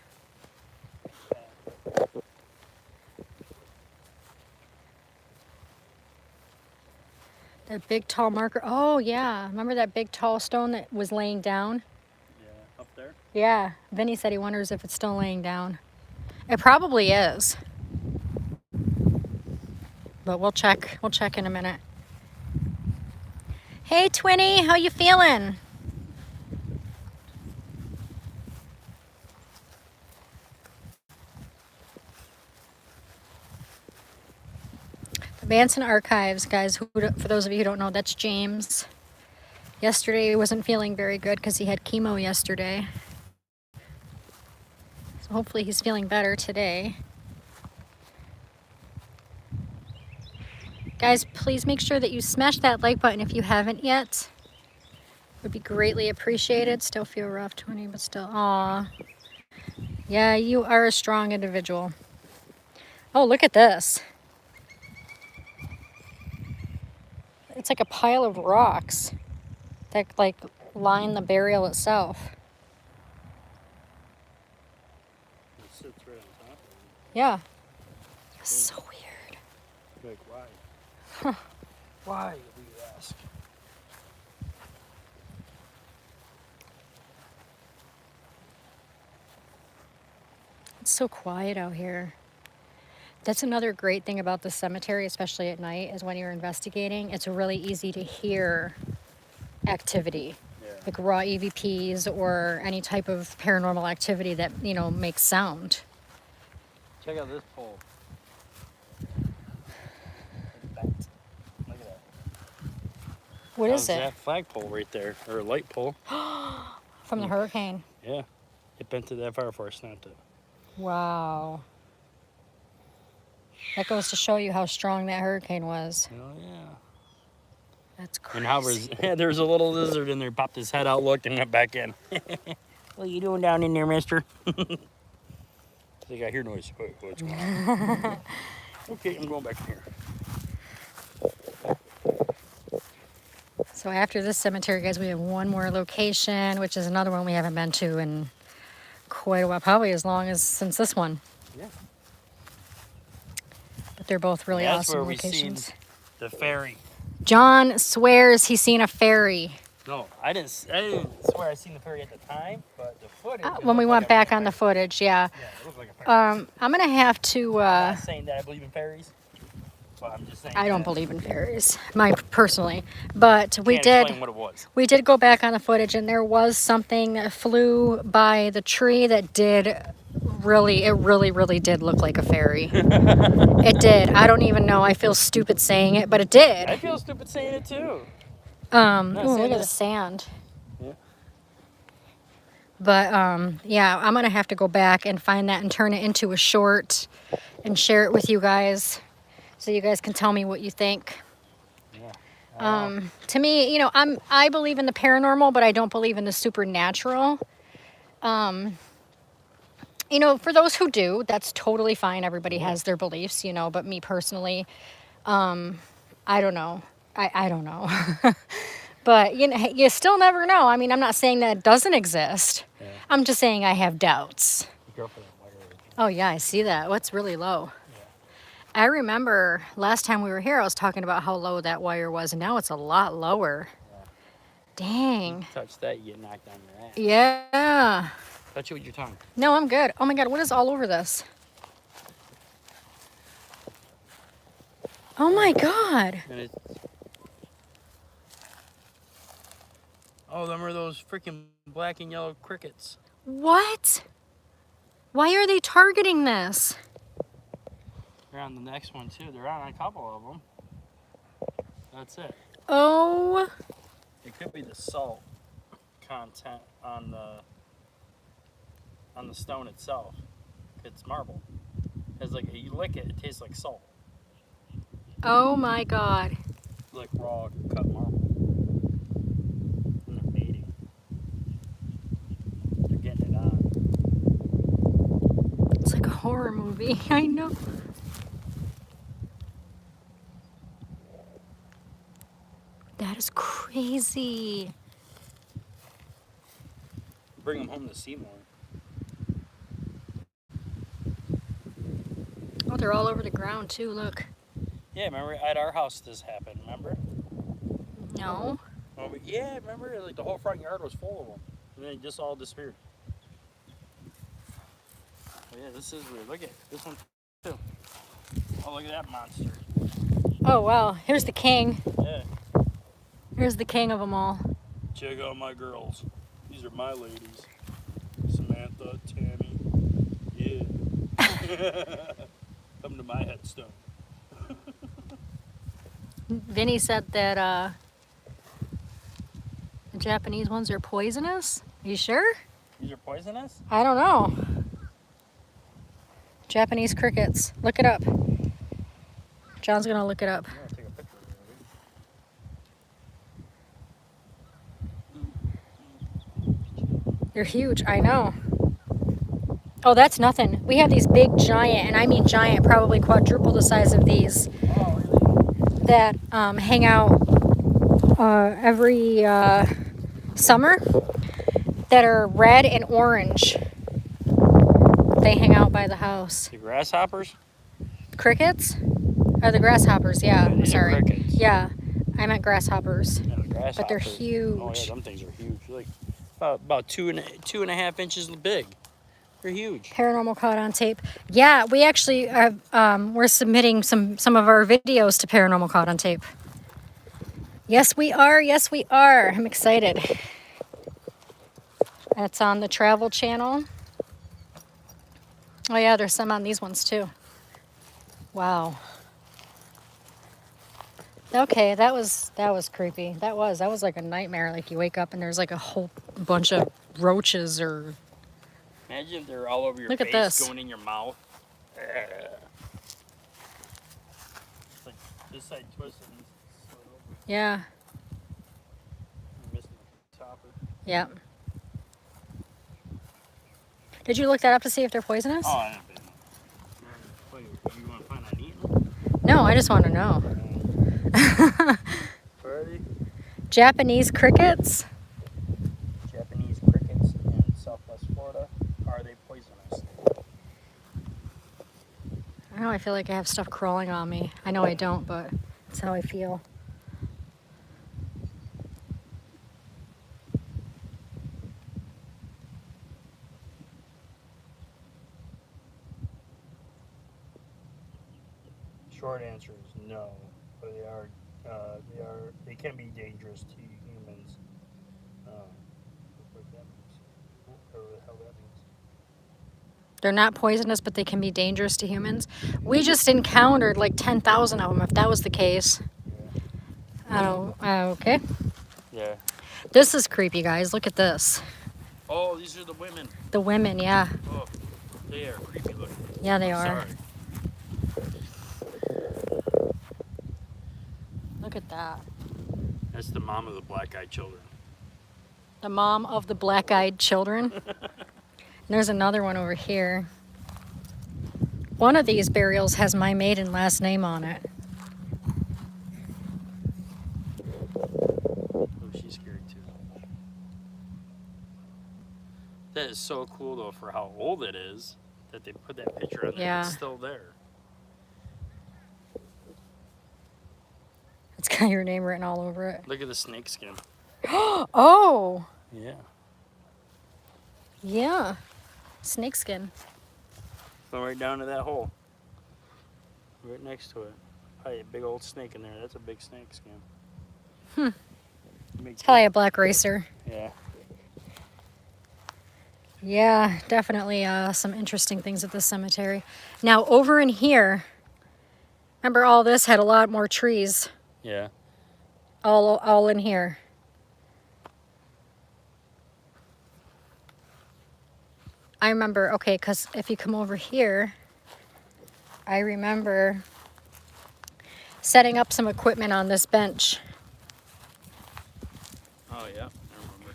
That big tall marker. Oh yeah, remember that big tall stone that was laying down? Yeah, up there. Yeah, Vinny said he wonders if it's still laying down. It probably is. But we'll check. We'll check in a minute. Hey, Twinny, how you feeling? The Manson Archives, guys, for those of you who don't know, that's James. Yesterday he wasn't feeling very good because he had chemo yesterday. So hopefully he's feeling better today. Guys, please make sure that you smash that like button if you haven't yet. Would be greatly appreciated. Still feel rough, 20, but still, aw. Yeah, you are a strong individual. Oh, look at this. It's like a pile of rocks that like line the burial itself. It sits right on top of it. Yeah. So weird. Like, why? Why, we ask? It's so quiet out here. That's another great thing about the cemetery, especially at night, is when you're investigating, it's really easy to hear activity. Yeah. Like raw EVPs or any type of paranormal activity that, you know, makes sound. Check out this pole. It's bent. Look at that. What is That it? was that flagpole right there, or a light pole. From the hurricane. Yeah. It bent to that far before I snapped it. Wow. That goes to show you how strong that hurricane was. Oh, yeah. That's crazy. And how there was a little lizard in there, popped his head out, looked, and went back in. What are you doing down in there, mister? I think I hear noise. What's going on? Okay, I'm going back in here. So after this cemetery, guys, we have one more location, which is another one we haven't been to in quite a while, probably as long as since this one. Yeah. But they're both really That's awesome where we locations. seen the ferry. John swears he's seen a fairy. No, I didn't swear I seen the ferry at the time, but the footage. it When we looked went like back a on the ferry. footage, yeah. Yeah, it looked like a ferry. I'm gonna have to. I'm not saying that I believe in fairies, but I'm just saying. I don't that believe in fairies, personally, but I can't explain what it was. We did go back on the footage, and there was something that flew by the tree that did really did look like a fairy. It did. I don't even know. I feel stupid saying it, but it did. I feel stupid saying it too. Ooh, saying look at that. the sand. Yeah. But yeah, I'm gonna have to go back and find that and turn it into a short and share it with you guys, so you guys can tell me what you think. Yeah. To me, you know, I believe in the paranormal, but I don't believe in the supernatural. You know, for those who do, that's totally fine. Everybody has their beliefs, you know, but me personally, I don't know. I don't know. But, you know, you still never know. I mean, I'm not saying that it doesn't exist. Yeah. I'm just saying I have doubts. Be careful that wire. Oh, yeah, I see that. What's really low? Yeah. I remember last time we were here, I was talking about how low that wire was, and now it's a lot lower. Yeah. Dang. Touch that, you get knocked on your ass. Yeah. Touch it with your tongue. No, I'm good. Oh my God, what is all over this? Oh my God. And it's... Oh, them are those freaking black and yellow crickets. What? Why are they targeting this? They're on the next one too. They're on a couple of them. That's it. Oh. It could be the salt content on the stone itself. It's marble. It's like you lick it, it tastes like salt. Oh my God. Like raw cut marble. And they're mating. They're getting it on. It's like a horror movie. I know. That is crazy. Bring them home to see more. Oh, they're all over the ground too. Look. Yeah, remember at our house this happened, remember? No. Oh, but yeah, remember? Like the whole front yard was full of them. And then they just all disappeared. Oh, yeah, this is weird. Look at this one too. Oh, look at that monster. Oh wow. Here's the king. Yeah. Here's the king of them all. Check out my girls. These are my ladies. Samantha, Tammy. Yeah. Come to my headstone. Vinny said that the Japanese ones are poisonous. Are you sure? These are poisonous? I don't know. Japanese crickets. Look it up. John's gonna look it up. I'm gonna take a picture of it. They're huge. I know. Oh, that's nothing. We have these big giant, and I mean giant, probably quadruple the size of these, Oh, really? that hang out every summer, that are red and orange. They hang out by the house. The grasshoppers? Crickets? Or the grasshoppers, yeah. These are Sorry. crickets. Yeah, I meant grasshoppers. Yeah, the grasshoppers. But they're Oh, huge. yeah, them things are huge. Like about two and a half inches big. They're huge. Paranormal caught on tape. Yeah, we actually we're submitting some of our videos to Paranormal caught on tape. Yes, we are. Yes, we are. I'm excited. That's on the Travel Channel. Oh yeah, there's some on these ones too. Wow. Okay, that was creepy. That was like a nightmare. Like you wake up and there's like a whole bunch of roaches or. Imagine if they're all over your Look at face, this. going in your mouth. It's like this side twisted and slid over. Yeah. You're missing the topper. Yeah. Did you look that up to see if they're poisonous? Oh, I haven't been. Wait, you want to find out eating? No, I just want to know. Ready? Japanese crickets? Japanese crickets in Southwest Florida. Are they poisonous? I know I feel like I have stuff crawling on me. I know I don't, but that's how I feel. Short answer is no, but they can be dangerous to humans. What that means? Whatever the hell that means. They're not poisonous, but they can be dangerous to humans. We just encountered like 10,000 of them, if that was the case. Yeah. I don't, okay. Yeah. This is creepy, guys. Look at this. Oh, these are the women. The women, yeah. Oh, they are creepy looking. Yeah, they are. Sorry. Look at that. That's the mom of the black-eyed children. The mom of the black-eyed children. There's another one over here. One of these burials has my maiden last name on it. Oh, she's scary too. That is so cool though for how old it is that they put that picture on there. Yeah. It's still there. It's got your name written all over it. Look at the snake skin. Oh, Yeah. yeah. Snakeskin. Go right down to that hole. Right next to it. Probably a big old snake in there. That's a big snake skin. It's probably a black racer. Yeah. Yeah, definitely some interesting things at the cemetery. Now, over in here, remember all this had a lot more trees. Yeah. All in here. I remember, okay, because if you come over here, I remember setting up some equipment on this bench. Oh, yeah. I remember.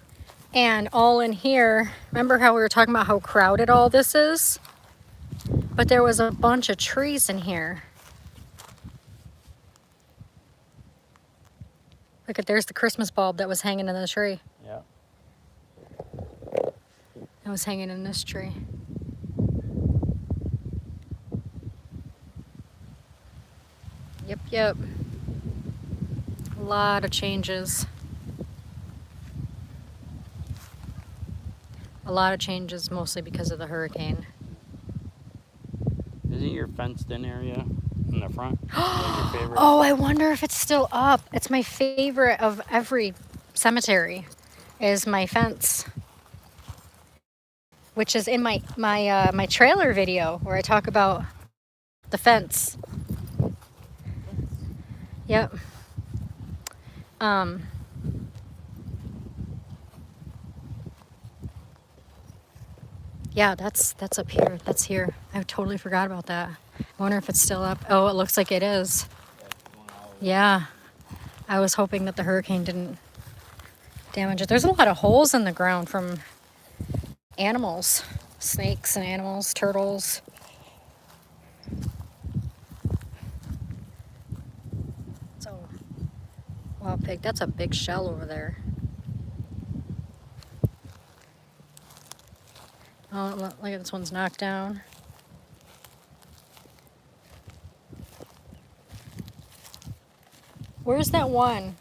And all in here, remember how we were talking about how crowded all this is? But there was a bunch of trees in here. Look at, there's the Christmas bulb that was hanging in the tree. Yeah. It was hanging in this tree. Yep. A lot of changes. A lot of changes, mostly because of the hurricane. Isn't your fenced-in area in the front your favorite? Oh, I wonder if it's still up. It's my favorite of every cemetery, is my fence, which is in my trailer video where I talk about the fence. Yep. Yeah, that's up here. That's here. I totally forgot about that. I wonder if it's still up. Oh, it looks like it is. Yeah. I was hoping that the hurricane didn't damage it. There's a lot of holes in the ground from animals. Snakes and animals, turtles. So, wild pig. That's a big shell over there. Oh, look at this one's knocked down. Where's that one?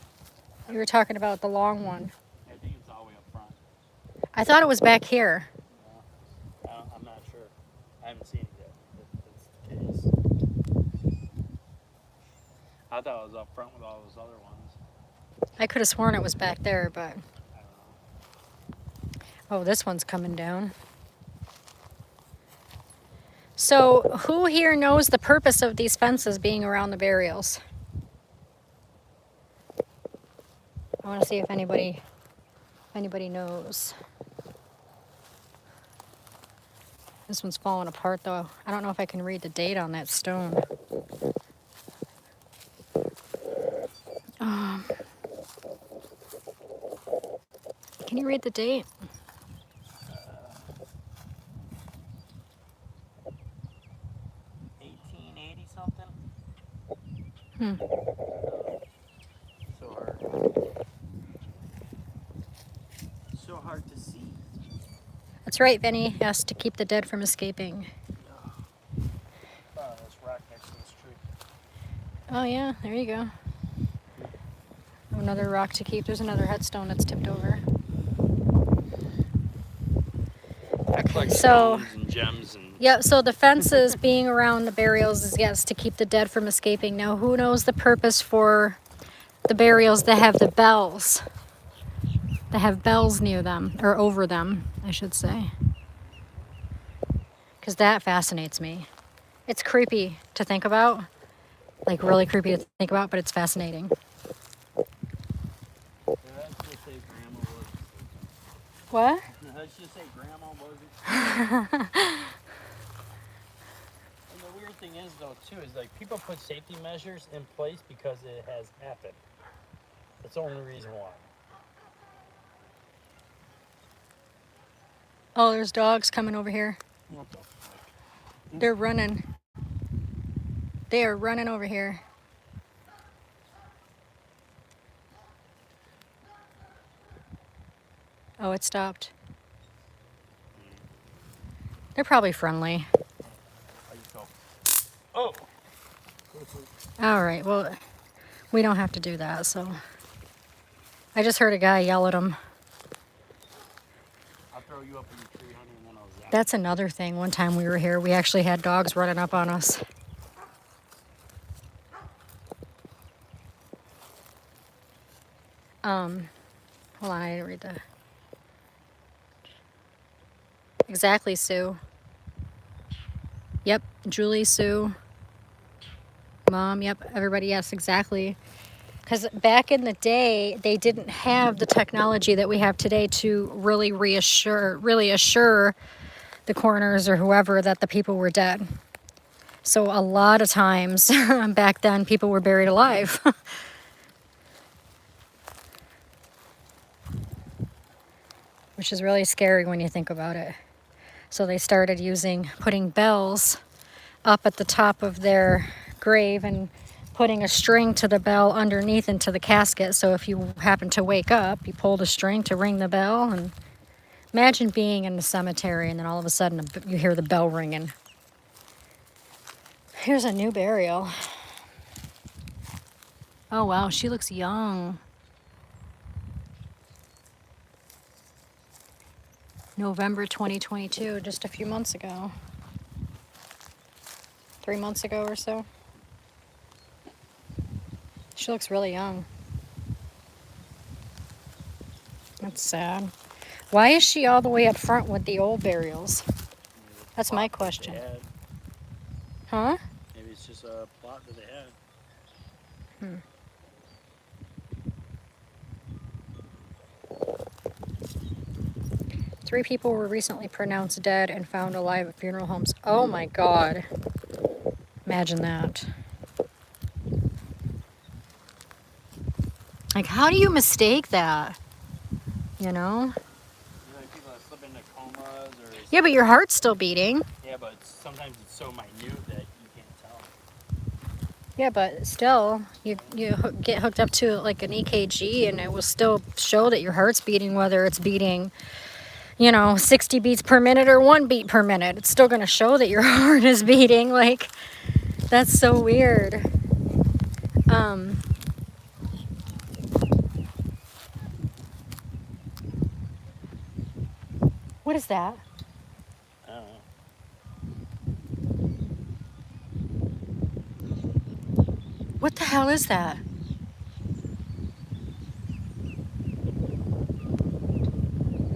You were talking about the long one. I think it's all the way up front. I thought it was back here. I'm not sure. I haven't seen it yet. If that's the case. I thought it was up front with all those other ones. I could have sworn it was back there, but... I don't know. Oh, this one's coming down. So, who here knows the purpose of these fences being around the burials? I want to see if anybody knows. This one's falling apart, though. I don't know if I can read the date on that stone. Can you read the date? 1880 something. So hard to see. That's right, Vinny has to keep the dead from escaping. This rock next to this tree. Oh yeah, there you go. Another rock to keep. There's another headstone that's tipped over. Like So, stones and gems and yeah, so the fences being around the burials is, yes, to keep the dead from escaping. Now, who knows the purpose for the burials that have the bells? That have bells near them, or over them, I should say. Because that fascinates me. It's creepy to think about. Like, really creepy to think about, but it's fascinating. let's just say grandma was. What? Let's just say grandma wasn't. And the weird thing is though too is like people put safety measures in place because it has happened. That's the only reason why. Oh, there's dogs coming over here. What the fuck? They're running. They are running over here. Oh, it stopped. They're probably friendly. Oh! All right, well, we don't have to do that, so. I just heard a guy yell at him. I'll throw you up in the tree, honey, and then I'll zap. That's another thing. One time we were here, we actually had dogs running up on us. Hold on, I didn't read that. Exactly, Sue. Yep, Julie, Sue, Mom, yep, everybody, yes, exactly. Because back in the day, they didn't have the technology that we have today to really assure the coroners or whoever that the people were dead. So a lot of times back then, people were buried alive. Which is really scary when you think about it. So they started putting bells up at the top of their grave and putting a string to the bell underneath into the casket. So if you happen to wake up, you pull the string to ring the bell. And imagine being in the cemetery and then all of a sudden you hear the bell ringing. Here's a new burial. Oh wow, she looks young. November 2022, just a few months ago. 3 months ago or so. She looks really young. That's sad. Why is she all the way up front with the old burials? That's my question. Huh? Maybe it's just a plot that they had. 3 people were recently pronounced dead and found alive at funeral homes. Oh my God. Imagine that. Like, how do you mistake that? You know? Like people that slip into comas or... Yeah, but your heart's still beating. Yeah, but sometimes it's so minute that you can't tell. Yeah, but still, you get hooked up to like an EKG and it will still show that your heart's beating, whether it's beating, 60 beats per minute or 1 beat per minute. It's still going to show that your heart is beating. Like, that's so weird. What is that? I don't know. What the hell is that?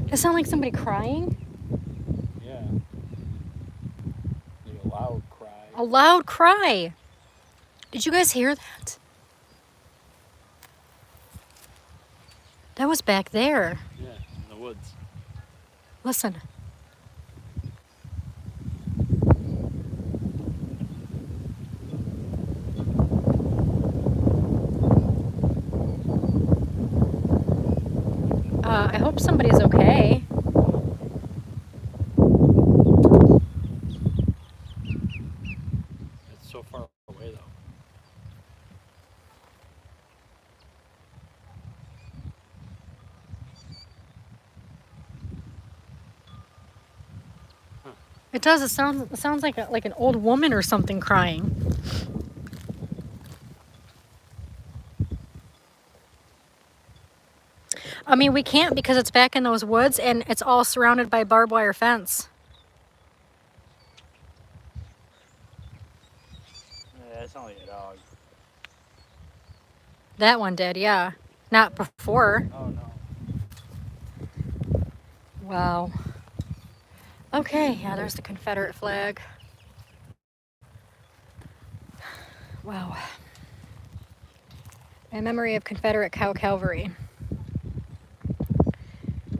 Does it sound like somebody crying? Yeah. Like a loud cry. A loud cry. Did you guys hear that? That was back there. Yeah, in the woods. Listen. I hope somebody's okay. It's so far away though. It does. It sounds like an old woman or something crying. I mean, we can't because it's back in those woods and it's all surrounded by barbed wire fence. Yeah, that sounds like a dog. That one did, yeah. Not before. Oh no. Wow. Okay, yeah, there's the Confederate flag. Wow. In memory of Confederate Cow Cavalry.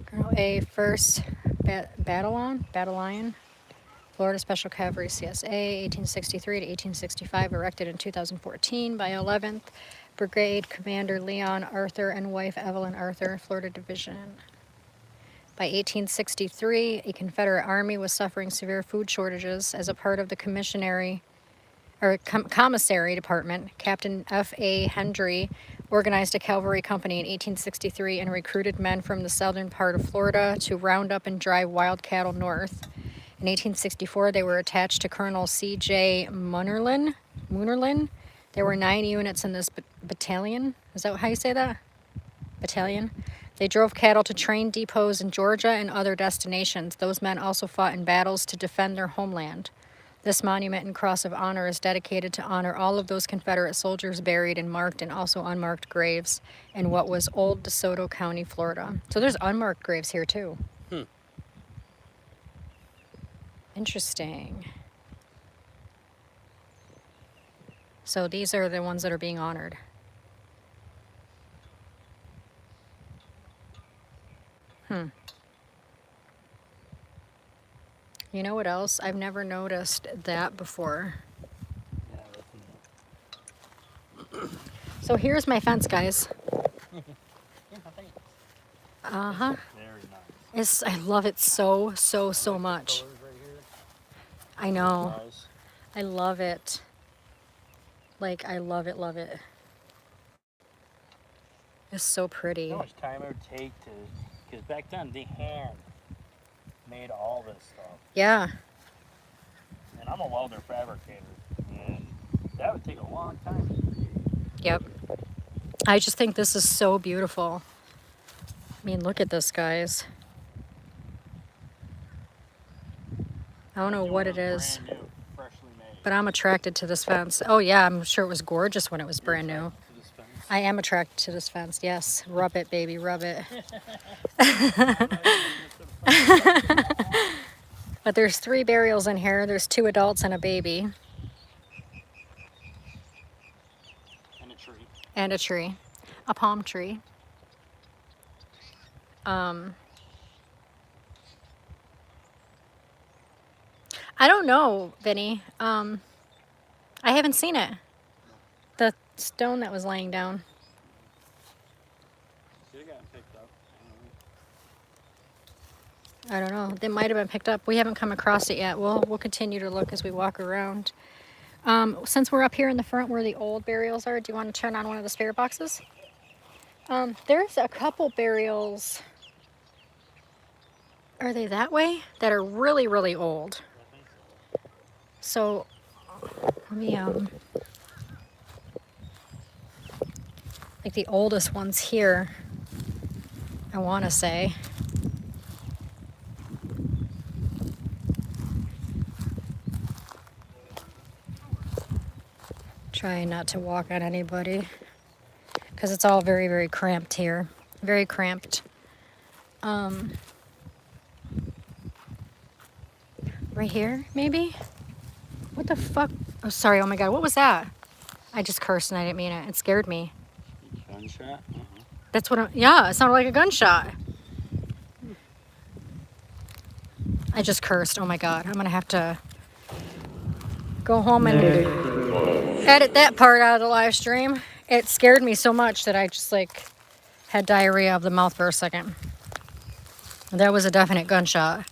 Colonel A. 1st Battalion, Florida Special Cavalry CSA, 1863 to 1865, erected in 2014 by 11th Brigade Commander Leon Arthur and wife Evelyn Arthur, Florida Division. By 1863, a Confederate army was suffering severe food shortages. As a part of the commissary department, Captain F.A. Hendry organized a cavalry company in 1863 and recruited men from the southern part of Florida to round up and drive wild cattle north. In 1864, they were attached to Colonel C.J. Moonerlin. There were 9 units in this battalion. Is that how you say that? Battalion. They drove cattle to train depots in Georgia and other destinations. Those men also fought in battles to defend their homeland. This monument and cross of honor is dedicated to honor all of those Confederate soldiers buried in marked and also unmarked graves in what was old DeSoto County, Florida. So there's unmarked graves here too. Interesting. So these are the ones that are being honored. You know what else? I've never noticed that before. So here's my fence, guys. Uh-huh. Very nice. I love it so much. Colors right here. I know. Nice. I love it. Like, I love it. It's so pretty. How much time it would take to, because back then they hand made all this stuff. Yeah. And I'm a welder fabricator, and that would take a long time. Yep. I just think this is so beautiful. I mean, look at this, guys. I don't know what it is, Brand new, freshly made. but I'm attracted to this fence. Oh yeah, I'm sure it was gorgeous when it was brand new. To this fence. I am attracted to this fence, yes. Rub it, baby, rub it. But there's 3 burials in here. There's 2 adults and a baby. And a tree. And a tree. A palm tree. I don't know, Vinny. I haven't seen it. The stone that was laying down. Should have gotten picked up. I don't know. It might have been picked up. We haven't come across it yet. We'll continue to look as we walk around. Since we're up here in the front where the old burials are, do you want to turn on one of the spirit boxes? There's a couple burials. Are they that way? That are really, really old. So, let me, like the oldest ones here, I want to say. Trying not to walk on anybody because it's all very, very cramped here. Very cramped. Right here, maybe? What the fuck? Oh, sorry. Oh my God. What was that? I just cursed and I didn't mean it. It scared me. Gunshot? That's what yeah, it sounded like a gunshot. I just cursed. Oh my God. I'm going to have to go home and edit that part out of the live stream. It scared me so much that I just like had diarrhea of the mouth for a second. That was a definite gunshot.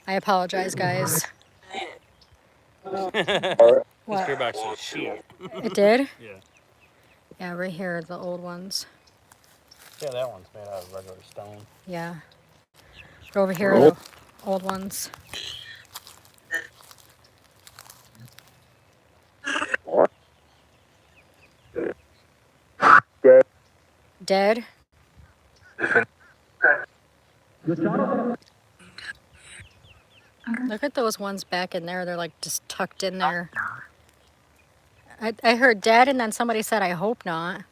I apologize, guys. What? Spirit box is shit. It did? Yeah. Yeah, right here, the old ones. Yeah, that one's made out of regular stone. Yeah. But over here, the old ones. Dead? Look at those ones back in there. They're like just tucked in there. I heard dead and then somebody said, I hope not.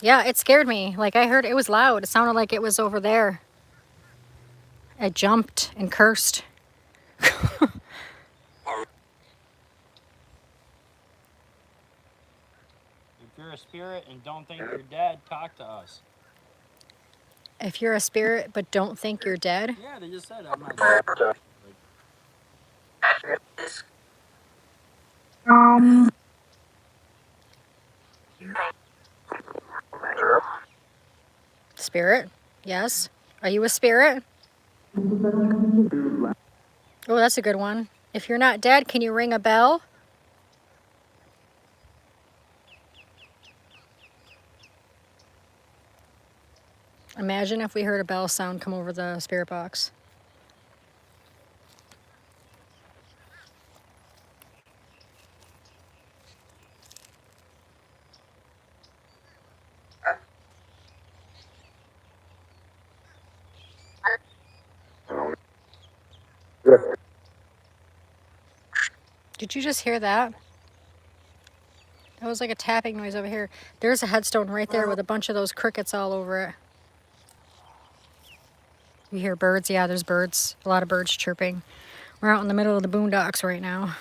Yeah, it scared me. Like I heard it was loud. It sounded like it was over there. I jumped and cursed. If you're a spirit and don't think you're dead, talk to us. If you're a spirit but don't think you're dead, Yeah, they just said I'm not dead. spirit, yes. Are you a spirit? Oh, that's a good one. If you're not dead, can you ring a bell? Imagine if we heard a bell sound come over the spirit box. Did you just hear that? That was like a tapping noise over here. There's a headstone right there with a bunch of those crickets all over it. You hear birds? Yeah, there's birds. A lot of birds chirping. We're out in the middle of the boondocks right now.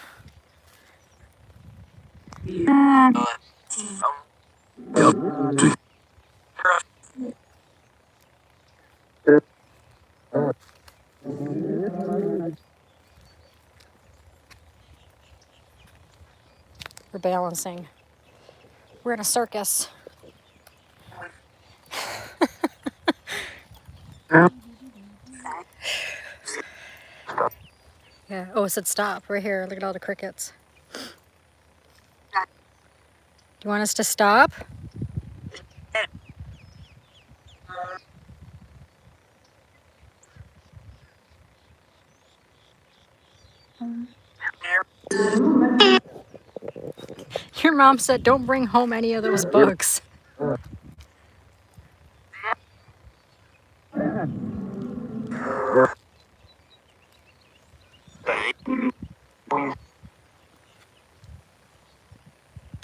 We're balancing. We're in a circus. Yeah. Oh, it said stop right here. Look at all the crickets. Do you want us to stop? Your mom said don't bring home any of those bugs.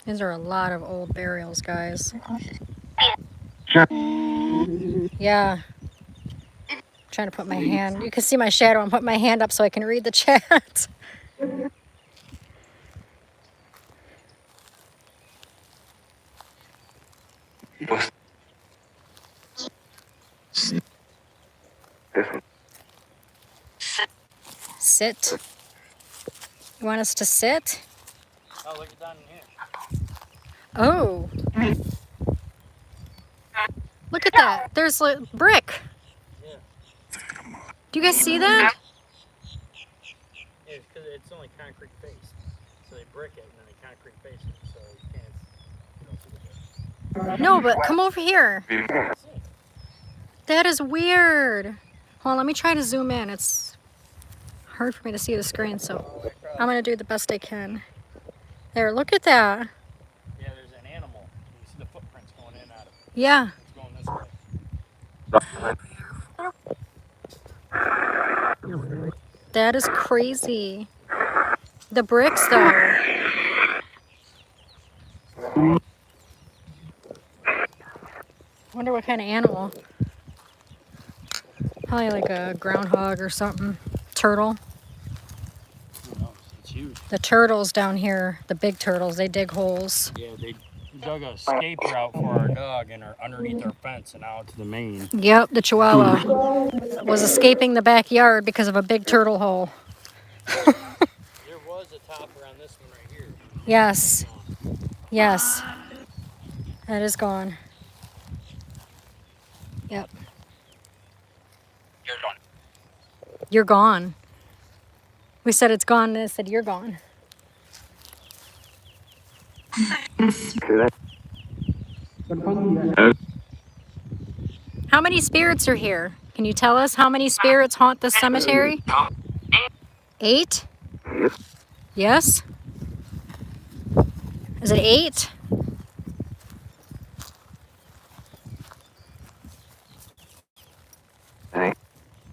These are a lot of old burials, guys. Yeah. I'm trying to put my hand. You can see my shadow. I'm putting my hand up so I can read the chat. Sit. You want us to sit? Oh, look at down in here. Oh. Look at that. There's like brick. Yeah. Do you guys see that? Yeah, because it's only concrete face. So they brick it and then they concrete face it. So you don't see the brick. No, but come over here. See? That is weird. Hold on, let me try to zoom in. It's hard for me to see the screen, so I'm gonna do the best I can. There, look at that. Yeah, there's an animal. You see the footprints going in and out of it. Yeah. It's going this way. That is crazy. The bricks, though. Wonder what kind of animal. Probably like a groundhog or something. Turtle. Oh, it's huge. The turtles down here, the big turtles, they dig holes. Yeah, they dug a escape route for our dog and are underneath our fence and out to the main. Yep, the Chihuahua was escaping the backyard because of a big turtle hole. There was a topper on this one right here. Yes. Yes. That is gone. Yep. You're done. You're gone. We said it's gone, and it said you're gone. How many spirits are here? Can you tell us how many spirits haunt this cemetery? 8? Yes? Is it 8?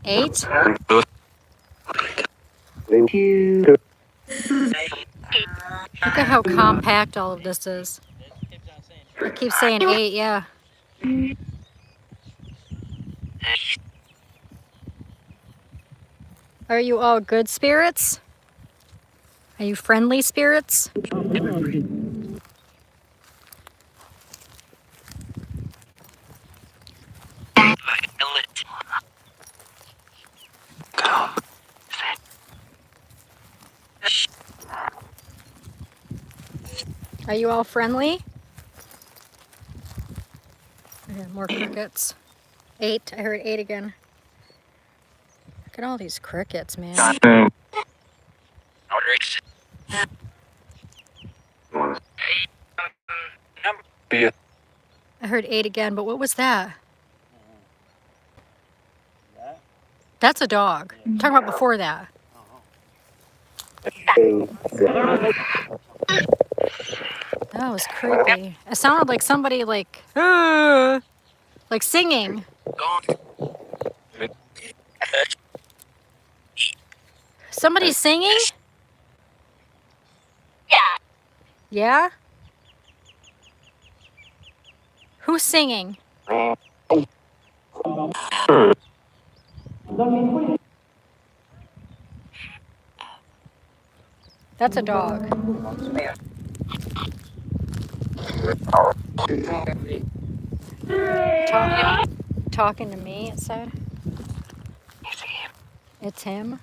Eight? Look at how compact all of this is. It keeps saying 8, yeah. Are you all good spirits? Are you friendly spirits? Are you all friendly? I hear more crickets. 8. I heard 8 again. Look at all these crickets, man. I heard 8 again, but what was that? That? That's a dog. I'm talking about before that. That was creepy. It sounded like somebody like singing. Somebody singing? Yeah? Who's singing? That's a dog. Talking to me, it said. It's him.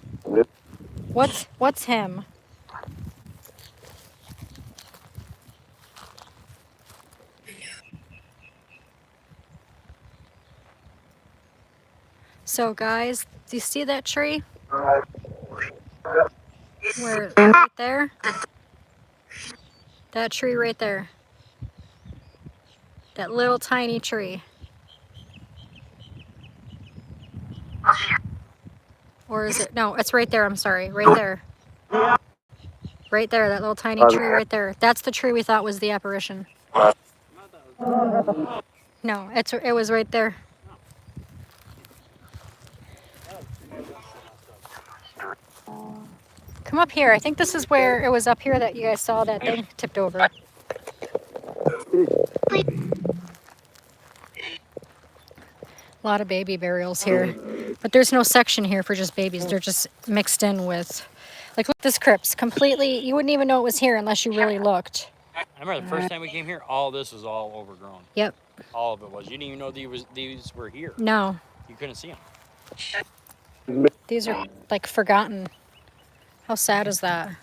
What's him? So guys, do you see that tree? Where right there? That tree right there. That little tiny tree. Or is it? No, it's right there. I'm sorry. Right there. Right there. That little tiny tree right there. That's the tree we thought was the apparition. No, it was right there. Come up here. I think this is where it was up here that you guys saw that thing tipped over. A lot of baby burials here. But there's no section here for just babies. They're just mixed in with... Like, look, this crypt's completely... You wouldn't even know it was here unless you really looked. I remember the first time we came here, all this was all overgrown. Yep. All of it was. You didn't even know these were here. No. You couldn't see them. These are, like, forgotten. How sad is that?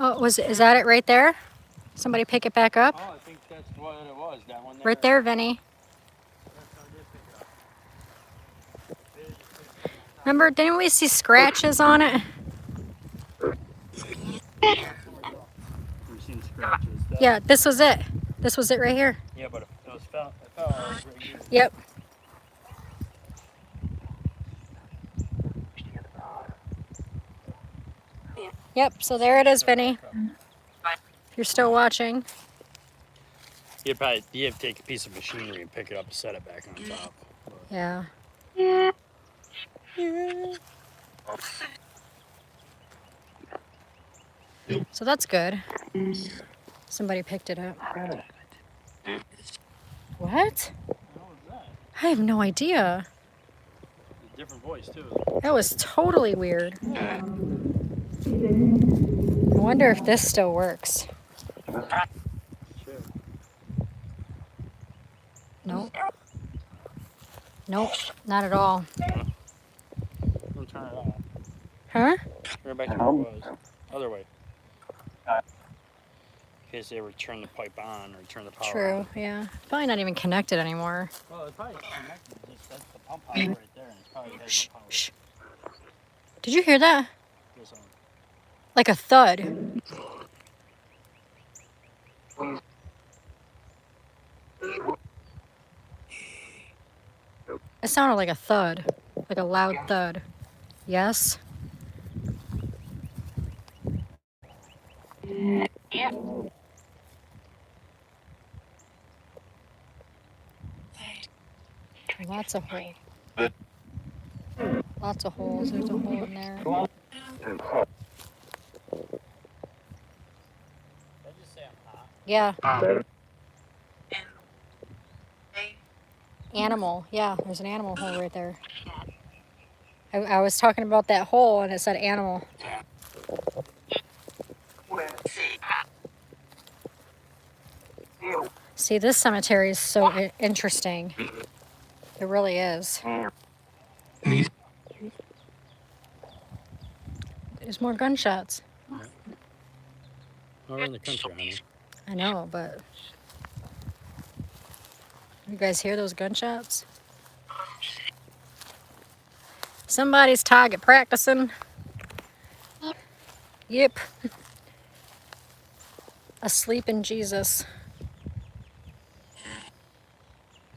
Oh, is that it right there? Somebody pick it back up? Oh, I think that's what it was. That one there. Right there, Vinny. Remember, didn't we see scratches on it? We've seen scratches. Yeah, this was it. This was it right here. Yeah, but it fell right here. Yep. Yep, so there it is, Vinny. If you're still watching. You'd have to take a piece of machinery and pick it up and set it back on top. Yeah. So that's good. Somebody picked it up. What? I have no idea. A different voice, too. That was totally weird. I wonder if this still works. Nope. Nope, not at all. Don't turn it off. Huh? Turn it back to where it was. Other way. In case they ever turn the pipe on or turn the power True, on. yeah. Probably not even connected anymore. Well, it's probably connected. That's the pump house right there, and it's probably has no power. Shh. Did you hear that? Yes, Like a thud. It sounded like a thud. Like a loud thud. Yes? Lots of holes. Lots of holes. There's a hole in there. Did I just say I'm hot? Yeah. Animal. Yeah, there's an animal hole right there. I was talking about that hole and it said animal. See, this cemetery is so interesting. It really is. There's more gunshots. Well, we're in the country, honey. I know, but... You guys hear those gunshots? Somebody's target practicing. Yep. Asleep in Jesus.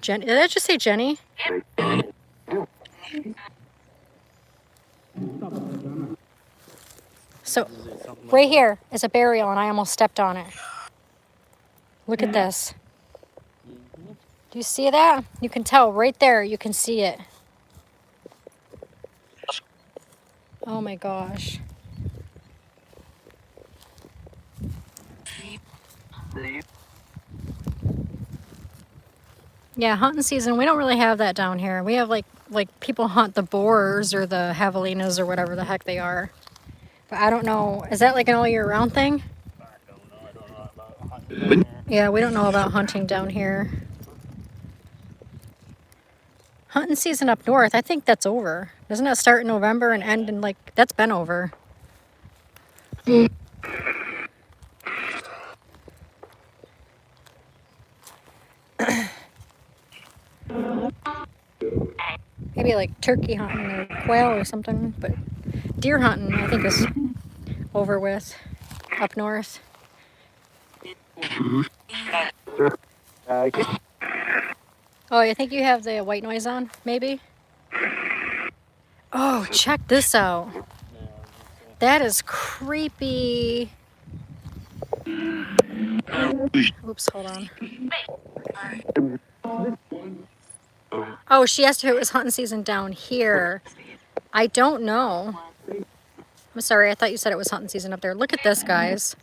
Jenny, did I just say Jenny? So, right here is a burial and I almost stepped on it. Look at this. Do you see that? You can tell right there. You can see it. Oh my gosh. Yeah, hunting season, we don't really have that down here. We have like people hunt the boars or the javelinas or whatever the heck they are. But I don't know. Is that like an all year round thing? I don't know. I don't know about hunting down there. Yeah, we don't know about hunting down here. Hunting season up north, I think that's over. Doesn't it start in November and end in like, that's been over. Maybe like turkey hunting or quail or something, but deer hunting I think is over with up north. Oh, you think you have the white noise on, maybe? Oh, check this out. That is creepy. Oops, hold on. Oh, she asked if it was hunting season down here. I don't know. I'm sorry, I thought you said it was hunting season up there. Look at this, guys.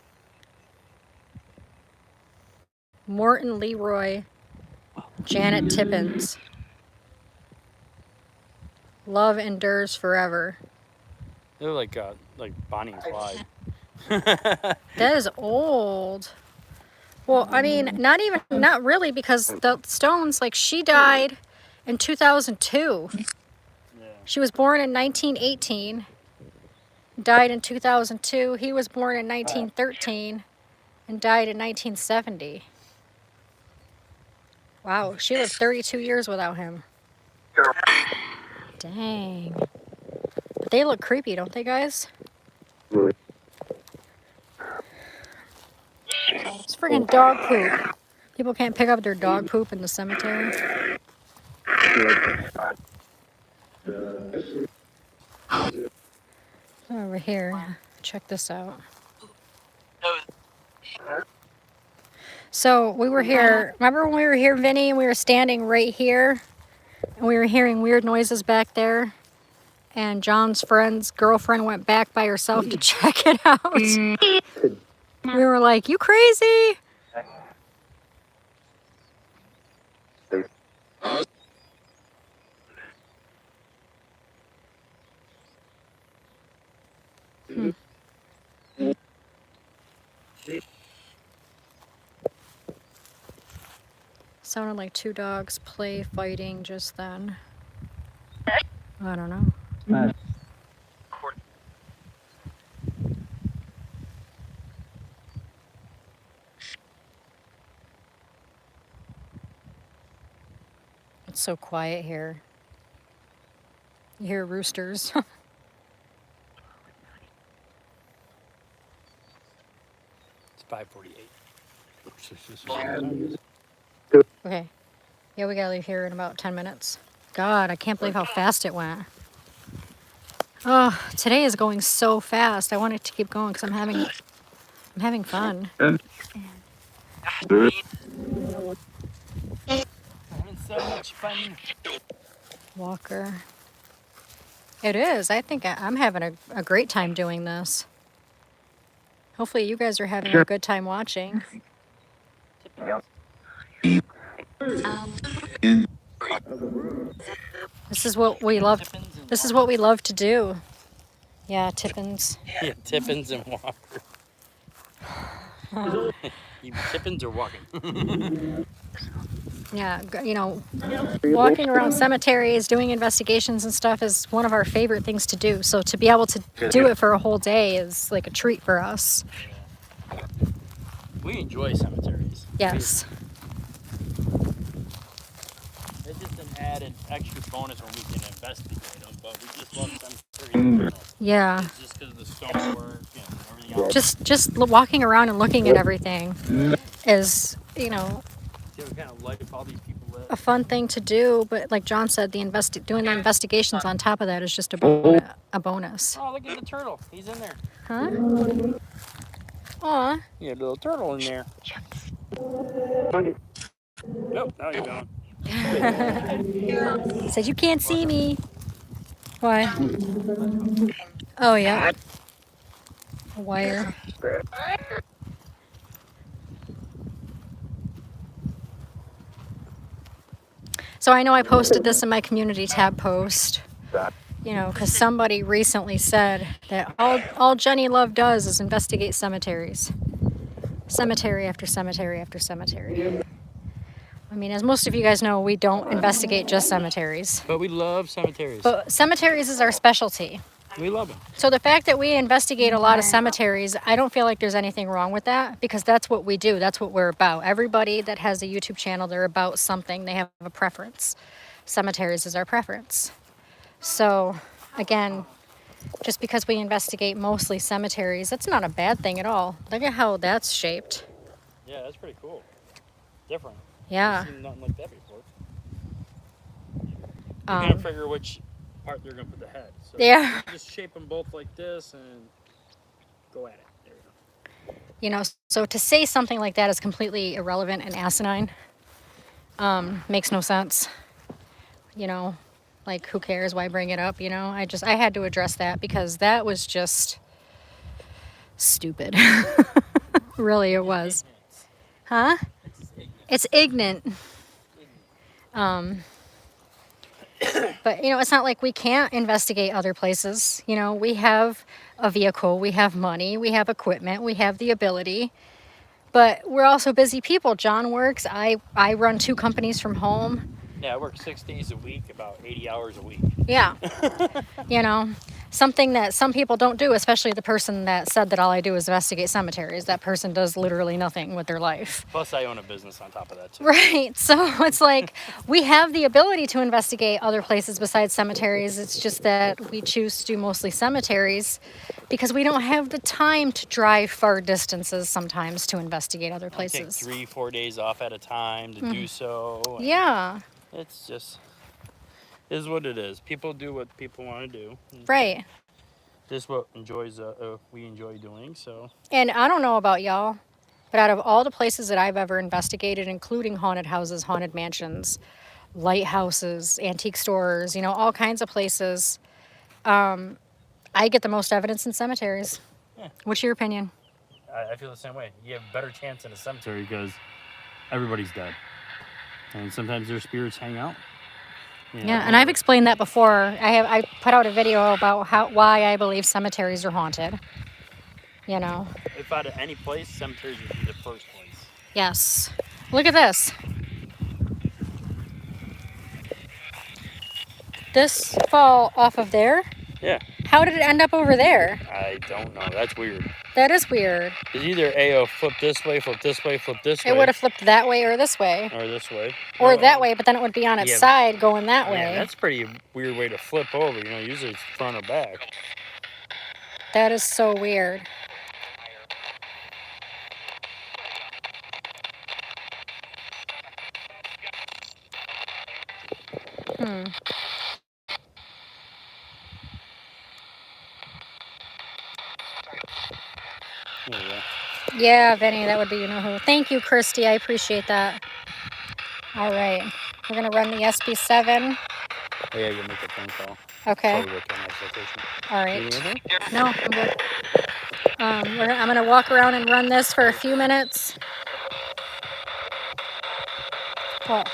Morton Leroy, Janet Tippins. Love endures forever. They're like Bonnie and Clyde. That is old. Well, I mean, not really, because the Stones, like, she died in 2002. Yeah. She was born in 1918, died in 2002. He was born in 1913 and died in 1970. Wow, she lived 32 years without him. Dang. But they look creepy, don't they, guys? It's friggin' dog poop. People can't pick up their dog poop in the cemetery. Over here, check this out. So we were here, remember when we were here, Vinny, and we were standing right here, and we were hearing weird noises back there, and John's girlfriend went back by herself to check it out. We were like, you crazy? Sounded like two dogs fighting just then. I don't know. It's so quiet here. You hear roosters. It's 5:48. Okay. Yeah, we gotta leave here in about 10 minutes. God, I can't believe how fast it went. Oh, today is going so fast. I want it to keep going because I'm having fun. Having so much fun. Walker. It is. I think I'm having a great time doing this. Hopefully you guys are having a good time watching. This is what we love. This is what we love to do. Yeah, Tippins. Yeah, Tippins and Walker. You Tippins or walking? Yeah, you know, walking around cemeteries, doing investigations and stuff is one of our favorite things to do. So to be able to do it for a whole day is like a treat for us. We enjoy cemeteries. Yes. It's just an added extra bonus when we can investigate them, but we just love cemeteries in general. Yeah. It's just because of the stonework and everything else. Just walking around and looking at everything is, you know, See what kind of life all these people live. a fun thing to do. But like John said, doing the investigations on top of that is just a bonus. Oh, look at the turtle. He's in there. Huh? Aw. Yeah, a little turtle in there. Nope, now you're gone. Said you can't see me. Why? Oh yeah. A wire. So I know I posted this in my community tab post. You know, because somebody recently said that all Jenny Love does is investigate cemeteries. Cemetery after cemetery after cemetery. I mean, as most of you guys know, we don't investigate just cemeteries. But we love cemeteries. But cemeteries is our specialty. We love them. So the fact that we investigate a lot of cemeteries, I don't feel like there's anything wrong with that because that's what we do. That's what we're about. Everybody that has a YouTube channel, they're about something. They have a preference. Cemeteries is our preference. So again, just because we investigate mostly cemeteries, that's not a bad thing at all. Look at how that's shaped. Yeah, that's pretty cool. Different. Yeah. I've seen nothing like that before. You're gonna figure which part they're gonna put the head. So Yeah. just shape them both like this and go at it. There we go. You know, so to say something like that is completely irrelevant and asinine makes no sense. You know, like who cares? Why bring it up? You know, I had to address that because that was just stupid. Really, it was. Huh? It's ignorant. But, you know, it's not like we can't investigate other places. You know, we have a vehicle, we have money, we have equipment, we have the ability. But we're also busy people. John works. I run 2 companies from home. Yeah, I work 6 days a week, about 80 hours a week. Yeah. You know, something that some people don't do, especially the person that said that all I do is investigate cemeteries. That person does literally nothing with their life. Plus, I own a business on top of that, too. Right. So it's like we have the ability to investigate other places besides cemeteries. It's just that we choose to do mostly cemeteries because we don't have the time to drive far distances sometimes to investigate other I take places. 3-4 days off at a time to do so. and Yeah. It's just is what it is. People do what people want to do. Right. This is what we enjoy doing. So And I don't know about y'all, but out of all the places that I've ever investigated, including haunted houses, haunted mansions, lighthouses, antique stores, you know, all kinds of places, I get the most evidence in cemeteries. Yeah. What's your opinion? I feel the same way. You have a better chance in a cemetery because everybody's dead, and sometimes their spirits hang out. You know, Yeah, and I've explained that before. I put out a video about why I believe cemeteries are haunted. You know. if out of any place, cemeteries would be the first place. Yes. Look at this. This fall off of there. Yeah. How did it end up over there? I don't know. That's weird. That is weird. It's either AO flip this way, flip this way, flip this way. It would have flipped that way or this way. Or this way. Or that way, but then it would be on its Yeah. side going that way. Yeah, that's a pretty weird way to flip over. You know, usually it's front or back. That is so weird. There you go. Yeah, Vinny, that would be you know who. Thank you, Christy. I appreciate that. All right. We're going to run the SB7. Oh, yeah, you make a phone call. Okay. Before we look at my location. All Need right. anything? No, I'm good. I'm going to walk around and run this for a few minutes. Well,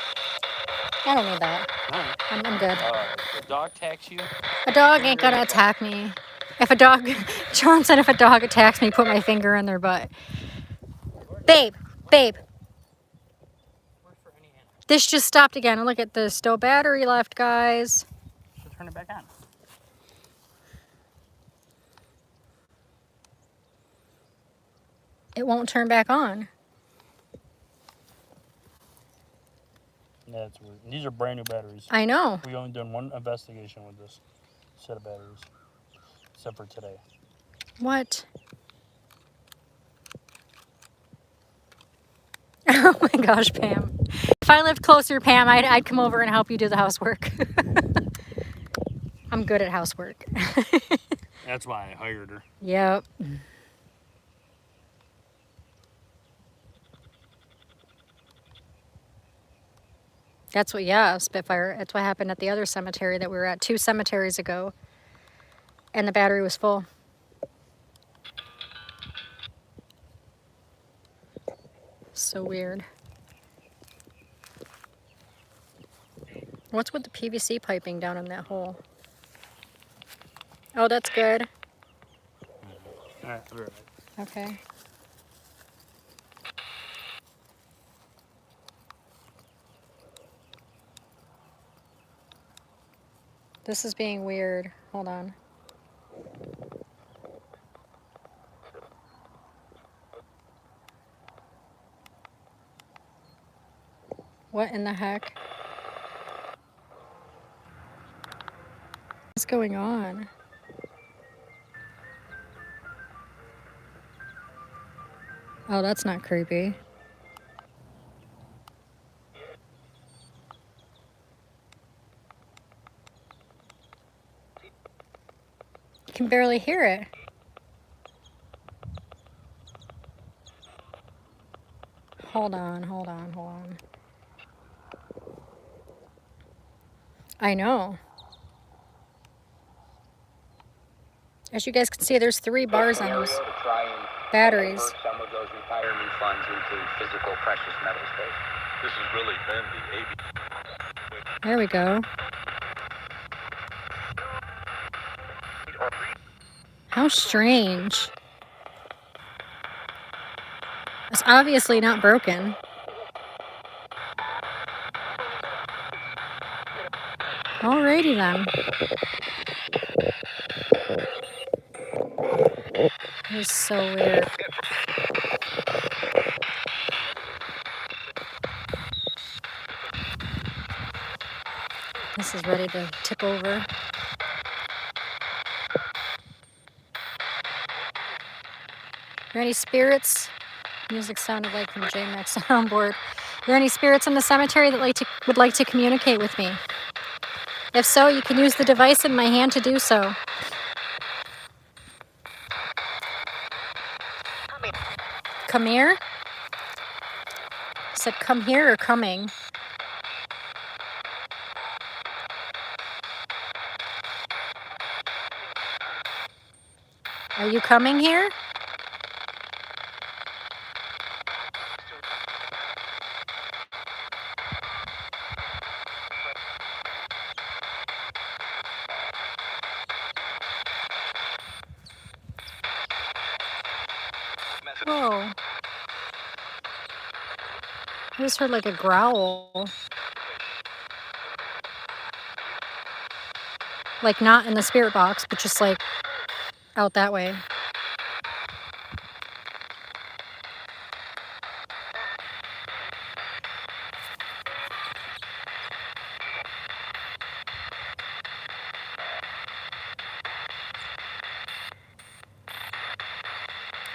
I don't need that. All right. I'm good. The dog attacks you. A dog ain't going to attack me. If a dog, John said if a dog attacks me, put my finger in their butt. Babe. Works for any animal. This just stopped again. And look at this. Still battery left, guys. So turn it back on. It won't turn back on. That's weird. These are brand new batteries. I know. We only done one investigation with this set of batteries, except for today. What? Oh my gosh, Pam. If I lived closer, Pam, I'd come over and help you do the housework. I'm good at housework. That's why I hired her. Yep. That's what, yeah, Spitfire. That's what happened at the other cemetery that we were at 2 cemeteries ago. And the battery was full. So weird. What's with the PVC piping down in that hole? Oh, that's good. All right, all right. Okay. This is being weird. Hold on. What in the heck? What's going on? Oh, that's not creepy. You can barely hear it. Hold on, hold on, hold on. I know. As you guys can see, there's 3 bars on those batteries. Some of those retirement funds into physical precious metal space. This has really been the AB. There we go. How strange. It's obviously not broken. Alrighty then. This is so weird. This is ready to tip over. Are there any spirits? Music sounded like from J-Max soundboard. Are there any spirits in the cemetery that would like to communicate with me? If so, you can use the device in my hand to do so. Come here? I said come here or coming? Are you coming here? Whoa. I just heard like a growl. Like not in the spirit box, but just like out that way.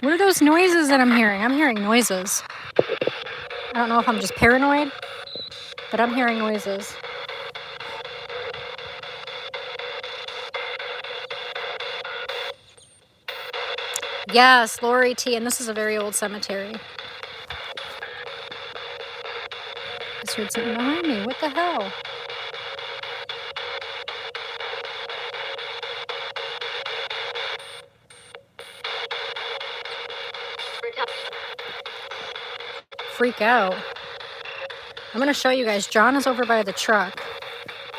What are those noises that I'm hearing? I'm hearing noises. I don't know if I'm just paranoid, but I'm hearing noises. Yes, Lori T, and this is a very old cemetery. I just heard something behind me. What the hell? Freak out. I'm going to show you guys. John is over by the truck.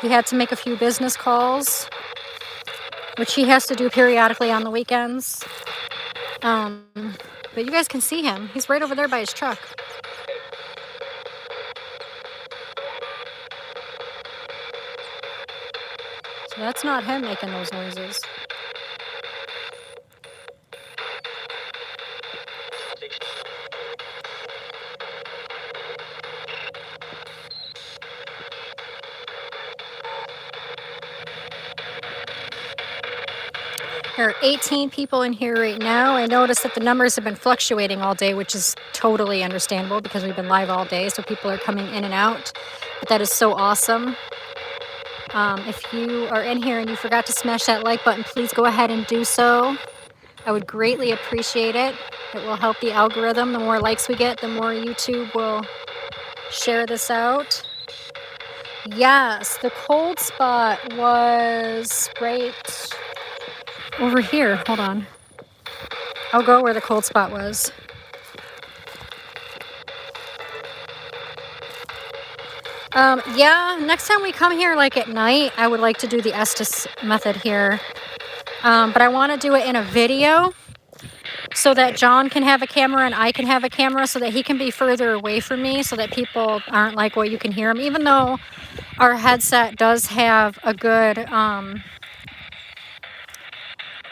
He had to make a few business calls, which he has to do periodically on the weekends. But you guys can see him. He's right over there by his truck. So that's not him making those noises. There are 18 people in here right now. I noticed that the numbers have been fluctuating all day, which is totally understandable because we've been live all day, so people are coming in and out. But that is so awesome. If you are in here and you forgot to smash that like button, please go ahead and do so. I would greatly appreciate it. It will help the algorithm. The more likes we get, the more YouTube will share this out. Yes, the cold spot was right over here. Hold on. I'll go where the cold spot was. Yeah, next time we come here like at night, I would like to do the Estes method here. But I want to do it in a video so that John can have a camera and I can have a camera so that he can be further away from me so that people aren't like, well, you can hear him. Even though our headset does have a good,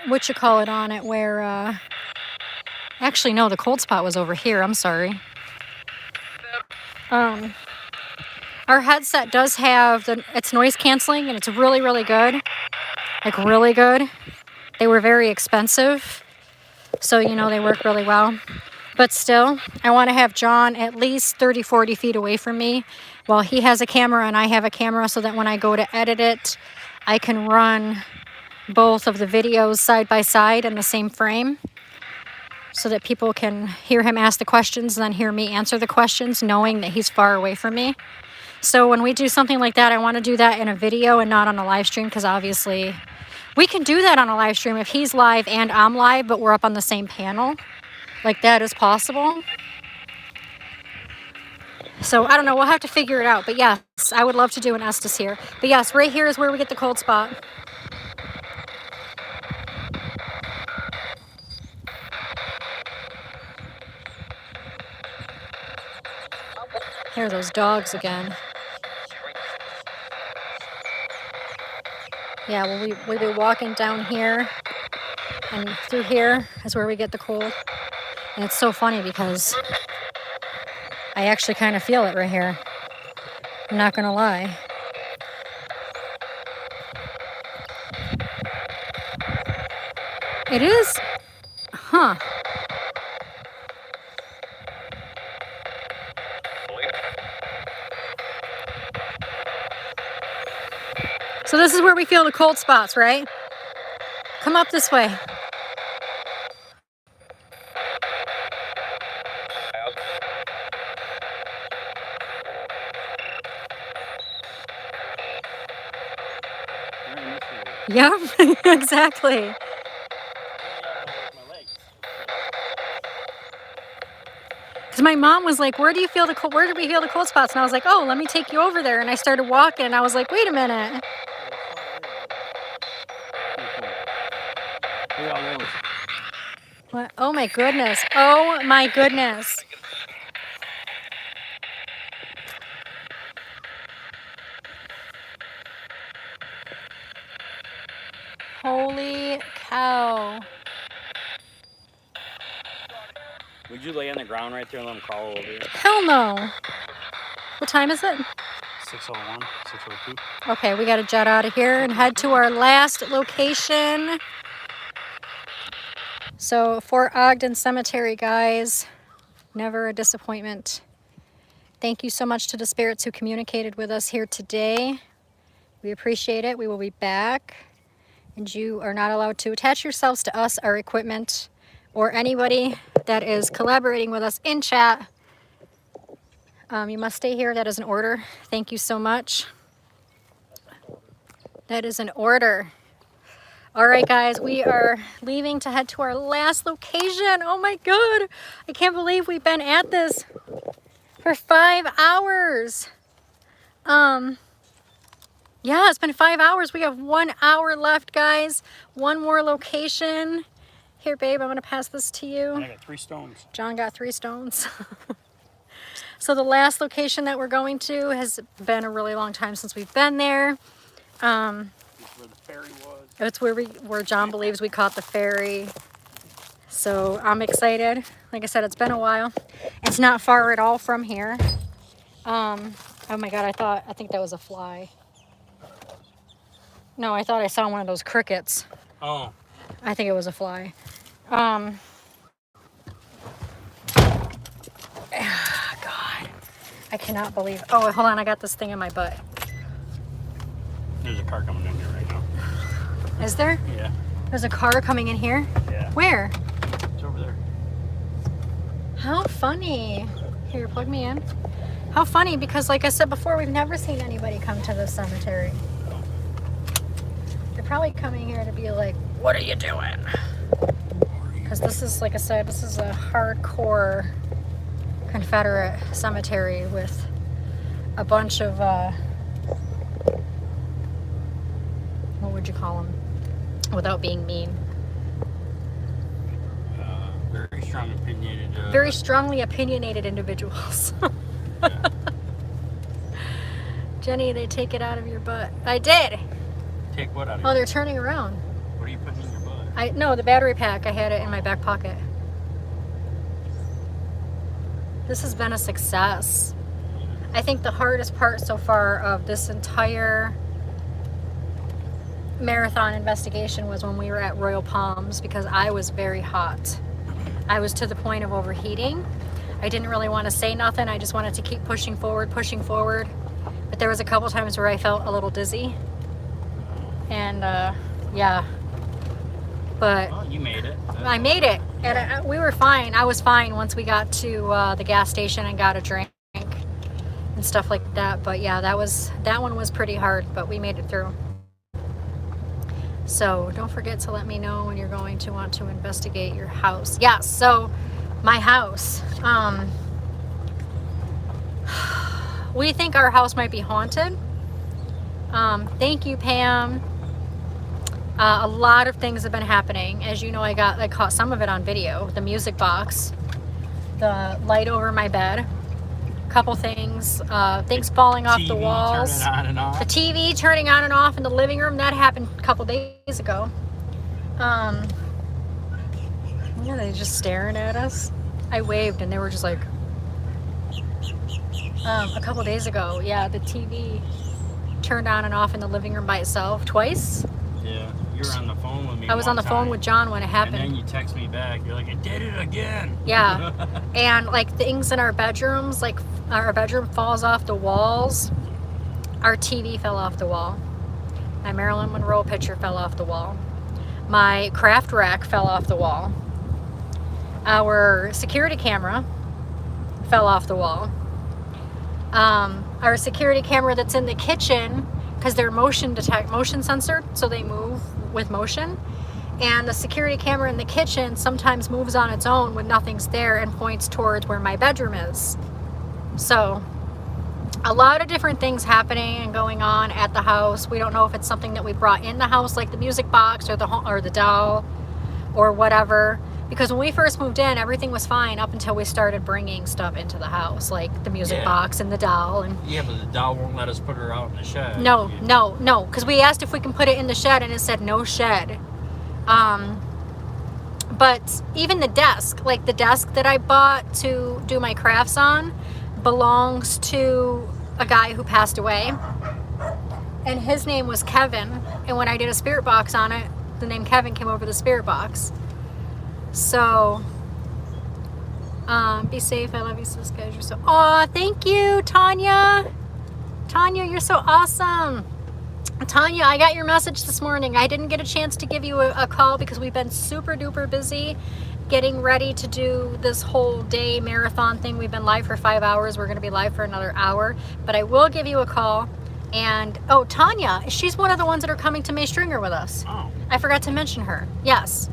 what you call it on it, where, actually, no, the cold spot was over here. I'm sorry. Our headset does have, it's noise canceling and it's really, really good. Like really good. They were very expensive. So, you know, they work really well. But still, I want to have John at least 30, 40 feet away from me while he has a camera and I have a camera so that when I go to edit it, I can run both of the videos side by side in the same frame so that people can hear him ask the questions and then hear me answer the questions knowing that he's far away from me. So when we do something like that, I want to do that in a video and not on a live stream because obviously we can do that on a live stream if he's live and I'm live, but we're up on the same panel. Like that is possible. So I don't know, we'll have to figure it out. But yes, I would love to do an Estes here. But yes, right here is where we get the cold spot. Here are those dogs again. Yeah, well, we'll be walking down here, and through here is where we get the cold. And it's so funny because I actually kind of feel it right here. I'm not gonna lie. It is, huh? So this is where we feel the cold spots, right? Come up this way. Yeah, exactly. Because my mom was like, where do we feel the cold spots? And I was like, oh, let me take you over there. And I started walking and I was like, wait a minute. What? Oh my goodness. Oh my goodness. Holy cow. Would you lay on the ground right there and let them crawl over you? Hell no. What time is it? 6:01, 6:02. Okay, we got to jet out of here and head to our last location. So, Fort Ogden Cemetery, guys. Never a disappointment. Thank you so much to the spirits who communicated with us here today. We appreciate it. We will be back. And you are not allowed to attach yourselves to us, our equipment, or anybody that is collaborating with us in chat. You must stay here. That is an order. Thank you so much. That is an order. All right, guys, we are leaving to head to our last location. Oh my God. I can't believe we've been at this for 5 hours. Yeah, it's been 5 hours. We have 1 hour left, guys. One more location. Here, babe, I'm going to pass this to you. I got 3 stones. John got 3 stones. So the last location that we're going to has been a really long time since we've been there. It's where the ferry was. It's where John believes we caught the ferry. So I'm excited. Like I said, it's been a while. It's not far at all from here. Oh my God, I think that was a fly. No, I thought I saw one of those crickets. Oh. I think it was a fly. God, I cannot believe. Oh, hold on, I got this thing in my butt. There's a car coming in here right now. Is there? Yeah. There's a car coming in here? Yeah. Where? It's over there. How funny. Here, plug me in. How funny, because like I said before, we've never seen anybody come to this cemetery. They're probably coming here to be like, what are you doing? Because this is, like I said, this is a hardcore Confederate cemetery with a bunch of, what would you call them? Without being mean. Very strong opinionated. Very strongly opinionated individuals. Yeah. Jenny, they take it out of your butt. I did. Take what out of Oh, here? they're turning around. What are you putting in your butt? No, the battery pack. I had it in my back pocket. This has been a success. I think the hardest part so far of this entire marathon investigation was when we were at Royal Palms, because I was very hot. I was to the point of overheating. I didn't really want to say nothing. I just wanted to keep pushing forward. But there was a couple times where I felt a little dizzy. And yeah. But Well, you made it. I made it. And we were fine. I was fine once we got to the gas station and got a drink and stuff like that. But yeah, that one was pretty hard, but we made it through. So don't forget to let me know when you're going to want to investigate your house. Yeah, so my house. We think our house might be haunted. Thank you, Pam. A lot of things have been happening. As you know, I caught some of it on video. The music box, the light over my bed, couple things, things falling off the TV walls. turning on and off. The TV turning on and off in the living room, that happened a couple days ago. Yeah, they just staring at us. I waved and they were just like, a couple days ago, yeah, the TV turned on and off in the living room by itself twice. Yeah, you were on the phone with me. I was on the phone with John when it happened. And then you text me back. You're like, I did it again. Yeah. And like things in our bedrooms, like our bedroom falls off the walls. Our TV fell off the wall. My Marilyn Monroe picture fell off the wall. My craft rack fell off the wall. Our security camera fell off the wall. Our security camera that's in the kitchen, because they're motion censored, so they move with motion. And the security camera in the kitchen sometimes moves on its own when nothing's there and points towards where my bedroom is. So a lot of different things happening and going on at the house. We don't know if it's something that we brought in the house, like the music box or the doll or whatever. Because when we first moved in, everything was fine up until we started bringing stuff into the house, like the music box and the doll. And Yeah, but the doll won't let us put her out in the shed. no, because we asked if we can put it in the shed and it said no shed. But even the desk, like the desk that I bought to do my crafts on, belongs to a guy who passed away. And his name was Kevin. And when I did a spirit box on it, the name Kevin came over the spirit box. So, be safe. I love you, sis, guys. You're so... Aw, thank you, Tanya. Tanya, you're so awesome. Tanya, I got your message this morning. I didn't get a chance to give you a call because we've been super duper busy getting ready to do this whole day marathon thing. We've been live for 5 hours. We're going to be live for another hour. But I will give you a call. And, oh, Tanya, she's one of the ones that are coming to May Stringer with us. Oh. I forgot to mention her. Yes.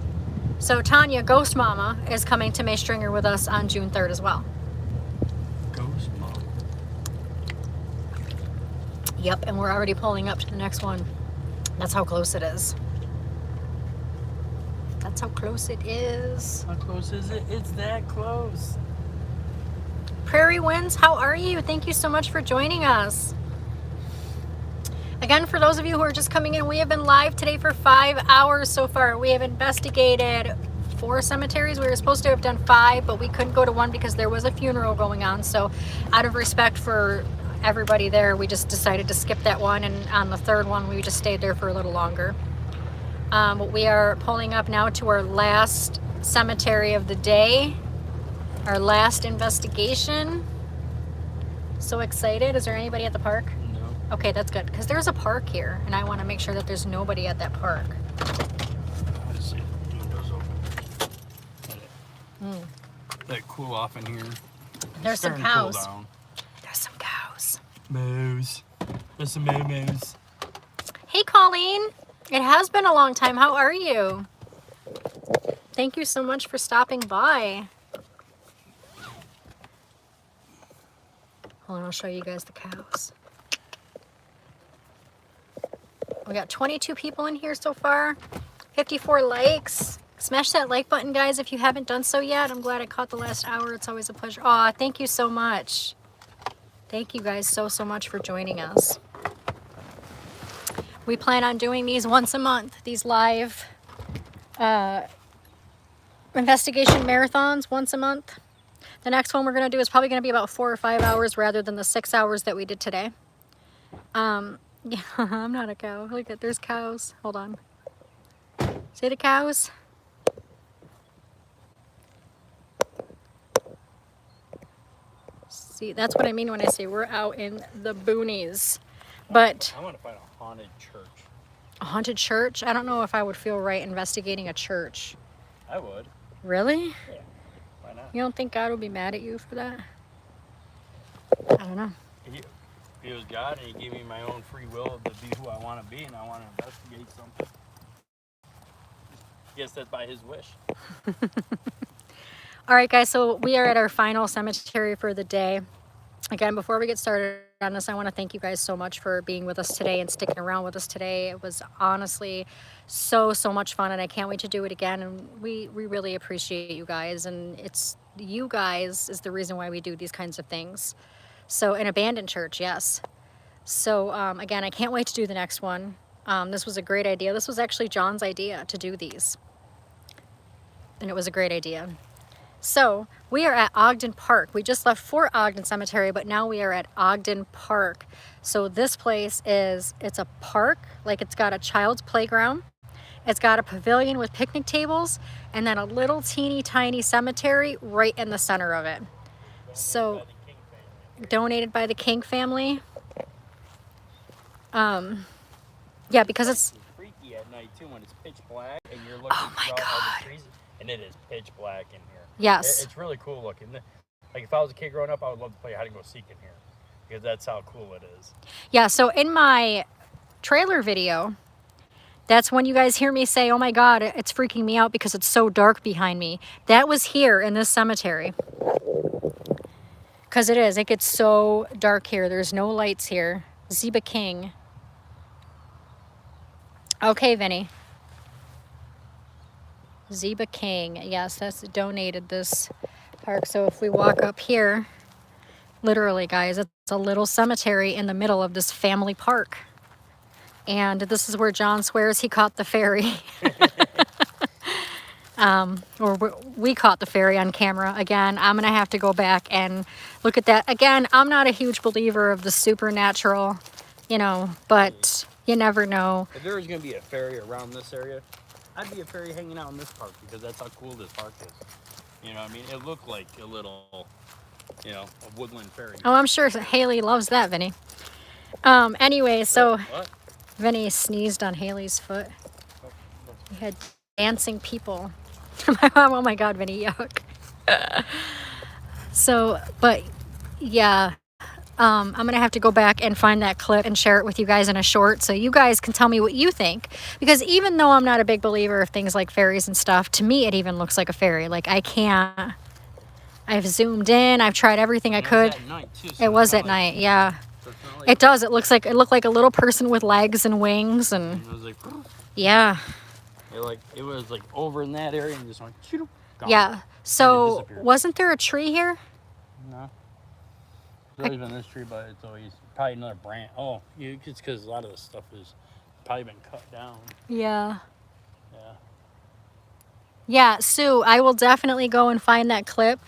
So Tanya, Ghost Mama, is coming to May Stringer with us on June 3rd as well. Ghost mode. Yep, and we're already pulling up to the next one. That's how close it is. That's how close it is. How close is it? It's that close. Prairie Winds, how are you? Thank you so much for joining us. Again, for those of you who are just coming in, we have been live today for 5 hours so far. We have investigated 4 cemeteries. We were supposed to have done 5, but we couldn't go to one because there was a funeral going on. So out of respect for everybody there, we just decided to skip that one. And on the 3rd one, we just stayed there for a little longer. But we are pulling up now to our last cemetery of the day, our last investigation. So excited. Is there anybody at the park? No. Okay, that's good, because there's a park here, and I want to make sure that there's nobody at that park. Let's see. Windows open. Let it cool off in here. There's some Starting to cool cows. down. There's some Moose. There's some moo-moos. Hey, Colleen. It has been a long time. How are you? Thank you so much for stopping by. Hold on, I'll show you guys the cows. We got 22 people in here so far. 54 likes. Smash that like button, guys, if you haven't done so yet. I'm glad I caught the last hour. It's always a pleasure. Aw, thank you so much. Thank you guys so much for joining us. We plan on doing these once a month, these live investigation marathons once a month. The next one we're going to do is probably going to be about 4 or 5 hours rather than the 6 hours that we did today. Yeah, I'm not a cow. Look at, there's cows. Hold on. See the cows? See, that's what I mean when I say we're out in the boonies. But I want to find a haunted church. a haunted church? I don't know if I would feel right investigating a church. I would. Really? Yeah. Why not? You don't think God would be mad at you for that? I don't know. If he was God and he gave me my own free will to be who I want to be and I want to investigate something, I guess that's by his wish. All right, guys, so we are at our final cemetery for the day. Again, before we get started on this, I want to thank you guys so much for being with us today and sticking around with us today. It was honestly so much fun, and I can't wait to do it again. And we really appreciate you guys, and it's you guys is the reason why we do these kinds of things. So an abandoned church, yes. So again, I can't wait to do the next one. This was a great idea. This was actually John's idea to do these, and it was a great idea. So we are at Ogden Park. We just left Fort Ogden Cemetery, but now we are at Ogden Park. So this place it's a park, like it's got a child's playground. It's got a pavilion with picnic tables and then a little teeny tiny cemetery right in the center of it. So donated by the King family. Yeah, because it's freaky at night too when it's pitch black and you're looking Oh my throughout all God. the trees and it is pitch black in here. Yes. It's really cool looking. Like if I was a kid growing up, I would love to play hide and go seek in here because that's how cool it is. Yeah, so in my trailer video, that's when you guys hear me say, oh my God, it's freaking me out because it's so dark behind me. That was here in this cemetery. Because it gets so dark here. There's no lights here. Zeba King. Okay, Vinny. Zeba King. Yes, that's donated this park. So if we walk up here, literally, guys, it's a little cemetery in the middle of this family park. And this is where John swears he caught the fairy. Or we caught the fairy on camera. Again, I'm going to have to go back and look at that. Again, I'm not a huge believer of the supernatural, but you never know. If there was going to be a fairy around this area, I'd be a fairy hanging out in this park because that's how cool this park is. You know what I mean? It looked like a little, a woodland fairy. Oh, I'm sure Haley loves that, Vinny. Anyway, so What? Vinny sneezed on Haley's foot. We had dancing people. Oh my God, Vinny, yuck. So, but yeah, I'm going to have to go back and find that clip and share it with you guys in a short so you guys can tell me what you think. Because even though I'm not a big believer of things like fairies and stuff, to me it even looks like a fairy. Like I've zoomed in, I've tried everything I could. At night too, so It was it's at not like- night, yeah. so it's not like- It does. It looked like a little person with legs and wings and It was like, yeah. it was like over in that area and just went, gone. Yeah. So disappeared. wasn't there a tree here? No. There's always been this tree, but it's always probably another branch. Oh, it's because a lot of the stuff has probably been cut down. Yeah. Yeah. Yeah, Sue, I will definitely go and find that clip.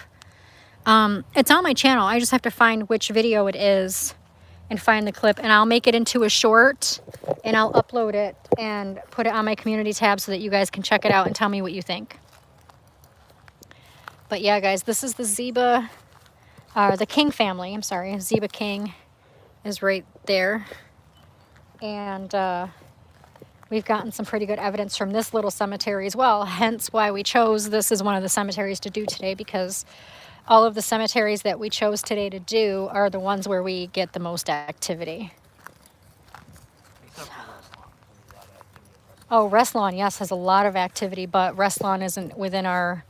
It's on my channel. I just have to find which video it is and find the clip, and I'll make it into a short and I'll upload it and put it on my community tab so that you guys can check it out and tell me what you think. But yeah, guys, this is the Zeba, the King family. I'm sorry, Zeba King is right there. And we've gotten some pretty good evidence from this little cemetery as well, hence why we chose this as one of the cemeteries to do today, because all of the cemeteries that we chose today to do are the ones where we get the most activity. Except for Westlawn. There's a lot of activity at Westlawn. Oh, Restlawn, yes, has a lot of activity, but Restlawn isn't within our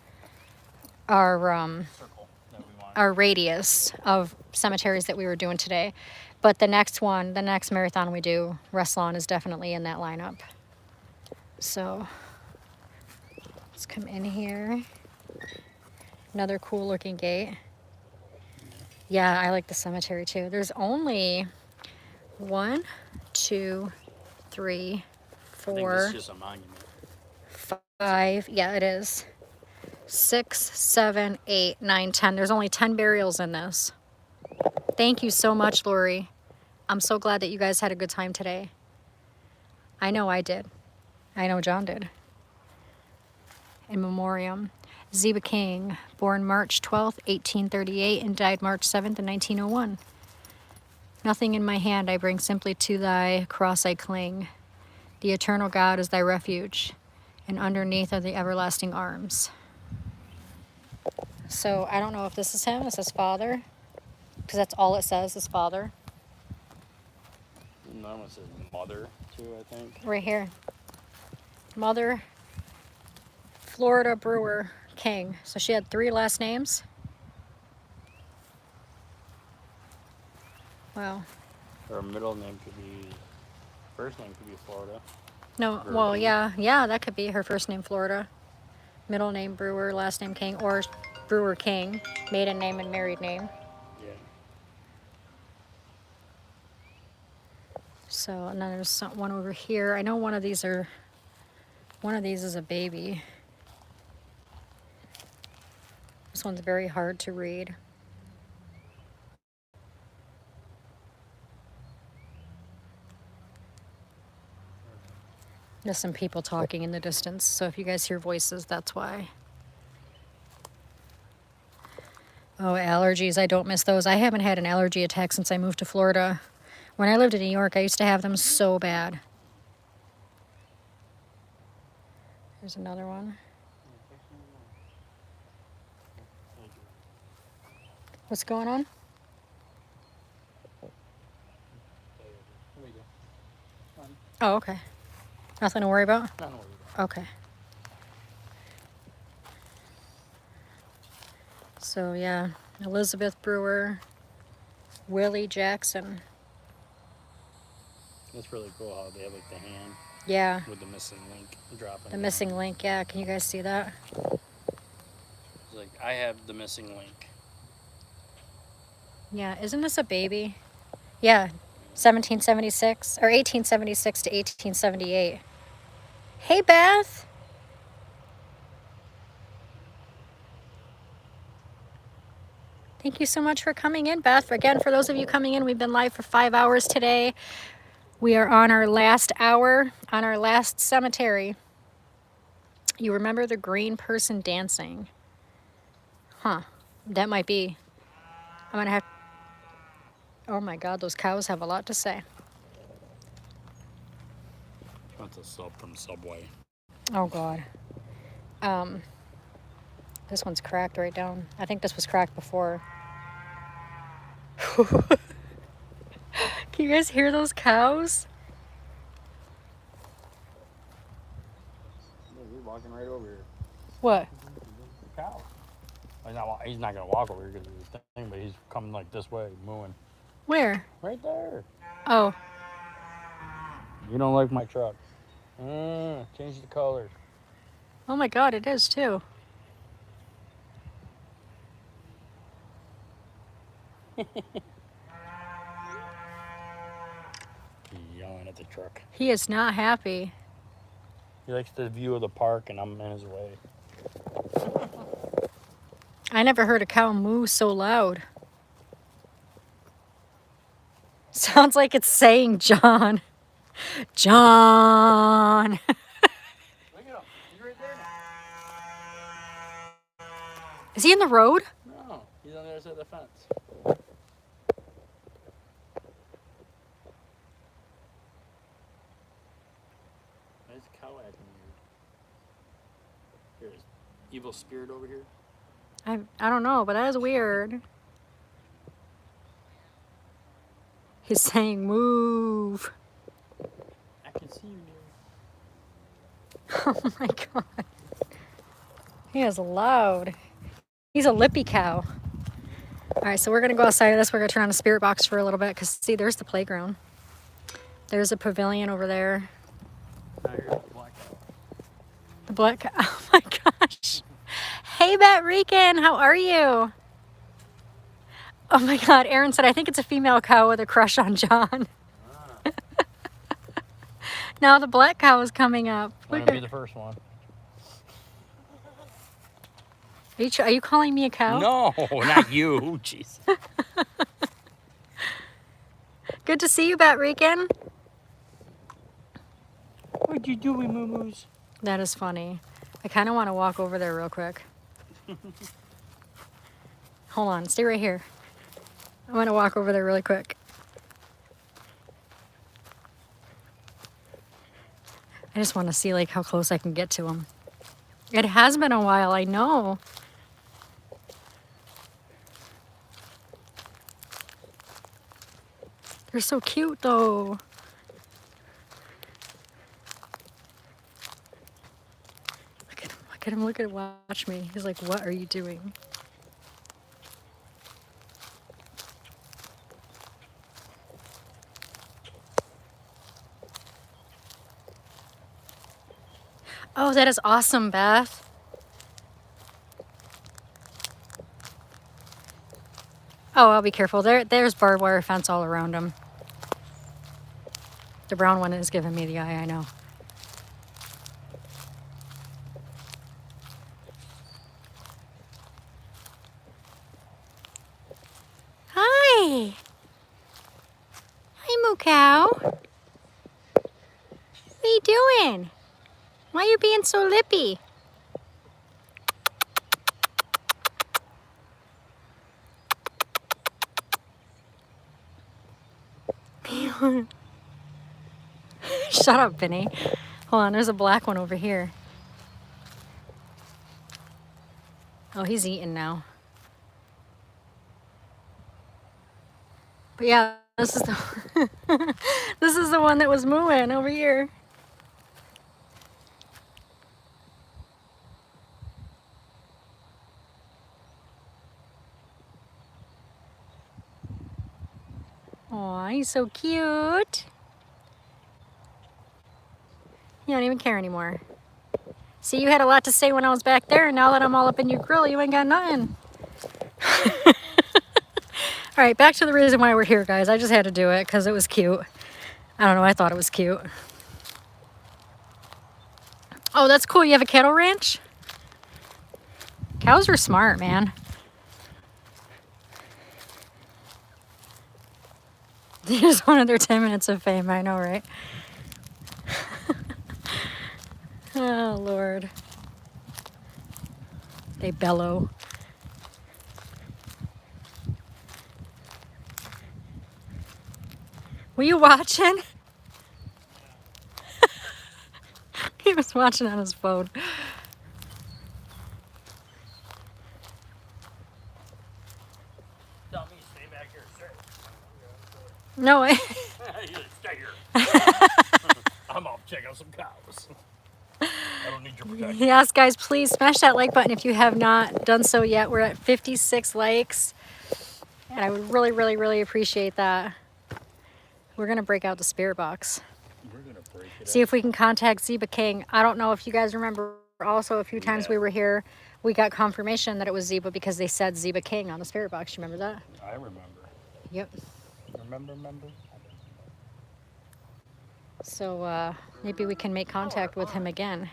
Circle that we want. our radius of cemeteries that we were doing today. But the next one, the next marathon we do, Restlawn is definitely in that lineup. So let's come in here. Another cool looking gate. Yeah, I like the cemetery too. There's only 1, 2, 3, I think this 4, is just a monument. 5. Yeah, it is. 6, 7, 8, 9, 10. There's only 10 burials in this. Thank you so much, Lori. I'm so glad that you guys had a good time today. I know I did. I know John did. In memoriam. Ziba King, born March 12th, 1838, and died March 7th, in 1901. Nothing in my hand I bring, simply to thy cross I cling. The eternal God is thy refuge, and underneath are the everlasting arms. So I don't know if this is him, this is father, because that's all it says is father. Another one says mother, too, I think. Right here. Mother, Florida Brewer King. So she had 3 last names. Wow. Her middle name could be, first name could be Florida. No, Brewer well, King. yeah, that could be her first name Florida. Middle name Brewer, last name King, or Brewer King, maiden name and married name. Yeah. So, and then there's one over here. I know one of these is a baby. This one's very hard to read. There's some people talking in the distance, so if you guys hear voices, that's why. Oh, allergies, I don't miss those. I haven't had an allergy attack since I moved to Florida. When I lived in New York, I used to have them so bad. There's another one. What's going on? Oh, okay. Nothing to worry about? Not worried about Okay. So, yeah, Elizabeth Brewer, Willie Jackson. it. It's really cool how they have like the hand Yeah, with the missing link dropping. the missing link. Yeah, can you guys see that? It's like, I have the missing link. Yeah, isn't this a baby? Yeah, 1776 or 1876 to 1878. Hey, Beth. Thank you so much for coming in, Beth. Again, for those of you coming in, we've been live for 5 hours today. We are on our last hour, on our last cemetery. You remember the green person dancing? Huh, that might be. I'm gonna have, oh my God, those cows have a lot to say. That's a sub from Subway. Oh God. This one's cracked right down. I think this was cracked before. Can you guys hear those cows? He's walking right over here. What? The cow. He's not gonna walk over here because of his thing, but he's coming like this way, mooing. Where? Right there. Oh, You don't like my truck. Change the colors. oh my God, it is too. He's yelling at the truck. He is not happy. He likes the view of the park, and I'm in his way. I never heard a cow moo so loud. Sounds like it's saying John. John. Look at him. He's right there. Is he in the road? No, he's on the other side of the fence. Why is the cow acting weird? There's evil spirit over here. I don't know, but that is weird. He's saying move. I can see you, Oh my god. He is loud. He's a lippy cow. All right, so we're gonna go outside of this. We're gonna turn on the spirit box for a little bit because see, there's the playground. There's a pavilion over there. Now here's the black cow. The black cow. Oh my gosh. Hey, Bat Rican, how are you? Oh my god, Aaron said, I think it's a female cow with a crush on John. Now the black cow is coming up. Want to be the first one? Are you calling me a cow? No, not you. Jeez. Good to see you, Bat Rican. What'd you do, moo-moos? That is funny. I kind of want to walk over there real quick. Hold on, stay right here. I want to walk over there really quick. I just want to see like how close I can get to him. It has been a while, I know. They're so cute though. Look at him, look at him, look at him, watch me. He's like, what are you doing? Oh, that is awesome, Beth. Oh, I'll be careful. There's barbed wire fence all around them. The brown one is giving me the eye, I know. Hi. Hi, Moo Cow. What are you doing? Why are you being so lippy? Shut up, Vinny. Hold on, there's a black one over here. Oh, he's eating now. But yeah, this is the this is the one that was mooing over here. Aw, he's so cute. You don't even care anymore. See, you had a lot to say when I was back there, and now that I'm all up in your grill, you ain't got nothing. All right, back to the reason why we're here, guys. I just had to do it because it was cute. I don't know, I thought it was cute. Oh, that's cool. You have a cattle ranch? Cows are smart, man. Just one of their 10 minutes of fame, I know, right? Oh, Lord. They bellow. Were you watching? He was watching on his phone. Tell me to stay back here, sir. No way. You stay here. I'm off checking out some cows. I don't need your protection. Yes, guys, please smash that like button if you have not done so yet. We're at 56 likes, and I would really, really, really appreciate that. We're going to break out the spirit box. We're gonna break it See if we can contact Zeba King. I don't know if you guys remember also a few times we were here, we got confirmation that it was Zeba because they said Zeba King on the spirit box. You remember that? I remember. Yep. Remember? So maybe we can make contact with him again.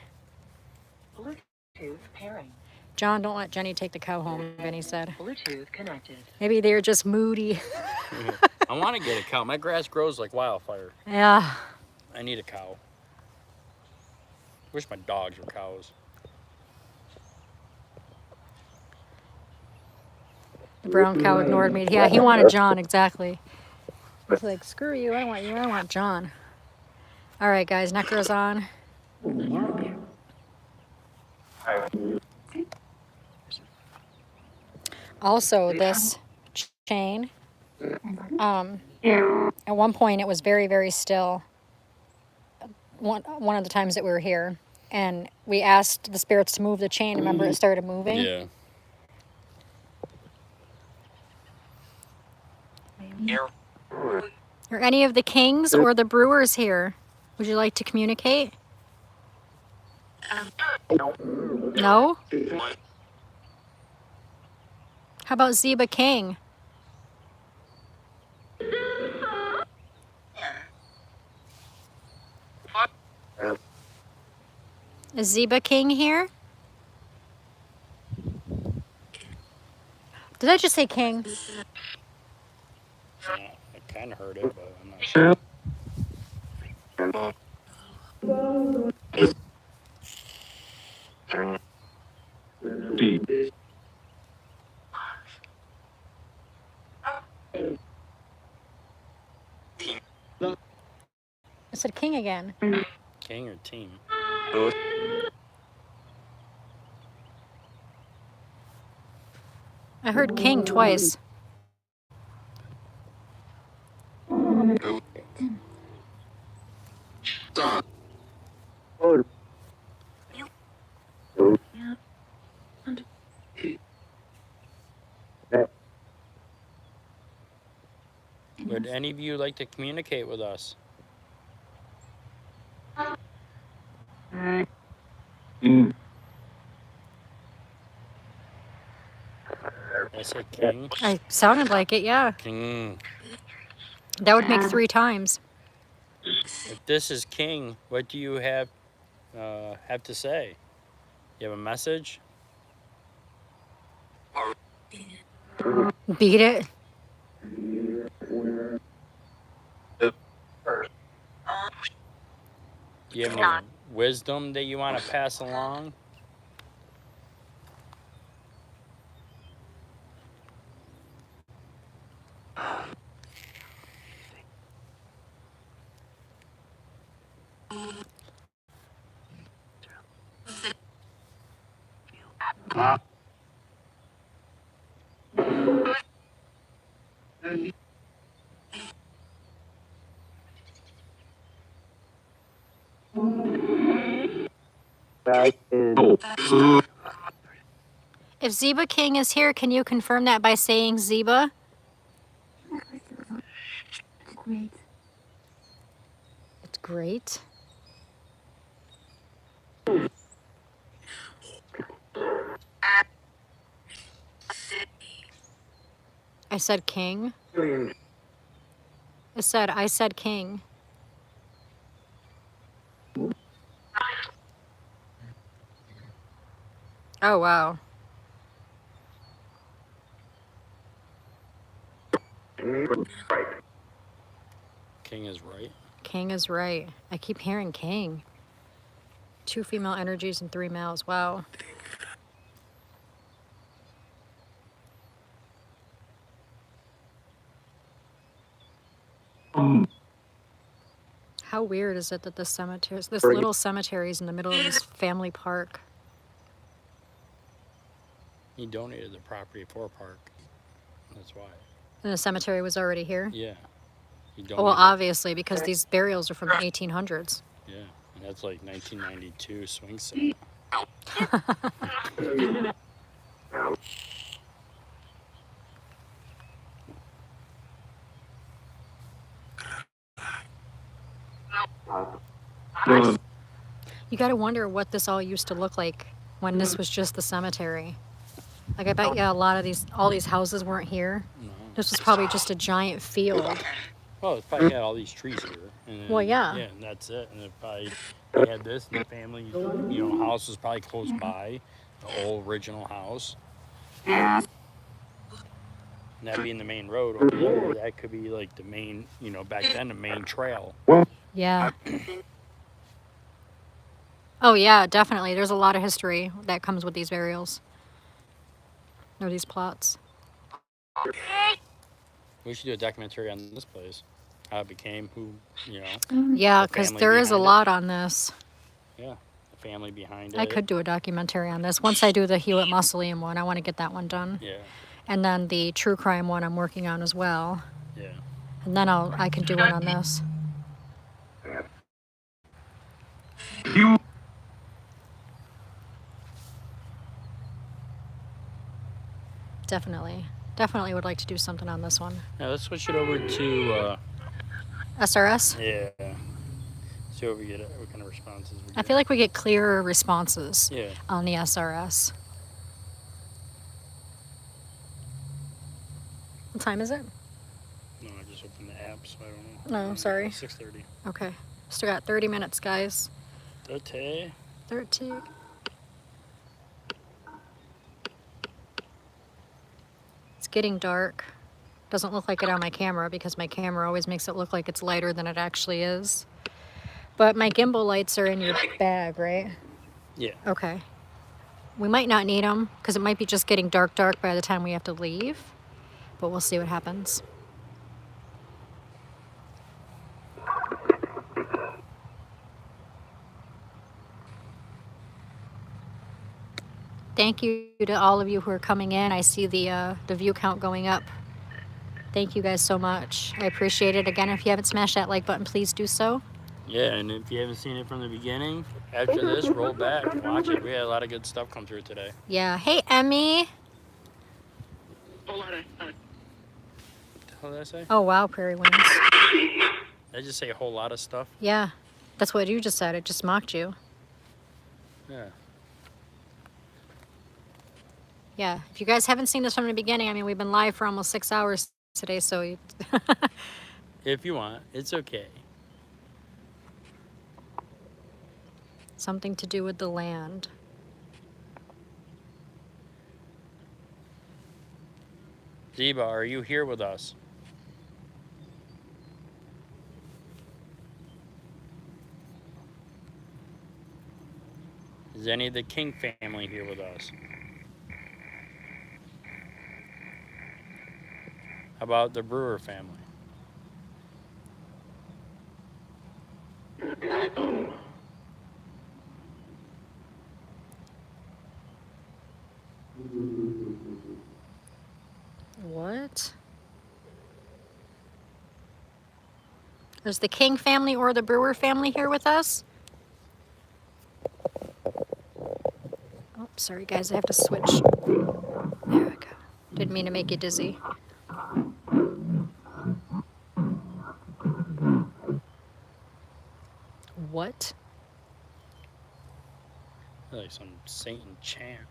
Bluetooth pairing. John, don't let Jenny take the cow home, Vinny said. Bluetooth connected. Maybe they're just moody. I want to get a cow. My grass grows like wildfire. Yeah. I need a cow. Wish my dogs were cows. The brown cow ignored me. Yeah, he wanted John, exactly. He's like, screw you, I don't want you, I want John. All right, guys, Necro's on. Also, this chain, at one point it was very, very still. One of the times that we were here, and we asked the spirits to move the chain. Remember, it started moving. Yeah. Are any of the kings or the brewers here? Would you like to communicate? No? How about Zeba King? Is Zeba King here? Did I just say king? Yeah, I kind of heard it, but I'm not sure. I said king again. King or team? I heard king twice. Would any of you like to communicate with us? I said king. I sounded like it, yeah. King. That would make 3 times. If this is king, what do you have to say? You have a message? Beat it. Do you have any wisdom that you want to pass along? If Zeba King is here, can you confirm that by saying Zeba? It's great. I said king. I said king. Oh, wow. King is right. King is right. I keep hearing king. 2 female energies and 3 males. Wow. How weird is it that this little cemetery is in the middle of this family park? He donated the property for a park. That's why. And the cemetery was already here? Yeah. He donated. Oh, well, obviously, because these burials are from the 1800s. Yeah, and that's like 1992 swing set. You gotta wonder what this all used to look like when this was just the cemetery. Like, I bet, yeah, all these houses weren't here. No. This was probably just a giant field. Well, it's probably got all these trees here. And then, Well, yeah. Yeah, and that's it. And if they had this, and the family, house was probably close by, the old original house. And that being the main road over there, that could be like the main, back then the main trail. Yeah. Oh, yeah, definitely. There's a lot of history that comes with these burials. Or these plots. We should do a documentary on this place. How it became, Yeah, the because family there is a behind it. lot on this. Yeah, the family behind it. I could do a documentary on this. Once I do the Hewitt Mausoleum one, I want to get that one done. Yeah. And then the true crime one I'm working on as well. Yeah. And then I can do one on this. Definitely. Definitely would like to do something on this one. Now let's switch it over to SRS? yeah. See what we get. What kind of responses we get. I feel like we get clearer responses Yeah. on the SRS. What time is it? No, I just opened the app, so I don't know. No, sorry. 6:30. Okay. Still got 30 minutes, guys. 30. 30. It's getting dark. Doesn't look like it on my camera because my camera always makes it look like it's lighter than it actually is. But my gimbal lights are in your bag, right? Yeah. Okay. We might not need them because it might be just getting dark by the time we have to leave. But we'll see what happens. Thank you to all of you who are coming in. I see the view count going up. Thank you guys so much. I appreciate it. Again, if you haven't smashed that like button, please do so. Yeah, and if you haven't seen it from the beginning, after this, roll back, watch it. We had a lot of good stuff come through today. Yeah. Hey, Emmy. What the hell did I say? Oh, wow, Prairie Winds. Did I just say a whole lot of stuff? Yeah. That's what you just said. It just mocked you. Yeah. Yeah. If you guys haven't seen this from the beginning, I mean, we've been live for almost 6 hours today, so you If you want, it's okay. something to do with the land. Zeba, are you here with us? Is any of the King family here with us? How about the Brewer family? What? Is the King family or the Brewer family here with us? Oh, sorry guys, I have to switch. There we go. Didn't mean to make you dizzy. What? Like some Satan chant.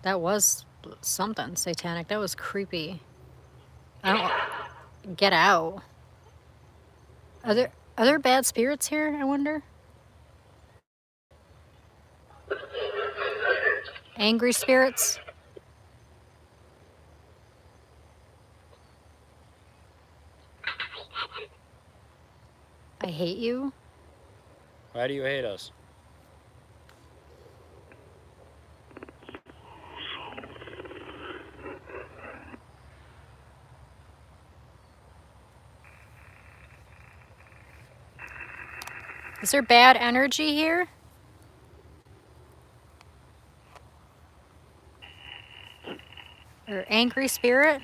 That was something satanic. That was creepy. I don't get out. Are there bad spirits here, I wonder? Angry spirits? I hate you. Why do you hate us? Is there bad energy here? Or angry spirit?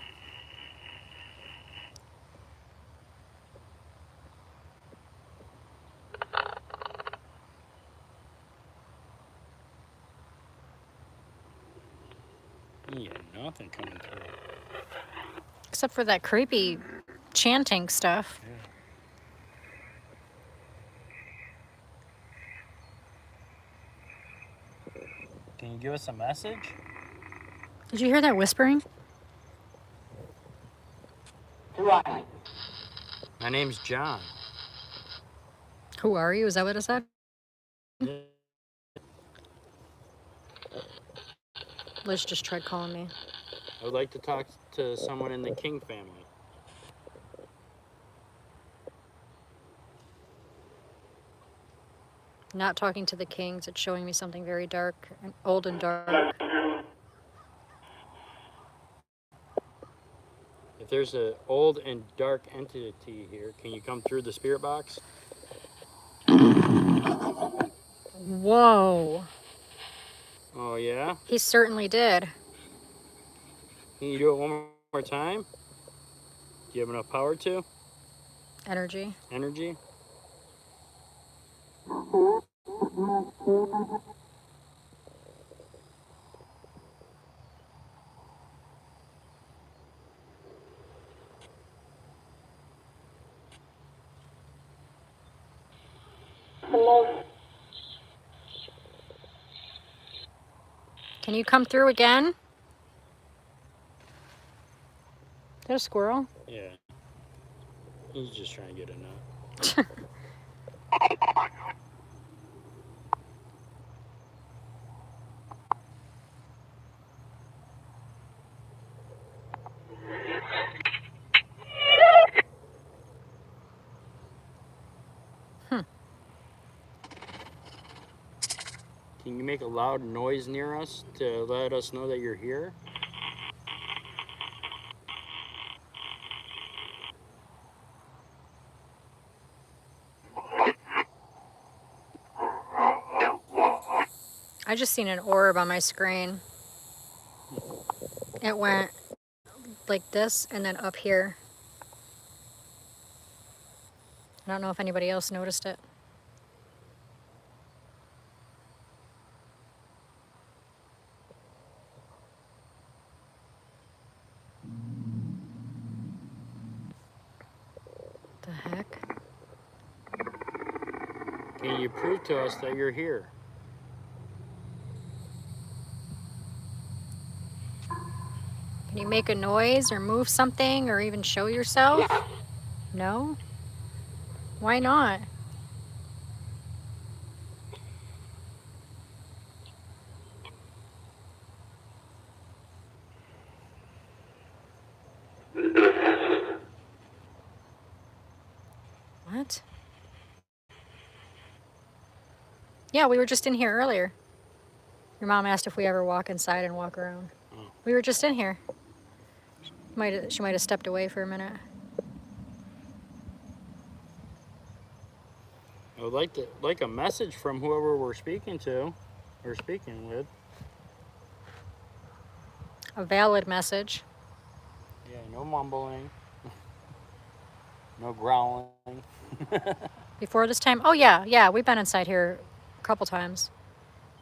Yeah, nothing coming through. Except for that creepy chanting stuff. Can you give us a message? Did you hear that whispering? My name's John. Who are you? Is that what it said? Liz just tried calling me. I would like to talk to someone in the King family. Not talking to the kings. It's showing me something very dark, and old and dark. If there's an old and dark entity here, can you come through the spirit box? Whoa. Oh, yeah? He certainly did. Can you do it one more more time? Do you have enough power to? Energy. Energy? Can you come through again? Is that a squirrel? Yeah. He's just trying to get a nut. Can you make a loud noise near us to let us know that you're here? I just seen an orb on my screen. It went like this and then up here. I don't know if anybody else noticed it. The heck? Can you prove to us that you're here? Can you make a noise or move something or even show yourself? No? Why not? What? Yeah, we were just in here earlier. Your mom asked if we ever walk inside and walk around. Oh. We were just in here. She might have stepped away for a minute. I would like a message from whoever we're speaking to or speaking with. A valid message. Yeah, no mumbling. No growling. Before this time? Oh, yeah, we've been inside here a couple times.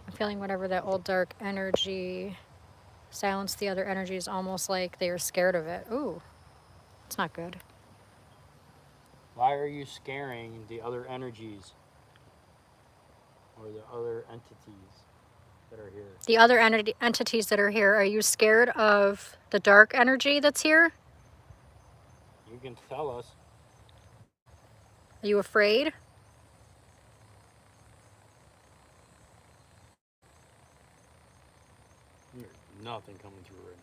I'm feeling whatever that old dark energy silenced the other energies, almost like they were scared of it. Ooh, it's not good. Why are you scaring the other energies or the other entities that are here? The other entities that are here, are you scared of the dark energy that's here? You can tell us. Are you afraid? There's nothing coming through right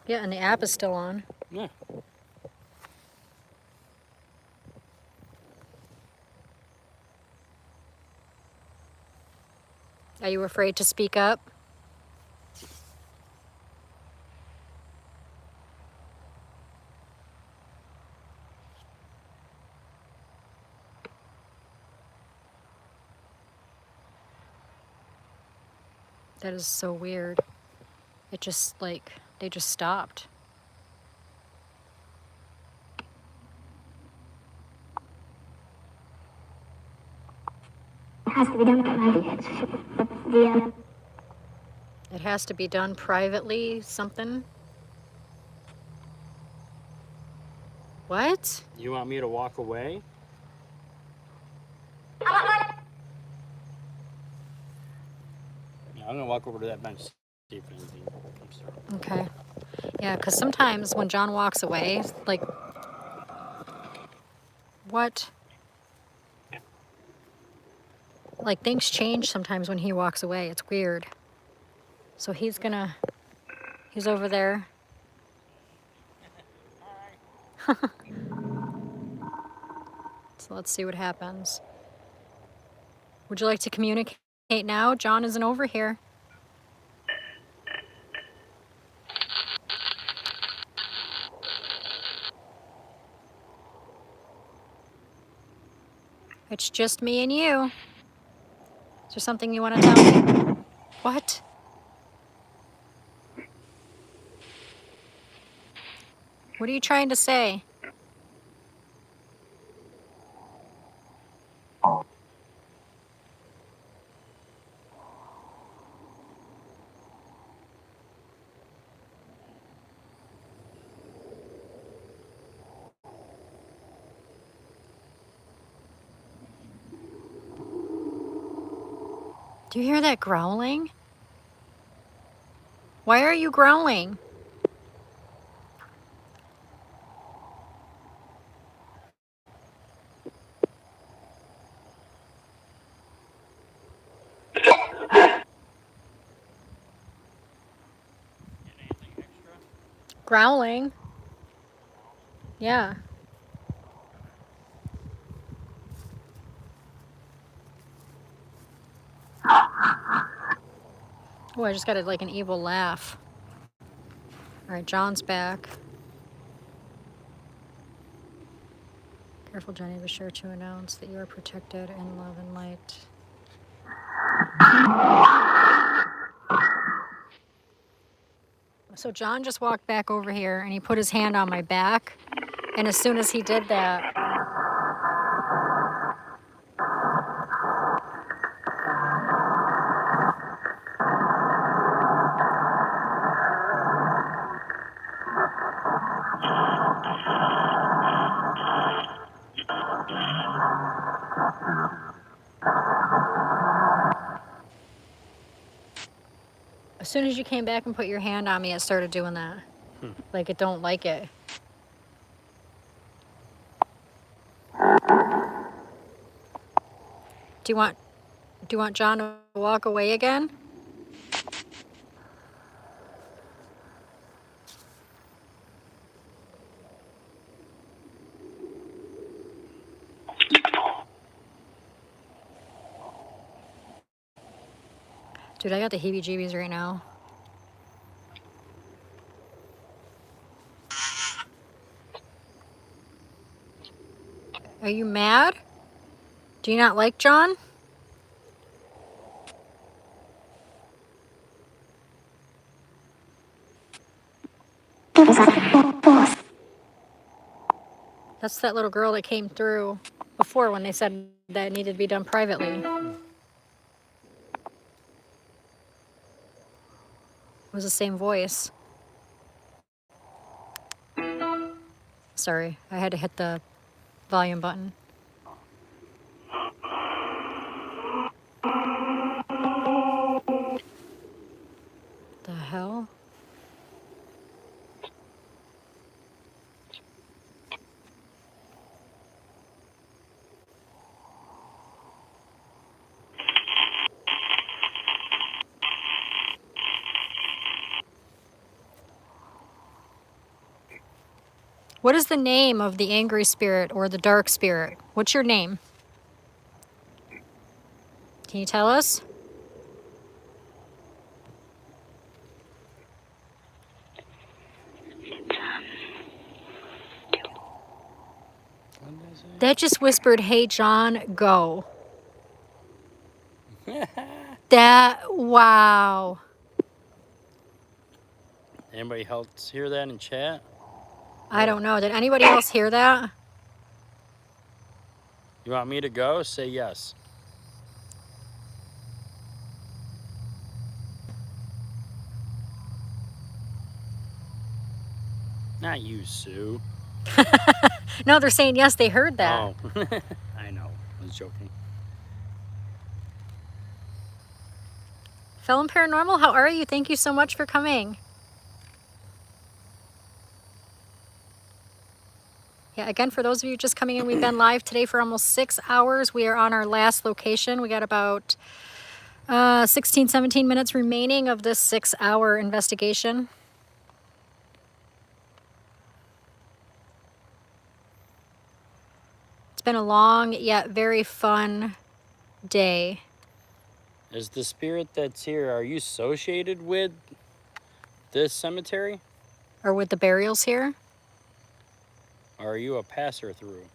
Yeah, and the app is still on. now. Yeah. Are you afraid to speak up? That is so weird. It just like, they just stopped. Has to be done privately. It has to be done privately, something. What? You want me to walk away? Yeah, I'm gonna walk over to that bench, see if anything comes through. Okay. Yeah, because sometimes when John walks away, like, what? Like, things change sometimes when he walks away. It's weird. So he's over there. So let's see what happens. Would you like to communicate now? John isn't over here. It's just me and you. Is there something you want to tell me? What? What are you trying to say? Do you hear that growling? Why are you growling? Growling. Yeah. Oh, I just got like an evil laugh. All right, John's back. Careful, Jenny. Be sure to announce that you are protected in love and light. So John just walked back over here and he put his hand on my back. And as soon as he did that, as soon as you came back and put your hand on me, it started doing that. Like it don't like it. Do you want John to walk away again? Dude, I got the heebie-jeebies right now. Are you mad? Do you not like John? That's that little girl that came through before when they said that it needed to be done privately. It was the same voice. Sorry, I had to hit the volume button. The hell? What is the name of the angry spirit or the dark spirit? What's your name? Can you tell us? That just whispered, "Hey, John, go." Wow. Anybody else hear that in chat? I don't know. Did anybody else hear that? You want me to go? Say yes. Not you, Sue. No, they're saying yes, they heard that. Oh, I know. I was joking. Felon Paranormal, how are you? Thank you so much for coming. Yeah, again, for those of you just coming in, we've been live today for almost 6 hours. We are on our last location. We got about 16, 17 minutes remaining of this 6-hour investigation. It's been a long yet very fun day. Is the spirit that's here, are you associated with this cemetery? Or with the burials here, Or are you a passer through?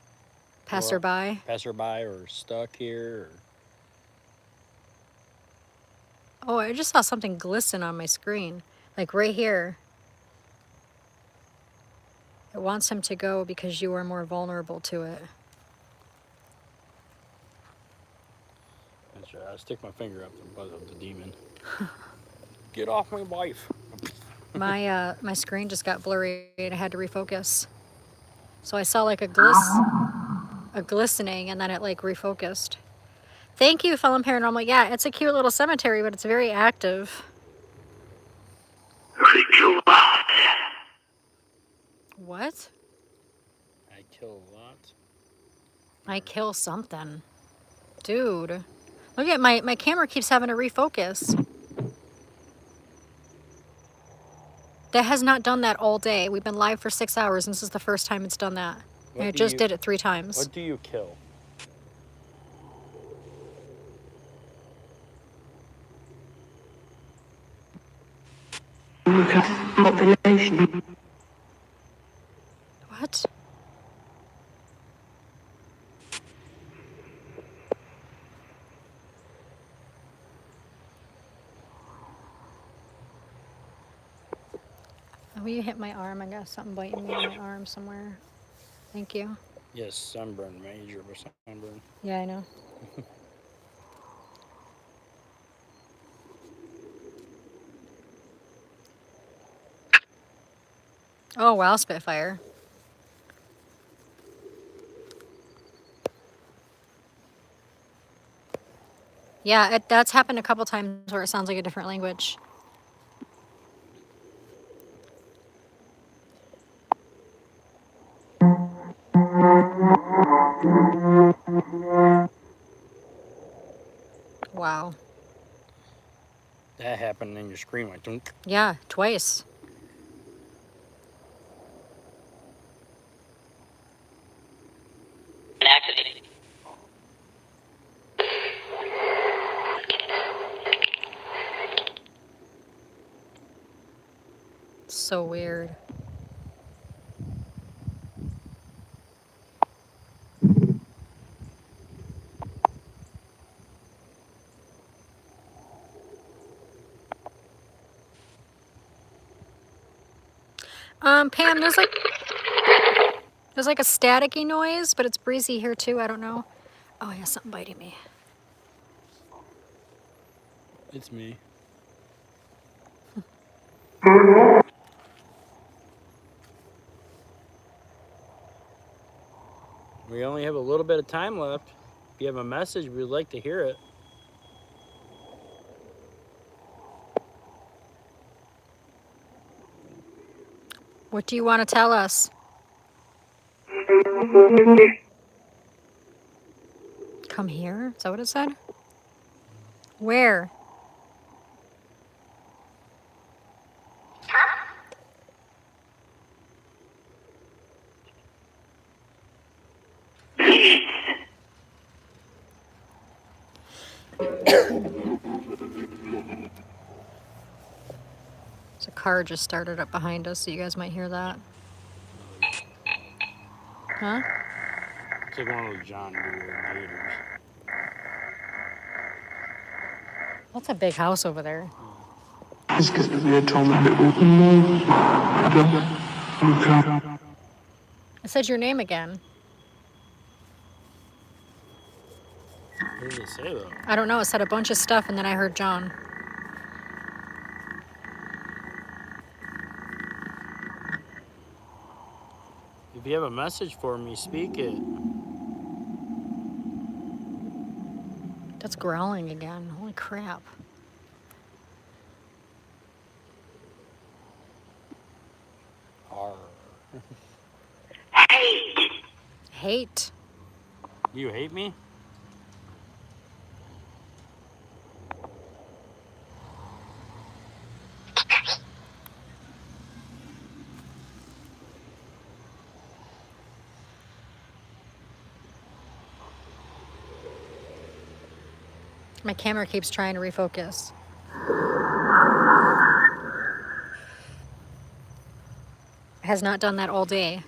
passerby. Passerby or stuck here? Oh, I just saw something glisten on my screen, like right here. It wants him to go because you are more vulnerable to it. That's right. I stick my finger up the butt of the demon. Get off my wife. My screen just got blurry and I had to refocus. So I saw like a glistening, and then it like refocused. Thank you, Felon Paranormal. Yeah, it's a cute little cemetery, but it's very active. What? I kill a lot. I kill something. Dude. Look at my camera keeps having to refocus. That has not done that all day. We've been live for 6 hours, and this is the first time it's done that. And it just did it 3 times. What do you kill? Population. What? Oh, you hit my arm. I got something biting me on my arm somewhere. Thank you. Yes, sunburn, major sunburn. Yeah, I know. Oh, wow, Spitfire. Yeah, that's happened a couple times where it sounds like a different language. Wow. That happened and your screen went dunk. Yeah, twice. So weird. Pam, there's like a staticky noise, but it's breezy here too. I don't know. Oh yeah, something biting me. It's me. We only have a little bit of time left. If you have a message, we'd like to hear it. What do you want to tell us? Come here? Is that what it said? Where? There's a car just started up behind us, so you guys might hear that. Huh? It's like one of those John Deere gators. That's a big house over there. It said your name again. What did it say though? I don't know. It said a bunch of stuff, and then I heard John. If you have a message for me, speak it. That's growling again. Holy crap. Arr. Hate. Do you hate me? My camera keeps trying to refocus. It has not done that all day.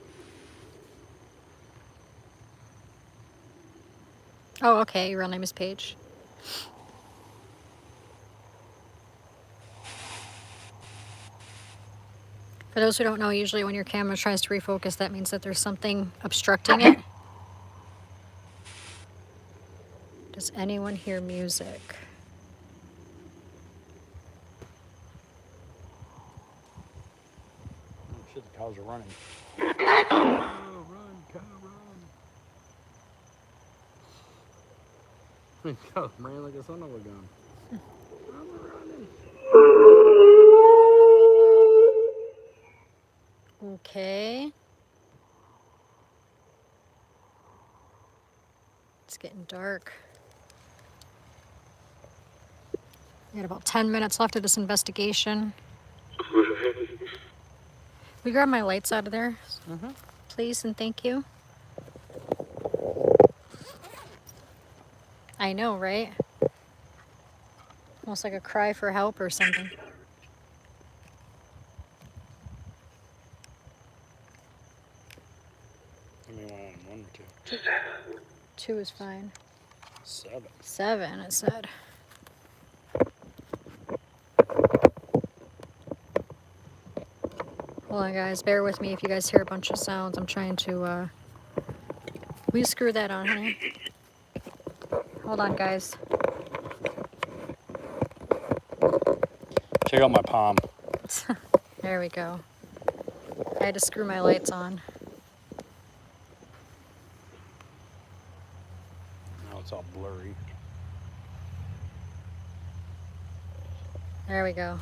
Oh, okay. Your real name is Paige. For those who don't know, usually when your camera tries to refocus, that means that there's something obstructing it. Does anyone hear music? Oh shit, the cows are running. Oh, run, cow, run. Cow ran like a son of a gun. Okay. It's getting dark. We got about 10 minutes left of this investigation. We grab my lights out of there, please, and thank you. I know, right? Almost like a cry for help or something. I mean, one or two. 2 is fine. 7. 7, it said. Hold on, guys. Bear with me if you guys hear a bunch of sounds. I'm trying to, will you screw that on, honey? Hold on, guys. Check out my palm. There we go. I had to screw my lights on. Now it's all blurry. There we go.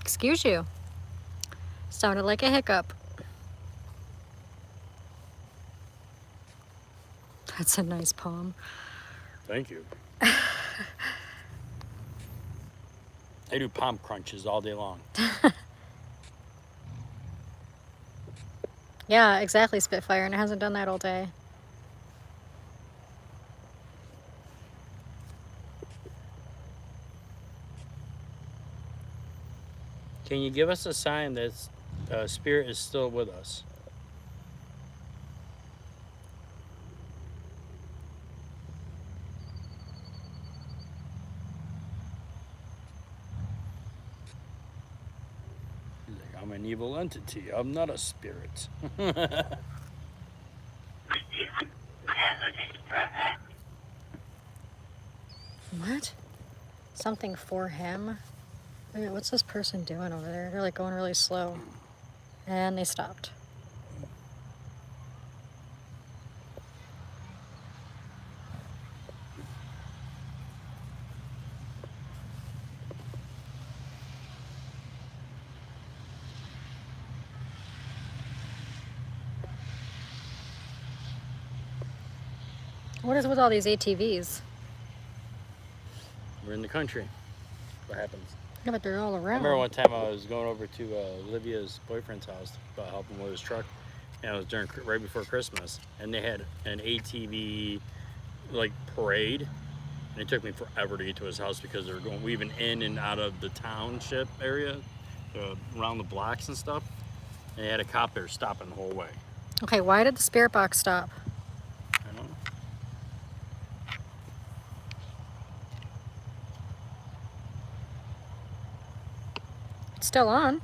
Excuse you. Sounded like a hiccup. That's a nice palm. Thank you. I do palm crunches all day long. Yeah, exactly, Spitfire, and it hasn't done that all day. Can you give us a sign that spirit is still with us? He's like, I'm an evil entity. I'm not a spirit. What? Something for him? Wait, what's this person doing over there? They're like going really slow. And they stopped. What is with all these ATVs? We're in the country. What happens? Yeah, but they're all I around. remember one time I was going over to Olivia's boyfriend's house to help him with his truck, and it was right before Christmas, and they had an ATV like parade, and it took me forever to get to his house because they were going weaving in and out of the township area, around the blocks and stuff, and they had a cop there stopping the whole way. Okay, why did the spirit box stop? I don't know. It's still on.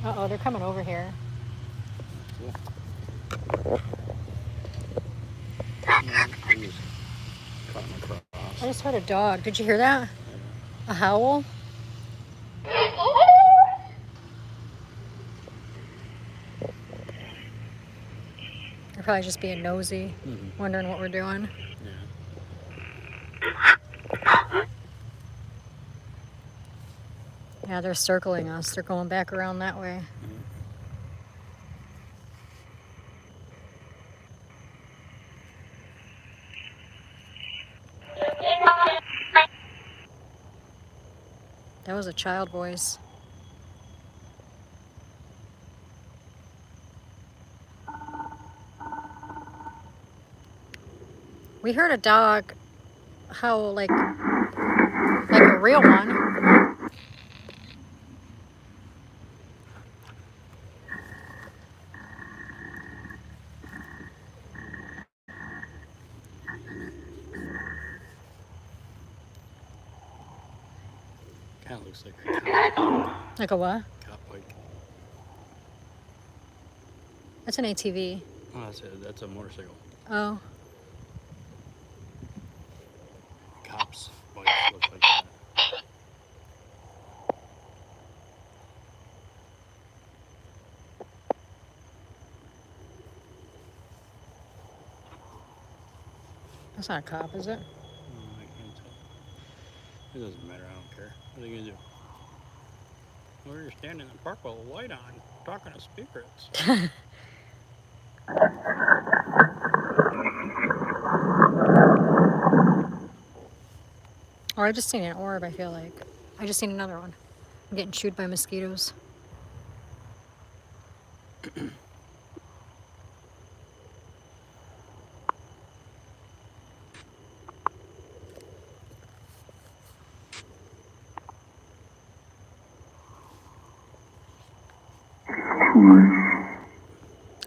Uh-oh, they're coming over here. He was cutting across. I just heard a dog. Did you hear that? A howl? They're probably just being nosy, wondering what we're doing. Yeah, they're circling us. They're going back around that way. That was a child voice. We heard a dog howl like a real one. Kind of looks like a cop Like a what? bike. That's an ATV. Oh, that's a motorcycle. Oh. Cops bikes look like that. That's not a cop, is it? I can't tell. It doesn't matter. I don't care. What are they gonna do? Well, you're standing in the park with a light on, talking to spirits. Or I just seen an orb, I feel like. I just seen another one. I'm getting chewed by mosquitoes.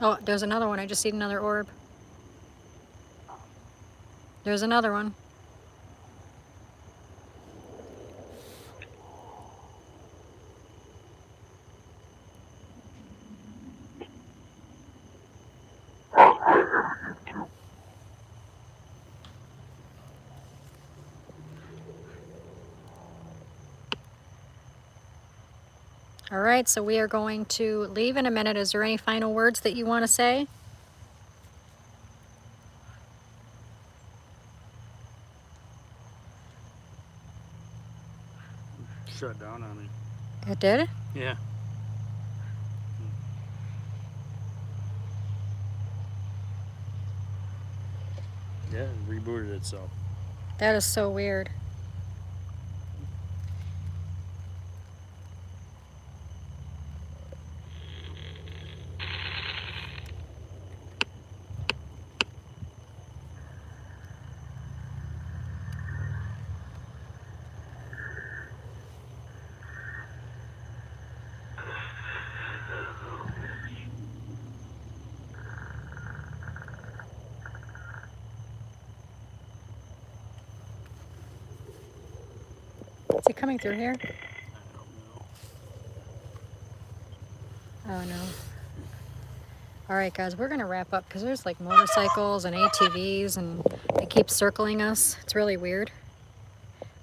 Oh, there's another one. I just seen another orb. There's another one. All right, so we are going to leave in a minute. Is there any final words that you want to say? Shut down on me. It did? Yeah. Yeah, it rebooted itself. That is so weird. Is it coming through here? Oh no. All right, guys, we're gonna wrap up because there's like motorcycles and ATVs and they keep circling us. It's really weird.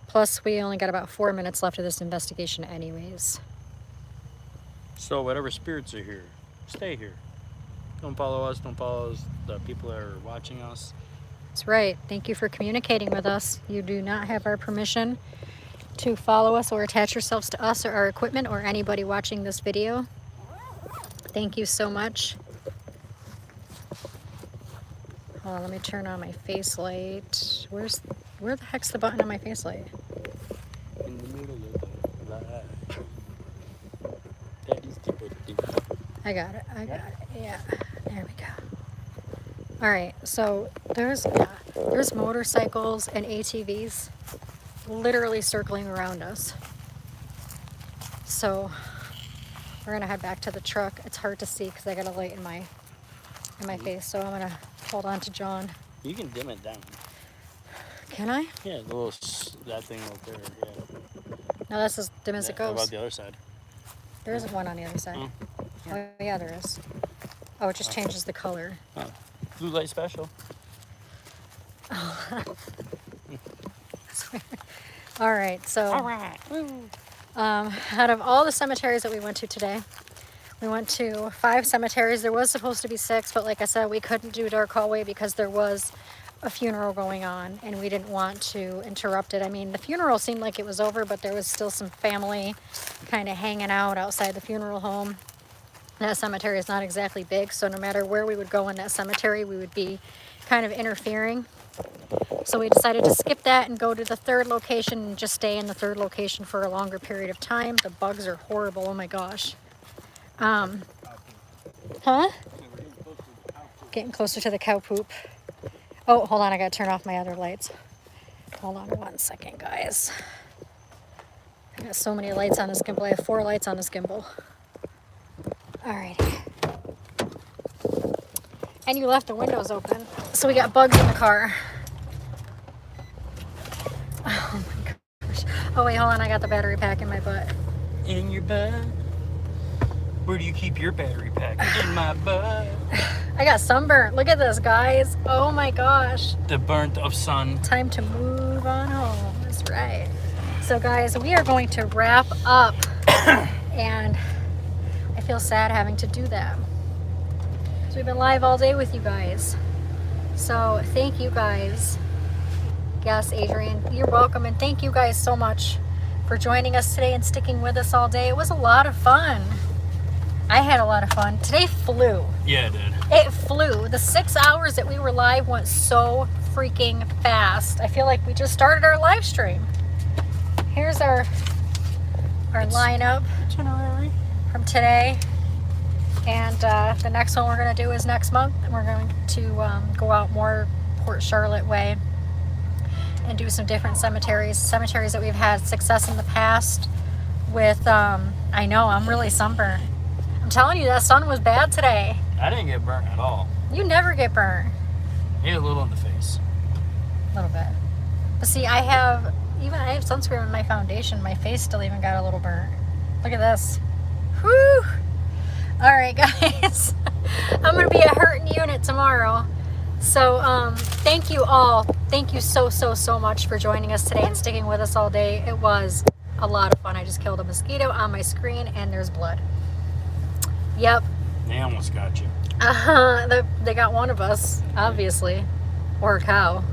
Plus, we only got about 4 minutes left of this investigation anyways. So whatever spirits are here, stay here. Don't follow us. Don't follow the people that are watching us. That's right. Thank you for communicating with us. You do not have our permission to follow us or attach yourselves to us or our equipment or anybody watching this video. Thank you so much. Hold on, let me turn on my face light. Where the heck's the button on my face light? In the middle of the light. That is the button. I got it. Yeah, there we go. All right, so there's motorcycles and ATVs literally circling around us. So we're gonna head back to the truck. It's hard to see because I got a light in my face, so I'm gonna hold on to John. You can dim it down. Can I? Yeah, the little that thing right there. Yeah. No, that's as dim as it How goes. about the other side? There isn't one on the other side. Oh. Oh yeah, there is. Oh, it just changes the color. Oh. Blue light special. All right, so out of all the cemeteries that we went to today, we went to 5 cemeteries. There was supposed to be 6, but like I said, we couldn't do Dark Hallway because there was a funeral going on and we didn't want to interrupt it. I mean, the funeral seemed like it was over, but there was still some family kind of hanging out outside the funeral home. That cemetery is not exactly big, so no matter where we would go in that cemetery, we would be kind of interfering. So we decided to skip that and go to the 3rd location and just stay in the 3rd location for a longer period of time. The bugs are horrible, oh my gosh. Getting closer to the cow poop. Oh, hold on, I gotta turn off my other lights. Hold on one second, guys. I got so many lights on this gimbal. I have 4 lights on this gimbal. Alrighty. And you left the windows open. So we got bugs in the car. Oh my gosh. Oh wait, hold on. I got the battery pack in my butt. In your butt? Where do you keep your battery pack? In my butt. I got sunburnt. Look at this, guys. Oh my gosh. The burnt of sun. Time to move on home. That's right. So guys, we are going to wrap up. And I feel sad having to do that. So we've been live all day with you guys. So thank you guys. Yes, Adrian, you're welcome. And thank you guys so much for joining us today and sticking with us all day. It was a lot of fun. I had a lot of fun. Today flew. Yeah, it did. It flew. The 6 hours that we were live went so freaking fast. I feel like we just started our live stream. Here's our lineup from today. And the next one we're going to do is next month. And we're going to go out more Port Charlotte way and do some different cemeteries that we've had success in the past with. I know, I'm really sunburned. I'm telling you, that sun was bad today. I didn't get burnt at all. You never get burned. Maybe a little in the face. A little bit. But see, I have sunscreen in my foundation. My face still even got a little burnt. Look at this. Whew. All right, guys. I'm going to be a hurting unit tomorrow. So thank you all. Thank you so much for joining us today and sticking with us all day. It was a lot of fun. I just killed a mosquito on my screen and there's blood. Yep. They almost got you. They got one of us, obviously. Or a cow.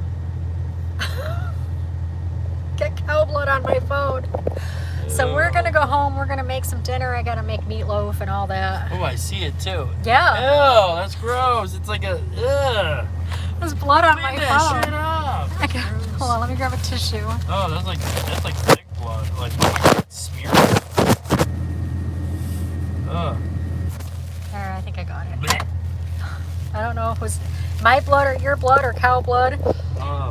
Get cow blood on my phone. So we're gonna go home. We're gonna make some dinner. I gotta make meatloaf and all that. Oh, I see it too. Yeah. Ew, that's gross. It's like a, ugh. There's blood on my Clean that shit phone. up. Hold on, let me grab a tissue. Oh, that's like thick blood. Like smeared. Ugh. There, I think I got it. I don't know if it was my blood or your blood or cow blood.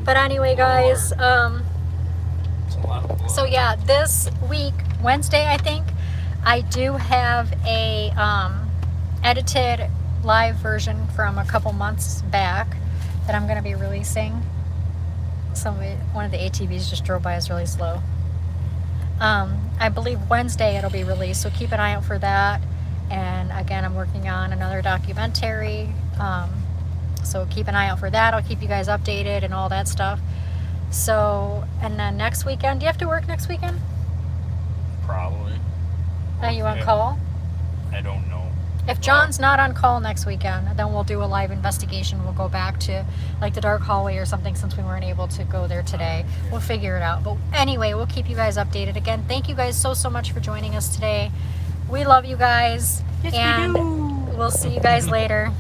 But anyway, guys, It's a lot of blood. so yeah, this week, Wednesday, I think, I do have a edited live version from a couple months back that I'm going to be releasing. One of the ATVs just drove by us really slow. I believe Wednesday it'll be released, so keep an eye out for that. And again, I'm working on another documentary, so keep an eye out for that. I'll keep you guys updated and all that stuff. So, and then next weekend, do you have to work next weekend? Probably. Are you on Yeah. call? I don't know. If John's not on call next weekend, then we'll do a live investigation. We'll go back to like the dark hallway or something since we weren't able to go there today. We'll figure it out. But anyway, we'll keep you guys updated. Again, thank you guys so much for joining us today. We love you guys. Yes, we and do. we'll see you guys later.